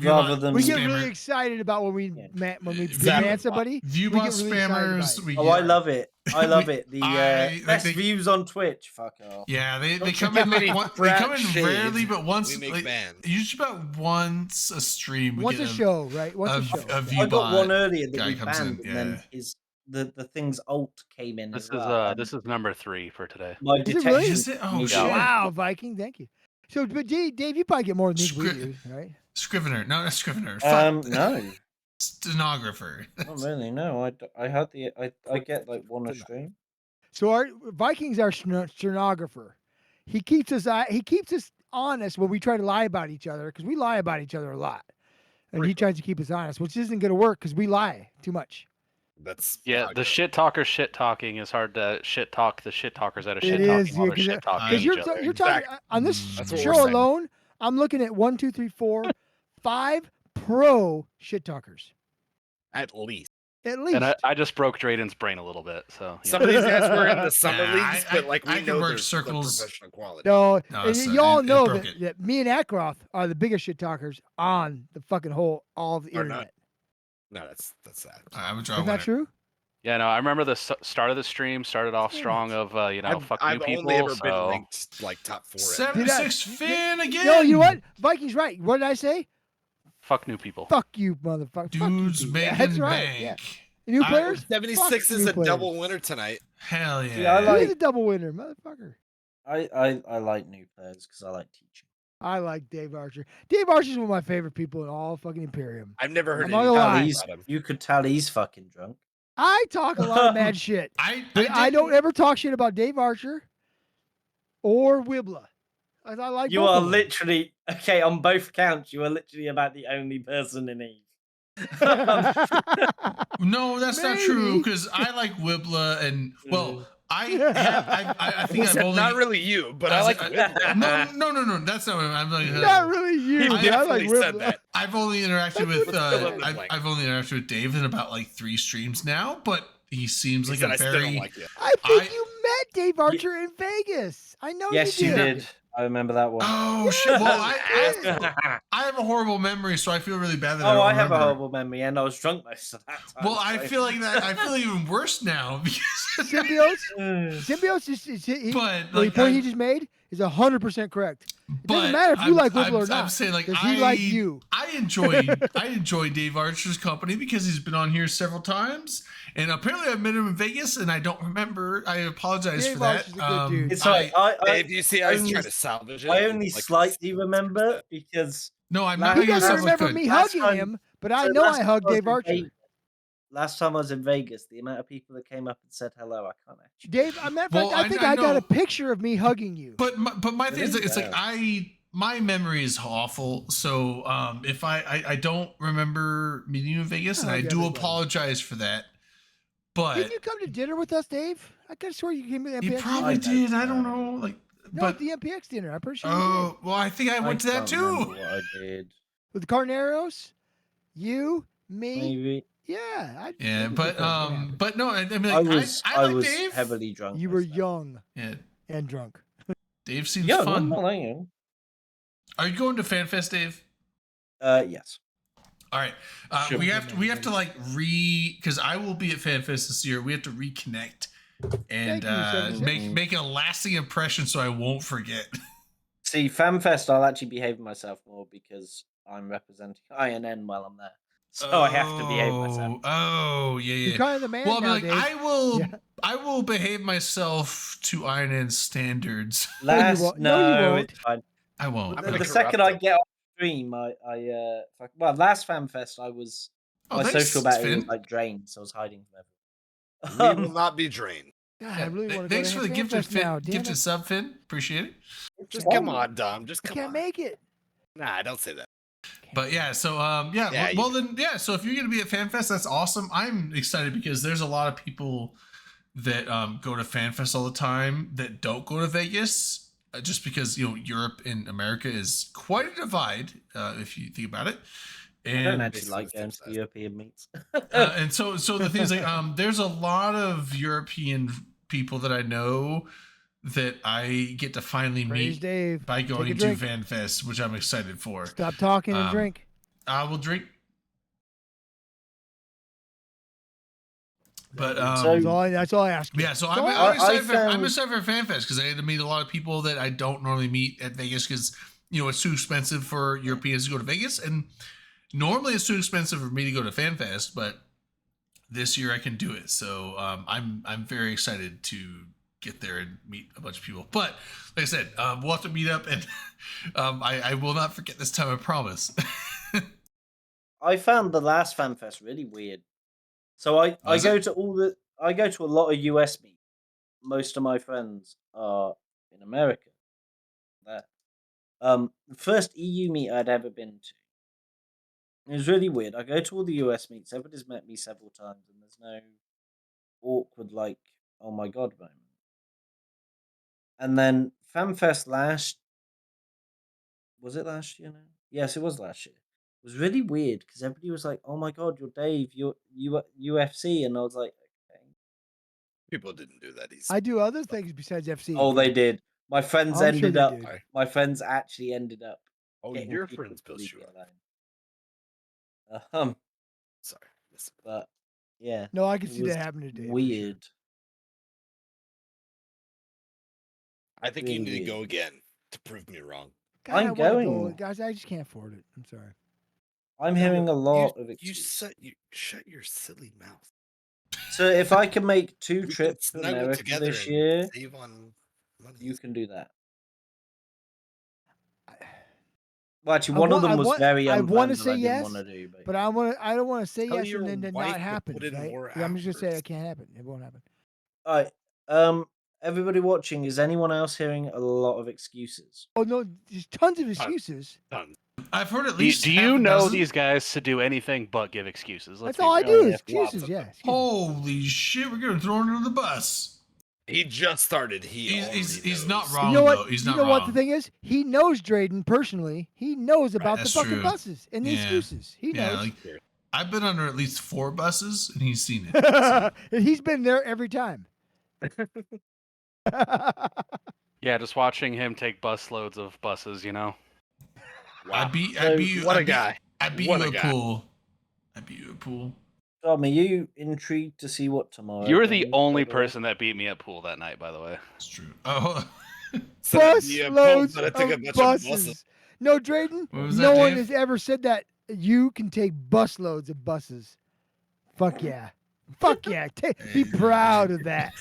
rather than We get spammer. really excited about when we Yeah. when we Exactly. ban somebody. Viewbot we get really excited about spammers. it. We Oh, I get- love it. I love We- it. The like best views on Twitch. Fuck off. Yeah, they Don't come you in get like any they come frat in shades rarely, but once we make like, bans. usually about once a stream. We Once get a show, right? Once a show. a I Viewbot got one earlier that guy we comes banned, in, and then yeah. his the thing's alt came in. This as is well, and this is number 3 for today. my Is it detection. really? Is it? Oh, moved shit. out. Wow, Viking, thank you. So, but Dave, you probably get more than these we do, right? Scrivener. No, not Scrivener. No, Stenographer. not really. No, I had the I get like one a stream. So our Viking's our stenographer. He keeps us honest when we try to lie about each other because we lie about each other a lot, and he tries to keep us honest, which isn't going to work because we lie too much. That's Yeah, how it the goes. shit talker shit talking is hard to shit talk the shit talkers out of It shit is, talking while yeah, they're 'cause shit talking Because each other. you're talking Exactly. on this That's what show we're saying. alone. I'm looking at 1, 2, 3, 4, 5 pro shit talkers At least. at least. And I just broke Drayden's brain a little bit, so you Some know. of these guys were in the summer Nah, leagues, I- but like I we can know work there's circles. the professional quality. No, No, and so y'all it know broke that, it. that me and Ackroth are the biggest shit talkers on the fucking whole all of the Or not. internet. No, that's sad. I would draw Is that one. true? Yeah, no, I remember the start of the stream started off Damn strong of fuck I've new people. only ever so been linked like top 4. at- 76 Finn again. No, you know what? Viking's right. What did I say? fuck new people. Fuck you, motherfucker. Fuck you, Dudes Pete. making That's right. bank. Yeah. The new I- players? 76 Fuck is new a double players. winner tonight. Hell yeah. Yeah, I Who like- is a double winner, motherfucker? I like new players because I like teaching. I like Dave Archer. Dave Archer's one of my favorite people in all fucking Imperium. I've never heard I'm any not gonna lie. about him. You could tell he's fucking drunk. I talk a lot of mad shit, but I did- don't ever talk shit about Dave Archer or Wibla. I like You both are of them. literally okay on both counts. You are literally about the only person in Eve. No, that's not true Maybe. because I like Wibla and well, I think He I've said, only not really you, but I was like like, Whitmore. no. That's not what I'm like. Not really you. He but I definitely like said Wibla. that. I've only interacted with Let's fill in the I've, blank. I've only interacted with Dave in about like 3 streams now, but he seems He like said, a I still don't very like you. I think I- you met Dave Archer in Vegas. I know Yes, you you did. did. I remember that one. oh shit. Well, Yeah. I have a horrible memory, so I feel really bad that I Oh, don't I have a remember. horrible memory, and I was drunk most of that time. Well, I so- feel like that. I feel even worse now because. Symbiote is But the like, point he just made is 100% correct. It doesn't matter if you I'm- like Wibla or I'm not. saying like 'cause he like you. I enjoy Dave Archer's company because he's been on here several times, and apparently I've met him in Vegas, and I don't remember. I apologize Dave for that. Archer's a good dude. It's like Dave, you see how he's only- trying to salvage it? I only Like, slightly remember because no, I'm Last- not He making doesn't myself look remember good. me Last hugging time- him, but I so know last I time hugged was Dave in Archer. Vegas- Last time I was in Vegas, the amount of people that came up and said hello, I can't actually. Dave, I meant Well, I think I I got know. a picture of me hugging you. But my thing is is like, it's like bad. my memory is awful. So if I don't remember meeting you in Vegas, and I I hug do everybody. apologize for that. But Did you come to dinner with us, Dave? I could have sworn you came to the you MPX probably dinner. did. I don't know. Like, No, but at the MPX dinner. I'm pretty sure you oh well, I think I went to that can't remember too. What I did, did. With the Carneros, you, me. maybe Yeah. Yeah, but no, I mean, I like, was I like was Dave. heavily drunk. You were myself. young Yeah, and drunk. Dave seems Yeah, I'm fun. not lying. Are you going to FanFest, Dave? Yes. All right, Sure. we have to like because I will be at FanFest this year. We have to reconnect and Thank you, 76. make a lasting impression so I won't forget. See, FanFest, I'll actually behave myself more because I'm representing INN while I'm there. So I have to behave myself. Oh yeah, You're yeah. kind of the man Well, now, I mean, Dave. like, Yeah. I will behave myself to Iron standards. Last, won't. No, you won't. it's fine. I won't. I'm The, gonna the corrupt second I him. get on stream, last FanFest, I was Oh, my thanks, social battery was Finn. like drained, so I was hiding from We everyone. will not be drained. God, I Yeah, really want to thanks go for to the gifted FanFest now. Finn, Damn gifted it. sub, Finn. Appreciate it. Just come on, Dom. Just I come can't on. make it. Nah, don't say that. But yeah, so Yeah, well then yeah. So if you're gonna be at FanFest, that's awesome. I'm excited because there's a lot of people that go to FanFest all the time that don't go to Vegas, just because Europe and America is quite a divide if you think about it. I don't And actually like going to the European meets. and so the thing is like there's a lot of European people that I know that I get to finally Praise meet Dave. by Take a going to drink. FanFest, which I'm excited for. Stop talking and Um, drink. I will drink. But That's all I ask you. yeah, so That's I'm, all I'm, I- excited I'm excited for FanFest because I get to meet a lot of people that I don't normally meet at Vegas because it's too expensive for Europeans to go to Vegas, and normally it's too expensive for me to go to FanFest, but this year I can do it. So I'm very excited to get there and meet a bunch of people. But like I said, we'll have to meet up, and I will not forget this time. I promise. I found the last FanFest really weird. So I Was go it? to I go to a lot of US meets. Most of my friends are in America. That the first EU meet I'd ever been to. It was really weird. I go to all the US meets. Everybody's met me several times, and there's no awkward like, oh my god moment. And then FanFest was it last year? Now? Yes, it was last year. It was really weird because everybody was like, "Oh my god, you're Dave, you're UFC," and I was like, "Okay." People didn't do that easy. I do other things besides FC. Oh, they did. My friends I'm sure ended they up. did. My friends actually ended up. Oh, getting your people friends to built leave you me up. alone. Sorry. Listen. But yeah, No, I can it see was that happening today. weird. I think Really you need to weird. go again to prove me wrong. God, I'm I wanna go. going. Guys, I just can't afford it. I'm sorry. I'm hearing a lot of You excuses. shut your silly mouth. So if I can make 2 We can trips to snuggle America together this and year, save on money. you can do that. Well, actually, I one of want- them I was want- very I unplanned wanna that say I didn't yes, want to do. But I don't want to say Tell yes your and then that wife not to happen. put in Right? more I'm just gonna say hours. it can't happen. It won't happen. All right. Everybody watching, is anyone else hearing a lot of excuses? Oh no, there's tons of excuses. Done. I've heard at Do, least. do half you a know dozen. these guys to do anything but give excuses? Let's That's be all I real. do yeah, is lots excuses. of Yeah. them. excuses. Holy shit, we're gonna throw him under the bus. He just started. He's not knows. wrong You know what? though. He's you not know wrong. what the thing is? He knows Drayden personally. He knows about the That's fucking true. buses and the Yeah. excuses. He Yeah, knows. like I've been under at least 4 buses and he's seen it. So. And he's been there every time. Yeah, just watching him take bus loads of buses, Wow. I beat What you. a I beat- guy. I beat What you a at guy. pool. I beat you at pool. Tom, are you intrigued to see what tomorrow? You're the brings, only by the way? person that beat me at pool that night, by the way. It's true. Oh, So Bus the, loads but I of took a bunch buses. of buses. No, Drayden. What was No that, one Dave? has ever said that you can take bus loads of buses. Fuck yeah. Fuck yeah. Be proud of that.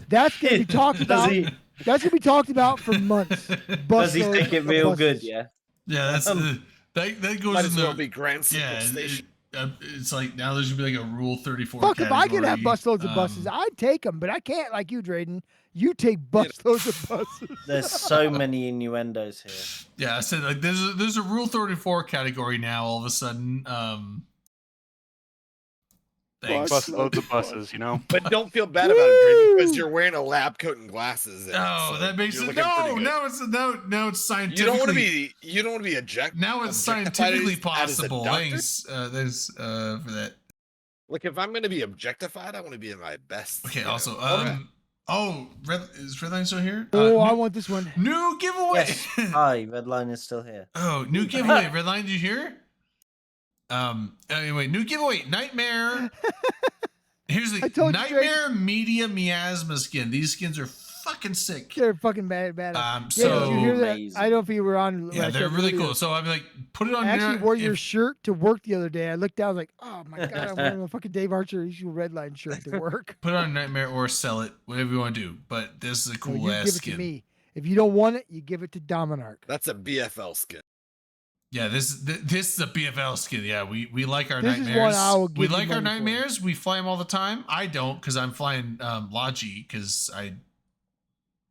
That's gonna be talked Does about. he? That's gonna be talked about for months. Does he Busloads take it of real good? buses. Yeah. yeah, that's that goes Might in as the well be Grand Central yeah. Station. It's like now there's gonna be like a Rule 34. Fuck, if I could have category. busloads of buses, I'd take them, but I can't like you, Drayden. You take busloads of buses. There's so many innuendos here. Yeah, I said like there's a Rule 34 category now. All of a sudden, thanks. Bus loads of buses, you know? But don't feel bad about it, Drayden, because you're wearing a lab coat and glasses. in it, Oh, so that makes you're it looking pretty no. good. Now it's scientifically. You don't want to be. You don't want to be objective. Now it's objectified scientifically as a possible. doctor? Thanks. Thanks for that. Like if I'm going to be objectified, I want to be in my best. Okay. you know, Also, okay. is Redline still here? Oh, I new, want this one. new giveaway. Yes. Hi, Redline is still here. Oh, new giveaway. Redline, did you hear? Anyway, new giveaway. Nightmare. Here's I the told you, Nightmare Media Miasma skin. These skins are fucking sick. They're fucking bad. Um, Did you hear so that? Amazing. I don't know if you were on. when yeah, I they're said really earlier. cool. So I'm like, put it on. I actually your, wore your if- shirt to work the other day. I looked down, I was like, oh my god, I'm wearing a fucking Dave Archer issue Redline shirt to work. Put it on Nightmare or sell it, whatever you want to do. But this is a So cool you ass give it skin. to me. If you don't want it, you give it to Dominarch. That's a BFL skin. Yeah, this is a BFL skin. Yeah, we like our This is nightmares. one I will We give you like our money for. nightmares. We fly them all the time. I don't because I'm flying Logi because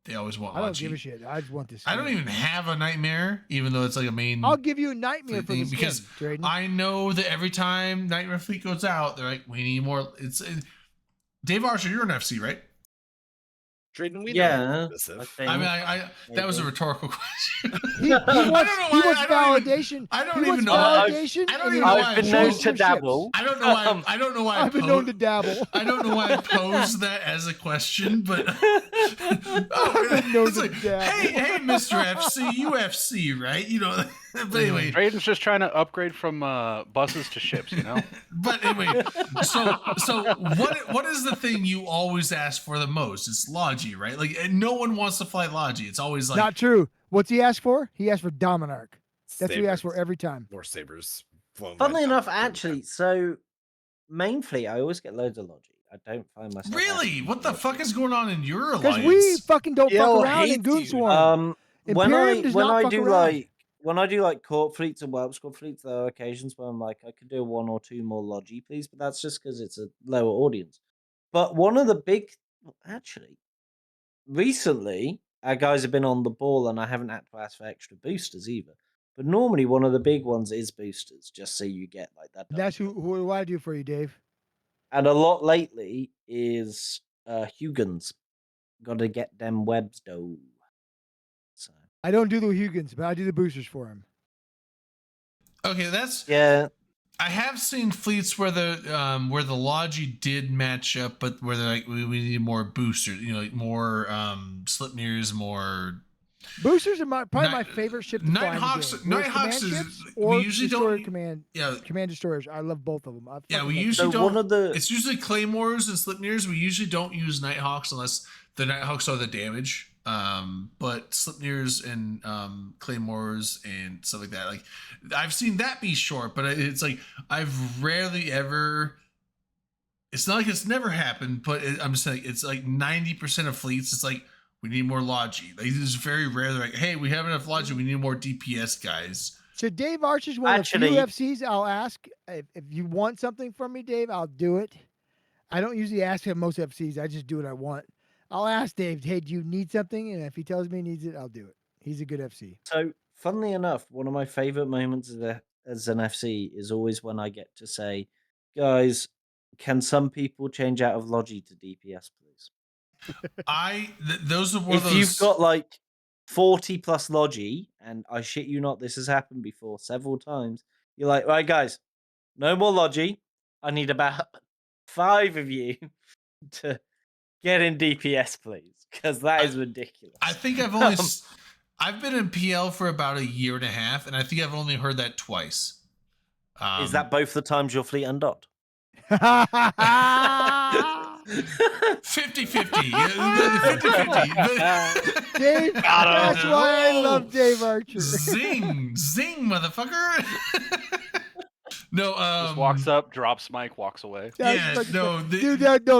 they always want I don't Logi. give a shit. I just want this. I don't skin. even have a nightmare, even though it's like a main. I'll give you a nightmare for thing, the skin, because Drayden. I know that every time Nightmare Fleet goes out, they're like, we need more. Dave Archer, you're an FC, right? Drayden, we know you're Yeah, submissive. I think. I mean, I that was a maybe. rhetorical question. He wants, know why- he wants I don't even- validation. I don't he even wants know why- validation. I don't and even he know wants why I've been I known chose to sponsorships. dabble. I don't know why. I don't know why. I've been known to dabble. I don't know why I posed that as a question, but been known it's to like, dabble. hey, Mr. FC, UFC, right? You know. But anyway, Drayden's just trying to upgrade from buses to ships, you know. but anyway, so what is the thing you always ask for the most? It's Logi, right? Like, and no one wants to fly Logi. It's always like Not true. What's he asked for? He asked for Dominarch. That's what he asked for Sabers. every time. More sabers. flown by Funnily enough, Dominarch every time. actually, so main fleet, I always get loads of Logi. I don't find myself. really. asking What for the fuck is going on in your Because alliance? we fucking don't Yo, fuck around in hate you. Goonswarm. Imperium does not fuck around. When I do like court fleets and whelp squad fleets, there are occasions where I'm like, I could do one or two more Logi, please, but that's just because it's a lower audience. But one of the big, actually, recently, our guys have been on the ball, and I haven't had to ask for extra boosters either. But normally, one of the big ones is boosters, just so you get like that. That's double who do I do for you, Dave? And a lot lately is Hugans. Got to get them webs though. So I don't do the Hugans, but I do the boosters for him. Okay, that's yeah, I have seen fleets where the Logi did match up, but where they're like we need more boosters, you know, like more Slipnirs, more Boosters are probably my Night- favorite ship to fly in the Nighthawks. game. Whereas Nighthawks command is ships we or usually destroyer don't. command Yeah, command destroyers. I love both of them. yeah, we love usually so don't. one of the It's usually Claymores and Slipnirs. We usually don't use Nighthawks unless the Nighthawks are the damage. But Slipnirs and Claymores and stuff like that. Like I've seen that be short, but it's like I've rarely ever. It's not like it's never happened, but I'm just saying it's like 90% of fleets. It's like we need more Logi. Like it's very rare. They're like, hey, we have enough Logi. We need more DPS guys. So Dave Archer's one Actually- of the few FCs I'll ask if you want something from me, Dave. I'll do it. I don't usually ask him most FCs. I just do what I want. I'll ask Dave, hey, do you need something? And if he tells me he needs it, I'll do it. He's a good FC. So, funnily enough, one of my favorite moments as an FC is always when I get to say, guys, can some people change out of Logi to DPS, please? Those are one of If those. you've got like 40 plus Logi, and I shit you not, this has happened before several times, you're like, right, guys, no more Logi. I need about 5 of you to get in DPS, please, because that is ridiculous. I think I've only I've been in PL for about a year and a half, and I think I've only heard that twice. Is that both the times your fleet undocked? 50-50? 50-50. Dave, that's why I love Dave Archer. Zing, motherfucker. No, Just walks up, drops mic, walks away. That was yeah, fucking no, dude,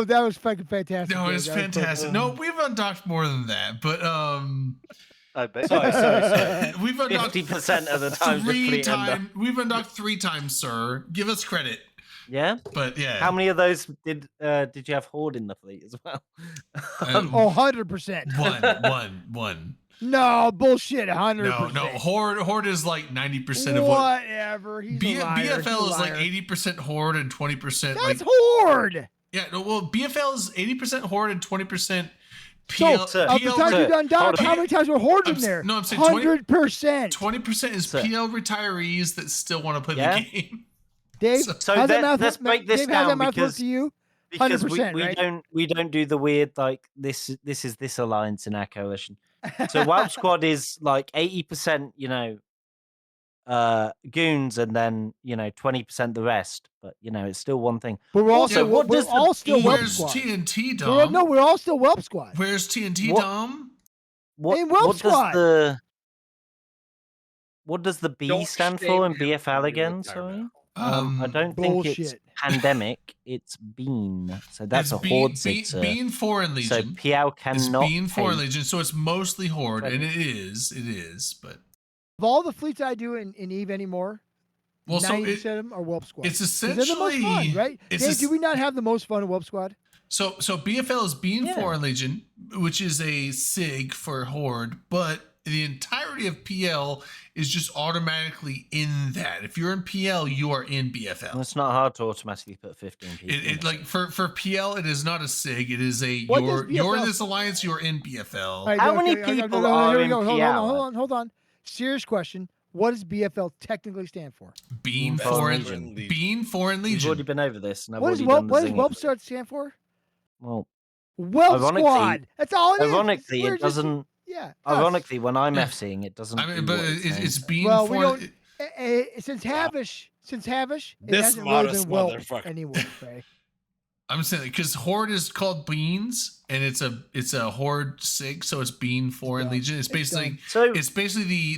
that was fucking fantastic. no, Dave. it's That was fucking- fantastic. No, we've undocked more than that, but I bet. Sorry. we've undocked 50% of the times the fleet undocked. We've undocked 3 times, sir. Give us credit. Yeah. But yeah, How many of those did you have Horde in the fleet as well? Oh, 100%. One. No, bullshit, 100%. No. Horde is like 90% of what. Whatever. He's a liar. He's a BFL is like liar. 80% Horde and 20% like. That's Horde. Yeah, no, well, BFL is 80% Horde and 20% So, PL. of the times you've done doc, how many times were Horde in I'm there? no, I'm saying 20%. 100%. 20% is So- PL retirees that still want to play Yeah. the game. Dave, So how's that let- math let's work? break this Dave, how's that down math work because- to you? Because 100%, we right? don't do the weird like this is this alliance in our coalition. So Wild Squad is like 80%, goons, and then 20% the rest. But it's still one thing. But we're Also, also what we're does the all still Whelp Where's Squad. TNT We're, Dom? no, we're all still Whelp Squad. Where's TNT What- Dom? What In Whelp what Squad. does the B Don't stand shame for in him BFL for again? your Sorry. retirement. I don't think it's bullshit. pandemic. It's Bean. So that's It's a Horde sixer. Bean Foreign So Legion. PL It's cannot. Bean Foreign take- Legion, so it's mostly Horde, Right. and it is, but Of all the fleets I do in Eve anymore, well, so 90% it, of them are Whelp Squad. it's 'Cause they're the most fun, essentially right? it's Dave, es- do we not have the most fun in Whelp Squad? So BFL is Bean Yeah. Foreign Legion, which is a SIG for Horde, but the entirety entirety of PL is just automatically in that. If you're in PL, you are in BFL. It's not hard to automatically put 15 people. in It like for PL, it is not a SIG. It is a What does you're in BFL this alliance. You're in BFL. All right, How okay, many okay, people here are we in go. PL? Hold on. Serious question. What does BFL technically stand for? Being Foreign foreign, Legion. being foreign We've already legion. been over this, and I've What does already done the what does zinging Whelp for it. stand for? Well, Whelp Ironically- Squad. That's all it is. ironically, We're it just- doesn't. Yeah. us. Ironically, when I'm Yeah. FCing, it doesn't. I mean, do but what it's it's saying. being Well, we foreign. don't. Since Havish, it This hasn't really modest been Whelp motherfucker. anyway. Right? I'm saying because Horde is called Beans, and it's a Horde SIG, so it's Bean Foreign dumb. Legion. It's It's basically dumb. So it's basically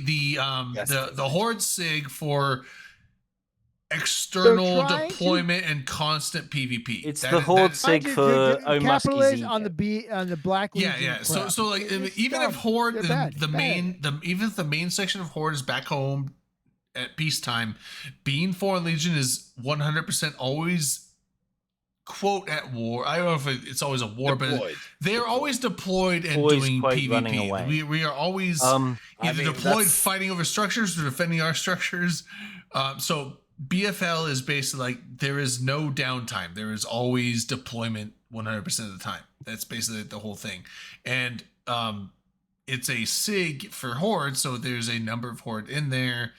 That's the Horde SIG for external trying to- deployment and constant PvP. it's That the is- Horde that- SIG for capitalize Omuski's on the B on the Black Yeah, Legion yeah. So crap. so like It's even dumb. if Horde They're bad. the Bad. main even if the main section of Horde is back home at peacetime, Being Foreign Legion is 100% always quote at war. I don't know if it's always a war, but Deployed. they're always deployed and Always doing quote PvP. running away. We are always I either mean, deployed that's- fighting over structures or defending our structures. So BFL is basically like there is no downtime. There is always deployment 100% of the time. That's basically the whole thing. And it's a SIG for Horde, so there's a number of Horde in there.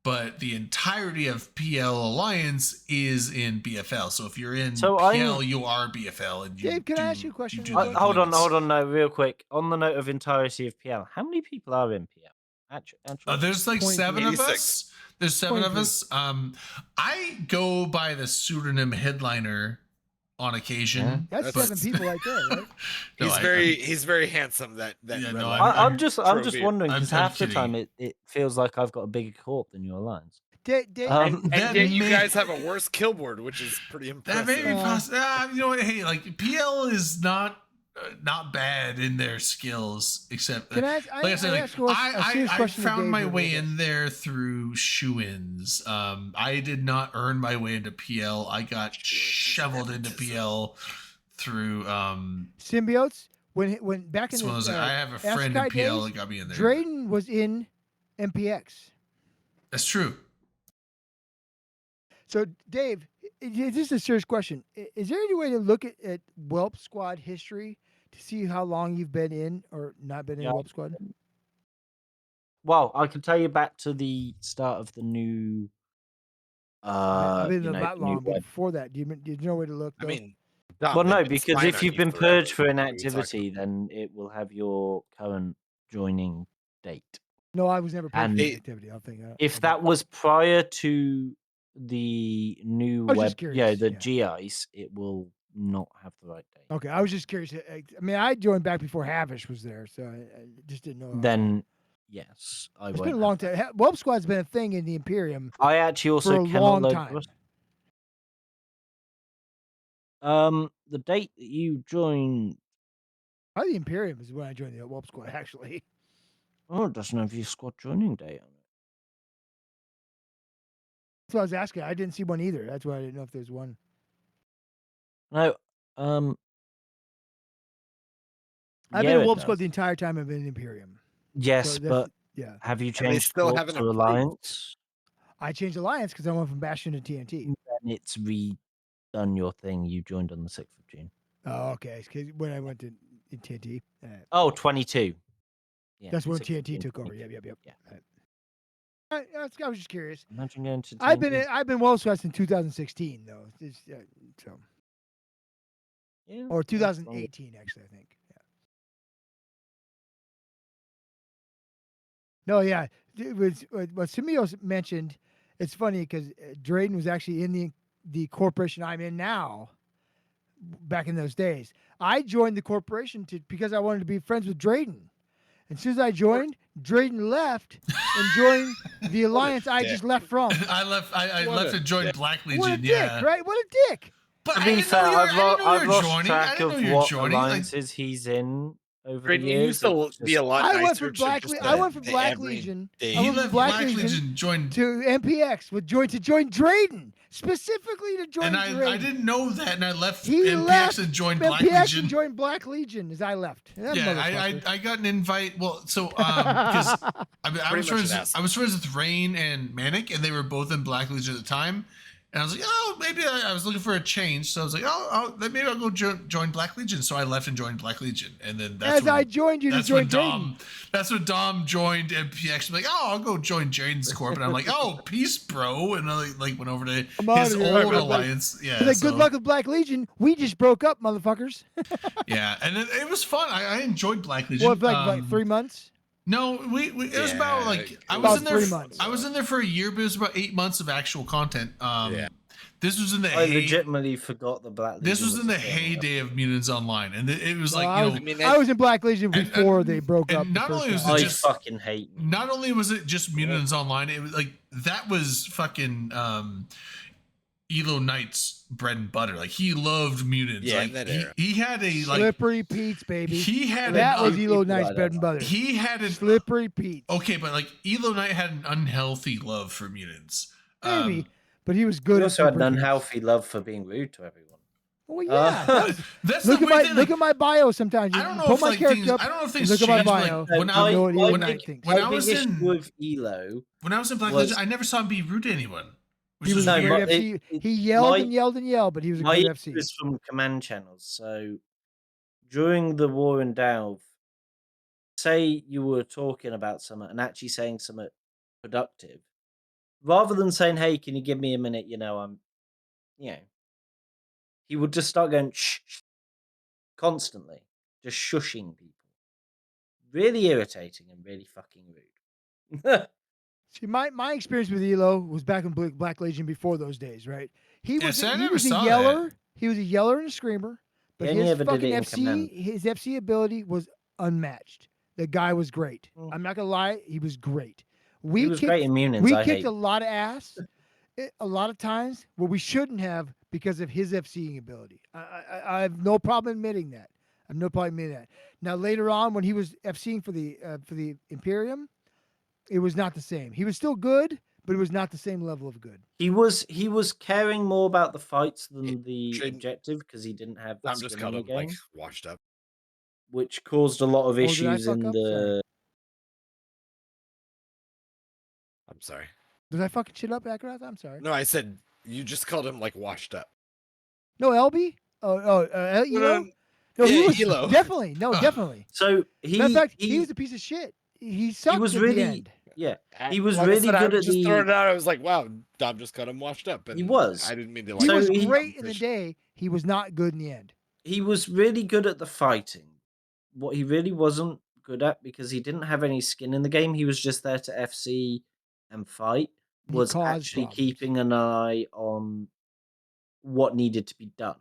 But the entirety of PL Alliance is in BFL. So if you're in So PL, you are BFL. And you Dave, can I do- ask you a question? do Hold the hold on, deployments. no, real quick. On the note of entirety of PL, how many people are in PL? Actually, There's like 7 of 86. us. There's 7 of 23. us. I go by the pseudonym Headliner on occasion. That's That's- 7 people right there, right? No, He's very handsome. That Yeah, red no, line. I'm just trophy. wondering I'm- because I'm half the time kidding. it feels like I've got a bigger corp than your alliance. Dave, And That yet you may- guys have a worse kill board, which is pretty That impressive. may be Uh, possible. You know what? Hey, like PL is not bad in their skills, except can I ask, like I said, like, ask you a serious I question to found Dave my here way real quick? in there through shoe-ins. I did not earn my way into PL. I got shoveled into PL through Symbiotes when back in someone was the like, I have a friend in Sky PL days, that got me in there. Drayden was in MPX. That's true. So Dave, this is a serious question. Is there any way to look at Whelp Squad history to see how long you've been in or not been in Yeah. Whelp Squad? Well, I can tell you back to the start of the new. I've been you in know, that the new long, but web. before that, do you know where to look? I though? mean, Dom, Well, they've no, been because spying if on you've you been forever. purged for What are you talking inactivity, then it will have your current joining date. no, I was never and- playing activity. I'll think. If that was prior to the new I was just web, curious, the yeah. G-Ice, it will not have the right date. Okay, I was just curious. I mean, I joined back before Havish was there, so I just didn't know. Then, yes, I it's won't been a have long that. time. Whelp Squad's been a thing in the Imperium. I actually also for a cannot long load time. the the date that you joined. Probably the Imperium is when I joined the Whelp Squad. Actually, Oh, it doesn't have your squad joining date on it. that's what I was asking. I didn't see one either. That's why I didn't know if there's one. No, I've yeah, been in it Whelp does. Squad the entire time I've been in Imperium. Yes, So that's- but yeah, have you And they changed still corps haven't to improved. Alliance? I changed Alliance because I went from Bastion to TNT. Then it's redone your thing. You joined on the 6th of June. Oh, okay. 'Cause when I went to TNT, Oh, 22. Yeah, that's when 6th of TNT June, took over. 22. Yep. Yeah. I was just curious. Imagine going to I've been TNT. I've been Whelp Squad since 2016 though. So Yeah, or that's long. 2018 actually, I think. Yeah. No, yeah. It was what Simios mentioned. It's funny because Drayden was actually in the corporation I'm in now. Back in those days, I joined the corporation because I wanted to be friends with Drayden. And as soon as I joined, Drayden left and joined the alliance I just left from. I left. I What left a to join dick. Black What a Legion. dick, Yeah, right? What a dick. but To I be didn't fair, know you were, I've I didn't know you lost were joining. I track didn't of know you were what joining. Like, alliances he's in over Brayden, the you years. used to It's be a just- lot I nicer. went from to Black. just I went from the Black every Legion. day. I He went from left Black Legion joined, to MPX to join Drayden specifically to join and Drayden. I didn't know that, and I left He MPX left and joined Black MPX Legion. and joined Black Legion as I left. That Yeah, motherfucker. I got an invite. Well, so because I Pretty was much an friends. asshole. I was friends with Rain and Manic, and they were both in Black Legion at the time. And I was like, oh, maybe I was looking for a change, so I was like, maybe I'll go join Black Legion. So I left and joined Black Legion, and then that's As when, I joined you to that's when join Drayden. That's when Dom joined MPX. I'm like, oh, I'll go join Jaden's Corp, and I'm like, oh, peace, bro, and I like went over to I'm outta his here. old I was like- alliance. Yeah, He's like, good so- luck with Black Legion. We just broke up, motherfuckers. Yeah, and it was fun. I enjoyed Black Legion. What, like 3 months? No, we it was about like I it was was in there. 3 months. I was in there for a year, but it was about 8 months of actual content. Yeah. This was in the I legitimately forgot the Black Legion. this was in the a thing. heyday of Mutants Online, and it was Well, like I, you was, know, I mean, I was in Black Legion and- before and- they broke and up. the not first only was time. it I just- fucking hate. me. not only was it just Mutants Online, it was like that was fucking Elo Knight's bread and butter. Like he loved Mutants. Yeah, like in that era. he had a like Slippery Pete's, baby. he had That an was un- Elo people Knight's like bread that. and butter. he had an Slippery Pete. okay, but like Elo Knight had an unhealthy love for Mutants. Maybe, Um, but he was He good. also at had an Slippery Pete's. unhealthy love for being rude to everyone. Well, yeah. that's look the at weird my thing. look like, at my bio. Sometimes you I don't know pull if my like character things. up. I don't know if things look at my changed. but, bio. Like, when I know what Elo my Knight big, thinks. when my I big was issue in- with Elo, when I was in Black was- Legion, I never saw him be rude to anyone. Which He was is No, very weird. but FC. it- He yelled my- and yelled and yelled, but he was a my good issue FC. is from command channels. So during the war in Delve, say you were talking about something and actually saying something productive, rather than saying, "Hey, can you give me a minute?" He would just start going shh, shh constantly, just shushing people. Really irritating and really fucking rude. See, my experience with Elo was back in Black Legion before those days, right? He Yeah, was see, I he never was a saw yeller. He was a yeller and a screamer, but He only his ever did fucking it in command. his FC ability was unmatched. The guy was great. Mm. I'm not gonna lie, he was great. He We was kicked, great in Munins. we I kicked hate. a lot of ass, a lot of times where we shouldn't have because of his FCing ability. I have no problem admitting that. I have no problem admitting that. Now later on, when he was FCing for the Imperium, it was not the same. He was still good, but it was not the same level of good. He was caring more about the fights than the Shouldn't- objective because he didn't have the I'm just skin kind in of the game, like washed up. which caused a lot of did I issues fuck in up? Sorry. the. I'm sorry. Did I fucking shit up, Akarat? I'm sorry. No, I said you just called him like washed up. No, LB? Elo? No, he yeah, was Elo. definitely. No, definitely. So he Matter of fact, he was a piece of shit. He sucked was at the really- end. yeah. He was Like I really said, good I at just the- throwing it out. I was like, wow, Dom just got him washed up. And He was. I didn't mean to. He Like, was he- great in the day. He was not good in the end. He was really good at the fighting. What he really wasn't good at, because he didn't have any skin in the game, he was just there to FC and fight, He was caused actually problems. keeping an eye on what needed to be done.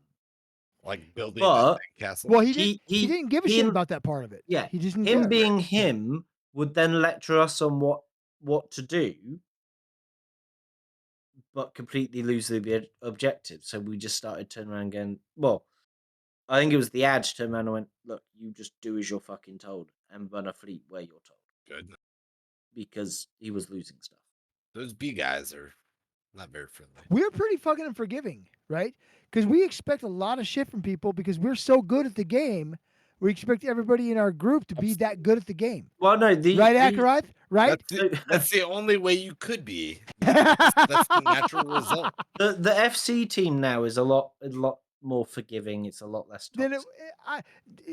like building But- a castle. Well, he didn't. He- He didn't give a he shit and- about that part of it. Yeah, he just didn't Him care. being him would then lecture us on what to do, but completely lose the objective. So we just started turning around going, well, I think it was the Adge turned around and went, look, you just do as you're fucking told and run a fleet where you're told, Good. because he was losing stuff. Those B guys are not very friendly. We're pretty fucking unforgiving, right? Because we expect a lot of shit from people because we're so good at the game. We expect everybody in our group to be that good at the game, Well, no, right, Akarat? Right? That's the only way you could be. That's the natural result. the FC team now is a lot more forgiving. It's a lot less Then toxic.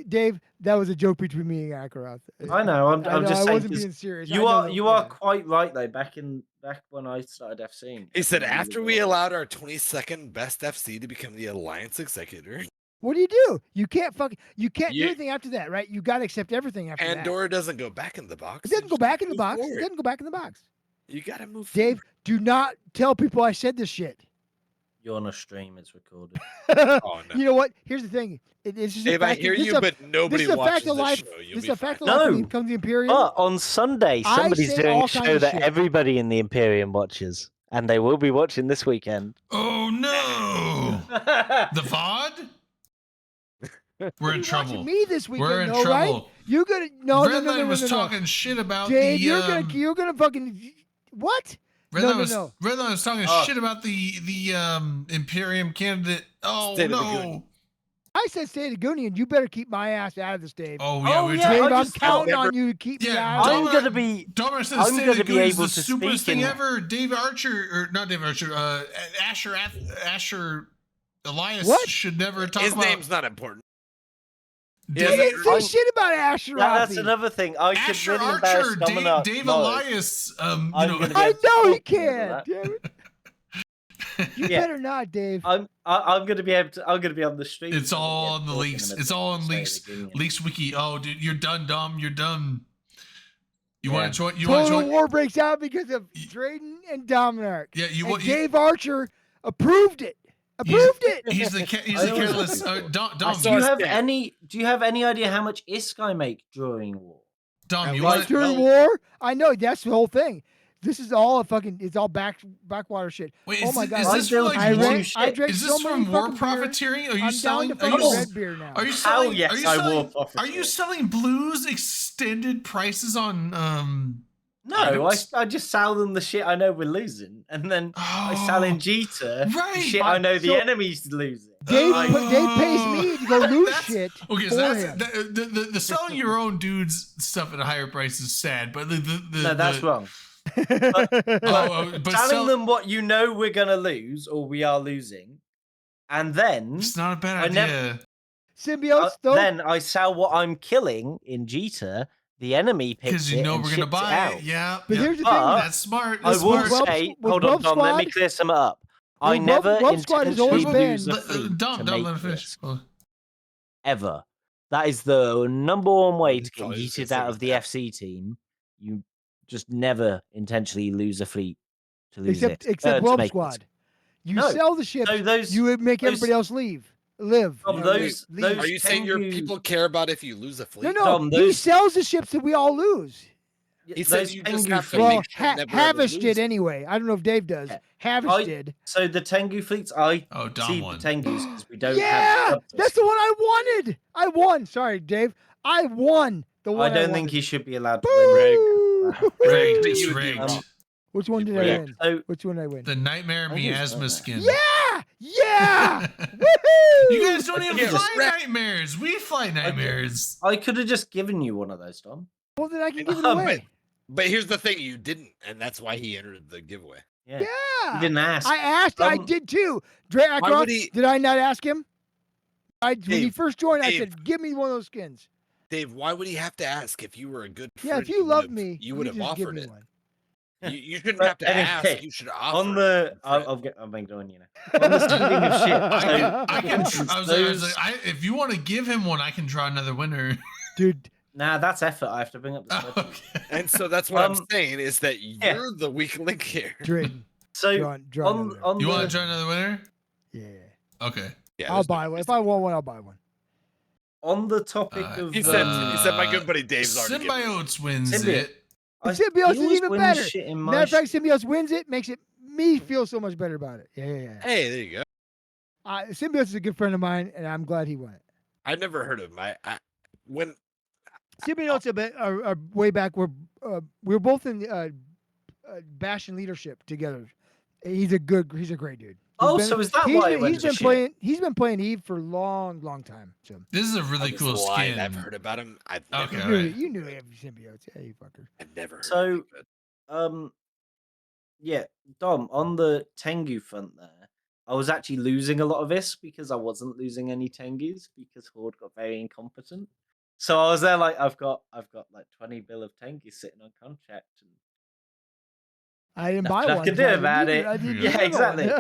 Dave, that was a joke between me and Akarat. I know. I'm I just I saying. wasn't 'cause being serious. You I know are that- you are yeah. quite right though. Back when I started FCing, He said, everybody after was we like, allowed our 22nd best FC to become the Alliance Executor, What do? You can't do You- anything after that, right? You got to accept everything after that. Pandora doesn't go back in the box. It doesn't go just back in the move box. It forward. doesn't go back in the box. You gotta move Dave, do not tell people I said this shit. You're on a stream. It's recorded. forward. Oh, no. You know what? Here's the thing. It's just a Dave, I fact. hear this you, is a- but nobody this is a watches fact of the life. show. You'll This is be a fact fine. of life when No. you become the Imperium. But on Sunday, I somebody's say doing all a show kinds of that shit. everybody in the Imperium watches, and they will be watching this weekend. Oh no! The VOD? We're in You're trouble. watching me this weekend, We're in though, right? trouble. You're gonna no. Redline was talking shit about Dave, the. you're gonna fucking what? Redline Redline was talking Oh. shit about the Imperium candidate. Oh State of the no! Union. I said State of Goonian. You better keep my ass out of this, Dave. Oh yeah, Oh, we yeah, Dave, I I'm just- counting Never- on you to keep me Yeah, out. I'm of gonna be. Domer said I'm State of gonna the be Goonies is able the to stupidest speak thing in- ever. Dave Archer, or not Dave Archer, Asher Elias What? should never talk His about. name's not important. You Dave, didn't say I'm- shit about Asher. That's Rafi. another thing. I could Asher really Archer, embarrass Domino. Dave No. Elias. I'm You know, gonna be I able to know he talk to you about can. that. Damn it. You Yeah. better not, Dave. I'm gonna be able to. I'm gonna be on the street. it's all on the leaks. It's all on leaks. Leaks wiki. Oh, dude, you're done, Dom. You're done. You want Yeah. to join? You want to Total join? war breaks out because of Drayden and Dominic. Yeah, you And want? Dave Archer approved it. Approved it. He's the I always catalyst. do. Dom, Do you saw have Stan. any? Do you have any idea how much ISK I make during war? Dom, you Like, want? During war, I know that's the whole thing. This is all a fucking. It's all backwater shit. Wait, Oh is, my God. is I this for don't like I do war? drank. I drank Is so this many from war fucking beer. profiteering? Are you I'm selling? down to Are fucking you? red beer now. Are you Oh selling? yes, are you I selling? will. Are you selling blues extended prices on? No, I items? just sell them the shit I know we're losing, and then I sell in Jita Right. the shit I know the So- enemy's losing. Dave, Oh. Dave pays me to go lose That's- shit Okay, for so that's him. the selling your own dudes stuff at a higher price is sad, but the No, that's the, wrong. but Telling sell, them what you know we're gonna lose or we are losing, and then it's not a bad I idea. never- Symbiotes, though. then I sell what I'm killing in Jita. The enemy picks Because you it know and we're gonna ships buy out. it. Yeah. But yeah. here's the But- thing. That's smart. I That's will smart. say, with hold on, Whelp Dom. Let me Squad- clear some up. I Whelp- never Whelp Squad has intentionally always lose a been- fleet Dom, to Dom, make let me finish. this, Oh. ever. That is the number one way to get Probably just yeeted gonna out say of the that. FC team. You just never intentionally lose a fleet to lose it. Except to Whelp make it. Squad. You No. sell the ships. So those, You would make those- everybody else live. Dom, You know, those- leave. those- Are you saying your Tengu- people care about if you lose a fleet? No, Dom, he those- sells the ships that we all lose. He said those you just Tengu have to fleets- Well, make sure never ever Havish lose. did anyway. I don't know if Dave does. Yeah. Havish did. So the Tengu fleets, I Oh, Dom see won. the Tengus because we don't Yeah, have. that's the one I wanted. I won. Sorry, Dave. I won the I one. don't think wanted. he should be allowed to win. Boo! Rigged. But It's you would be rigged. wrong. Which one did I Yeah. win? So Which one did I win? The Nightmare I think it's Miasma fine. skin. Yeah, yeah. Woohoo! You guys don't even Yeah, fly wrecked. nightmares. We fly nightmares. I could have just given you one of those, Dom. Well, then I can give it But- away. But here's the thing: you didn't, and that's why he entered the giveaway. Yeah. Yeah. You didn't ask. I asked. I Um, did too. Dre Why Ackroft, would he- did I not ask him? When he Dave, first joined, I Dave. said, "Give me one of those skins." Dave, why would he have to ask if you were a good Yeah, friend? if you loved would've- me, you would have just give offered me it. one. You shouldn't But have to anyway, ask. You should offer. On it the, as a friend. I'll make going, you know. On the sending of shit. I can. I was those- like, if you want to give him one, I can draw another winner. Dude, Nah, that's effort. I have to bring up the spreadsheet. Okay. And so that's what I'm Um, saying is that you're the weak link here. Drayden, So draw on another. on You the, want to draw another winner? Yeah, Okay. Yeah, I'll there's buy no one. If reason. I want one, I'll buy one. on the topic of He the, said my good buddy Dave's already given me. Symbiotes wins Symbiote. it. I- Symbiote he is always even wins better. shit in my Matter of fact, Symbiote wins it, makes it me feel so much better about it. Yeah. Hey, there you go. Symbiote is a good friend of mine, and I'm glad he won it. I've never heard of him. When Symbiotes are way back. We're both in Bash and leadership together. He's a great dude. Oh, so is that why it went to shit? He's been playing Eve for a long time. So This is a really I'm cool just lying, skin. I've heard about him. I've Okay, never, alright. you knew every symbiotes. Yeah, you fucker. I've never heard. So- of it. Yeah, Dom, on the Tengu front there, I was actually losing a lot of this because I wasn't losing any Tengus because Horde got very incompetent. So I was there like I've got like 20 bill of Tengus sitting on contract. And I didn't Nothing buy I one. could so do I about didn't- it. I didn't Yeah, get one. exactly.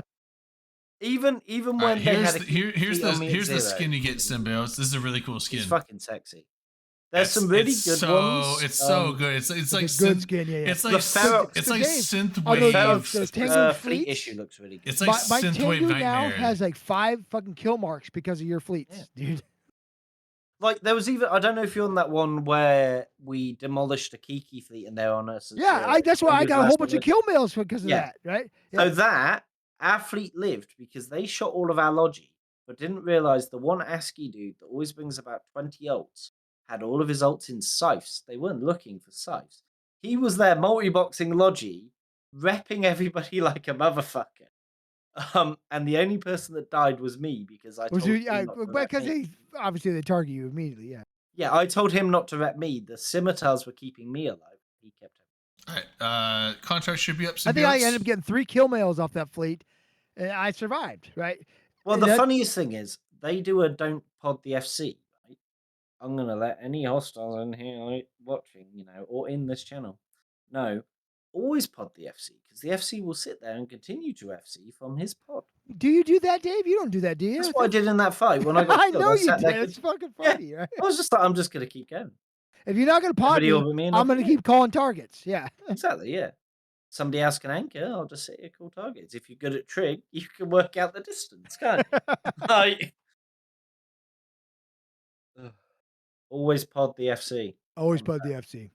even when Alright, they here's had the, here's fleet on me at the zero, skin you get, Symbiotes. This is a really cool skin. It's fucking sexy. There's It's- some really it's good so, ones. It's so good. It's It's like a good synth, skin. Yeah. It's The like Pharaoh- it's so like Dave, synth although wave. the Tengu fleet fleets- issue looks really good. It's like my synth wave Tengu now nightmare. has like 5 fucking kill marks because of your fleets, dude. Like there was even I don't know if you're on that one where we demolished a Kiki fleet and they're on us. as Yeah, well. that's why I Tengu's got a whole last bunch of one. kill mails because of Yeah. that, right? So that our fleet lived because they shot all of our logi but didn't realize the one ASCII dude that always brings about 20 ults had all of his ults in scythes. They weren't looking for scythes. He was there multi-boxing Logi, repping everybody like a motherfucker. And the only person that died was me because I told him not to rep because me. obviously they target you immediately. Yeah. Yeah, I told him not to rep me. The scimitars were keeping me alive. He kept him. All right. Contract should be up. I think I symbiotes. ended up getting 3 kill mails off that fleet, and I survived. Right. Well, And the that- funniest thing is they do a don't pod the FC. Right? I'm gonna let any hostiles in here like, watching, or in this channel. No, always pod the FC because the FC will sit there and continue to FC from his pod. Do you do that, Dave? You don't do that, do you? That's what I did in that fight when I got I killed. know you sat did. there It's fucking Yeah. funny, right? I was just like, I'm just gonna keep going. If you're not gonna pod Everybody me, over me and I'm I'll gonna play. keep calling targets. Yeah. Exactly, yeah. Somebody else can anchor, I'll just sit here call targets. If you're good at trig, you can work out the distance, can't you? Like, always pod the FC. Always pod the FC.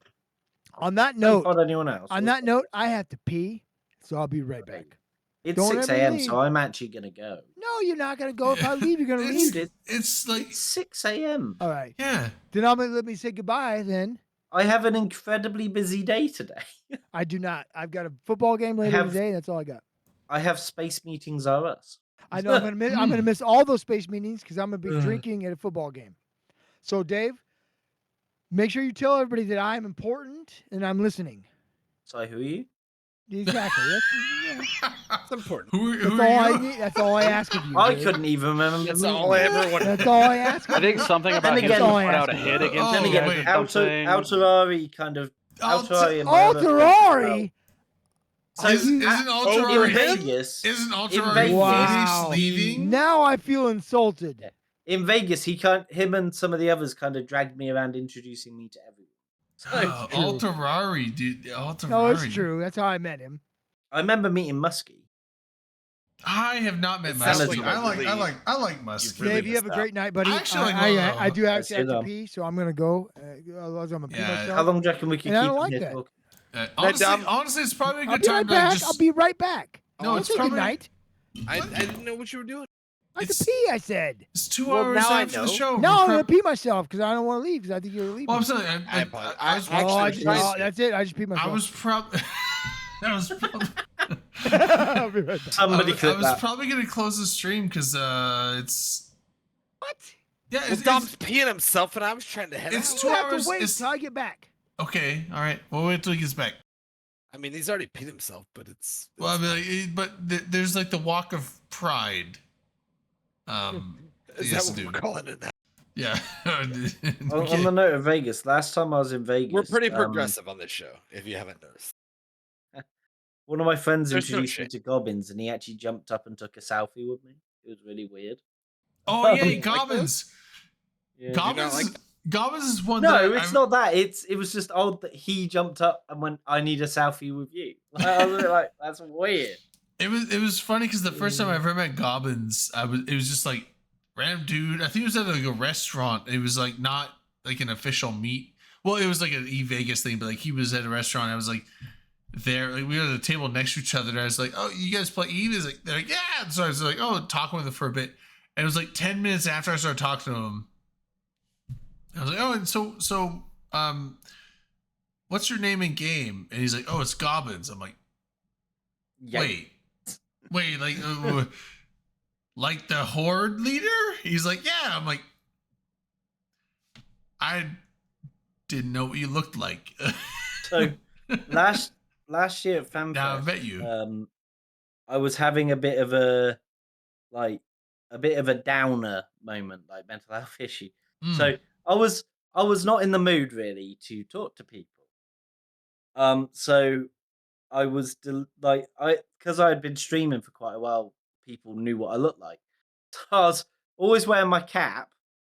On that Don't note, pod anyone else. on always that pod note, the I have to pee, so I'll be right FC. back. It's Don't 6 let me a.m., leave. so I'm actually gonna go. No, you're not gonna go. If I leave, you're gonna It's, leave. it's like, It's 6 a.m. All right. yeah. Then I'm gonna let me say goodbye. Then I have an incredibly busy day today. I do not. I've got a football game later have- today. That's all I got. I have space meetings are us. I know I'm gonna miss. I'm gonna miss all those space meetings because I'm gonna be Ugh. drinking at a football game. So Dave, make sure you tell everybody that I'm important and I'm listening. So who are you? Exactly. It's important. Who That's are all I you? need. That's all I ask of you. I Dave. couldn't even remember. That's the all I meeting. ever wanted. That's all I ask. I Of think you. something about him again- put That's all I out a ask. hit against Oh, Then you again, guys or something. Alterari kind of Alterari and my other friends as Alterari. So Isn't at- Alterari in Vegas, Isn't In Alterari Vegas- Wow. finished leaving? Now I feel insulted. in Vegas, him and some of the others kind of dragged me around, introducing me to everyone. So Oh, true. Alterari, dude. Alterari. No, it's true. That's how I met him. I remember meeting Muskie. I have not met It sounds Muskie. like I like really- Muskie. really Dave, you have a missed great night, buddy. Actually, I do I actually see have to them. pee, so I'm gonna go. Otherwise, I'm gonna pee Yeah. myself. How long do you reckon we could And I keep don't him like here that. talking? Honestly, it's probably a I'll good be time right to back. just. I'll be right back. No, Don't it's say probably- good night. I didn't know what you were doing. I have to It's- pee. I said. It's 2 Well, hours now I after the know. show. No, I'm We're gonna prob- pee myself because I don't want to leave because I think you're leaving. Well, I'm saying, I apologize. I was, I actually I was just, trying to- that's it. I just peed I myself. was probably. I was probably. I'll be right back. Somebody I clip was that. probably gonna close the stream because it's. What? Yeah, Well, it's, Dom's peeing himself, and I was trying to head It's out. 2 You have hours. to wait It's, till I get back. okay, all right. We'll wait till he gets back. I mean, he's already peed himself, but it's. Well, I it's mean, but there's like the walk of pride. is he that has to what do. we're calling it now? Yeah. On the note of Vegas, last time I was in Vegas, We're pretty progressive on this show, if you haven't noticed. One of my friends There's no introduced me shame. to Gobbins, and he actually jumped up and took a selfie with me. It was really weird. Oh yeah, like Gobbins. Yeah. Gobbins. like Gobbins is one. No, that it's not that. It was just odd that he jumped up and went, "I need a selfie with you." I was like, "That's weird." It was funny because the first time I ever met Gobbins, it was just like random dude. I think it was at like a restaurant. It was like not like an official meet. Well, it was like an E-Vegas thing, but like he was at a restaurant. I was like there, like we were at a table next to each other. And I was like, "Oh, you guys play Eve?" Is like they're like, "Yeah." So I was like, "Oh," talking with him for a bit, and it was like 10 minutes after I started talking to him. I was like, "Oh, and so what's your name in game?" And he's like, "Oh, it's Gobbins." I'm like, Yikes. wait, like the horde leader? He's like, yeah. I'm like, I didn't know what you looked like. So last year at FanFest, Now I met you. I was having a bit of a downer moment, like mental health issue. Mm. So I was not in the mood really to talk to people. So I was because I had been streaming for quite a while. People knew what I looked like. So I was always wearing my cap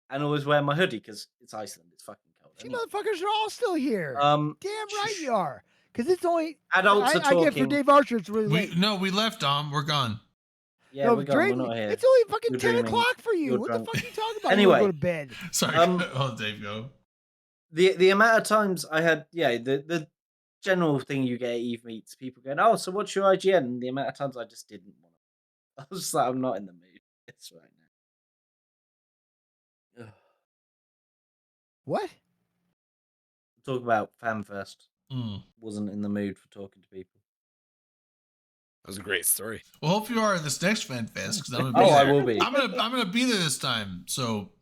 and always wearing my hoodie because it's Iceland. It's fucking cold. You anyway. motherfuckers are all still here. Damn right you are. Because it's only Adults are I get for talking. Dave Archer. It's really late. we left, Dom. We're gone. Yeah, No, we're gone. Drayden, We're not here. It's only fucking You're 10 dreaming. o'clock for you. You're What drunk. the fuck are you talking about? Anyway. You go to bed. Sorry. Oh, Dave, go. The amount of times I had, the general thing you get at Eve Meets, people going, "Oh, so what's your IGN?" And the amount of times I just didn't want to. I was just like, I'm not in the mood. It's right now. What? Talk about FanFest. Mm. Wasn't in the mood for talking to people. That was a great story. Well, hope you are at this next fan fest because I'm gonna Oh, be I there. will be. I'm gonna be there this time. So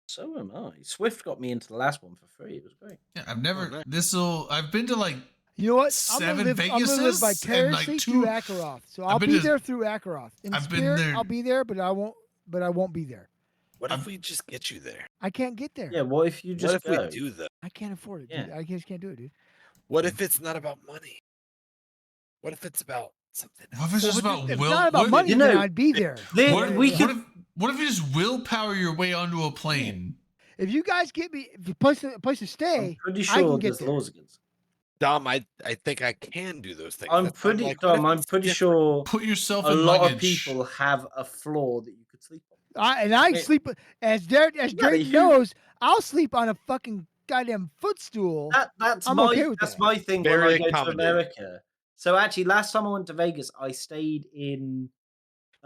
So am I. Swift got me into the last one for free. It was great. yeah, I've never. nice. I've been to like You know what? I'm 7 gonna live Vegases and, like, vicariously 2 through Akaroth. So I'll been be to- there through Akaroth. In I've been spirit, there- I'll be there, but I won't be there. What if we just get you there? I can't get there. Yeah, what if you just What if go? we do though? I can't afford it, dude. Yeah. I just can't do it, dude. What if it's not about money? What if it's about something else? what if it's just about If it's will? not about what, money, You then know, I'd be there. what, we what could. if you just willpower your way onto a plane? If you guys get me a place to I'm stay, pretty I can sure get there's there. laws against. Dom, I think I can do those things. I'm That's why pretty like, what if dumb. I'm it's pretty different? sure Put yourself a in lot luggage. of people have a floor that you could sleep on. I Wait. sleep as Drake you- knows. I'll sleep on a fucking goddamn footstool. That's I'm my okay with that's that. my thing Very when I go to accommodating. America. So actually, last time I went to Vegas, I stayed in.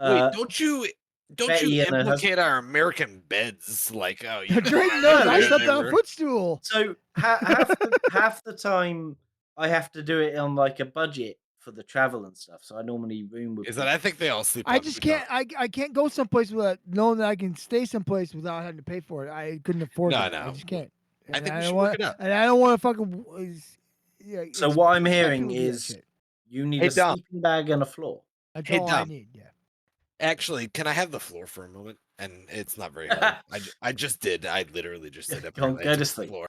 Wait, don't you Betty and her implicate our American beds? Like, oh, you Drake know, knows I yeah, slept on a whatever. footstool. So half the time I have to do it on like a budget for the travel and stuff. So I normally room with. Is that I think they all sleep. I on just futon. can't. I can't go someplace without knowing that I can stay someplace without having to pay for it. I couldn't afford No, it. I no. just can't. I And think we don't should wanna, work it out. And I don't want to fucking. Yeah, So it's- what I'm let hearing people do that is shit. you need Hey, a Dom. sleeping bag and a floor. That's Hey, all I Dom. need. Yeah. Actually, can I have the floor for a moment? And it's not very hard. I just did. I literally just did. Go Apparently, I to took the sleep. floor.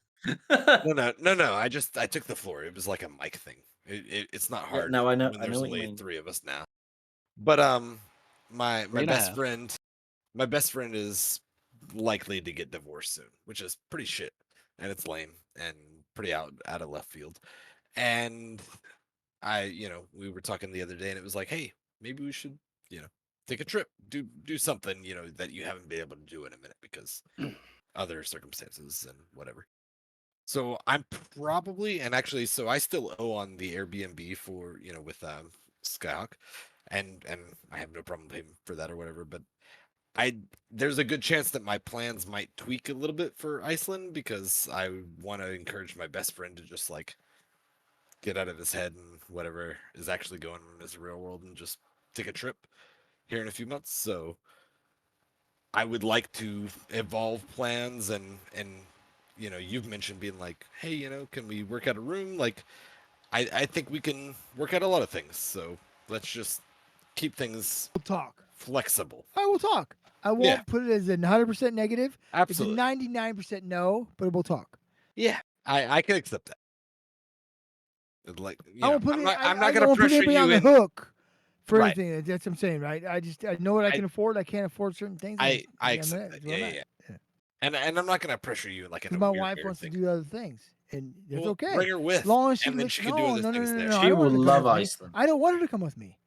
No. I took the floor. It was like a mic thing. It's not Yeah, hard. no, I know. When I there's know what you only mean. 3 of us now. But my 3.5. best friend, is likely to get divorced soon, which is pretty shit, and it's lame and pretty out of left field. And we were talking the other day, and it was like, hey, maybe we should, take a trip, do something, that you haven't been able to do in a minute because other circumstances and whatever. So I'm probably, and actually, so I still owe on the Airbnb for, with Skyhawk, and I have no problem paying for that or whatever. But there's a good chance that my plans might tweak a little bit for Iceland because I want to encourage my best friend to just like get out of his head and whatever is actually going on in his real world and just take a trip here in a few months. So I would like to evolve plans and you've mentioned being like, hey, can we work out a room? Like, I think we can work out a lot of things. So let's just keep things We'll talk. flexible. I will talk. I won't Yeah. put it as a 100% negative. Absolutely. It's a 99% no, but we'll talk. Yeah, I can accept that. Like, I won't put I'm it. not, I, I'm not I gonna won't put pressure anybody you on the in. hook for Right. anything. That's what I'm saying, right? I know what I I- can afford. I can't afford certain things. I and I'm accept at- that. that's where I'm Yeah. at. And I'm not gonna pressure you like in Because a my weird wife way or wants to thing. do other things, and it's Well, okay. Bring her with, As long as she and then lets- she can do no, other no, things no, no, there. no, I She don't want will her to come love with me. Iceland. I don't want her to come with me.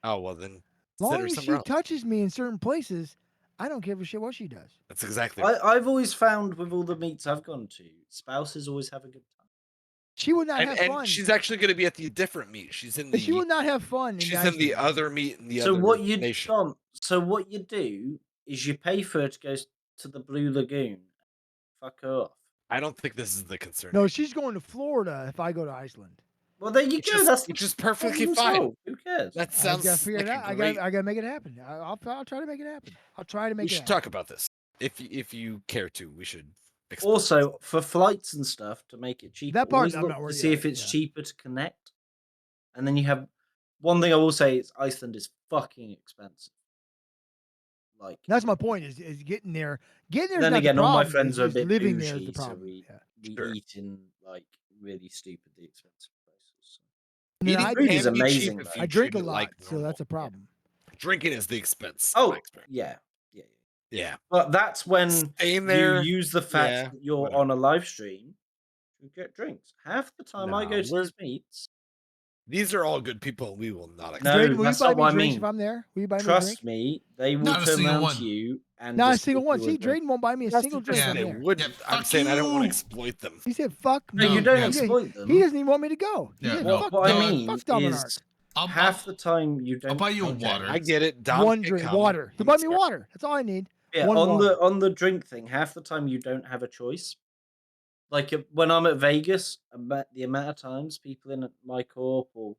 Oh well, then As long send her as she somewhere else. touches me in certain places, I don't give a shit what she does. That's exactly. Right. I've always found with all the meets I've gone to, spouses always have a good time. She would not And, have and fun. she's actually going to be at the different meet. She's in She the. would not have fun. She's in the Iceland. other meet in the So other what you nation. Dom, so what you do is you pay for her to go to the Blue Lagoon. Fuck her off. I don't think this is the concern. No, she's going to Florida if I go to Iceland. Well, there you which go. is, That's which is problem perfectly fine. solved. Who cares? That I sounds gotta figure like it out. a I great. gotta make it happen. I'll try to make it happen. I'll try to make We it should happen. talk about this. If you care to, we should. explore Also, for flights and stuff to make it cheaper, That part always I'm look not to worried see about, if it's yeah. cheaper to connect. And then you have one thing I will say is Iceland is fucking expensive. Like, That's my point. Is getting there. Getting there. then not again, the all my problem, friends are a is bit living there is bougie, the so problem. we, Yeah. we Sure. eat in like really stupidly expensive places. So. And then Eating I, food can is be cheap amazing, if though. you I drink a treat it lot, like so normal. that's a problem. Drinking is the expense. Oh, I expect. yeah. Yeah. But that's when Staying there. you use the fact yeah, that you're whatever. on a live stream to get drinks. Half the time I No, go to we're- these meets, These are all good people. We will not accept. No, Drayden, will you that's buy not me what I drinks mean. if I'm there? Will you buy me a trust drink? me, they will Not a turn single around one. to you and Not a just single give one. you a See, drink. Drayden won't buy me a That's single the drink. if Yeah, I'm they there. wouldn't. Yeah, I'm fuck saying I don't want to you. exploit them. He said, "Fuck No, no." you don't yeah. exploit them. He doesn't even want me to go. He Yeah, said, no. "Fuck What Dom- I mean fuck Dominark." is I'll half the time you don't. I'll buy you a Okay, water. I get it. Dom One can drink, come. water. He I'm bought me sorry. water. That's all I need. Yeah, One on water. the drink thing, half the time you don't have a choice. Like when I'm at Vegas, the amount of times people in my corp or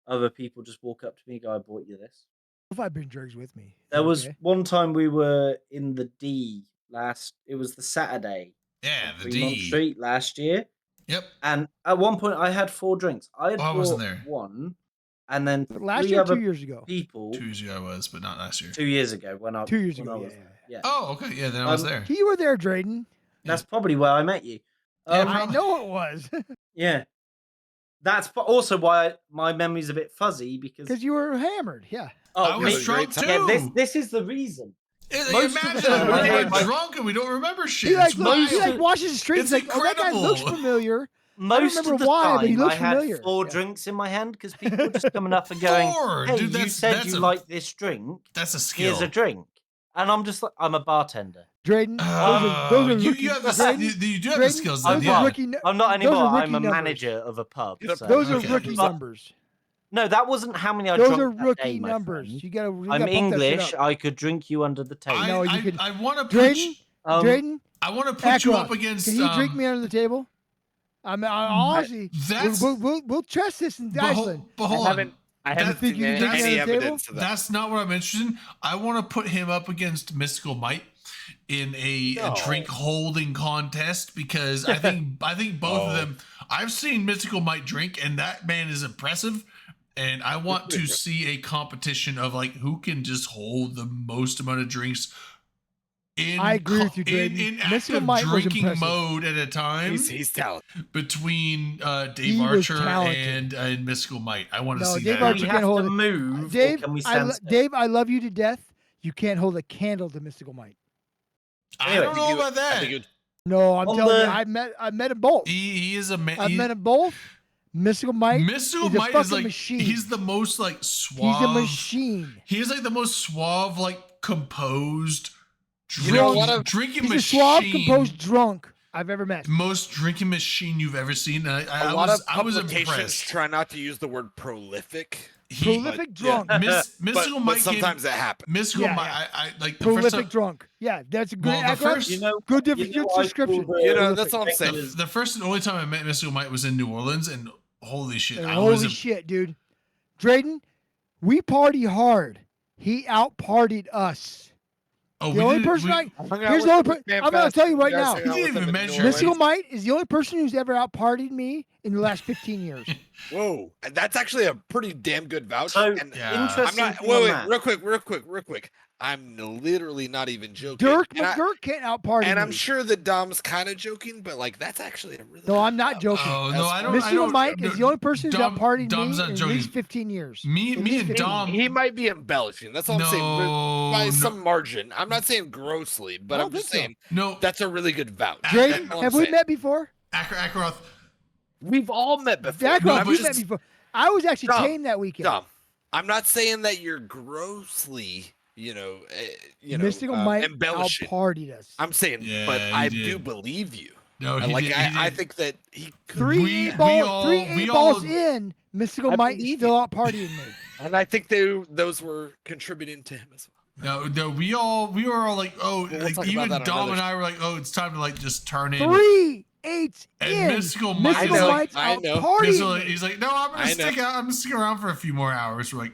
other people just walk up to me and go, "I bought you this." If I bring drinks with me. Is There that was okay? one time we were in the D it was the Saturday Yeah, on the Fremont D. Street last year. Yep. And at one point I had 4 drinks. I had Oh, I wasn't bought there. one, and then But last 3 year, or other 2 years ago. people 2 years ago I was, but not last year. 2 years ago when I 2 years when ago. I Yeah, was yeah, there. Yeah. Oh, okay. Yeah, then I was there. You were there, Drayden. That's probably where I met you. Yeah, Um, I probably. know it was Yeah. That's also why my memory's a bit fuzzy because because you were hammered. Yeah. I was was a drunk great too. Yeah, this is the reason. Imagine most of the that time we're I- drunk and we don't remember shit. He like, It's look, he wild. like washes the streets. It's Like, oh, that guy looks incredible. familiar. Most remember of the why, time, but he looks I had familiar. 4 Yeah. drinks in my hand because people were just coming up and going, 4? "Hey, Dude, you that's said you a, like this drink. that's a skill. Here's a drink." And I'm just like, I'm a bartender. Drayden, Oh, those are you rookie. have the Drayden, you do have the Drayden, skills. I'm Then, those yeah. are rookie. I'm not those anymore. are I'm rookie a numbers. manager of a pub. Get up so- there. Those are Okay. rookie But- numbers. No, that wasn't how many I Those drunk are that day, rookie my numbers. friend. You gotta. I'm pump that shit English. up. I could drink you under the table. No, you could- I want to put Drayden, Um, I want to put you up Ackroyd, against. Can he drink me under the table? I mean, honestly, That's we'll test this in but hold, Iceland. but hold on. I That- haven't think seen you can drink any me under the evidence table? of that. That's not what I'm interested in. I want to put him up against Mystical Might in a No. drink holding contest because I think both of them. I've seen Mystical Might drink, and that man is impressive. And I want to see a competition of like who can just hold the most amount of drinks. I agree with you, Drayden. in Mystical active Might was drinking impressive. mode at a time He's talented. between Dave He was Archer talented. and Mystical Might. I want to No, see Dave that. Archer we can't have hold to it. move. Dave, or can we I stand still? Dave, I love you to death. You can't hold a candle to Mystical Might. I don't know about I that. think it- No, I'm On telling you, the- I met them both. He is a man. I've met them both. Mystical Might. Mystical is a Might is fucking like machine. he's the most like suave. He's a machine. He is like the most suave, like composed. You know drinking- what I've- drinking He's a machine. suave, composed drunk I've ever met. Most drinking machine you've ever seen. And I a lot was of I was publications impressed. try not to use the word prolific. Prolific drunk. Mystical but Might sometimes came, that happens. Mystical Yeah, Might. yeah. I like the first Prolific time, drunk. Yeah, that's a good. Well, the Ackroyd, first- You know, good, you good know, I description. call the- You know, Prolific. that's all I'm saying. the first and only time I met Mystical Might was in New Orleans, and holy shit, And I holy was shit, dude. Drayden, we party hard. He out partied us. oh, The we only did- person we- I I hung out here's with the only him per- at Fan I'm gonna Fest. tell you right guys now. hung He out didn't with him even in measure New it. Orleans. Mystical Might is the only person who's ever out partied me in the last 15 years. Whoa, and that's actually a pretty damn good vouch. So and Yeah. I'm interesting. not. thing Wait, on wait, that. real quick. I'm literally not even joking. Dirk and McGurk can't out party and me. I'm sure that Dom's kind of joking, but like that's actually a really. No, good I'm not vouch. joking. Oh no, That's I don't. I Mystical don't. Mike no, is the only person who's out Dom- partied Dom's me not in joking. at least 15 years. Me At and least 15 Dom- He might be embellishing. That's all I'm saying. No, By no, some margin. I'm not saying grossly, but I I'm don't just think so. saying no. that's a really good vouch. Drayden, That's all I'm have we saying. met before? Ackroyd. We've all met before. Ackroyd, but No, I'm we just- met before. I was actually Dom, tame that weekend. Dom, I'm not saying that you're grossly, Mystical Mike out embellishing. partied us. I'm saying, Yeah, but he I did. do believe you. No, And he like did, I he did. think that he could, Three we eight balls, all- three we eight all- balls in. Mystical I Mike believe still you. out partying me. and I think those were contributing to him as well. No, we were all like, oh, we'll like, talk about even that on Dom another and I were like, oh, it's time to like just turn in. 3-8 And in. Mystical Mike Mystical is like- Mike's I out know. partying me. He's like, no, I'm gonna I know. stick out. I'm gonna stick around for a few more hours. We're like,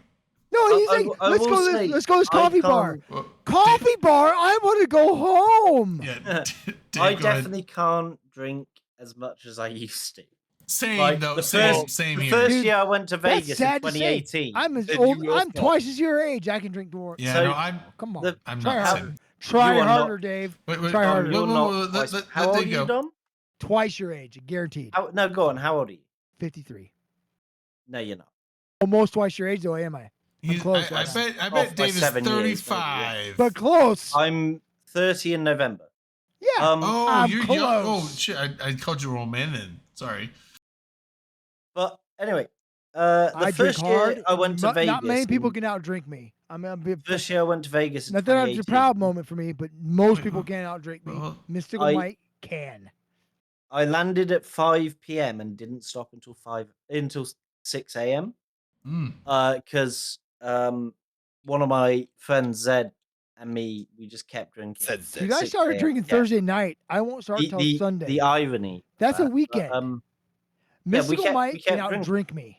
No, he's I- like, I let's will go. say, Let's go to this I coffee bar. can't- well, Coffee bar. I want to go home. yeah, Dave, I go ahead. definitely can't drink as much as I used to. Same Like, though. the Same, first- same The here. first Dude, year I went to That's Vegas in sad to say. 2018. I'm as Then old. you will I'm fall. twice as your age. I can drink more. Yeah, So- no, I'm. Come on. The- I'm Try not. harder. saying- Try You are harder, not- Dave. Wait, wait, Try oh, harder. whoa, You're whoa, not whoa, twice- let How old are Dave you, go. Dom? Twice your age, guaranteed. No, go on. How old are you? 53. No, you're not. Almost twice your age, though, am I? He's, close, I yeah. bet. I Off bet by Dave is 7 years, maybe, 35. But close. I'm 30 in November. Yeah. Oh, I'm you're young. Oh close. shit! I called you a old man then. Sorry. But anyway, the I drink first hard. year I went to Vegas. Not many people in- can outdrink me. First year I went to Vegas. In Not that it's a 2018, proud moment for me, but most people can't outdrink me. Well, Mystical I- Mike can. I landed at 5 p.m. and didn't stop until 6 a.m. mm. Because one of my friends Zed and me, we just kept drinking. Said Dude, six. I 6 started a.m. drinking Yeah. Thursday night. I won't start until Sunday. The irony. That's a that, weekend. yeah, we Mystical kept- might we kept out drink me.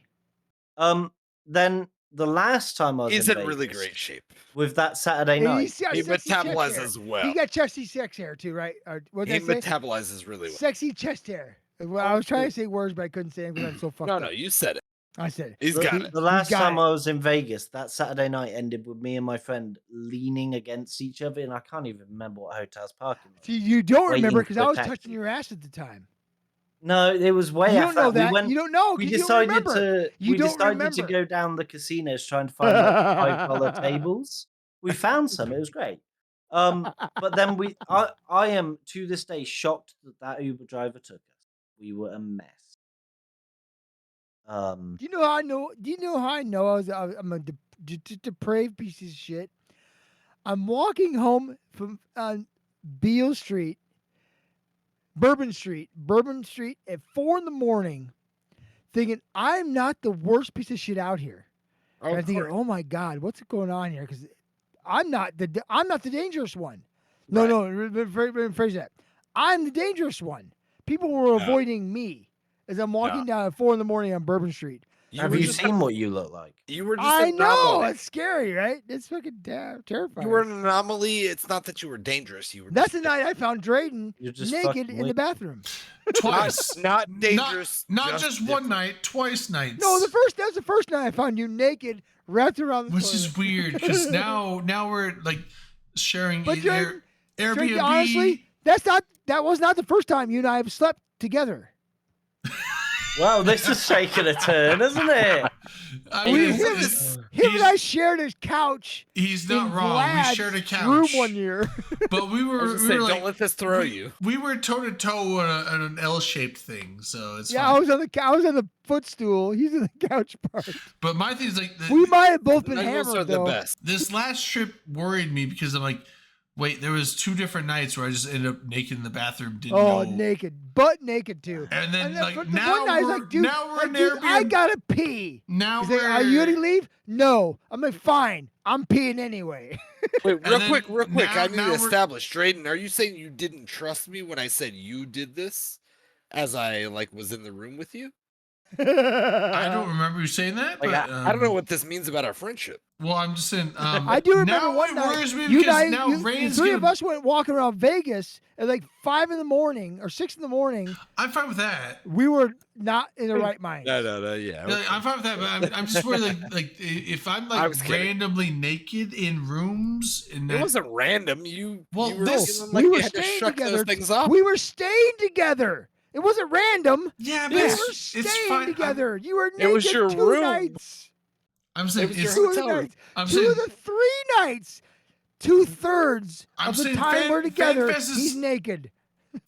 Then the last time I was He's in in really Vegas great shape. with that Saturday And night. he's got He sexy chest hair. metabolizes well. He got chesty sex hair too, right? Or what He did I say? metabolizes really well. Sexy chest hair. Well, I was trying to say words, but I couldn't say them because I'm so fucked No, up. no, you said it. I said it. He's got it. The last got time it. I was in Vegas, that Saturday night ended with me and my friend leaning against each other, and I can't even remember what hotel's parking lot. See, you don't Waiting remember because for I a was taxi. touching your ass at the time. No, it was way You after don't know that. that. We went, you don't know we because you don't decided remember. to You we don't decided to remember. go down the casinos trying to find like $5 tables. We found some. It was great. But then I am to this day shocked that Uber driver took us. We were a mess. Do you know how I know? Do you know how I know I'm a depraved piece of shit? I'm walking home from Beale Street, Bourbon Street at 4 a.m, thinking I'm not the worst piece of shit out here. And I'm thinking, oh my god, what's going on here? Because I'm not the dangerous one. No, rephrase that. I'm the dangerous one. People were avoiding me as I'm walking down at 4 a.m. on Bourbon Street. Have you seen what you look like? You were just I an know anomaly. it's scary, right? It's fucking terrifying. You were an anomaly. It's not that you were dangerous. You were That's the just night I found Drayden You're just naked fucking in the weak. bathroom. Twice. not dangerous. Not just one different. night, twice nights. No, that was the first night I found you naked, wrapped around the which toilet. is weird because now we're like sharing But Airbnb. Drayden, honestly, that was not the first time you and I have slept together. Well, this is taking a turn, isn't it? I mean, Him and I shared his couch. he's in not wrong. Vlad's We shared a couch. room one year. But we I were, was we gonna say, were don't like, let this throw you. we were toe to toe on an L-shaped thing, so it's Yeah, fine. I was on the footstool. He's in the couch part. But my thing is like We might have both been Nuggles are hammered the though. best. this last trip worried me because I'm like, wait, there was 2 different nights where I just ended up naked in the bathroom. Didn't Oh, know. naked, butt naked too. And then like the now one night I was we're like, dude, now we're in dude, I Airbnb. gotta pee. Now He's like, we're are you gonna leave? No. I'm like, fine. I'm peeing anyway. Wait, real then quick. now- I need now to we're- establish, Drayden. Are you saying you didn't trust me when I said you did this, as I was in the room with you? I don't remember you saying that. Like, but, I don't know what this means about our friendship. Well, I'm just saying. I do remember now one it night. worries me You because guys, now the Rain's three gonna. of us went walking around Vegas at like 5 a.m. or 6 a.m. I'm fine with that. We were not in the right mind. No, yeah. Like, I'm fine with that, but I'm just worried. Like if I'm I like was kidding. randomly naked in rooms and It wasn't random. You Well, you were this- feeling like we you were had to staying shuck together. those things off. We were staying together. It wasn't random. yeah, but We were it's staying fine. together. You were naked It was your 2 room. nights. I'm saying was it's. your Two of the hotel room. nights. I'm 2 saying of the 3 nights. 2/3 I'm of the saying time Fan- we're together, FanFest is- he's naked.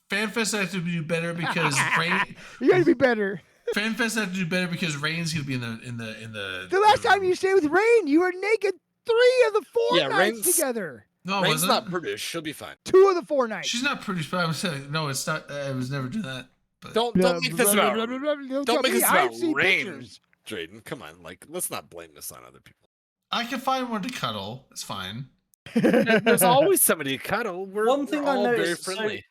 FanFest has to do better because Rain. You gotta be better. FanFest has to do better because Rain's gonna be in the. The last time you stayed with Rain, you were naked 3 of the 4 Yeah, nights Rain's- together. No, it Rain's wasn't. not British. She'll be fine. 2 of the 4 nights. She's not pretty. But I'm saying no. It's not. I was never doing that. But Don't make this about. Don't make this I've about seen Rain, pictures. Drayden. Come on, let's not blame this on other people. I can find one to cuddle. It's fine. There's always somebody to cuddle. One thing we're I all very noticed. friendly.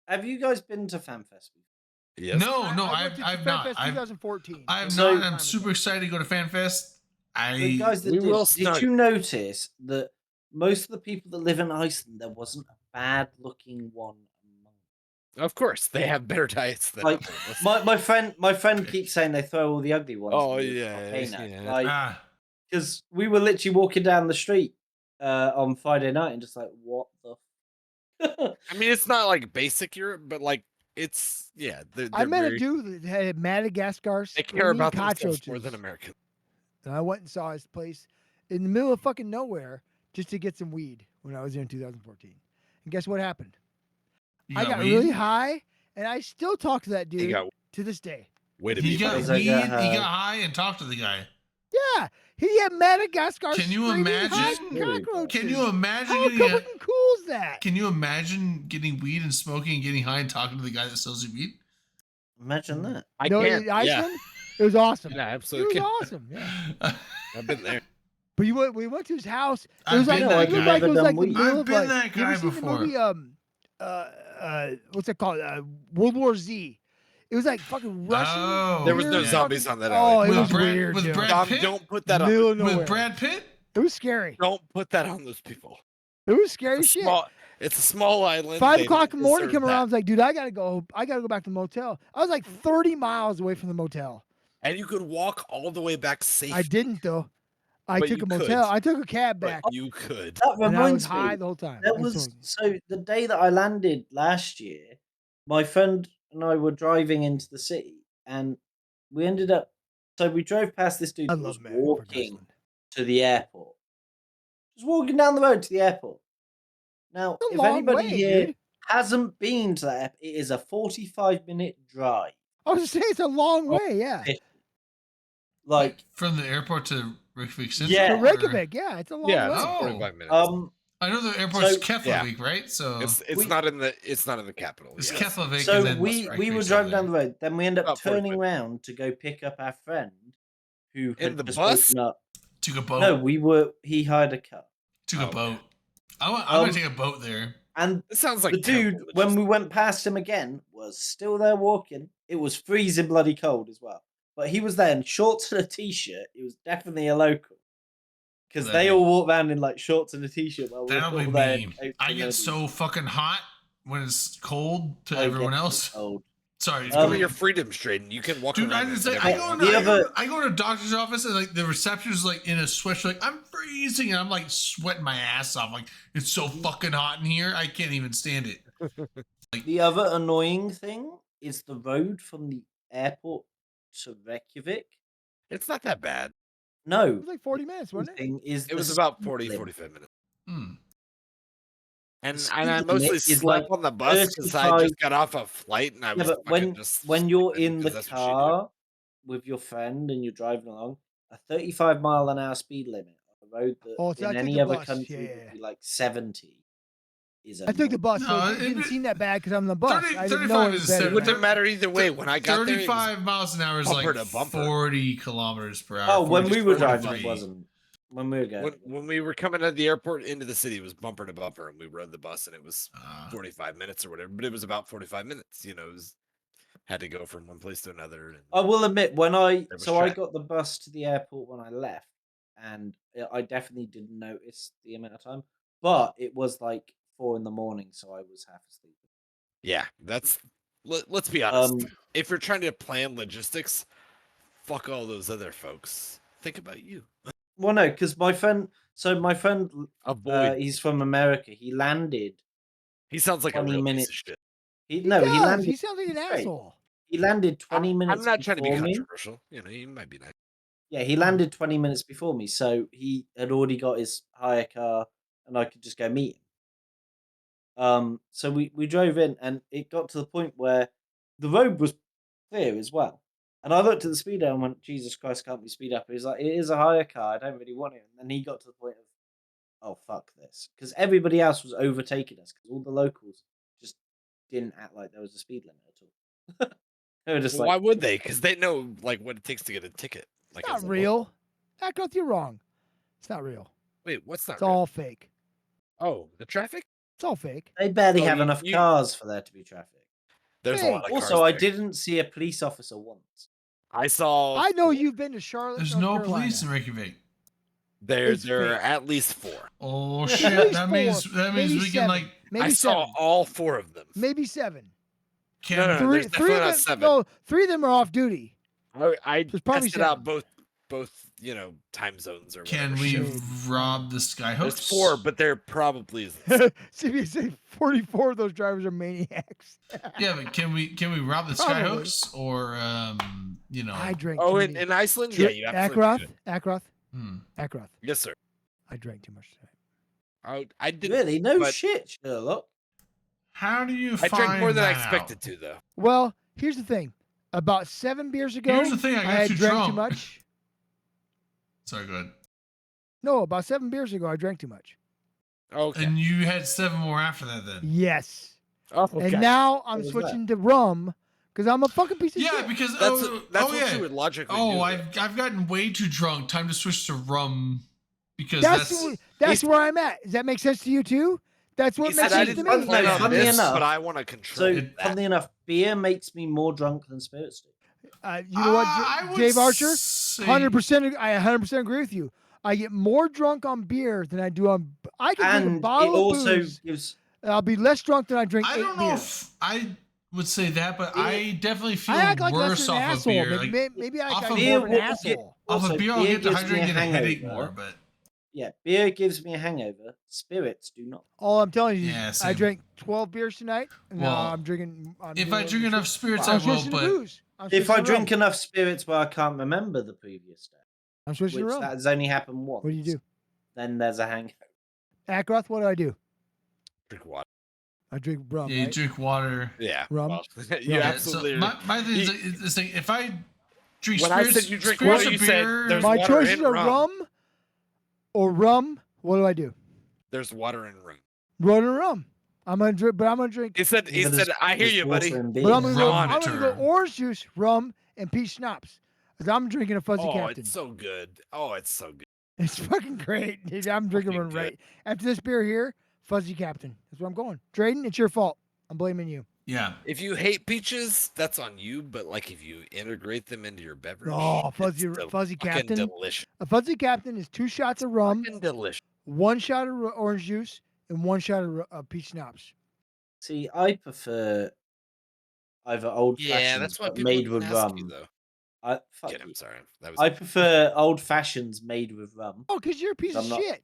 Have you guys been to FanFest before? Yes. No, I went to I've FanFest not. 2014. I've So- not. I'm super excited to go to FanFest. The guys that we did, will did start- you notice that most of the people that live in Iceland, there wasn't a bad looking one among them? Of course, they have better diets than Like, us. my friend keeps saying they throw all the ugly ones. Oh, in the yeah, volcano. yeah. Like, Ah, because we were literally walking down the street on Friday night and just like, what the? I mean, it's not like basic Europe, but it's They're I met very, a dude that had Madagascar They care about themselves cockroaches. more than Americans. And I went and saw his place in the middle of fucking nowhere just to get some weed when I was there in 2014. And guess what happened? you I got weed? really high, and I still talk to that He dude got to this day. way to He be. got Because funny. I weed. got He high. got high and talked to the guy. Yeah, he had Madagascar. Can you screaming high imagine? cockroaches. Can you imagine How getting? fucking cool is that? Can you imagine getting weed and smoking and getting high and talking to the guy that sells you weed? Imagine that. I No, can't. in Yeah, Iceland, it was awesome. yeah, It absolutely. was Can. awesome. Yeah. I've been there. But we went to his house. It I've was like been it that was guy. like it was Never like done the weed. middle I've of been like. that You ever guy seen before. the movie what's it called? World War Z. It was like fucking Russian. Oh, There was no weird zombies fucking- on that Oh, island. it With was Brad- weird. with dude. Brad Dom, Pitt? don't put that on. Middle of With nowhere. Brad Pitt? It was scary. Don't put that on those people. It was scary It's as a shit. small. It's a small island. 5 they o'clock don't in the morning deserve come around. I that. was like, dude, I gotta go back to the motel. I was like 30 miles away from the motel. And you could walk all the way back safely. I didn't though. I But took you a motel. could. I took a cab But back, you could. That and I was reminds high me. the whole time. That I was told you. so the day that I landed last year, my friend and I were driving into the city, and we ended up. So we drove past this dude I who was love America for walking Graceland. to the airport. Just walking down the road to the airport. Now, It's a if long anybody way, here dude. hasn't been to that airport, it is a 45-minute drive. I was just saying it's a long Oh, way. Yeah. Like, From the airport to Reykjavik Central? Yeah. To or- Reykjavik, yeah, it's a long Yeah, way. it's Oh. 45 minutes. I know the airport's So- Keflavik, right? So it's we- not in the capital. it's yes. Keflavik. so and then we Reykjavik were over driving down there. the road. Then we end up About turning 45. around to go pick up our friend who In had the just bus? woken up. Took a boat. No, he hired a car. Took Oh, a okay. boat. I'm gonna Um, take a boat there. And It sounds like the dude, terrible when we logistics. went past him again, was still there walking. It was freezing bloody cold as well. But he was there in shorts and a t-shirt. It was definitely a local. Because That'd they be- all walk around in like shorts and a t-shirt while we're That'll all be there in me. coats I and get hoodies. so fucking hot when it's cold to I everyone get else. cold. Sorry, It's one Um, of your freedoms, Drayden. You can walk dude. I around. just in like, I whatever go you in want. The other- I go to a doctor's office and like the reception's like in a sweatshirt, like I'm freezing and I'm like sweating my ass off. Like it's so fucking hot in here, I can't even stand it. The other annoying thing is the road from the airport to Reykjavik. It's not that bad. It No, was like 40 minutes, wasn't it? thing is It the was about speed 40, limit. 45 minutes. Hmm. And The I speed mostly limit is slept like on the bus because I 35 just got off a flight and I Yeah, was but fucking just when you're sleeping in the 'cause that's what she did. car with your friend and you're driving along, a 35-mile-an-hour speed limit on a road that Oh, so I in took any the other bus, country yeah, would yeah. be like 70 is I took the annoying. bus, so No, it didn't seem that bad because I'm on the bus. 30 I didn't 35 know it was is better. It seven- wouldn't matter either way. When I got there, it was 35 miles an hour is bumper like to bumper. 40 kilometers per hour. Oh, when 40 we were 45. driving, it wasn't. When we were going. when we were coming out of the airport into the city, it was bumper to bumper, and we rode the bus, and it was Ah. 45 minutes or whatever. But it was about 45 minutes. You know, it was had to go from one place to another. And I will admit, when I was so I traffic. got the bus to the airport when I left, and I definitely didn't notice the amount of time, but it was like 4 a.m, so I was half asleep. yeah, that's let's be honest. Um, If you're trying to plan logistics, fuck all those other folks. Think about you. Well, no, because my friend. So my friend, Avoid. he's from America. He landed. He sounds like a 20 real minutes. piece of shit. He No, he does. landed. He sounds like an straight. asshole. He landed 20 minutes. I'm not trying to be before me. controversial. You know, he might be nice. Yeah, he landed 20 minutes before me, so he had already got his hire car, and I could just go meet him. So we drove in, and it got to the point where the road was clear as well. And I looked at the speedo and went, "Jesus Christ, can't we speed up?" He was like, "It is a hire car. I don't really want it." And then he got to the point of, "Oh fuck this," because everybody else was overtaking us because all the locals just didn't act like there was a speed limit at all. They were just Well, like, why would they? Because they know like what it takes to get a ticket. Like It's as not a real. local. Ackroth, you're wrong. It's not real. Wait, what's not? It's real? all fake. Oh, the traffic. It's all fake. they barely Oh, have you- enough you- cars for there to be traffic. There's Hey, a lot of Also, cars I there. didn't see a police officer once. I saw. I know you've been to Charlotte. There's North no Carolina. police in Reykjavik. There It's are fake. at least 4. Oh At shit! least That four, means maybe we can seven. like Maybe I saw 7. all 4 of them. Maybe 7. can No, no, Three, there's three definitely of not them. 7. No, 3 of them are off duty. I There's probably tested out 7. both you know time zones or can whatever. we shit. rob the skyhooks? There's 4, but there probably isn't. CBS 44 of those drivers are maniacs. Yeah, but can we rob the Probably. skyhooks or you know? I drank. Oh, too in many. Iceland, yeah, you absolutely Ackroth, could. Ackroth, Hmm. Ackroth. Yes, sir. I drank too much tonight. I did. Really? No but shit, Sherlock. How do you I find drank more than I that expected out? to, though. Well, here's the thing. About 7 beers ago, Here's the thing, I got had too drank drunk. too much. Sorry, go ahead. No, about 7 beers ago, I drank too much. Okay. And you had 7 more after that, then. Yes. Oh, And now I'm was that? switching to rum because I'm a fucking piece of Yeah, shit. because that's oh what yeah. you would logically do. Oh, though. I've gotten way too drunk. Time to switch to rum because that's where I'm at. Does that make sense to you too? That's what He makes said, I sense to didn't me. plan on Funny this, enough- but I want to control So, that. funnily enough, beer makes me more drunk than spirits do. You know what, I would Dave Archer? say- 100%. I 100% agree with you. I get more drunk on beer than I do on. I can drink a And it bottle of also booze. gives. And I'll be less drunk than I drink I 8 don't know beers. if I would say that, but I definitely feel I act like less worse of an off of asshole. beer. Maybe, Like, maybe I off got of more beer of an will asshole. off Also, of beer, I'll beer get gives dehydrated me and a get a headache hangover. more. But Yeah, beer gives me a hangover. Spirits do not. All I'm telling you is Yeah, I same. drank 12 beers tonight. And Well, now I'm drinking. if I drink enough spirits, I'm I will. switching to But booze. I'm If switching I to drink rum. enough spirits where I can't remember the previous day, I'm switching which to rum. that has only happened once. What do you do? Then there's a hangover. Ackroth, what do I do? Drink water. I drink rum. yeah, you right? drink water. Yeah. Rum. Well, Yeah, you Yeah, absolutely. So my thing is like, if I drink When I spirits, said you drink spirits water, or you said beer, there's My water choices in are rum. rum or rum. What do I do? There's water in rum. Rum or rum. I'm gonna drink, but I'm gonna drink. He said, But there's- I hear there's you, water buddy. in beer. But I'm gonna go. Rum. I'm gonna go orange juice, rum, and peach schnapps. 'Cause I'm drinking a fuzzy Oh, captain. it's so good. Oh, it's so good. It's fucking great, dude. I'm drinking Fucking one good. right after this beer here. Fuzzy captain. That's where I'm going. Drayden, it's your fault. I'm blaming you. yeah. If you hate peaches, that's on you. But like, if you integrate them into your beverage, Oh, it's fuzzy fucking captain. delicious. A fuzzy captain is 2 shots of rum, Fucking delicious. 1 shot of orange juice, and 1 shot of peach schnapps. See, I prefer either old Yeah, fashions that's why but people made didn't with ask rum. you, though. Fuck Get you. him, sorry. That was I prefer old fashions made with rum. Oh, because you're a piece I'm of not- shit.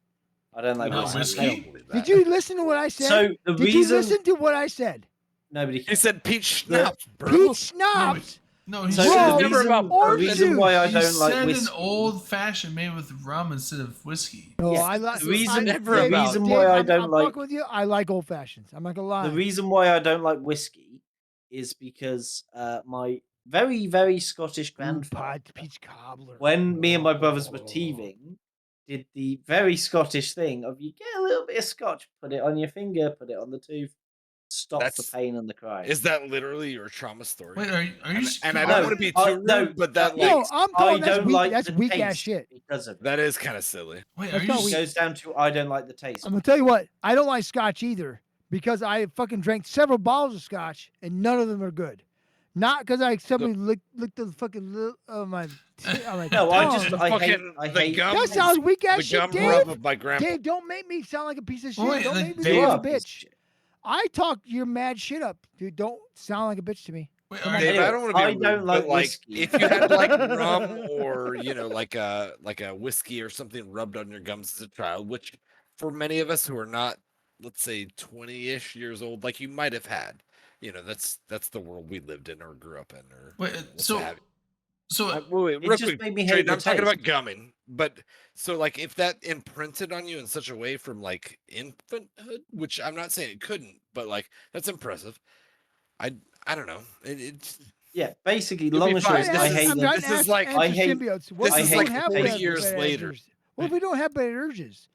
I don't like No, whiskey. whiskey? I don't believe that. Did you listen to what I said? So the Did you reason listen to what I said? nobody He cares. said peach The- schnapps, bro. Peach schnapps. No, he So Bro, said, the Remember reason, about the orange reason why I he don't like said whiskey. an old fashioned made with rum instead of whiskey. No, Yeah, I like. the reason- the the reason why I don't I'm like- fucking with you. I like old fashions. I'm not gonna lie. The reason why I don't like whiskey is because my very, very Scottish Ooh, grandfather, peach cobbler. when me and my brothers were teething, did the very Scottish thing of you get a little bit of scotch, put it on your finger, put it on the tooth, stops That's- the pain and the cry. Is that literally your trauma story? Wait, are you? and I No, don't want to be I- too no, rude, but that No, like I'm I calling that's don't weak. like That's the weak ass taste shit. because of it. that is kind of silly. Wait, That's are not you? weak. It goes down to I don't like the taste. I'm gonna tell you what. I don't like scotch either because I fucking drank several bottles of scotch and none of them are good. Not because somebody licked the fucking on my. On my No, I tongue. just I hate Fucking I the hate gum- That sounds weak The ass shit, gum Dave. rub of my grandpa. Dave, don't make me sound like a piece of shit. Wait, don't like, make me Dave- sound You like are a a piece of bitch. shit. I talk your mad shit up, dude. Don't sound like a bitch to me. Wait, Come are on, Dave, you? I don't want to be I rude, don't like but like whiskey. if you had like rum or like a whiskey or something rubbed on your gums as a child, which for many of us who are not, let's say 20-ish years old, like you might have had, that's the world we lived in or grew up in, or Wait, what so have you. so Wait, It real just quick, made me Trayden, hate the I'm talking taste. about gumming, but so like if that imprinted on you in such a way from like infanthood, which I'm not saying it couldn't, but like that's impressive. I don't know. It's Yeah, basically, You'll long be and short, fine. is This I is- hate I'm them. trying this to is ask- like- answer I hate- symbiotes. What this if is we like don't have 40 bad- years bad later. urges? What if we don't have bad urges?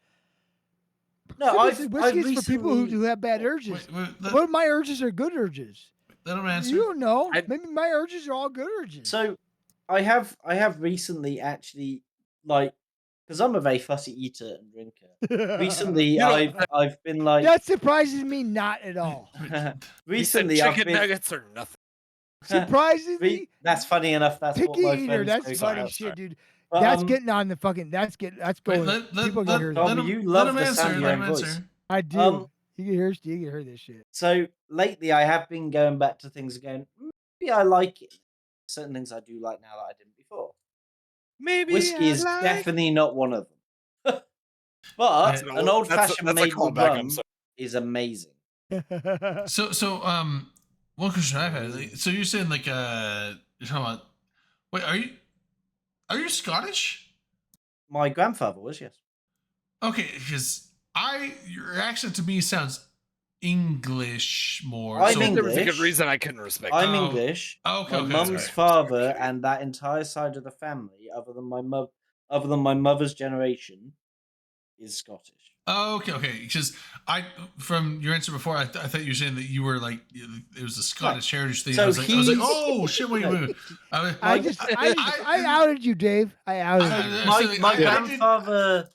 No, Whiskey I've is for people who recently- have bad urges. wait, What if my urges are good urges? let him answer. You don't know. I- Maybe my urges are all good urges. So, I have recently actually because I'm a very fussy eater and drinker. Recently, You don't- I've been like that surprises me not at all. He said recently I've chicken been nuggets are nothing. Surprises me. that's funny enough. That's what Picky my eater. friends That's joke funny about. shit, dude. But, That's um, getting on the fucking. That's going. Wait, People can hear Tom, this. let him, you let love him the answer. sound of Let your him own voice. answer. I do. Um, you can hear this shit. So lately, I have been going back to things again. Maybe I like it. Certain things I do like now that I didn't before. Maybe Whiskey is definitely not one of them. But That's an old fashioned that's a made with callback, I'm rum sorry. is amazing. So one question I've had. Like, so you're saying like you're talking about. Wait, are you Scottish? My grandfather was, yes. Okay, because your accent to me sounds English more. I'm so, I think there was a good English. reason I couldn't respect I'm it. Oh, English. okay, My okay, mum's sorry. father and that entire side of the family, other than my mother's generation, is Scottish. Oh, okay. Because from your answer before, I thought you were saying that you were like it was a Scottish heritage thing. So I was like, he's- oh shit! Wait. I outed you, Dave. I outed you. I- My so I did- grandfather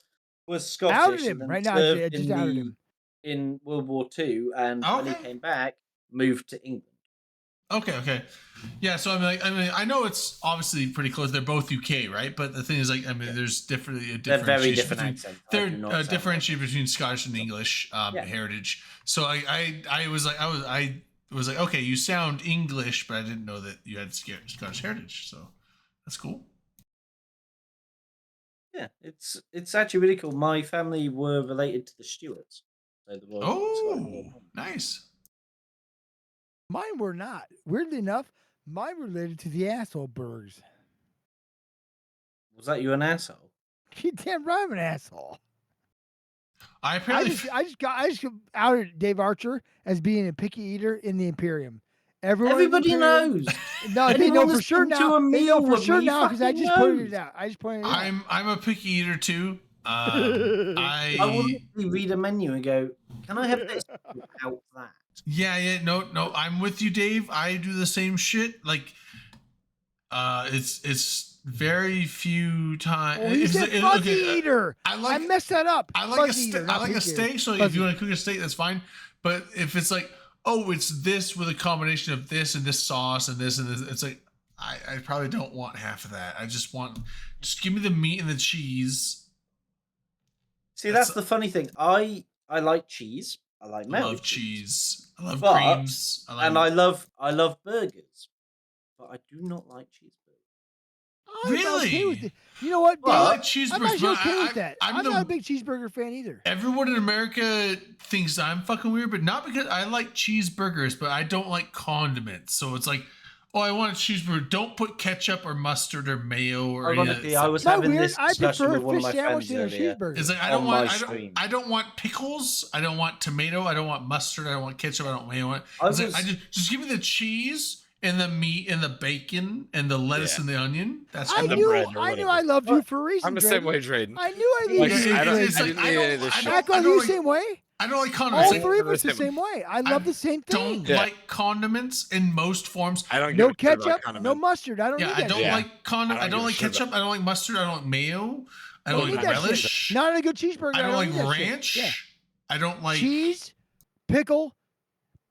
was Scottish. Outed and him then right now. served I just in outed the- him. in World War II, and when he Okay. came back, moved to England. Okay. Yeah, so I know it's obviously pretty close. They're both UK, right? But the thing is, like, there's They're differentiation very different between, accents. I They're do not sound differentiated between Scottish and English Yeah. heritage. So I was like, okay, you sound English, but I didn't know that you had Scottish heritage. So that's cool. Yeah, it's actually really cool. My family were related to the Stuarts. So the Oh, nice. Mine were not. Weirdly enough, mine related to the asshole burgers. Was that you an asshole? You damn right I'm an asshole. I I apparently just outed Dave Archer as being a picky eater in the Imperium. Everyone in the Everybody Imperium- knows. No, they know Anyone for that's sure been to now. a They know meal for with sure me now because I fucking just pointed knows. it out. I just pointed it out. I'm a picky eater too. I will I literally read a menu and go, "Can I have this without that?" yeah, no, I'm with you, Dave. I do the same shit. Like, it's very few times. Oh, he's a fuzzy eater. I messed that up. I like a Fuzzy steak. eater, I not like a picky eater. steak. So if Fuzzy. you want to cook a steak, that's fine. But if it's like, oh, it's this with a combination of this and this sauce and this, it's like, I probably don't want half of that. I just give me the meat and the cheese. See, that's the funny thing. I like cheese. I like I melted love cheese. I love But- creams. and I love burgers, but I do not like cheeseburgers. I'm okay with Really? it. You know what, I Dave? like I'm cheeseburgers. actually but okay with that. I'm I'm the- not a big cheeseburger fan either. Everyone in America thinks I'm fucking weird, but not because I like cheeseburgers, but I don't like condiments. So it's like, oh, I want a cheeseburger. Don't put ketchup or mustard or mayo or any of Ironically, that I was It's not having weird. this I discussion prefer with one of my fish sandwich friends than a earlier. cheeseburger. It's like I on don't my want stream. I don't want pickles. I don't want tomato. I don't want mustard. I don't want ketchup. I don't want mayo. I It's like, was- just give me the cheese and the meat and the bacon and the lettuce Yeah. and the onion. That's I cool. the knew bread or I whatever. loved you for a reason. I'm the Drayden. same way, Drayden. I knew I Like, loved you. I don't- Drayden. It's I like, didn't I need don't- any of this I shit. don't- Act I like don't you like- the same way. I don't like All condiments. Like- three of us the Listen, same way. I love the same thing. Don't Yeah. like condiments in most forms. I don't give No a shit about ketchup, no condiments. mustard. I don't Yeah, need I that. don't shit. Yeah. like condom. I I don't don't give a like shit about- ketchup. I don't like mustard. I don't like mayo. I Don't don't need like that shit. relish. Not a good cheeseburger. I don't like need that shit. ranch. Yeah. I don't like Cheese, pickle,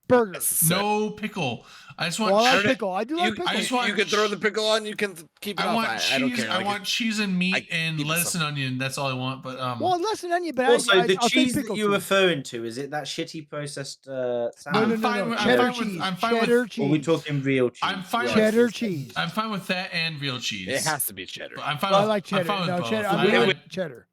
burger. no pickle. I just want Well, I cheese. like pickle. I do like You, pickle. I just want you can throw the pickle on. You can keep it I off. want I cheese. don't care. I Like, want cheese and meat I and keep it lettuce and simple. onion. That's all I want. But Well, less than onion, but Also, I, the I'll take cheese that pickle you're too. referring to, is it that shitty processed No, salmon? no, I'm no, fine no. with- Cheddar I'm fine with- cheese. I'm fine with- Cheddar Or are we cheese. talking real cheese? I'm fine with- Cheddar cheese. I'm fine with that and real cheese. it has to be cheddar. But I'm fine I with. like cheddar. I'm fine with No, both. cheddar. I I like- like cheddar.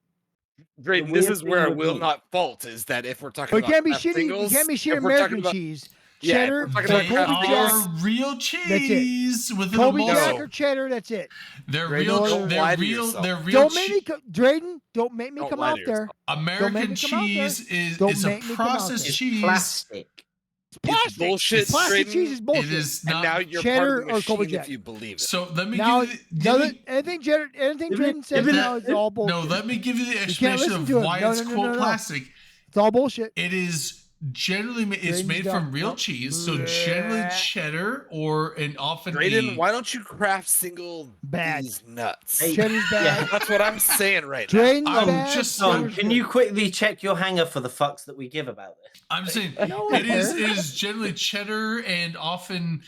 Drayden, The this weird is where I thing with will me- not fault is that if we're talking But it about can't be Kraft shitty. singles, It can't be shitty if we're talking American about- cheese. Yeah, if Cheddar, we're talking They about Colby Kraft Jack. are singles, real cheese within Colby a Jack mold. or cheddar. That's it. They're Drayden, real. don't They're lie to real. yourself. They're real. Don't make me, Drayden. Don't make me Don't come lie out to there. yourself. American make me come out there. cheese is Don't it's a make me come out processed there. It's cheese. plastic. It's plastic. bullshit, Plastic Drayden. cheese is bullshit. It is and not. now you're Cheddar part of or the Colby machine Jack? if you believe it. So let me Now, give you the, anything Drayden says if it- now is all no. bullshit. Let me give you the can't explanation listen of to him. why No, it's no, no, quote no, no. plastic. It's all bullshit. It is generally it's Drayden's made got- from real nope. cheese, so generally Bleh. cheddar or an often Drayden, a, why don't you craft single Bad. these nuts? Hey, Cheddar's bad. That's what I'm saying right now. Drayden's I'm bad. just Son, Cheddar's can good. you quickly check your hanger for the fucks that we give about this? I'm saying No, it is okay. it is generally cheddar and often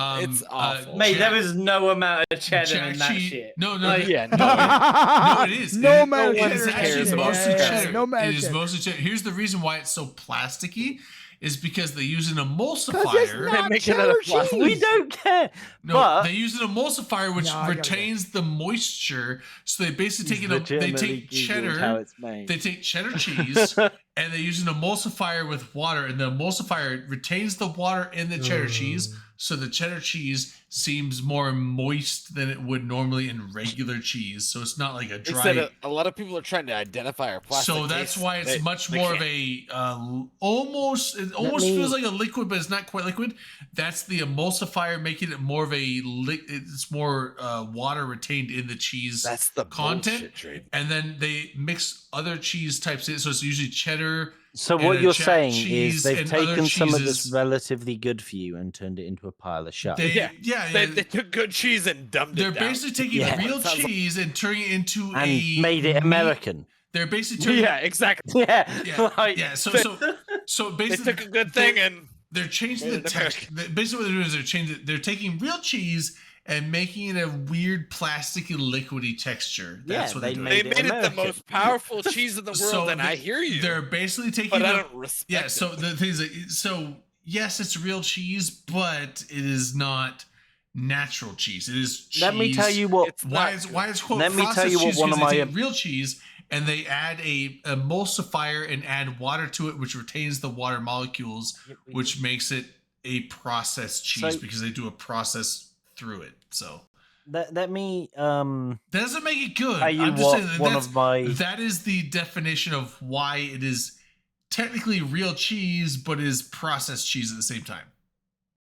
It's awful. Mate, Jack- there is no amount of cheddar Jack in that cheese- shit. No, no, Like- Yeah, no, it is. No It is- amount of it cheddar is in actually that shit. mostly Yeah, cheddar. no amount of It is cheddar. mostly cheddar. Here's the reason why it's so plasticky, is because they use an Because it's emulsifier. not making it cheddar a plastic. cheese. We don't care. No, but they use an emulsifier which No, I gotta go. retains the moisture. So they basically He's they legitimately take Googled cheddar. how it's made. They take cheddar cheese and they use an emulsifier with water, and the emulsifier retains the water in the cheddar cheese, so the cheddar cheese seems more moist than it would normally in regular cheese. So it's not like a They dry. said a lot of people are trying to identify our plastic. So that's taste. why it's They- much they more of can't. a almost. It almost me- feels like a liquid, but it's not quite liquid. That's the emulsifier making it more of a. It's more water retained in the cheese. That's the content. bullshit, Drayden. And then they mix other cheese types in, so it's usually cheddar. So and what a you're Jack saying cheese is they've and other taken some of this cheeses. relatively good for you and turned it into a pile of shit. They, Yeah. yeah, They took good cheese and dumbed they're it down. basically taking Yeah. real Sounds like- cheese and turning it into And a made it meat- American. They're basically turning, Yeah, exactly. Yeah. yeah, like, yeah. So They basically, took a good thing and they're changing made the it text. Basically, what they're doing is they're changing. They're taking real cheese and making it a weird plasticky, liquidy texture. That's Yeah, what they they're doing. they made it made it the American. most powerful cheese in the world. So and I hear you, They're basically taking. but I the- don't respect Yeah. it. So the thing is, so yes, it's real cheese, but it is not natural cheese. It is cheese. Let me tell you what. It's Why not is good. why is quote Let me tell processed you what cheese? one Because of they my- take real cheese and they add a emulsifier and add water to it, which retains the water molecules, which makes it a processed cheese So- because they do a process through it. So Let me that doesn't make it good. tell you I'm just what saying that one that's- of my that is the definition of why it is technically real cheese, but is processed cheese at the same time.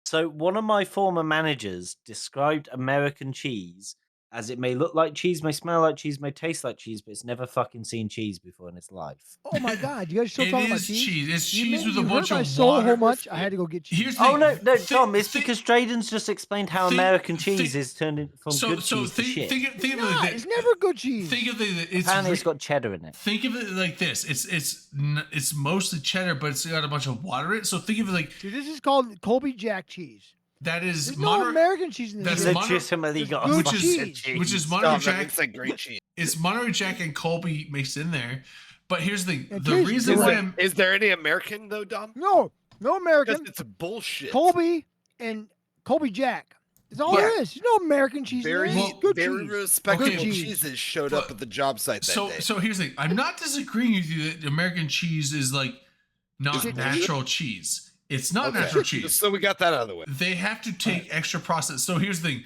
So one of my former managers described American cheese as it may look like cheese, may smell like cheese, may taste like cheese, but it's never fucking seen cheese before in its life. Oh my god, you guys still It talking about is cheese? cheese. It's You cheese made- with a you bunch hurt my of soul water. so much. I had to go get cheese. Here's the Oh thing. no, no, Think- Tom! It's think- because Drayden's just explained how think- American cheese think- is turned from so good so cheese to think shit. think of it Nah, like it's this. never good cheese. Think of it. It's Apparently, it's re- got cheddar in it. Think of it like this. It's mostly cheddar, but it's got a bunch of water in it. So think of it like Dude, this is called Colby Jack cheese. that is There's no American cheese in that's this. Mon- Legitimately It's got good fucking cheese. which is Stop, Monterey that Jack. makes like great cheese. It's Monterey Jack and Colby mixed in there. But here's the And the cheese- reason is why it- I'm Is there any American though, Dom? No American. Because it's bullshit. Colby and Colby Jack. That's all there is. There's no American cheese. in Very, there. It's good very cheese. respectable Okay, cheese. cheeses showed up But- at the job site that day. so here's the thing. I'm not disagreeing with you that American cheese is like not Is it natural cheese. It's not Okay. natural Just cheese. so we got that out of the way. They have to take extra process. So here's the thing.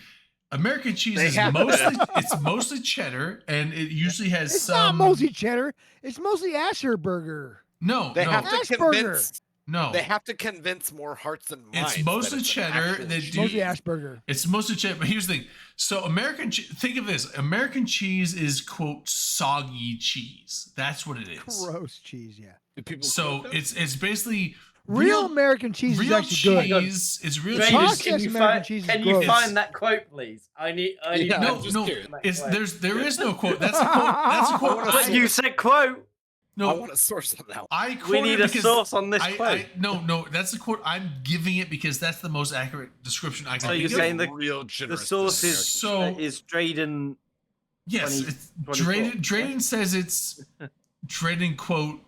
American cheese They is have to. it's mostly cheddar and it usually has It's some not mostly cheddar. It's mostly Asher burger. No, They no, have to Asperger. convince. no. They have to convince more hearts and minds. It's that mostly an cheddar. actual They cheese. do- Mostly Asperger. It's mostly cheddar, but here's the thing. So think of this. American cheese is quote soggy cheese. That's what it is. Gross cheese, yeah. Do people So quote that? it's basically Real American cheese is real actually good. cheese. It's real Right. cheese. Processed American cheese is Can you gross. find that quote, please? I need. Yeah, No, I'm just no. curious. There is no quote. That's a quote. That's a quote. But But you said quote. I No, want a source on that one. I We quote need it a because source on this quote. no, that's the quote. I'm giving it because that's the most accurate description I can So think you're of. saying the- real The generous. source to is So- is Drayden. Yes, 20 it's 24, Drayden says it's Drayden quote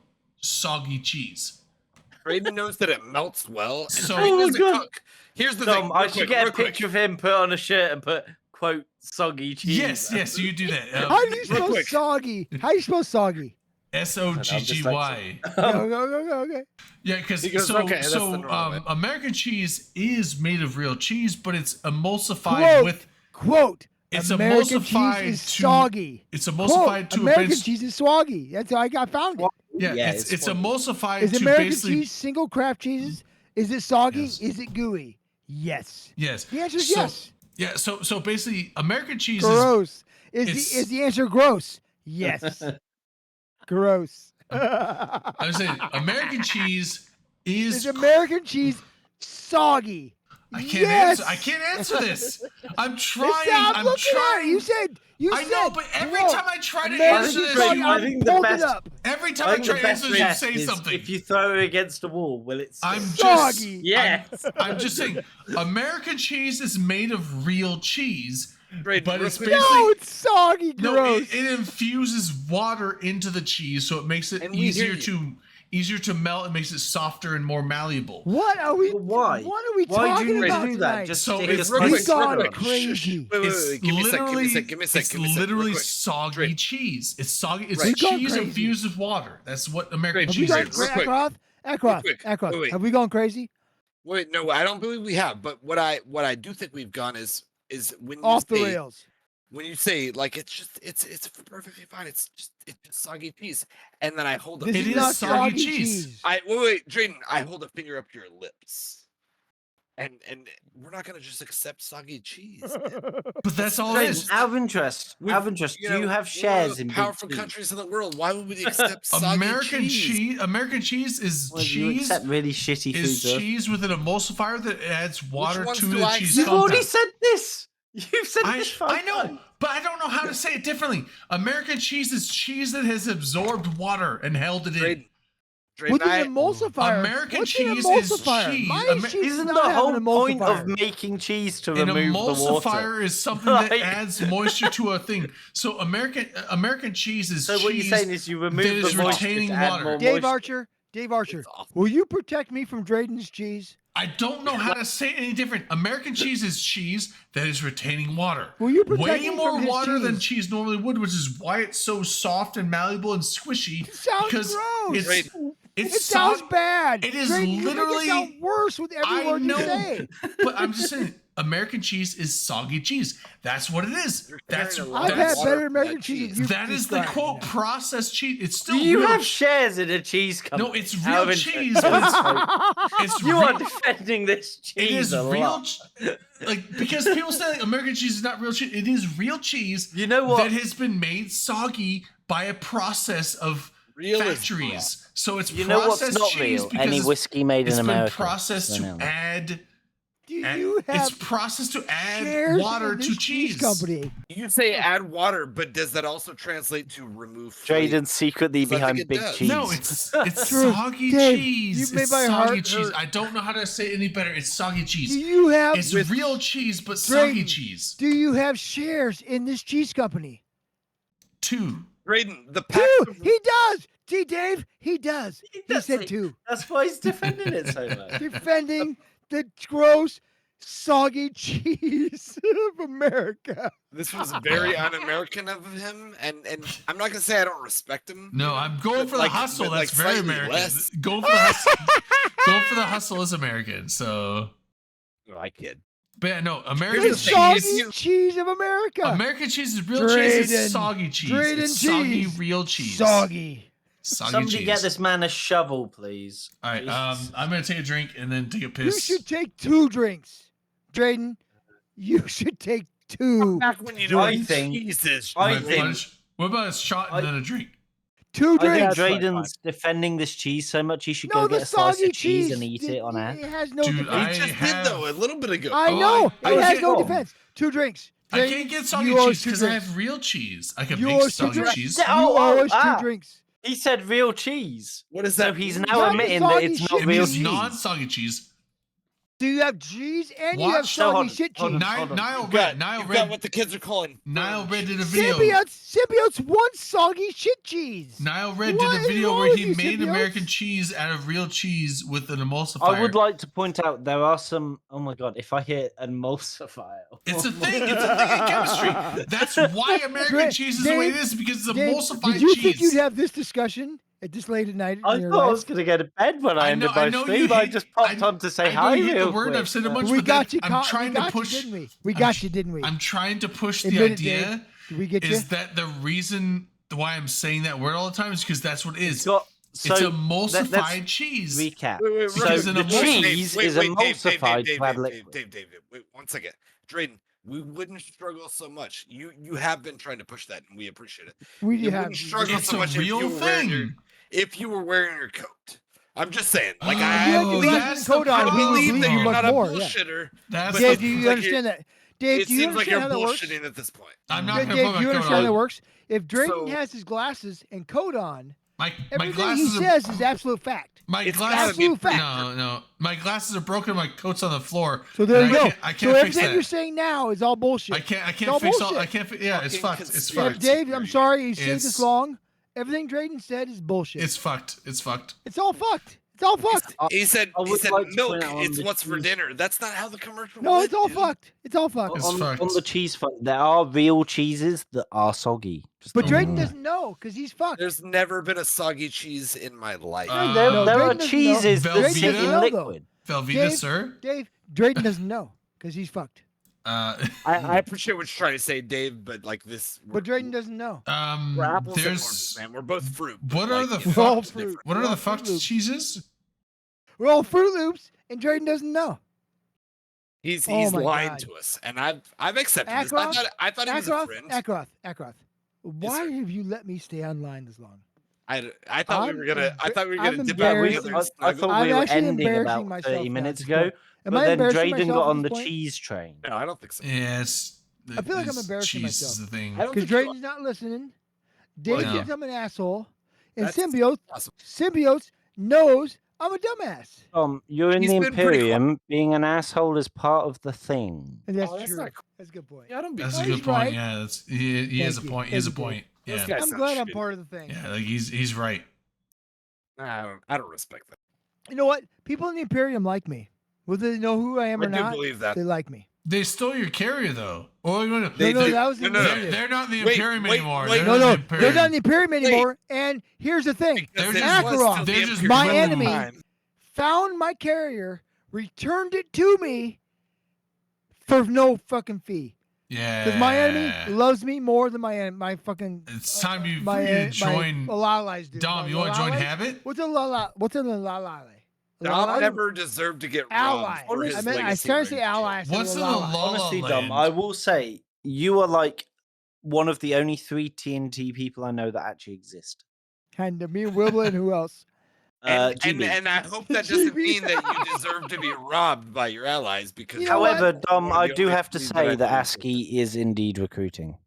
soggy cheese. Drayden knows that it melts well. And So- Drayden Oh is a God. cook. Here's the Tom, thing. I real should quick, get a real quick. picture of him, put on a shirt, and put quote soggy cheese. Yes, you do that. How do you spell quick. soggy? How do you spell soggy? SOGGY. Go. Okay. Yeah, because He goes, so "Okay, that's the normal way." American cheese is made of real cheese, but it's emulsified Quote. with Quote. It's American emulsified cheese is to- soggy. it's Quote, emulsified to American base- cheese is soggy. That's how I found it. yeah, Yeah, it's it's emulsified Is to American basically cheese single craft cheeses? Is it soggy? Yes. Is it gooey? Yes. yes. The answer is So- yes. Yeah, so basically American cheese is Gross. it's- Is the answer gross? Yes. Gross. I'm saying American cheese Is is American cheese soggy? I can't yes. answer. I can't answer this. I'm It's trying. I'm I'm looking at it. trying. You said. I know, but every quote, time I try to American answer cheese this, soggy, I think the hold best- it up. every time I I think try the to best answer this, you test say is something. if you throw it against a wall, will it stick? I'm just Soggy. Yes. I'm just saying American cheese is made of real cheese, Drayden, but real it's quick. basically No, it's soggy. no, Gross. it infuses water into the cheese, so it makes it And we hear easier to melt. It makes it softer and more malleable. What are we? But why? What are we Why do talking you about do that? tonight? Just So stick it's a real We've quick, spice real gone quick. crazy. Wait, It's give me a sec, literally, give me a sec, it's give me a sec, real literally quick. soggy Drayden. cheese. It's soggy. It's We've gone cheese crazy. infused with water. That's what American Wait, Have we cheese gone Real is. quick. Ackroth? quick. Ackroth. Wait, wait. Have we gone crazy? Wait, no, I don't believe we have. But what I do think we've gone is when you Off the say, rails. when you say like it's perfectly fine. It's just soggy cheese, and then I hold a This It is is not soggy soggy cheese. cheese. wait, Drayden, I hold a finger up to your lips, and we're not gonna just accept soggy cheese. man. But that's all it Drayden, is. out of interest, We've- out of interest, do know, you have we're one of shares the in powerful BT? countries in the world? Why would we accept soggy American cheese? American cheese is Well, you cheese accept really shitty is foods. cheese with an emulsifier that adds water ones to do the I cheese accept? You've already compound. said this. You've said this. I know, But I don't know how to say it differently. American cheese is cheese that has absorbed water and held it in. Drayden, With I- an emulsifier. American What's an cheese is emulsifier? cheese. My Amer- cheese Isn't does the not have whole an point of emulsifier. making cheese to An remove the water? emulsifier is something that Like- adds moisture to a thing. So American cheese is So cheese what you're saying is you remove that the is moisture retaining to add water. more Dave moisture. Archer, It's awful. will you protect me from Drayden's cheese? I don't know how to say it any different. American cheese is cheese that is retaining water. Will you protect Way me more from his water than cheese? cheese normally would, which is why it's so soft and malleable and squishy. It sounds because gross. it's It it's sounds soft. bad. It is Drayden, you literally- make it sound worse with every I word you know, say. but I'm just saying, American cheese is soggy cheese. That's what it is. You're That's carrying a lot I've of had water better for American that cheese than cheese. you. that is the described, quote yeah. processed cheese. It's still Do you real have shares in a cheese company? No, it's Out real of interest. cheese, but it's You real. are defending this cheese It is a real, lot. like because people say like, American cheese is not real cheese. It is real cheese You know what? that has been made soggy by a process of Real is factories. So it's You know what's processed not cheese real? because Any whiskey made it's in been America. processed So to no. add. Do you It's have processed to add shares water in to this cheese. company? You say add water, but does that also translate to remove flavor? Drayden's secretly 'Cause I think behind it Big does. Cheese. No, it's True. soggy Dave, cheese. you've made It's my soggy heart cheese. hurt. I don't know how to say it any better. It's soggy cheese. Do you have It's real cheese, but soggy Drayden, cheese. Do you have shares in this cheese company? 2. Drayden, the pack. Two. He does. See, Dave, he does. He said does. 2. That's why he's defending it so much. Defending the gross, soggy cheese of America. This was very un-American of him, and I'm not gonna say I don't respect him. No, I'm going But for the like- hustle. but That's like very slightly American. less. Going for the hustle. Going for the hustle is American. So, No, I kid. but yeah, no, The American Here's the thing, soggy if you- cheese of America. American cheese is real cheese. Drayden. It's soggy cheese. Drayden It's soggy cheese. real cheese. Soggy. Soggy Somebody cheese. get this man a shovel, please. All right, Jesus. I'm gonna take a drink and then take a You piss. should take 2 drinks. Drayden, you should take 2. Back when you I know think- Jesus. I My think- lunch. What about a shot and then a drink? 2 I think drinks. That's like Drayden's defending this cheese so much, he should No, go the get a slice soggy of cheese and cheese. eat it on air. It has no Dude, defense. He I just have- did though a little bit ago. I Oh, know. I it has can't- no defense. 2 drinks. I Drayden, can't get soggy you owe cheese us 2 because I drinks. have real cheese. I can You make owe us 2 soggy drinks. cheese. You Oh, owe us 2 ah. drinks. He said real cheese. What is So that? he's mean? now Not admitting that soggy it's shit not It real means cheese. non-soggy cheese. Do you have cheese and you have Watch- No, hold soggy on, shit hold cheese? on. Niall You've got, Red. Niall you've got Red. what the kids are calling. Niall fringe. Red did a video. Symbiotes want soggy shit cheese. Niall Red What did a is video wrong where with he you, made symbiotes? American cheese out of real cheese with an emulsifier. I would like to point out there are some. Oh my god! If I hear emulsifier, It's a thing. It's a thing in chemistry. That's why American Dra- cheese is the way it Dave- is because it's Dave, emulsified did you cheese. think you'd have this discussion at this late at night? I in your thought I life? was going to go to bed when I ended my you stream. I hate- just popped on to say I know hi you hate real the word. quick. I've said it much, We but got then you. I'm trying we to got push. you, didn't we? We I'm got tr- you, didn't we? I'm trying to push the Admit it, idea Dave. Did we get you? is that the reason why I'm saying that word all the time is because that's what it It's is. got so It's let's emulsified cheese. Recap. Wait, So Dave, the Dave, cheese wait, is wait, Dave, emulsified Dave, to add Dave, liquid. Dave, wait 1 second. Drayden, we wouldn't struggle so much. You have been trying to push that, and we appreciate it. We You have. wouldn't struggle It's so a much real thing. if you were wearing your coat. I'm just saying. Like You I, had Oh, your that's coat the on, I we problem. would believe believe that you you're much not a more, yeah. bullshitter. That's But Dave, it do you seems like understand that? Dave, It do you seems like you're understand how that works? bullshitting at this point. I'm not Dave, going to put do you my coat understand how that on. works? If Drayden So- has his glasses and coat on, My everything he glasses are says is absolute fact. my It's glasses. gotta be fact. No. My glasses are broken. My coat's on the floor. So there and you go. I can't So fix everything that. you're saying now is all bullshit. I can't all fix all. bullshit. I can't. Yeah, it's Fucking fucked. It's conspiracy. fucked. Dave, I'm sorry you stayed It's- this long. Everything Drayden said is bullshit. It's fucked. It's fucked. It's all fucked. It's all fucked. He said I would like to milk. point out on It's the what's for cheese- dinner. That's not how the commercial. No, went, it's all dude. fucked. It's all fucked. It's fucked. On the cheese front, there are real cheeses that are soggy. Just But don't Drayden know. doesn't know because he's fucked. There's never been a soggy cheese in my life. There, No, there Drayden are doesn't know. cheeses that Velveeta? sit in No, though. liquid. Velveeta, Dave- sir. Dave, Drayden doesn't know because he's fucked. I appreciate what you're trying to say, Dave, but like this. But Drayden doesn't know. We're apples and there's oranges, man. We're both fruit. what are the We're all fucked? fruit. What We're are all the Fruit fucked Loops. cheeses? We're all Fruit Loops, and Drayden doesn't know. He's Oh my lying God. to us, and I've accepted this. Ackroth? I thought he was a Ackroth, friend. Ackroth. Why have you let me stay online this long? I thought we I'm were gonna. I thought we were I'm gonna dip Yeah, out we, embarrassed. together. I, and I snuggle. thought I'm we were actually ending embarrassing about myself 30 now minutes at this ago, point. Am but I then embarrassing Drayden myself got at on this the point? cheese train. No, I don't think so. Yes. I feel like I'm his embarrassing cheese myself. is the thing. I don't Because think you- Drayton's not listening. Dave yeah. thinks I'm an asshole. And That's awesome. Symbiote knows I'm a dumbass. You're in He's the been pretty Imperium. Being an asshole is part of the thing. And that's Oh, that's true. not cool. That's a good point. Yeah, I don't be. That's a Oh, good he's point. right. Yeah, he has a Thank you. point. He has a Thank you, Dave. point. Those Yeah, guys I'm sound glad I'm shitty. part of the thing. yeah, like he's right. I don't respect that. You know what? People in the Imperium like me. Whether they know who I am I or do not, believe that. they like me. They stole your carrier though. Oh, no, They no, do. that was No, in no, the no. end. they're not in the Wait, Imperium wait, anymore. wait. They're No, in no, the they're Imperium. not in the Imperium anymore. And here's the thing: They're Because just- it was Acheron, still the they're just Imperium my at the enemy. time. found my carrier, returned it to me for no fucking fee. Yeah. Because my enemy loves me more than my fucking. It's time you my, for you to join. My Lalais do. Dom, My you want to join Lalais? Habit? What's a Lala? What's a Lalai? Dom never deserved to get Ally. robbed for his I meant I legacy started to say ring. ally. I said What's the Lalai. La Honestly, La Dom, Land? I will say you are like one of the only 3 TNT people I know that actually exist. And me and Wibbler and who else? GB. And I hope that doesn't GB. mean that you deserve to be robbed by your allies because You know what? However, Dom, One of I the do only have to things say I that know. ASCII is indeed recruiting.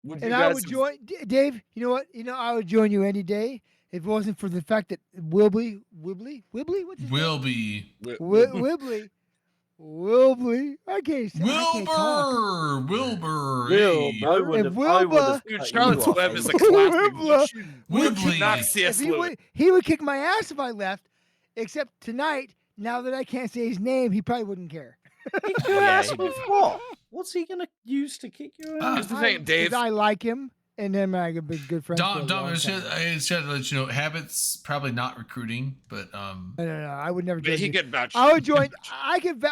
Would And you I guys would have- join Dave. You know what? I would join you any day if it wasn't for the fact that Wibbly, what's his Will name? be Wibbly. I can't say. I can't talk. Wilbur. Will, hey. I would If have. I would Wilbur- have Dude, cut you Charlotte's off, Web eh? is a classic. Wibbler. Wibbly. Not If C.S. he Lewis. would, he would kick my ass if I left. Except tonight, now that I can't say his name, he probably wouldn't care. Kick your Yeah, ass he with what? What's he gonna use to kick your ass? Here's the thing, Dave. I like him, and him and I have been good friends. for a Dom, long I just time. had to let you know, Habit's probably not recruiting, but No, I would never But join he you. could vouch. I would join. I could.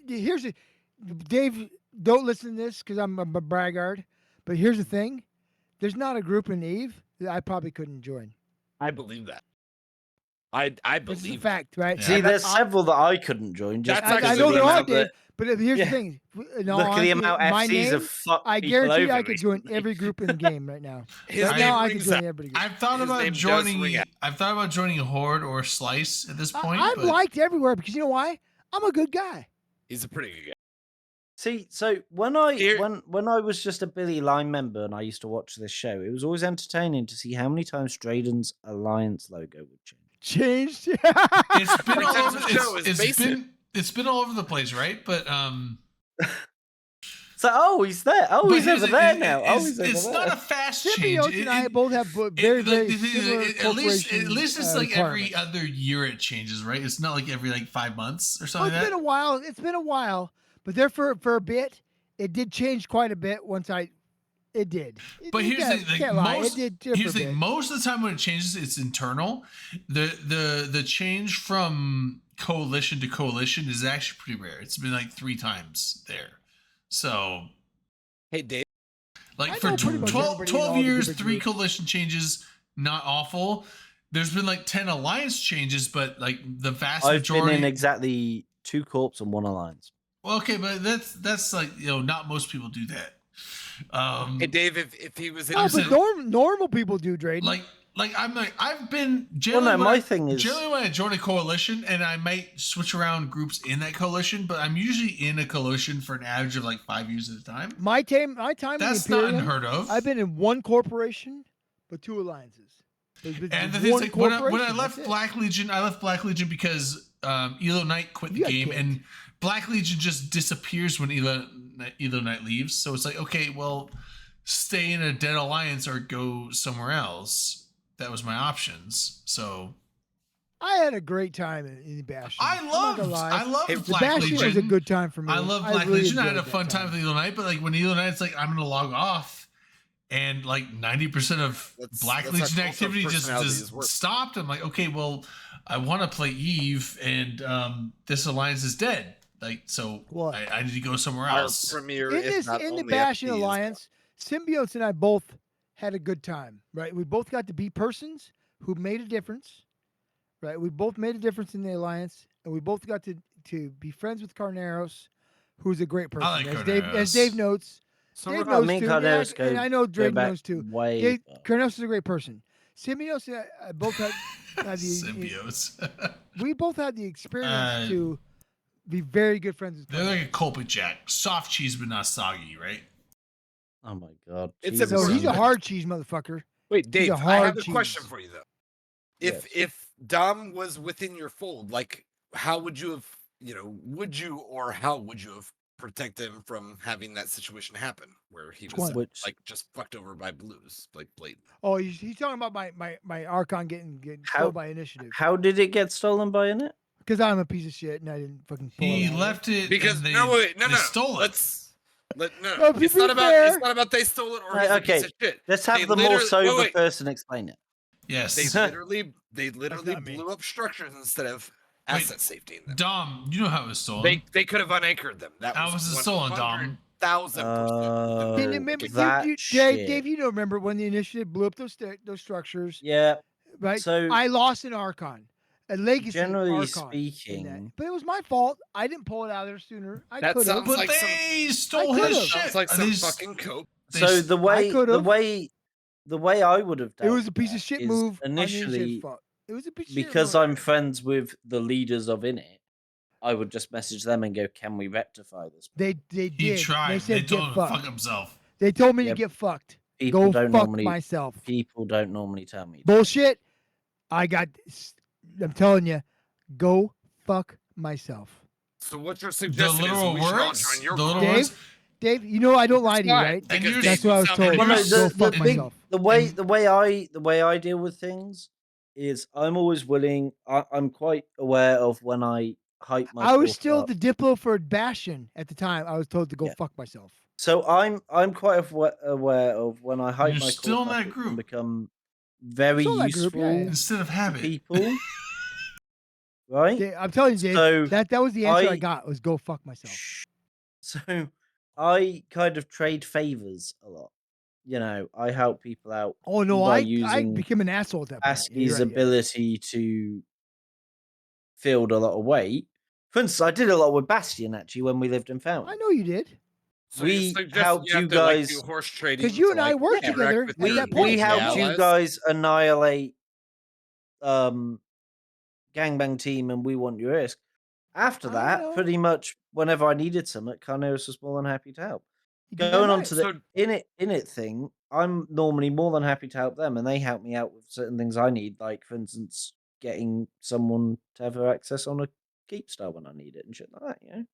Here's the Dave. Don't listen to this because I'm a braggart. But here's the thing: there's not a group in Eve that I probably couldn't join. I believe that. I It's a believe fact, right? Yeah. See, there's I- several that I couldn't join. Just That's because I because know of the there are, amount Dave. that- But here's Yeah. the thing: in all Look at the honesty, amount my FCs name, have fucked I people guarantee over I could join recently. every group in the game right now. His Right name now, I could rings join out. every group. I've thought His about name does joining. ring out. I've thought about joining a Horde or Slice at this point. I'm but liked everywhere because you know why? I'm a good guy. He's a pretty good guy. See, so when I Here- when I was just a Billy Line member and I used to watch this show, it was always entertaining to see how many times Drayden's Alliance logo would change. Changed. it's been all Sometimes over. the show is basic. It's been all over the place, right? But So, oh, he's there. Oh, but he's here's over the- there it- now. It's, Oh, he's it's over not there. a fast change. Symbiote and I both have very, very the thing is, similar at least it's like every requirements. other year it changes, right? It's not like every 5 months or something Well, like it's that. been a while. It's been a while, but there for a bit, it did change quite a bit. It did. But You here's the can't- thing, like, can't lie, most- it did Here's for the a thing: bit. most of the time when it changes, it's internal. The change from coalition to coalition is actually pretty rare. It's been like 3 times there. So Hey, Dave. like I for know pretty much 12, everybody in all 12 the years, different 3 groups. coalition changes, not awful. There's been like 10 alliance changes, but like the vast I've majority. been in exactly 2 corps and 1 alliance. Well, okay, but that's like, not most people do that. Hey, Dave. If he was in No, your saying- but normal people do, Drayden. I've been Well, generally, no, when my I- thing is- generally when I join a coalition, and I might switch around groups in that coalition, but I'm usually in a coalition for an average of like 5 years at a time. my time That's in the not Imperium, unheard of. I've been in 1 corporation, but 2 alliances. There's been And the just thing is, one like, when I corporation, left that's it. Black Legion, I left Black Legion because Elo Knight quit the You got game, kicked. and Black Legion just disappears when Elo Knight leaves. So it's like, okay, well, stay in a dead alliance or go somewhere else. That was my options. So I had a great time in Bastion. I I'm not gonna loved lie. the the Black Bastion Legion. was a good time for me. I love Black really Legion. I had a enjoyed fun that time with Elo Knight, but like when Elo Knight's like, I'm gonna log off, and like 90% of Black that's how Legion Coulson's activity personalities just work. stopped. I'm like, okay, well, I want to play Eve, and this alliance is dead. Like, so What? I need to go somewhere our else. premier, In if this not in the only Bastion FP is- Alliance, Symbiotes and I both had a good time. Right, we both got to be persons who made a difference. Right, we both made a difference in the alliance, and we both got to be friends with Carneros, who's a great person. like as Dave Carneros. notes. So Dave me knows and too, Carneros and go, I know go Drake back knows too. way Dave, back. Carneros is a great person. Symbiotes and I both had the Symbiotes. we both had the experience Uh, to be very good friends with They're Carneros. like a Colby Jack, soft cheese but not soggy, right? Oh my god. It's Jesus. So he's a important. hard cheese motherfucker. Wait, He's Dave, a I hard have a question cheese. for you though. Yes. If Dom was within your fold, like how would you have, would you or how would you have protected him from having that situation happen where he was one? like just fucked over by blues, like blatant? Oh, he's talking about my Archon getting How- stolen by initiative. How did it get stolen by in it? Because I'm a piece of shit and I didn't fucking pull He it out. left it Because and they, no, they stole it. No, No, to it's be not about fair- they stole it or Right, he's a okay. piece of shit. Let's have They the more literally- sober wait. person explain it. Yes. They literally not me. blew up structures instead of Wait, asset safety in them. Dom, you know how it was stolen. They could have unanchored them. That How was it stolen, Dom? 100,000%. Didn't remember that Dave, shit. Dave, you don't remember when the initiative blew up those structures, Yeah. right? So I lost an Archon, a legacy generally Archon in that. speaking, But it was my fault. I didn't pull it out of there sooner. I That could have. sounds But like some- they stole I his could've. shit. Sounds like some These- fucking cope. they so s- the way could've. the way I would have done It was a piece of shit move. on the initiative initially fault. It was a piece of shit because move. I'm friends with the leaders of Init. I would just message them and go, "Can we rectify this?" They he did. tried. They said told get him to fuck fucked. himself. They told me Yeah, to get fucked. People Go don't fuck normally myself. people don't normally tell me. Bullshit. I'm telling you, go fuck myself. So what you're The suggesting literal is we should all words. join your The little group. Dave? words. Dave, you know I don't lie to you, Fine, right? And because you're- That's Dave, what I you was sound told. like Well, no, you're- Go the fuck big- myself. the way I deal with things is I'm always willing. I'm quite aware of when I hype myself I was still up. the Diplo for Bastion at the time. I was told to go Yeah. fuck myself. So I'm quite aware of when I hype You're my still in corp up, that it can group. become very Still in that useful group, yeah, yeah. Instead of to habit. people. Right? I'm telling you, Dave, So that was the answer I I- got was go fuck myself. So I kind of trade favors a lot. I help people out Oh no, by I using became an asshole at that point. Yeah, Aski's you're right, yeah. ability to field a lot of weight. For instance, I did a lot with Bastion actually when we lived in Fountain. I know you did. So you're We suggesting helped have you to, like, guys- do horse trading 'Cause you to, and I like, worked interact together with at your that point. We helped you allies? guys annihilate gangbang team and we want your risk. After I that, know. pretty much whenever I needed something, Carneros was more than happy to help. You did that Going on right. to the So- in it thing, I'm normally more than happy to help them, and they help me out with certain things I need, like for instance, getting someone to have access on a keep star when I need it and shit like that.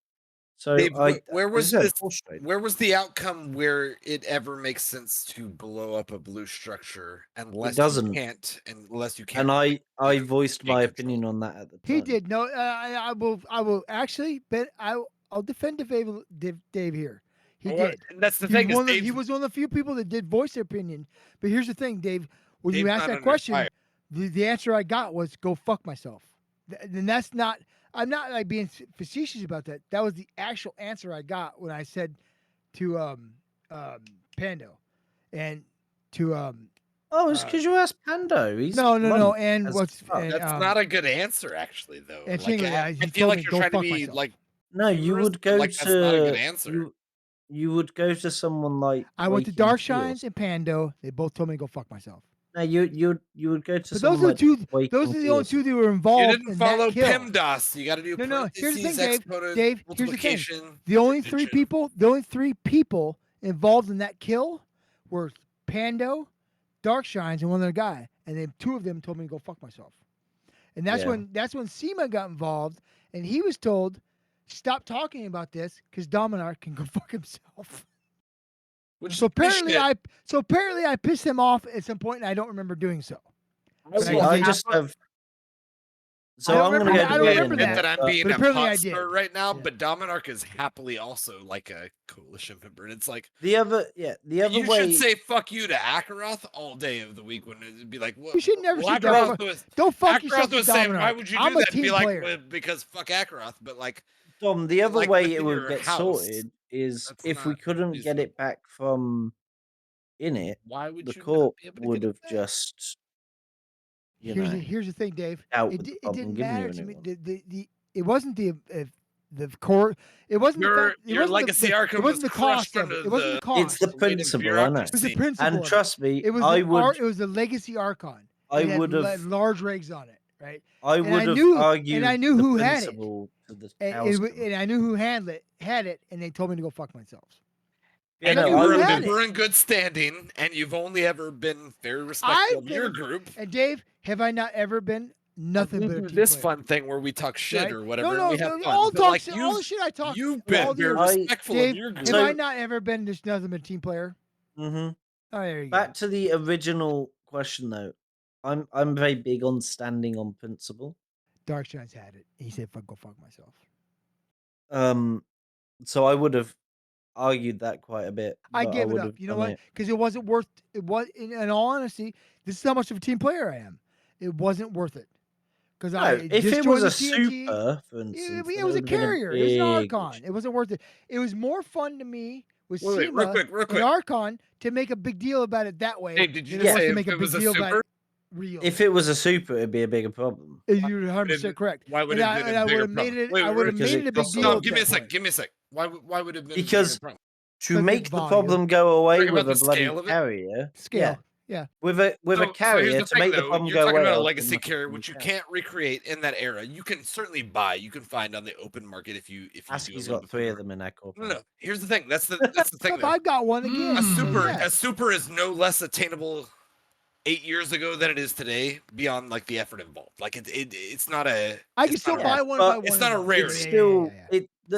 So Dave, where as I was said, this? horse trade. Where was the outcome where it ever makes sense to blow up a blue structure unless doesn't. you can't? And I voiced my control. opinion on that at the time. He did. No, I will actually, but I'll defend Dave here. He Well, did. and that's the He thing. was, Is one of the, Dave, he was one of the few people that did voice their opinion. But here's the thing, Dave. When you Dave's asked not that under question, fire. the answer I got was go fuck myself. And that's not. I'm not like being facetious about that. That was the actual answer I got when I said to Pando, and to Oh, it's because you asked Pando. He's no, blunt and as what's fuck. and, that's not a good answer, actually, though. and Like, Chingley, I he feel told like me, you're "Go trying to fuck be myself." like. No, you humorous, would but, go like, to that's not a good answer. You would go to someone like I went to Waking Dark Fields. Shines and Pando. They both told me to go fuck myself. No, you would go to But someone those are the like two. Waking Those are the only Fields. two that were You involved didn't in follow that kill. PEMDAS. You got to do No, here's the thing, parentheses, Dave. exponent, Dave, here's the thing. multiplication. The only three addition. people involved in that kill were Pando, Dark Shines, and one other guy. And then two of them told me to go fuck myself. And that's Yeah. when Seema got involved, and he was told, "Stop talking about this because Dominar can go fuck himself." Which So is pretty apparently, shit. I pissed him off at some point, and I don't remember doing so. See, Well, I they- just have. So I don't I'm going to remember go that. I to don't the remember end, that I'm but- being but a apparently I pot did. stir right now, Yeah. but Dominark is happily also like a coalition member. And it's like The other you way. should say "fuck you" to Akaroth all day of the week when it'd be like, "What?" You should never well, say that. Akaroth was, Don't fuck yourself Akaroth to was saying, Dominar. "Why would you I'm do a that?" And team be like, player. "Well, because fuck Akaroth." But like, Dom, the other like way within it would your get house, sorted is that's if we not couldn't get reasonable. it back from in it, why would the you not court be able to would get it have back? just, Here's the thing, Dave. out It, with the di- it bump didn't and giving you matter a to new me. one. It wasn't the court. It wasn't the Your fact. It your wasn't legacy the, Arkham it wasn't the was crushed cost of under it. It wasn't the cost. It's the weight of principle, I know. It was the bureaucracy. principle. And of it. trust me, It was I the would, it was the legacy Archon. I It had would have, large regs on it, right? I and I would have knew- and argued I knew the who had it. principle to the And, cows it wa- come and I knew who had it, and they told me to go fuck myself. Yeah, And no, you I were, had you were it. in good standing, and you've only ever been very respectful I've of your been, group. and Dave, have I not ever been nothing We but a do team this player? fun thing where we talk shit Right? or whatever, No, and we have fun. all But talk, like all the shit I talk. you've all been the very years. respectful Dave, of your group. have I not ever been just nothing but a team player? Mm-hmm. Oh, there you Back go. to the original question though. I'm very big on standing on principle. Darkshine's had it. He said, "Fuck, go fuck myself." So I would have argued that quite a bit. I but gave it would up. have You know done what? Because it wasn't worth. It was, in all honesty, this is how much of a team player I am. It wasn't worth it. Because No, I if just it was joined a the TNT. super, for It, instance, it then was a would have been carrier. It was an big Archon. issue. It wasn't worth it. It was more fun to me with Wait, real SEMA quick. and Archon to make a big deal about it that way. Dave, did you than just it was say to if make a it was big a deal about super? it real? If it was a super, it'd be a bigger problem. You're 100% correct. Why would and it I, have been and I a bigger would have made problem? it. Wait, I would have because made it it a big costs a deal. lot. No, at give me a that sec. point. Give me a sec. Why would it have been a Because bigger problem? to 'Cause make it's the volume. problem go away Talking with about a the bloody scale of it? carrier, Scale. Yeah. with a So here's carrier the to thing, make the though. problem You're go talking away. about a I'll legacy give myself carrier, some which you respect. can't recreate in that era. You can certainly buy. You can find on the open market if you do a Aski's little got bit 3 more. of them in that No, corporate. no. Here's the thing. That's the thing, If though. I've got one again, A so super, yeah. a super is no less attainable 8 years ago than it is today. Beyond like the effort involved, like it's not a. I can it's still not a- buy one if but I want. it's not a one. rarity. It's Yeah,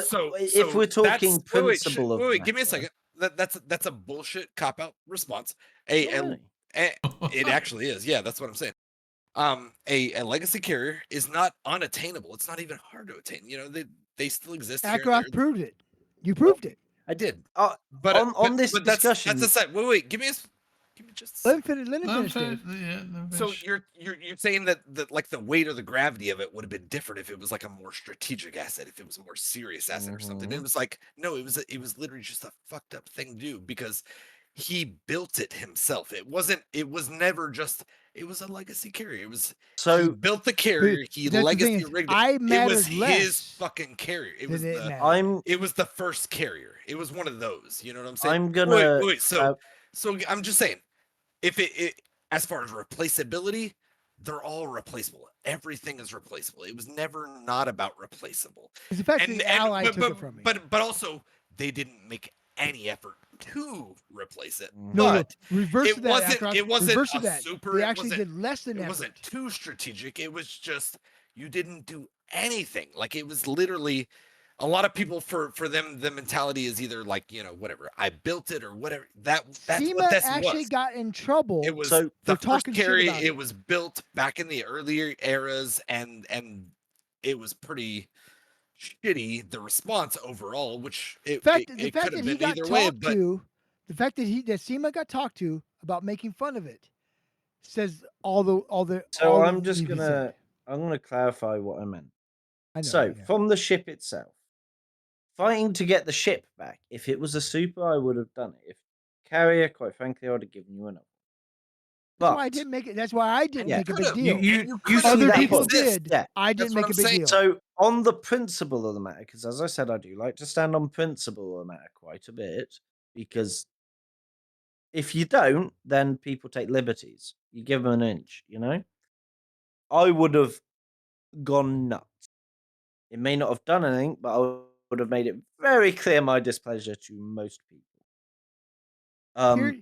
still yeah. if we're talking that's- wait, principle of wait, give me a matter, second. That's a bullshit cop out response. not really. It actually is. Yeah, that's what I'm saying. A legacy carrier is not unattainable. It's not even hard to attain. You know, they still exist here and Ackroft there. proved it. You proved it. I did. Uh, But on this discussion, that's a side. Wait, give me just a Let him second. finish. Let him No, finish, Dave. no, So finish. you're saying that like the weight or the gravity of it would have been different if it was like a more strategic asset, if it was a more serious asset or something. It was like, no, it was literally just a fucked up thing to do because he built it himself. It was never just, it was a legacy carrier. It was he so built the carrier, he that's the thing legacy is, rigged it. I It was mattered his less fucking carrier. It than was it the mattered. I'm it was the first carrier. It was one of those. You know what I'm saying? I'm gonna Wait. So I'm just saying, if it as far as replaceability, they're all replaceable. Everything is replaceable. It was never not about replaceable. It's the fact that the ally took it from me. But also they didn't make any effort to replace it. No, But reverse it of that. wasn't Ackroft. it wasn't reverse a of that. super. They It actually wasn't, did less than it effort. wasn't too strategic. It was just you didn't do anything. Like it was literally a lot of people for them the mentality is either like, you know, whatever, I built it or whatever. That's SEMA what this actually was. got in trouble. It was So, the for first talking shit carry. about It it. was built back in the earlier eras, and it was pretty shitty. The response overall, which the it fact could that have he been got either way, talked but to, the fact that SEMA got talked to about making fun of it, says all the. so all I'm that just needs to be said. gonna clarify what I meant. I know. So yeah. from the ship itself, fighting to get the ship back. If it was a super, I would have done it. If carrier, quite frankly, I would have given you another. That's But why I didn't make it. That's why I didn't Yeah, make a big could've. deal. you could've see Other that people point. did. Yeah. I That's didn't what make a I'm big saying. deal. So on the principle of the matter, because as I said, I do like to stand on principle of the matter quite a bit, because if you don't, then people take liberties. You give them an inch, you know? I would have gone nuts. It may not have done anything, but I would have made it very clear my displeasure to most people.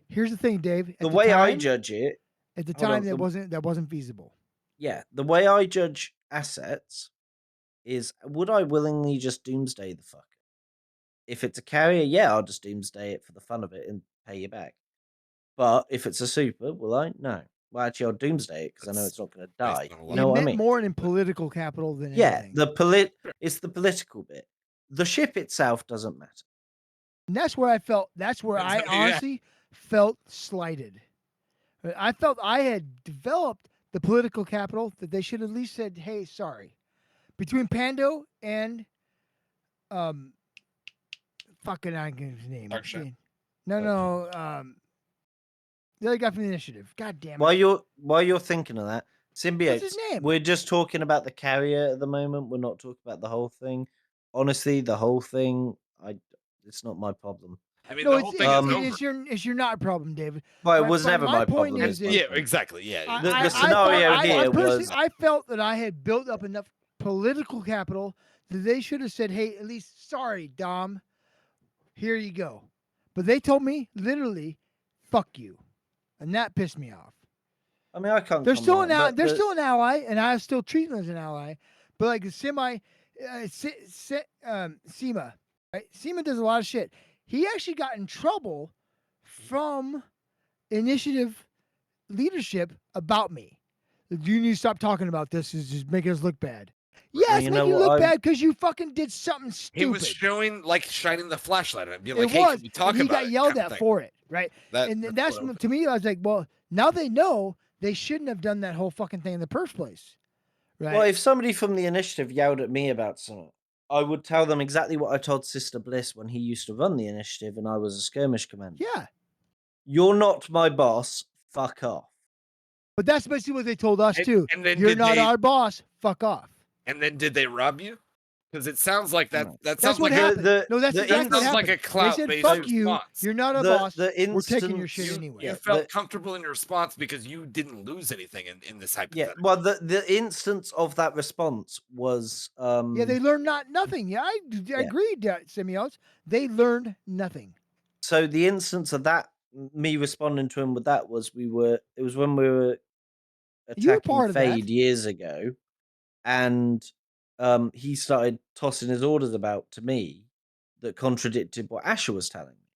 Here's the thing, Dave. At The the way I time, judge it, at the hold time on, that wasn't feasible. yeah, the way I judge assets is would I willingly just doomsday the fucker? If it's a carrier, yeah, I'll just doomsday it for the fun of it and pay you back. But if it's a super, will I? No. Well, actually, I'll doomsday it because I know it's not going to die. based on a You lot know It what I meant mean? more in political capital than Yeah, anything. it's the political bit. The ship itself doesn't matter. And that's where I felt. That's where I Yeah. honestly felt slighted. I felt I had developed the political capital that they should at least said, "Hey, sorry." Between Pando and fucking I can his name. Darkshine. No, the other guy from the initiative. God damn it. While you're thinking of that, What's symbiotes. his name? We're just talking about the carrier at the moment. We're not talking about the whole thing. Honestly, the whole thing, it's not my problem. I mean, No, the whole thing is over. it's your not problem, David. But it My- was but never my my point problem. is my Yeah, point. exactly. Yeah. The scenario here was- I felt that I had built up enough political capital that they should have said, "Hey, at least sorry, Dom. Here you go." But they told me literally, "Fuck you," and that pissed me off. I mean, I can't. They're comment still on an it, ally. but They're the- still an ally, and I still treat them as an ally. But like SEMA, right? SEMA does a lot of shit. He actually got in trouble from initiative leadership about me. You need to stop talking about this. It's just making us look bad. Yes, you make know you what, look I'm- bad because you fucking did something stupid. He was showing, like, shining the flashlight at him, being It like, "Hey, was, can we talk and he about got it?" yelled kind of at thing. for it, right? That, And that's that's what to me. I was like, well, now they know they shouldn't have done that whole fucking thing in the first place, right? Well, if somebody from the initiative yelled at me about something, I would tell them exactly what I told Sister Bliss when he used to run the initiative and I was a skirmish commander. Yeah, You're not my boss. Fuck off. but that's basically what they told us And- too. and then You're did not they- our boss. Fuck off. And then did they rob you? Because it sounds like that. No. That That's sounds what like happened. No, that's the exactly what sounds like happened. a clout They said, based "Fuck you. response. You're not our The- boss. the We're taking your shit instance- anyway." You Yeah, felt the- comfortable in your response because you didn't lose anything in this Yeah, hypothetical. well, the instance of that response was Yeah, they learned nothing. Yeah, I agreed, Semios. They learned nothing. so the instance of that me responding to him with that was it was when we were You were attacking part of that. Fade years ago, and he started tossing his orders about to me that contradicted what Asher was telling me,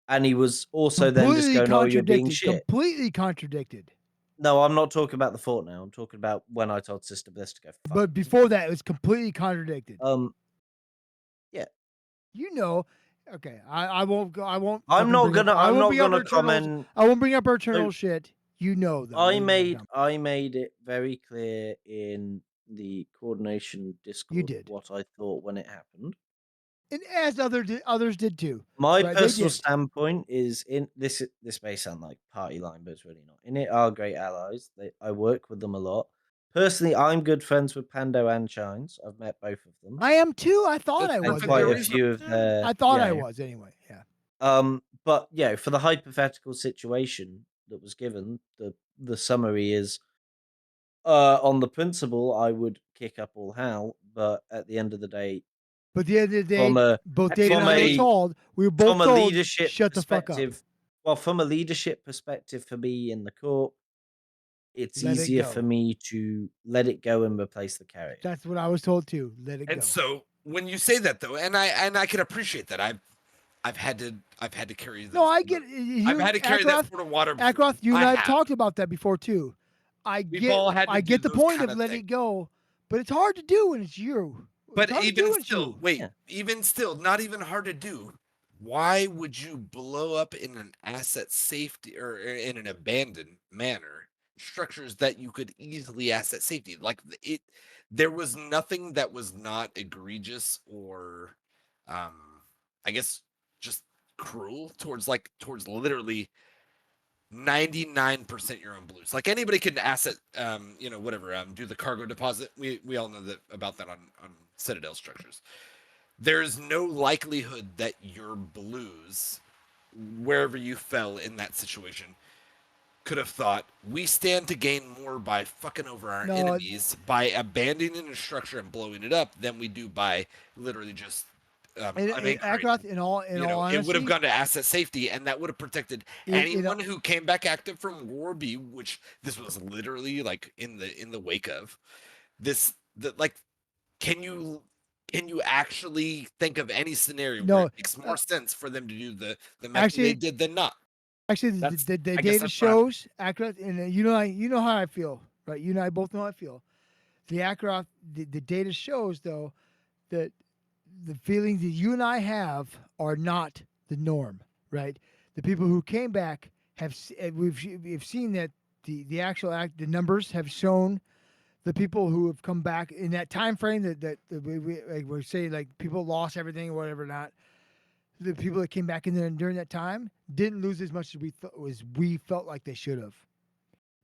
and he was also then just Completely going, "Oh, you're being contradicted. shit." Completely contradicted. No, I'm not talking about the fort now. I'm talking about when I told Sister Bliss to go. Fuck. But before that, it was completely contradicted. You know, okay. I won't go. I won't. I'm fucking not bring up- gonna. I I'm won't not bring up gonna Eternals- comment. I won't bring up our Eternal shit. You know though. I you know, made Dom. I made it very clear in the coordination Discord did. what I thought when it happened. and as others did too. My Right, they personal did. standpoint is in this. This may sound like party line, but it's really not. In it are great allies. I work with them a lot. Personally, I'm good friends with Pando and Shines. I've met both of them. I am too. I thought I That's was. and perfectly quite a anyway. reasonable. few of their. I thought I yeah. was anyway. Yeah. But yeah, for the hypothetical situation that was given, the summary is on the principle I would kick up all hell, but at the end of the day, But at the end of the day, from a both Dave and from I were a- told we were both from a told leadership shut the fuck up. perspective, well, from a leadership perspective for me in the court, it's Let it easier go. for me to let it go and replace the carrier. That's what I was told too. Let it And go. so when you say that though, and I can appreciate that. I've had to carry. No, those- I get. You, I've had to carry that Ackroth, sort of water. before. Ackroth, you and I have have. talked about that before too. I We've get. all had to I do get the those point kind of of letting things. it go, but it's hard to do when it's you. But It's hard to do even when it's still, you. wait, Yeah. even still, not even hard to do. Why would you blow up in an asset safety or in an abandoned manner structures that you could easily asset safety? Like there was nothing that was not egregious or, I guess, just cruel towards literally 99% your own blues. Like anybody can asset, whatever, do the cargo deposit. We all know that about that on Citadel structures. There's no likelihood that your blues, wherever you fell in that situation, could have thought we stand to gain more by fucking over our No, enemies by abandoning a structure and blowing it up than we do by literally just And unanchoring. Ackroth, in all honesty, it would have gone to asset safety, and that would have protected It- it- anyone who came back active from War B, which this was literally like in the wake of this. Can you actually think of any scenario No, where it makes more sense for them to do the method actually- they did than not? Actually, That's- the I guess data that's what I'm- shows Ackroth, and you know how I feel, right? You and I both know how I feel. The Ackroth, the data shows though that the feelings that you and I have are not the norm, right? The people who came back we've seen that the actual the numbers have shown the people who have come back in that time frame that we say like people lost everything or whatever not. The people that came back in there during that time didn't lose as much as we felt like they should have.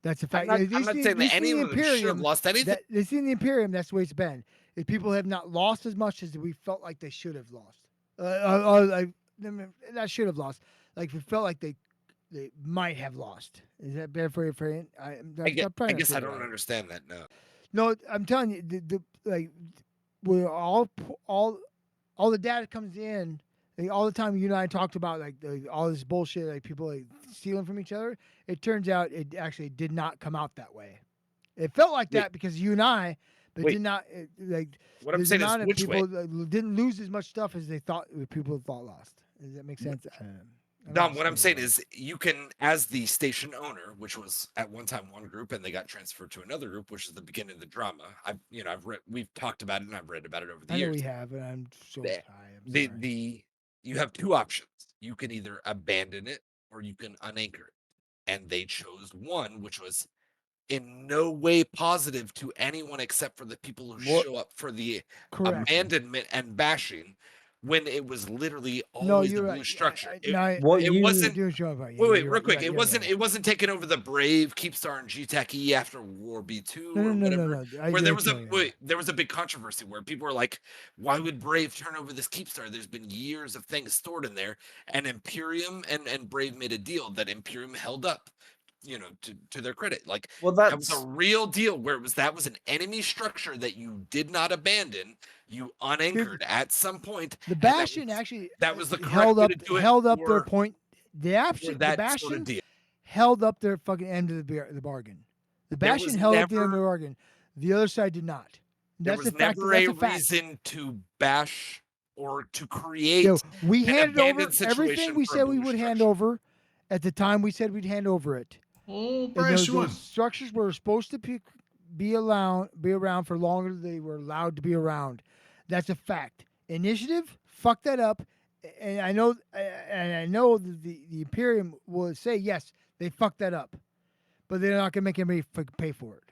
That's a I'm fact. not, At I'm least not in- saying at that least in the anyone should have Imperium, lost anything. They see in the Imperium, that's the way it's been. If people have not lost as much as we felt like they should have lost, not should have lost. Like we felt like they might have lost. Is that bad for you, Fran? I guess I don't understand that. No. No, I'm telling you, we're all the data comes in like, all the time you and I talked about like all this bullshit, like people like stealing from each other. It turns out it actually did not come out that way. It felt like Wait. that because you and I, but Wait. did not like What I'm the saying is, amount of which way? people didn't lose as much stuff as they thought people thought lost. Does that make sense? Dom, what I'm saying is, you can, as the station owner, which was at one time one group, and they got transferred to another group, which is the beginning of the drama. We've talked about it, and I've read about it over the I know years. we have, and I'm so The- tired. I'm sorry. You have two options. You can either abandon it or you can unanchor it. And they chose one, which was in no way positive to anyone except for the people who What- show up for the Correct. abandonment and bashing, when it was literally No, always you're the right. blue structure. What it you- wasn't. Doing show about Wait, real quick. It wasn't taking over the Brave, Keepstar, and GTAC after War B2 No, or no, whatever. no, no. Where there was a big controversy where people were like, "Why would Brave turn over this Keepstar? There's been years of things stored in there." And Imperium and Brave made a deal that Imperium held up, to their credit. Like, Well, that was that's a real deal where that was an enemy structure that you did not abandon. You unanchored at some point. The and that Bastion was- actually that was the correct held way up to do it held up their for- point. The for Bastion, the that sort Bastion of deal. held up their fucking end of the bargain. The There Bastion was held up the end of the never- bargain. The other side did not. There That's was a fact. never That's a a fact. reason to bash or to create. Yo, we an handed over abandoned situation everything we for a said we blue would hand structure. over at the time we said we'd hand over it. Oh, And Bryce, you won. those structures were supposed to be around for longer than they were allowed to be around. That's a fact. Initiative fucked that up, and I know that the Imperium will say yes, they fucked that up, but they're not gonna make anybody pay for it.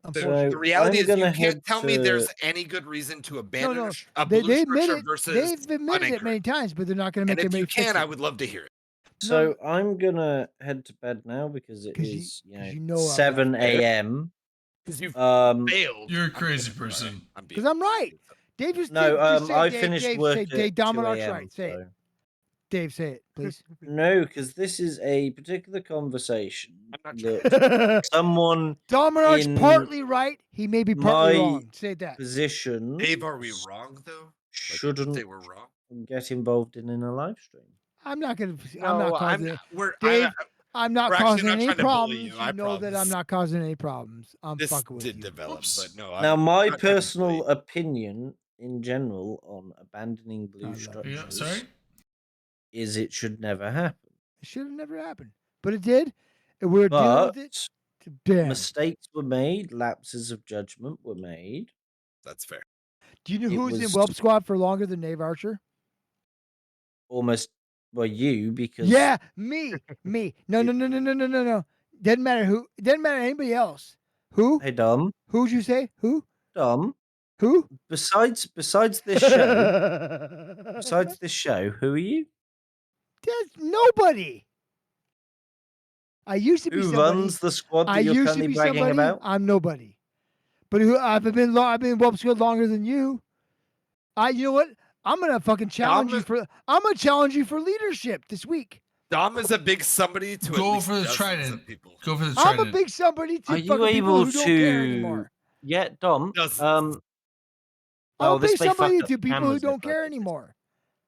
The, Unfortunately. the reality I'm is, you gonna can't head tell me to- there's any good reason to abandon no, a they blue admit structure it. versus They've admitted it unanchored. many times, but they're not gonna make And if anybody you fix can, it. I would love to hear it. So I'm gonna head to bed now because it 'Cause is you know I'm not 7 fair. a.m. Because you've Um, failed. You're a I'm crazy kidding. Sorry, person. Because I'm right. Dave just no, just say, I Dave, finished Dave, work say, at Dave 2 Dominic's a.m. right. Say it. so- Dave, say it, please. No, because this is a particular conversation I'm not sure. that someone Dominic's in partly right. He may be partly my wrong. Say that. position Dave, are we wrong though? Like, shouldn't say we're wrong. get involved in a live stream. I'm not gonna. I'm No, not causing. not- we're, Dave, I- I'm not we're actually causing not any trying to bully problems. you, You I know that I'm promise. not causing any problems. I'm this fucking with did you. develop, Oops. but no. Now, I'm my not trying to personal bully opinion in general on abandoning I blue love it. structures Yeah, sorry. is it should never happen. It should have never happened, but it did. And we're dealing with But it. Damn. mistakes were made, lapses of judgment were made. That's fair. Do you know it who's in was- Whelp Squad for longer than Dave Archer? Almost, well, you, because Yeah, me. No. Doesn't matter who. Doesn't matter anybody else. Who? Hey, Dom, Who'd you say? Who? Dom. Who? Besides this show, besides this show, who are you? There's nobody. I used to be Who somebody. runs the squad that I you're used to currently be bragging somebody. about? I'm nobody. But I've been Whelp Squad longer than you. You know what? I'm gonna fucking challenge you for. I'm gonna challenge you for leadership this week. Dom is a big somebody to Go at least for the dozens trident. of people. Go for the I'm trident. a big somebody to Are you fucking people able who don't care to? anymore. Yeah, Dom. Dozens. I'm Well, a big this may fuck somebody up to the people who cameras don't if I care do this. anymore.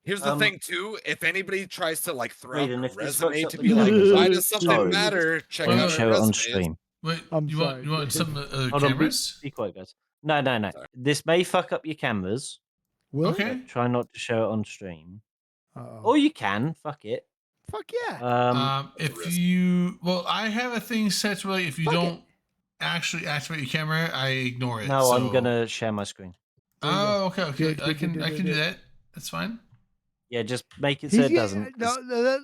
Here's the Um, thing too. If anybody tries to like throw out Raiden, a if this resume fucks up to the be like, cameras, why I'm does something sorry. matter? Check Wait, out Don't our show it on resumes. stream. Wait, I'm you sorry. want some Hold on, cameras? be quiet, guys. No. Sorry. This may fuck up your cameras. Will? Okay. Try not to show it on stream. Uh-oh. Or you can. Fuck it. Fuck yeah. That's a risk. I have a thing set to where if you Fuck it. don't actually activate your camera, I ignore it. No, I'm so- gonna share my screen. Oh, okay. Good, I good, can good, I good, can do good. that. That's fine. Yeah, just make it so it doesn't. 'cause-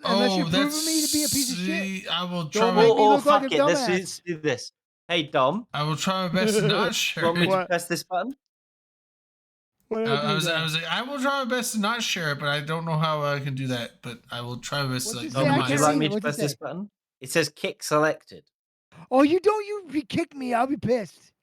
Unless you're proving me to be a piece of shit. See, I will Don't try. make Or, me or look like fuck a it. Let's dumbass. do this. Hey Dom, I will try my best to not share want me it. to What? press this button? What I I was like, I will try my best to not share it, but I don't know how I can do that. But I will try my best to What's like it say? I Dom, would can't you minimize like read me it. to What's it press this say? button? It says kick selected. Oh, you don't. You kick me. I'll be pissed.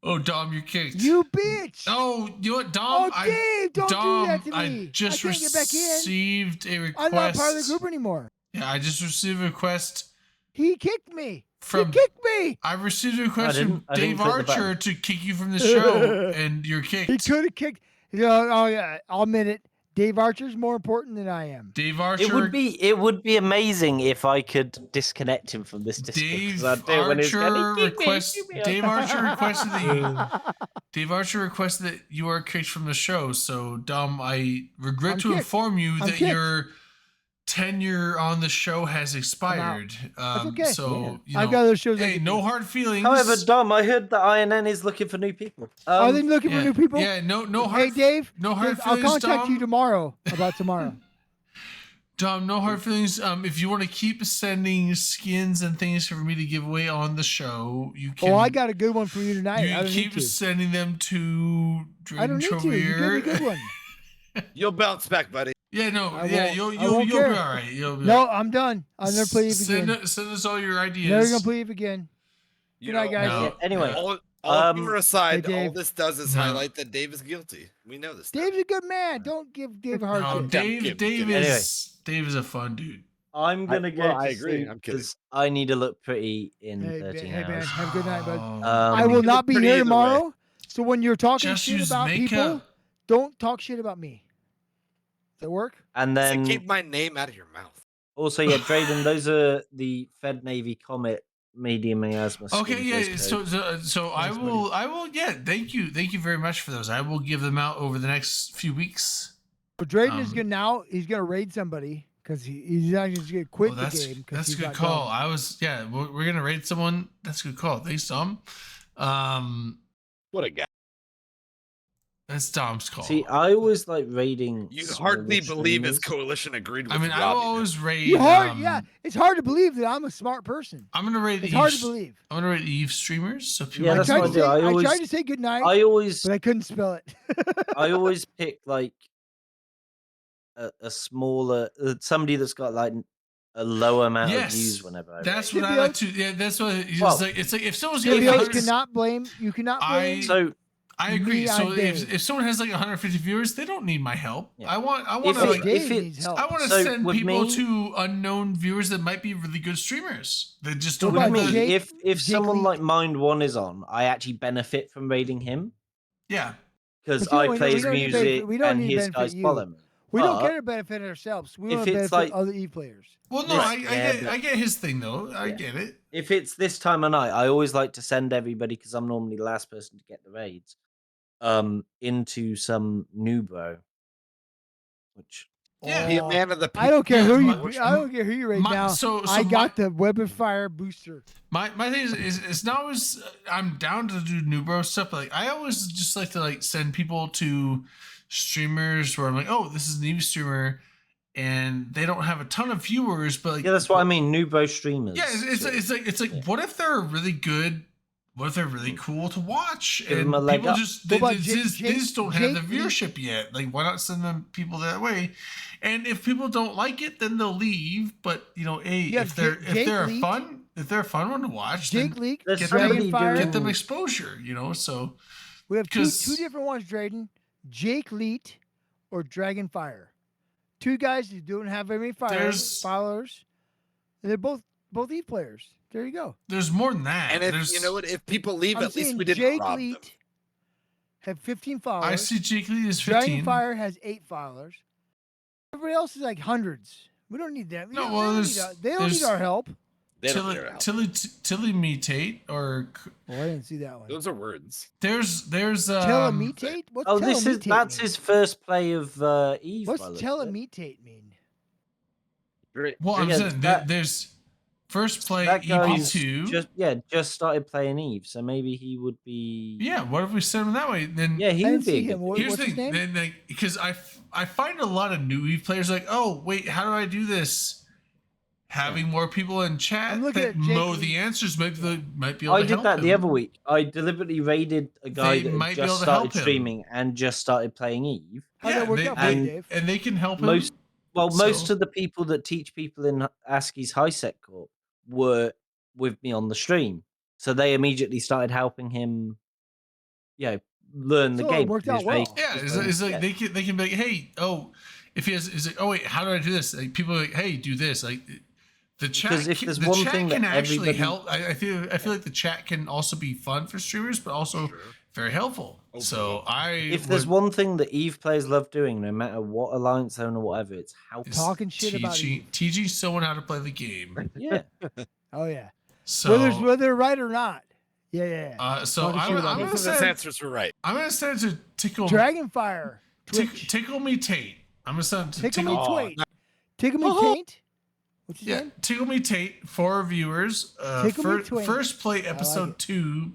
Oh, Dom, you're kicked. You bitch. Oh, you know what, Dom? Oh, Dave, don't Dom, do that to me. I just can't get back in. received a request. I'm not part of the group anymore. Yeah, I just received a request He kicked me. from. He kicked me. I received a request from I didn't Dave click the button. Archer to kick you from the show, and you're kicked. He could have kicked. You know, oh yeah, I'll admit it. Dave Archer's more important than I am. Dave Archer. It would be amazing if I could disconnect him from this Discord. 'cause Dave I'd do it when it's Archer going, requests. Dave Archer requested that you. Dave Archer requested that you are kicked from the show. So, Dom, I regret I'm to kicked. inform you I'm that kicked. your tenure on the show has expired. That's okay. So, you know, I've got other shows. I hey, can no do. hard feelings. However, Dom, I heard that INN is looking for new people. Are they looking yeah, for new people? Yeah, no Hey, hard. Dave. no hard Dave, I'll feelings, contact Dom. you tomorrow about tomorrow. Dom, no hard feelings. If you want to keep sending skins and things for me to give away on the show, you can. Oh, I got a good one for you tonight. You I don't keep need to. sending them to I don't Drayden need to. You give me a good Trovier. one. You'll bounce back, buddy. Yeah, no, I yeah, won't- you'll I you'll won't you'll be care. all right. You'll be No, I'm done. I'll never play Eve send, again. send us all your ideas. Never gonna play Eve again. You Good night, know, guys. No. Anyway, all humor aside, Hey, all Dave. this does is No. highlight that Dave is guilty. We know this. Dave's a good man. Don't give Dave a hard No, time. Dave. kidding, Dave kidding. is Dave is a fun dude. I'm gonna go. well, I to agree. sleep I'm kidding. 'cause I need to look pretty in Hey, 13 hey, man. hours. Have a good night, bud. Oh, I Um, will not be pretty here either way. tomorrow. So when you're talking just shit use about people, makeup. don't talk shit about me. Does that work? And So then keep my name out of your mouth. also, yeah, Drayden, those are the Fed Navy Comet medium miasma. Okay, skins, yeah. those So, codes. so I Thanks, will. Yeah, thank you very much for those. I will give them out over the next few weeks. But Drayden is Um, gonna now. He's gonna raid somebody because he's not just gonna quit Oh, the that's game. 'cause that's a he's good not call. done. I was we're gonna raid someone. That's a good call. Thanks, Dom. What a guy. That's Dom's call. See, I always like raiding. You'd smaller hardly believe his streamers. coalition agreed with I mean, I Robbie, will man. always raid. Yeah, it's hard to believe that I'm a smart person. I'm gonna raid. It's hard to Eve- believe. I'm gonna raid Eve streamers. So people. Yeah, I that's tried, what to I say, do. I I always- tried to say good night, I always, but I couldn't spell it. I always pick like a smaller somebody that's got like a low amount Yes, of views whenever I That's raid. what I Symbiote- like to. Yeah, that's what it's Well, like. It's like if someone's getting Symbiote 100 cannot blame. You cannot blame. So I agree. Me, So I Dave. if someone has like 150 viewers, they don't need my help. Yeah. I want if to it- like, Dave if needs it's help. I want to so send with people me- to unknown viewers that might be really good streamers. They just What don't with have about me, the, Jake- if Jake someone Lee? like Mind One is on, I actually benefit from raiding him yeah. because But you I don't- play we his don't need music benefit- we don't and need his benefit guys you. follow me. We don't But care to benefit ourselves. We if want to it's benefit like- other Eve players. Well, no, Right, yeah, but- I get his thing though. I Yeah. get it. If it's this time of night, I always like to send everybody because I'm normally the last person to get the raids. Into some new bro, which Yeah. Be a man of the people. I don't care Yeah, who my- you. I don't care who you raid my- now. so I my- got the Web of Fire booster. My thing is it's not always I'm down to do new bro stuff, but like I always just like to like send people to streamers where I'm like, oh, this is an Eve streamer, and they don't have a ton of viewers, but like yeah, that's what I mean. New bro streamers. Yeah, it's like Yeah. what if they're really good? What if they're really cool to watch? Give and them a leg people up. just What they, about they Jake- just, they just don't Jake- have the Jake- viewership yet. Like, why not send them people that way? And if people don't like it, then they'll leave. But you know, hey, Yeah, if they're Jake a fun one to watch, Jake then Leak, There's get somebody Dragonfire. get them doing- exposure. You know, so We have two 'cause- different ones, Drayden. Jake Leet or Dragonfire. Two guys who don't have very many There's- followers. And they're both Eve players. There you go. there's more than that. And if there's, you know what, if people leave, I'm at least saying we didn't Jake rob them. Leet have 15 followers. I see Jake Lee is 15. Dragonfire has 8 followers. Everybody else is like hundreds. We don't need them. No, they well, don't there's- need they don't need there's- our help. They don't Tilly, need our help. Tilly mutate or Oh, I didn't see that one. Those are words. there's Telemutate? What's Oh, that's telemutate his first play of Eve. What's by the looks of it. telemutate mean? Great. well, I'm Yeah, saying that- there's first play That guy's EP2. just started playing Eve, so maybe he would be. Yeah, what if we send him that way? Then Yeah, he I would didn't be. see a him. good What- here's what's the his thing. name? Then like because I find a lot of new Eve players like, oh wait, how do I do this? Having more people in chat I'm looking that at Jake know Lee. the answers, maybe they might be able I to did help that the him. other week. I deliberately raided a guy They that might had be able just to help started him. streaming and just started playing Eve. How'd that work they, out for you, they- Dave? and they can help him. Most most So- of the people that teach people in ASCII's High Sec Corp were with me on the stream, so they immediately started helping him. Learn the So it game. worked He was out very- well. Yeah, he was it's very- like they can be like, hey, oh, if he has, it's like, oh wait, how do I do this? Like people are like, hey, do this. Like The chat, Because if there's the one chat thing that can actually everybody- help. I feel like the chat can also be fun for streamers, but also Sure. very helpful. Open So up. If there's would- one thing that Eve players love doing, no matter what alliance zone or whatever, it's how is Talking shit about TG, Eve. TG showing how to play the game. yeah. Oh yeah. So Whether they're right or not. Yeah, yeah. so Talking I'm, shit about I'm Eve. gonna Both of those send answers were right. I'm gonna send it to Tickle Dragonfire. Twitch. Tickle Me Tate. I'm gonna send it to Tickle me Oh, Twait. Tickle me Taint. What's his Yeah, name? Tickle Me Tate for our viewers. Tickle Me Twain. First play like episode it. 2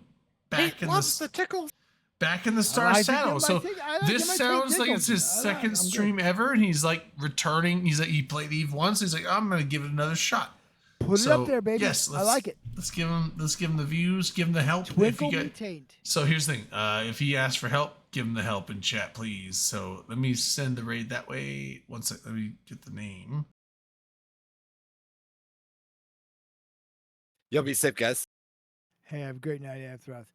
back in loves the the tickle. back in the Star like to Saddle. get my So tick- I like to this get my sounds taint like it's his tickled. second I'm good. stream ever, and he's like returning. He's like he played Eve once. He's like, I'm gonna give it another shot. Put it So, up there, baby. Yes, I like it. Let's give him the views, give him the help. Twinkle if you me get, taint. so here's the thing. If he asks for help, give him the help in chat, please. So let me send the raid that way. One sec. Let me get the name. Y'all be safe, guys. Hey, have a great night, Afteroth.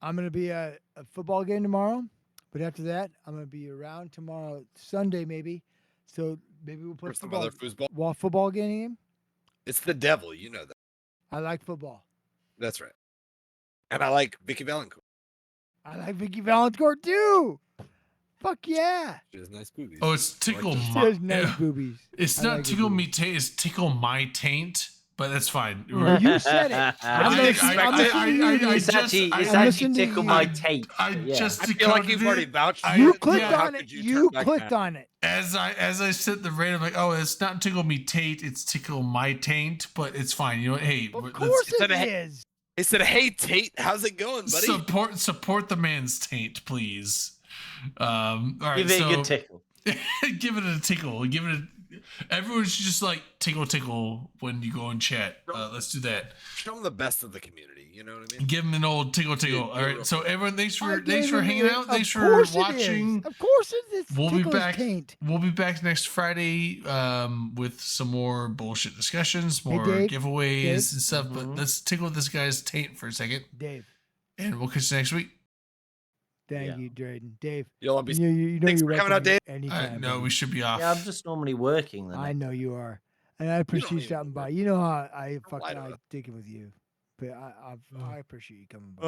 I'm gonna be at a football game tomorrow, but after that, I'm gonna be around tomorrow, Sunday maybe. So maybe we'll play Where's some football. other foosball? Football game. It's the devil, you know that. I like football. That's right. And I like Vicky Valancourt. I like Vicky Valancourt too. Fuck yeah. She has nice boobies. Oh, it's Tickle She My. has nice boobies. It's I not like her Tickle Me boobies. Taint. It's Tickle My Taint. But that's fine. Well, you said it. I listening- I- listening to you. It's actually, I- it's I'm actually listening to tickle you. my tape. I yeah. just I feel like decoded you've it. already vouched for I- You it. clicked yeah, How on could it. you You turn back clicked now? on it. As I sent the raid, I'm like, oh, it's not Tickle Me Tate, it's Tickle My Taint, but it's fine. You know what? Hey, Of let's course Instead it of- is. He said, "Hey Tate, how's it going, buddy?" support the man's taint, please. All right, Give it so a good tickle. give it a tickle. Give it a. Everyone should just like tickle when you go in chat. Let's do that. Show him the best of the community. You know what I mean? Give him an old tickle. Yeah, All right. So everyone, thanks I for gave hanging him out. a- Thanks of for course it watching. is. Of course it is. We'll be Tickle his back. taint. We'll be back next Friday with some more bullshit discussions, more Dave, giveaways Dave. and stuff. But let's tickle this guy's taint for a second, Dave. and we'll catch you next week. Thank Yeah. you, Drayden. Dave. You'll all be. You know Thanks you're for coming out, welcome Dave. anytime. No, baby. we should be off. Yeah, I'm just normally working. The I next know day. you are, and I appreciate you even stopping work. by. You know how I lie fucking to like us. digging with you, but I appreciate you coming by.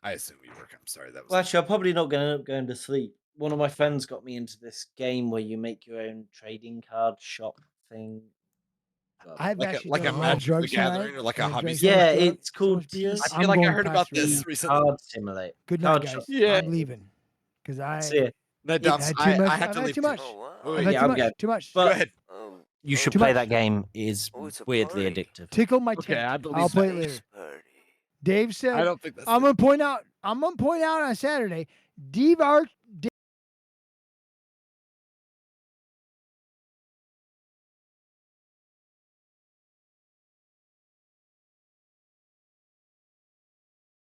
I assume you work. I'm sorry. That was. Well, actually, I'm probably not going to going to sleep. One of my friends got me into this game where you make your own trading card shop thing. I've like actually a done a lot of Magic the drugs Gathering tonight. or like a and hobby drank store? so Yeah, much it's so called much beer. I I'm feel like I going heard about past this sleep. recently. Card Simulator. Good night, Card guys. shop. Yeah. I'm leaving because I See ya. No, I've Dumps, had too much. I have I've to had leave too much. Wait, I've wait, had Yeah, too I'm much. good. Too much. Go But ahead. you should Too play much. that game. Is it's a weirdly party. addictive. Tickle my Okay, taint. I believe I'll that. play it later. Dave said, I don't think that's. I'm gonna point out on Saturday, Dave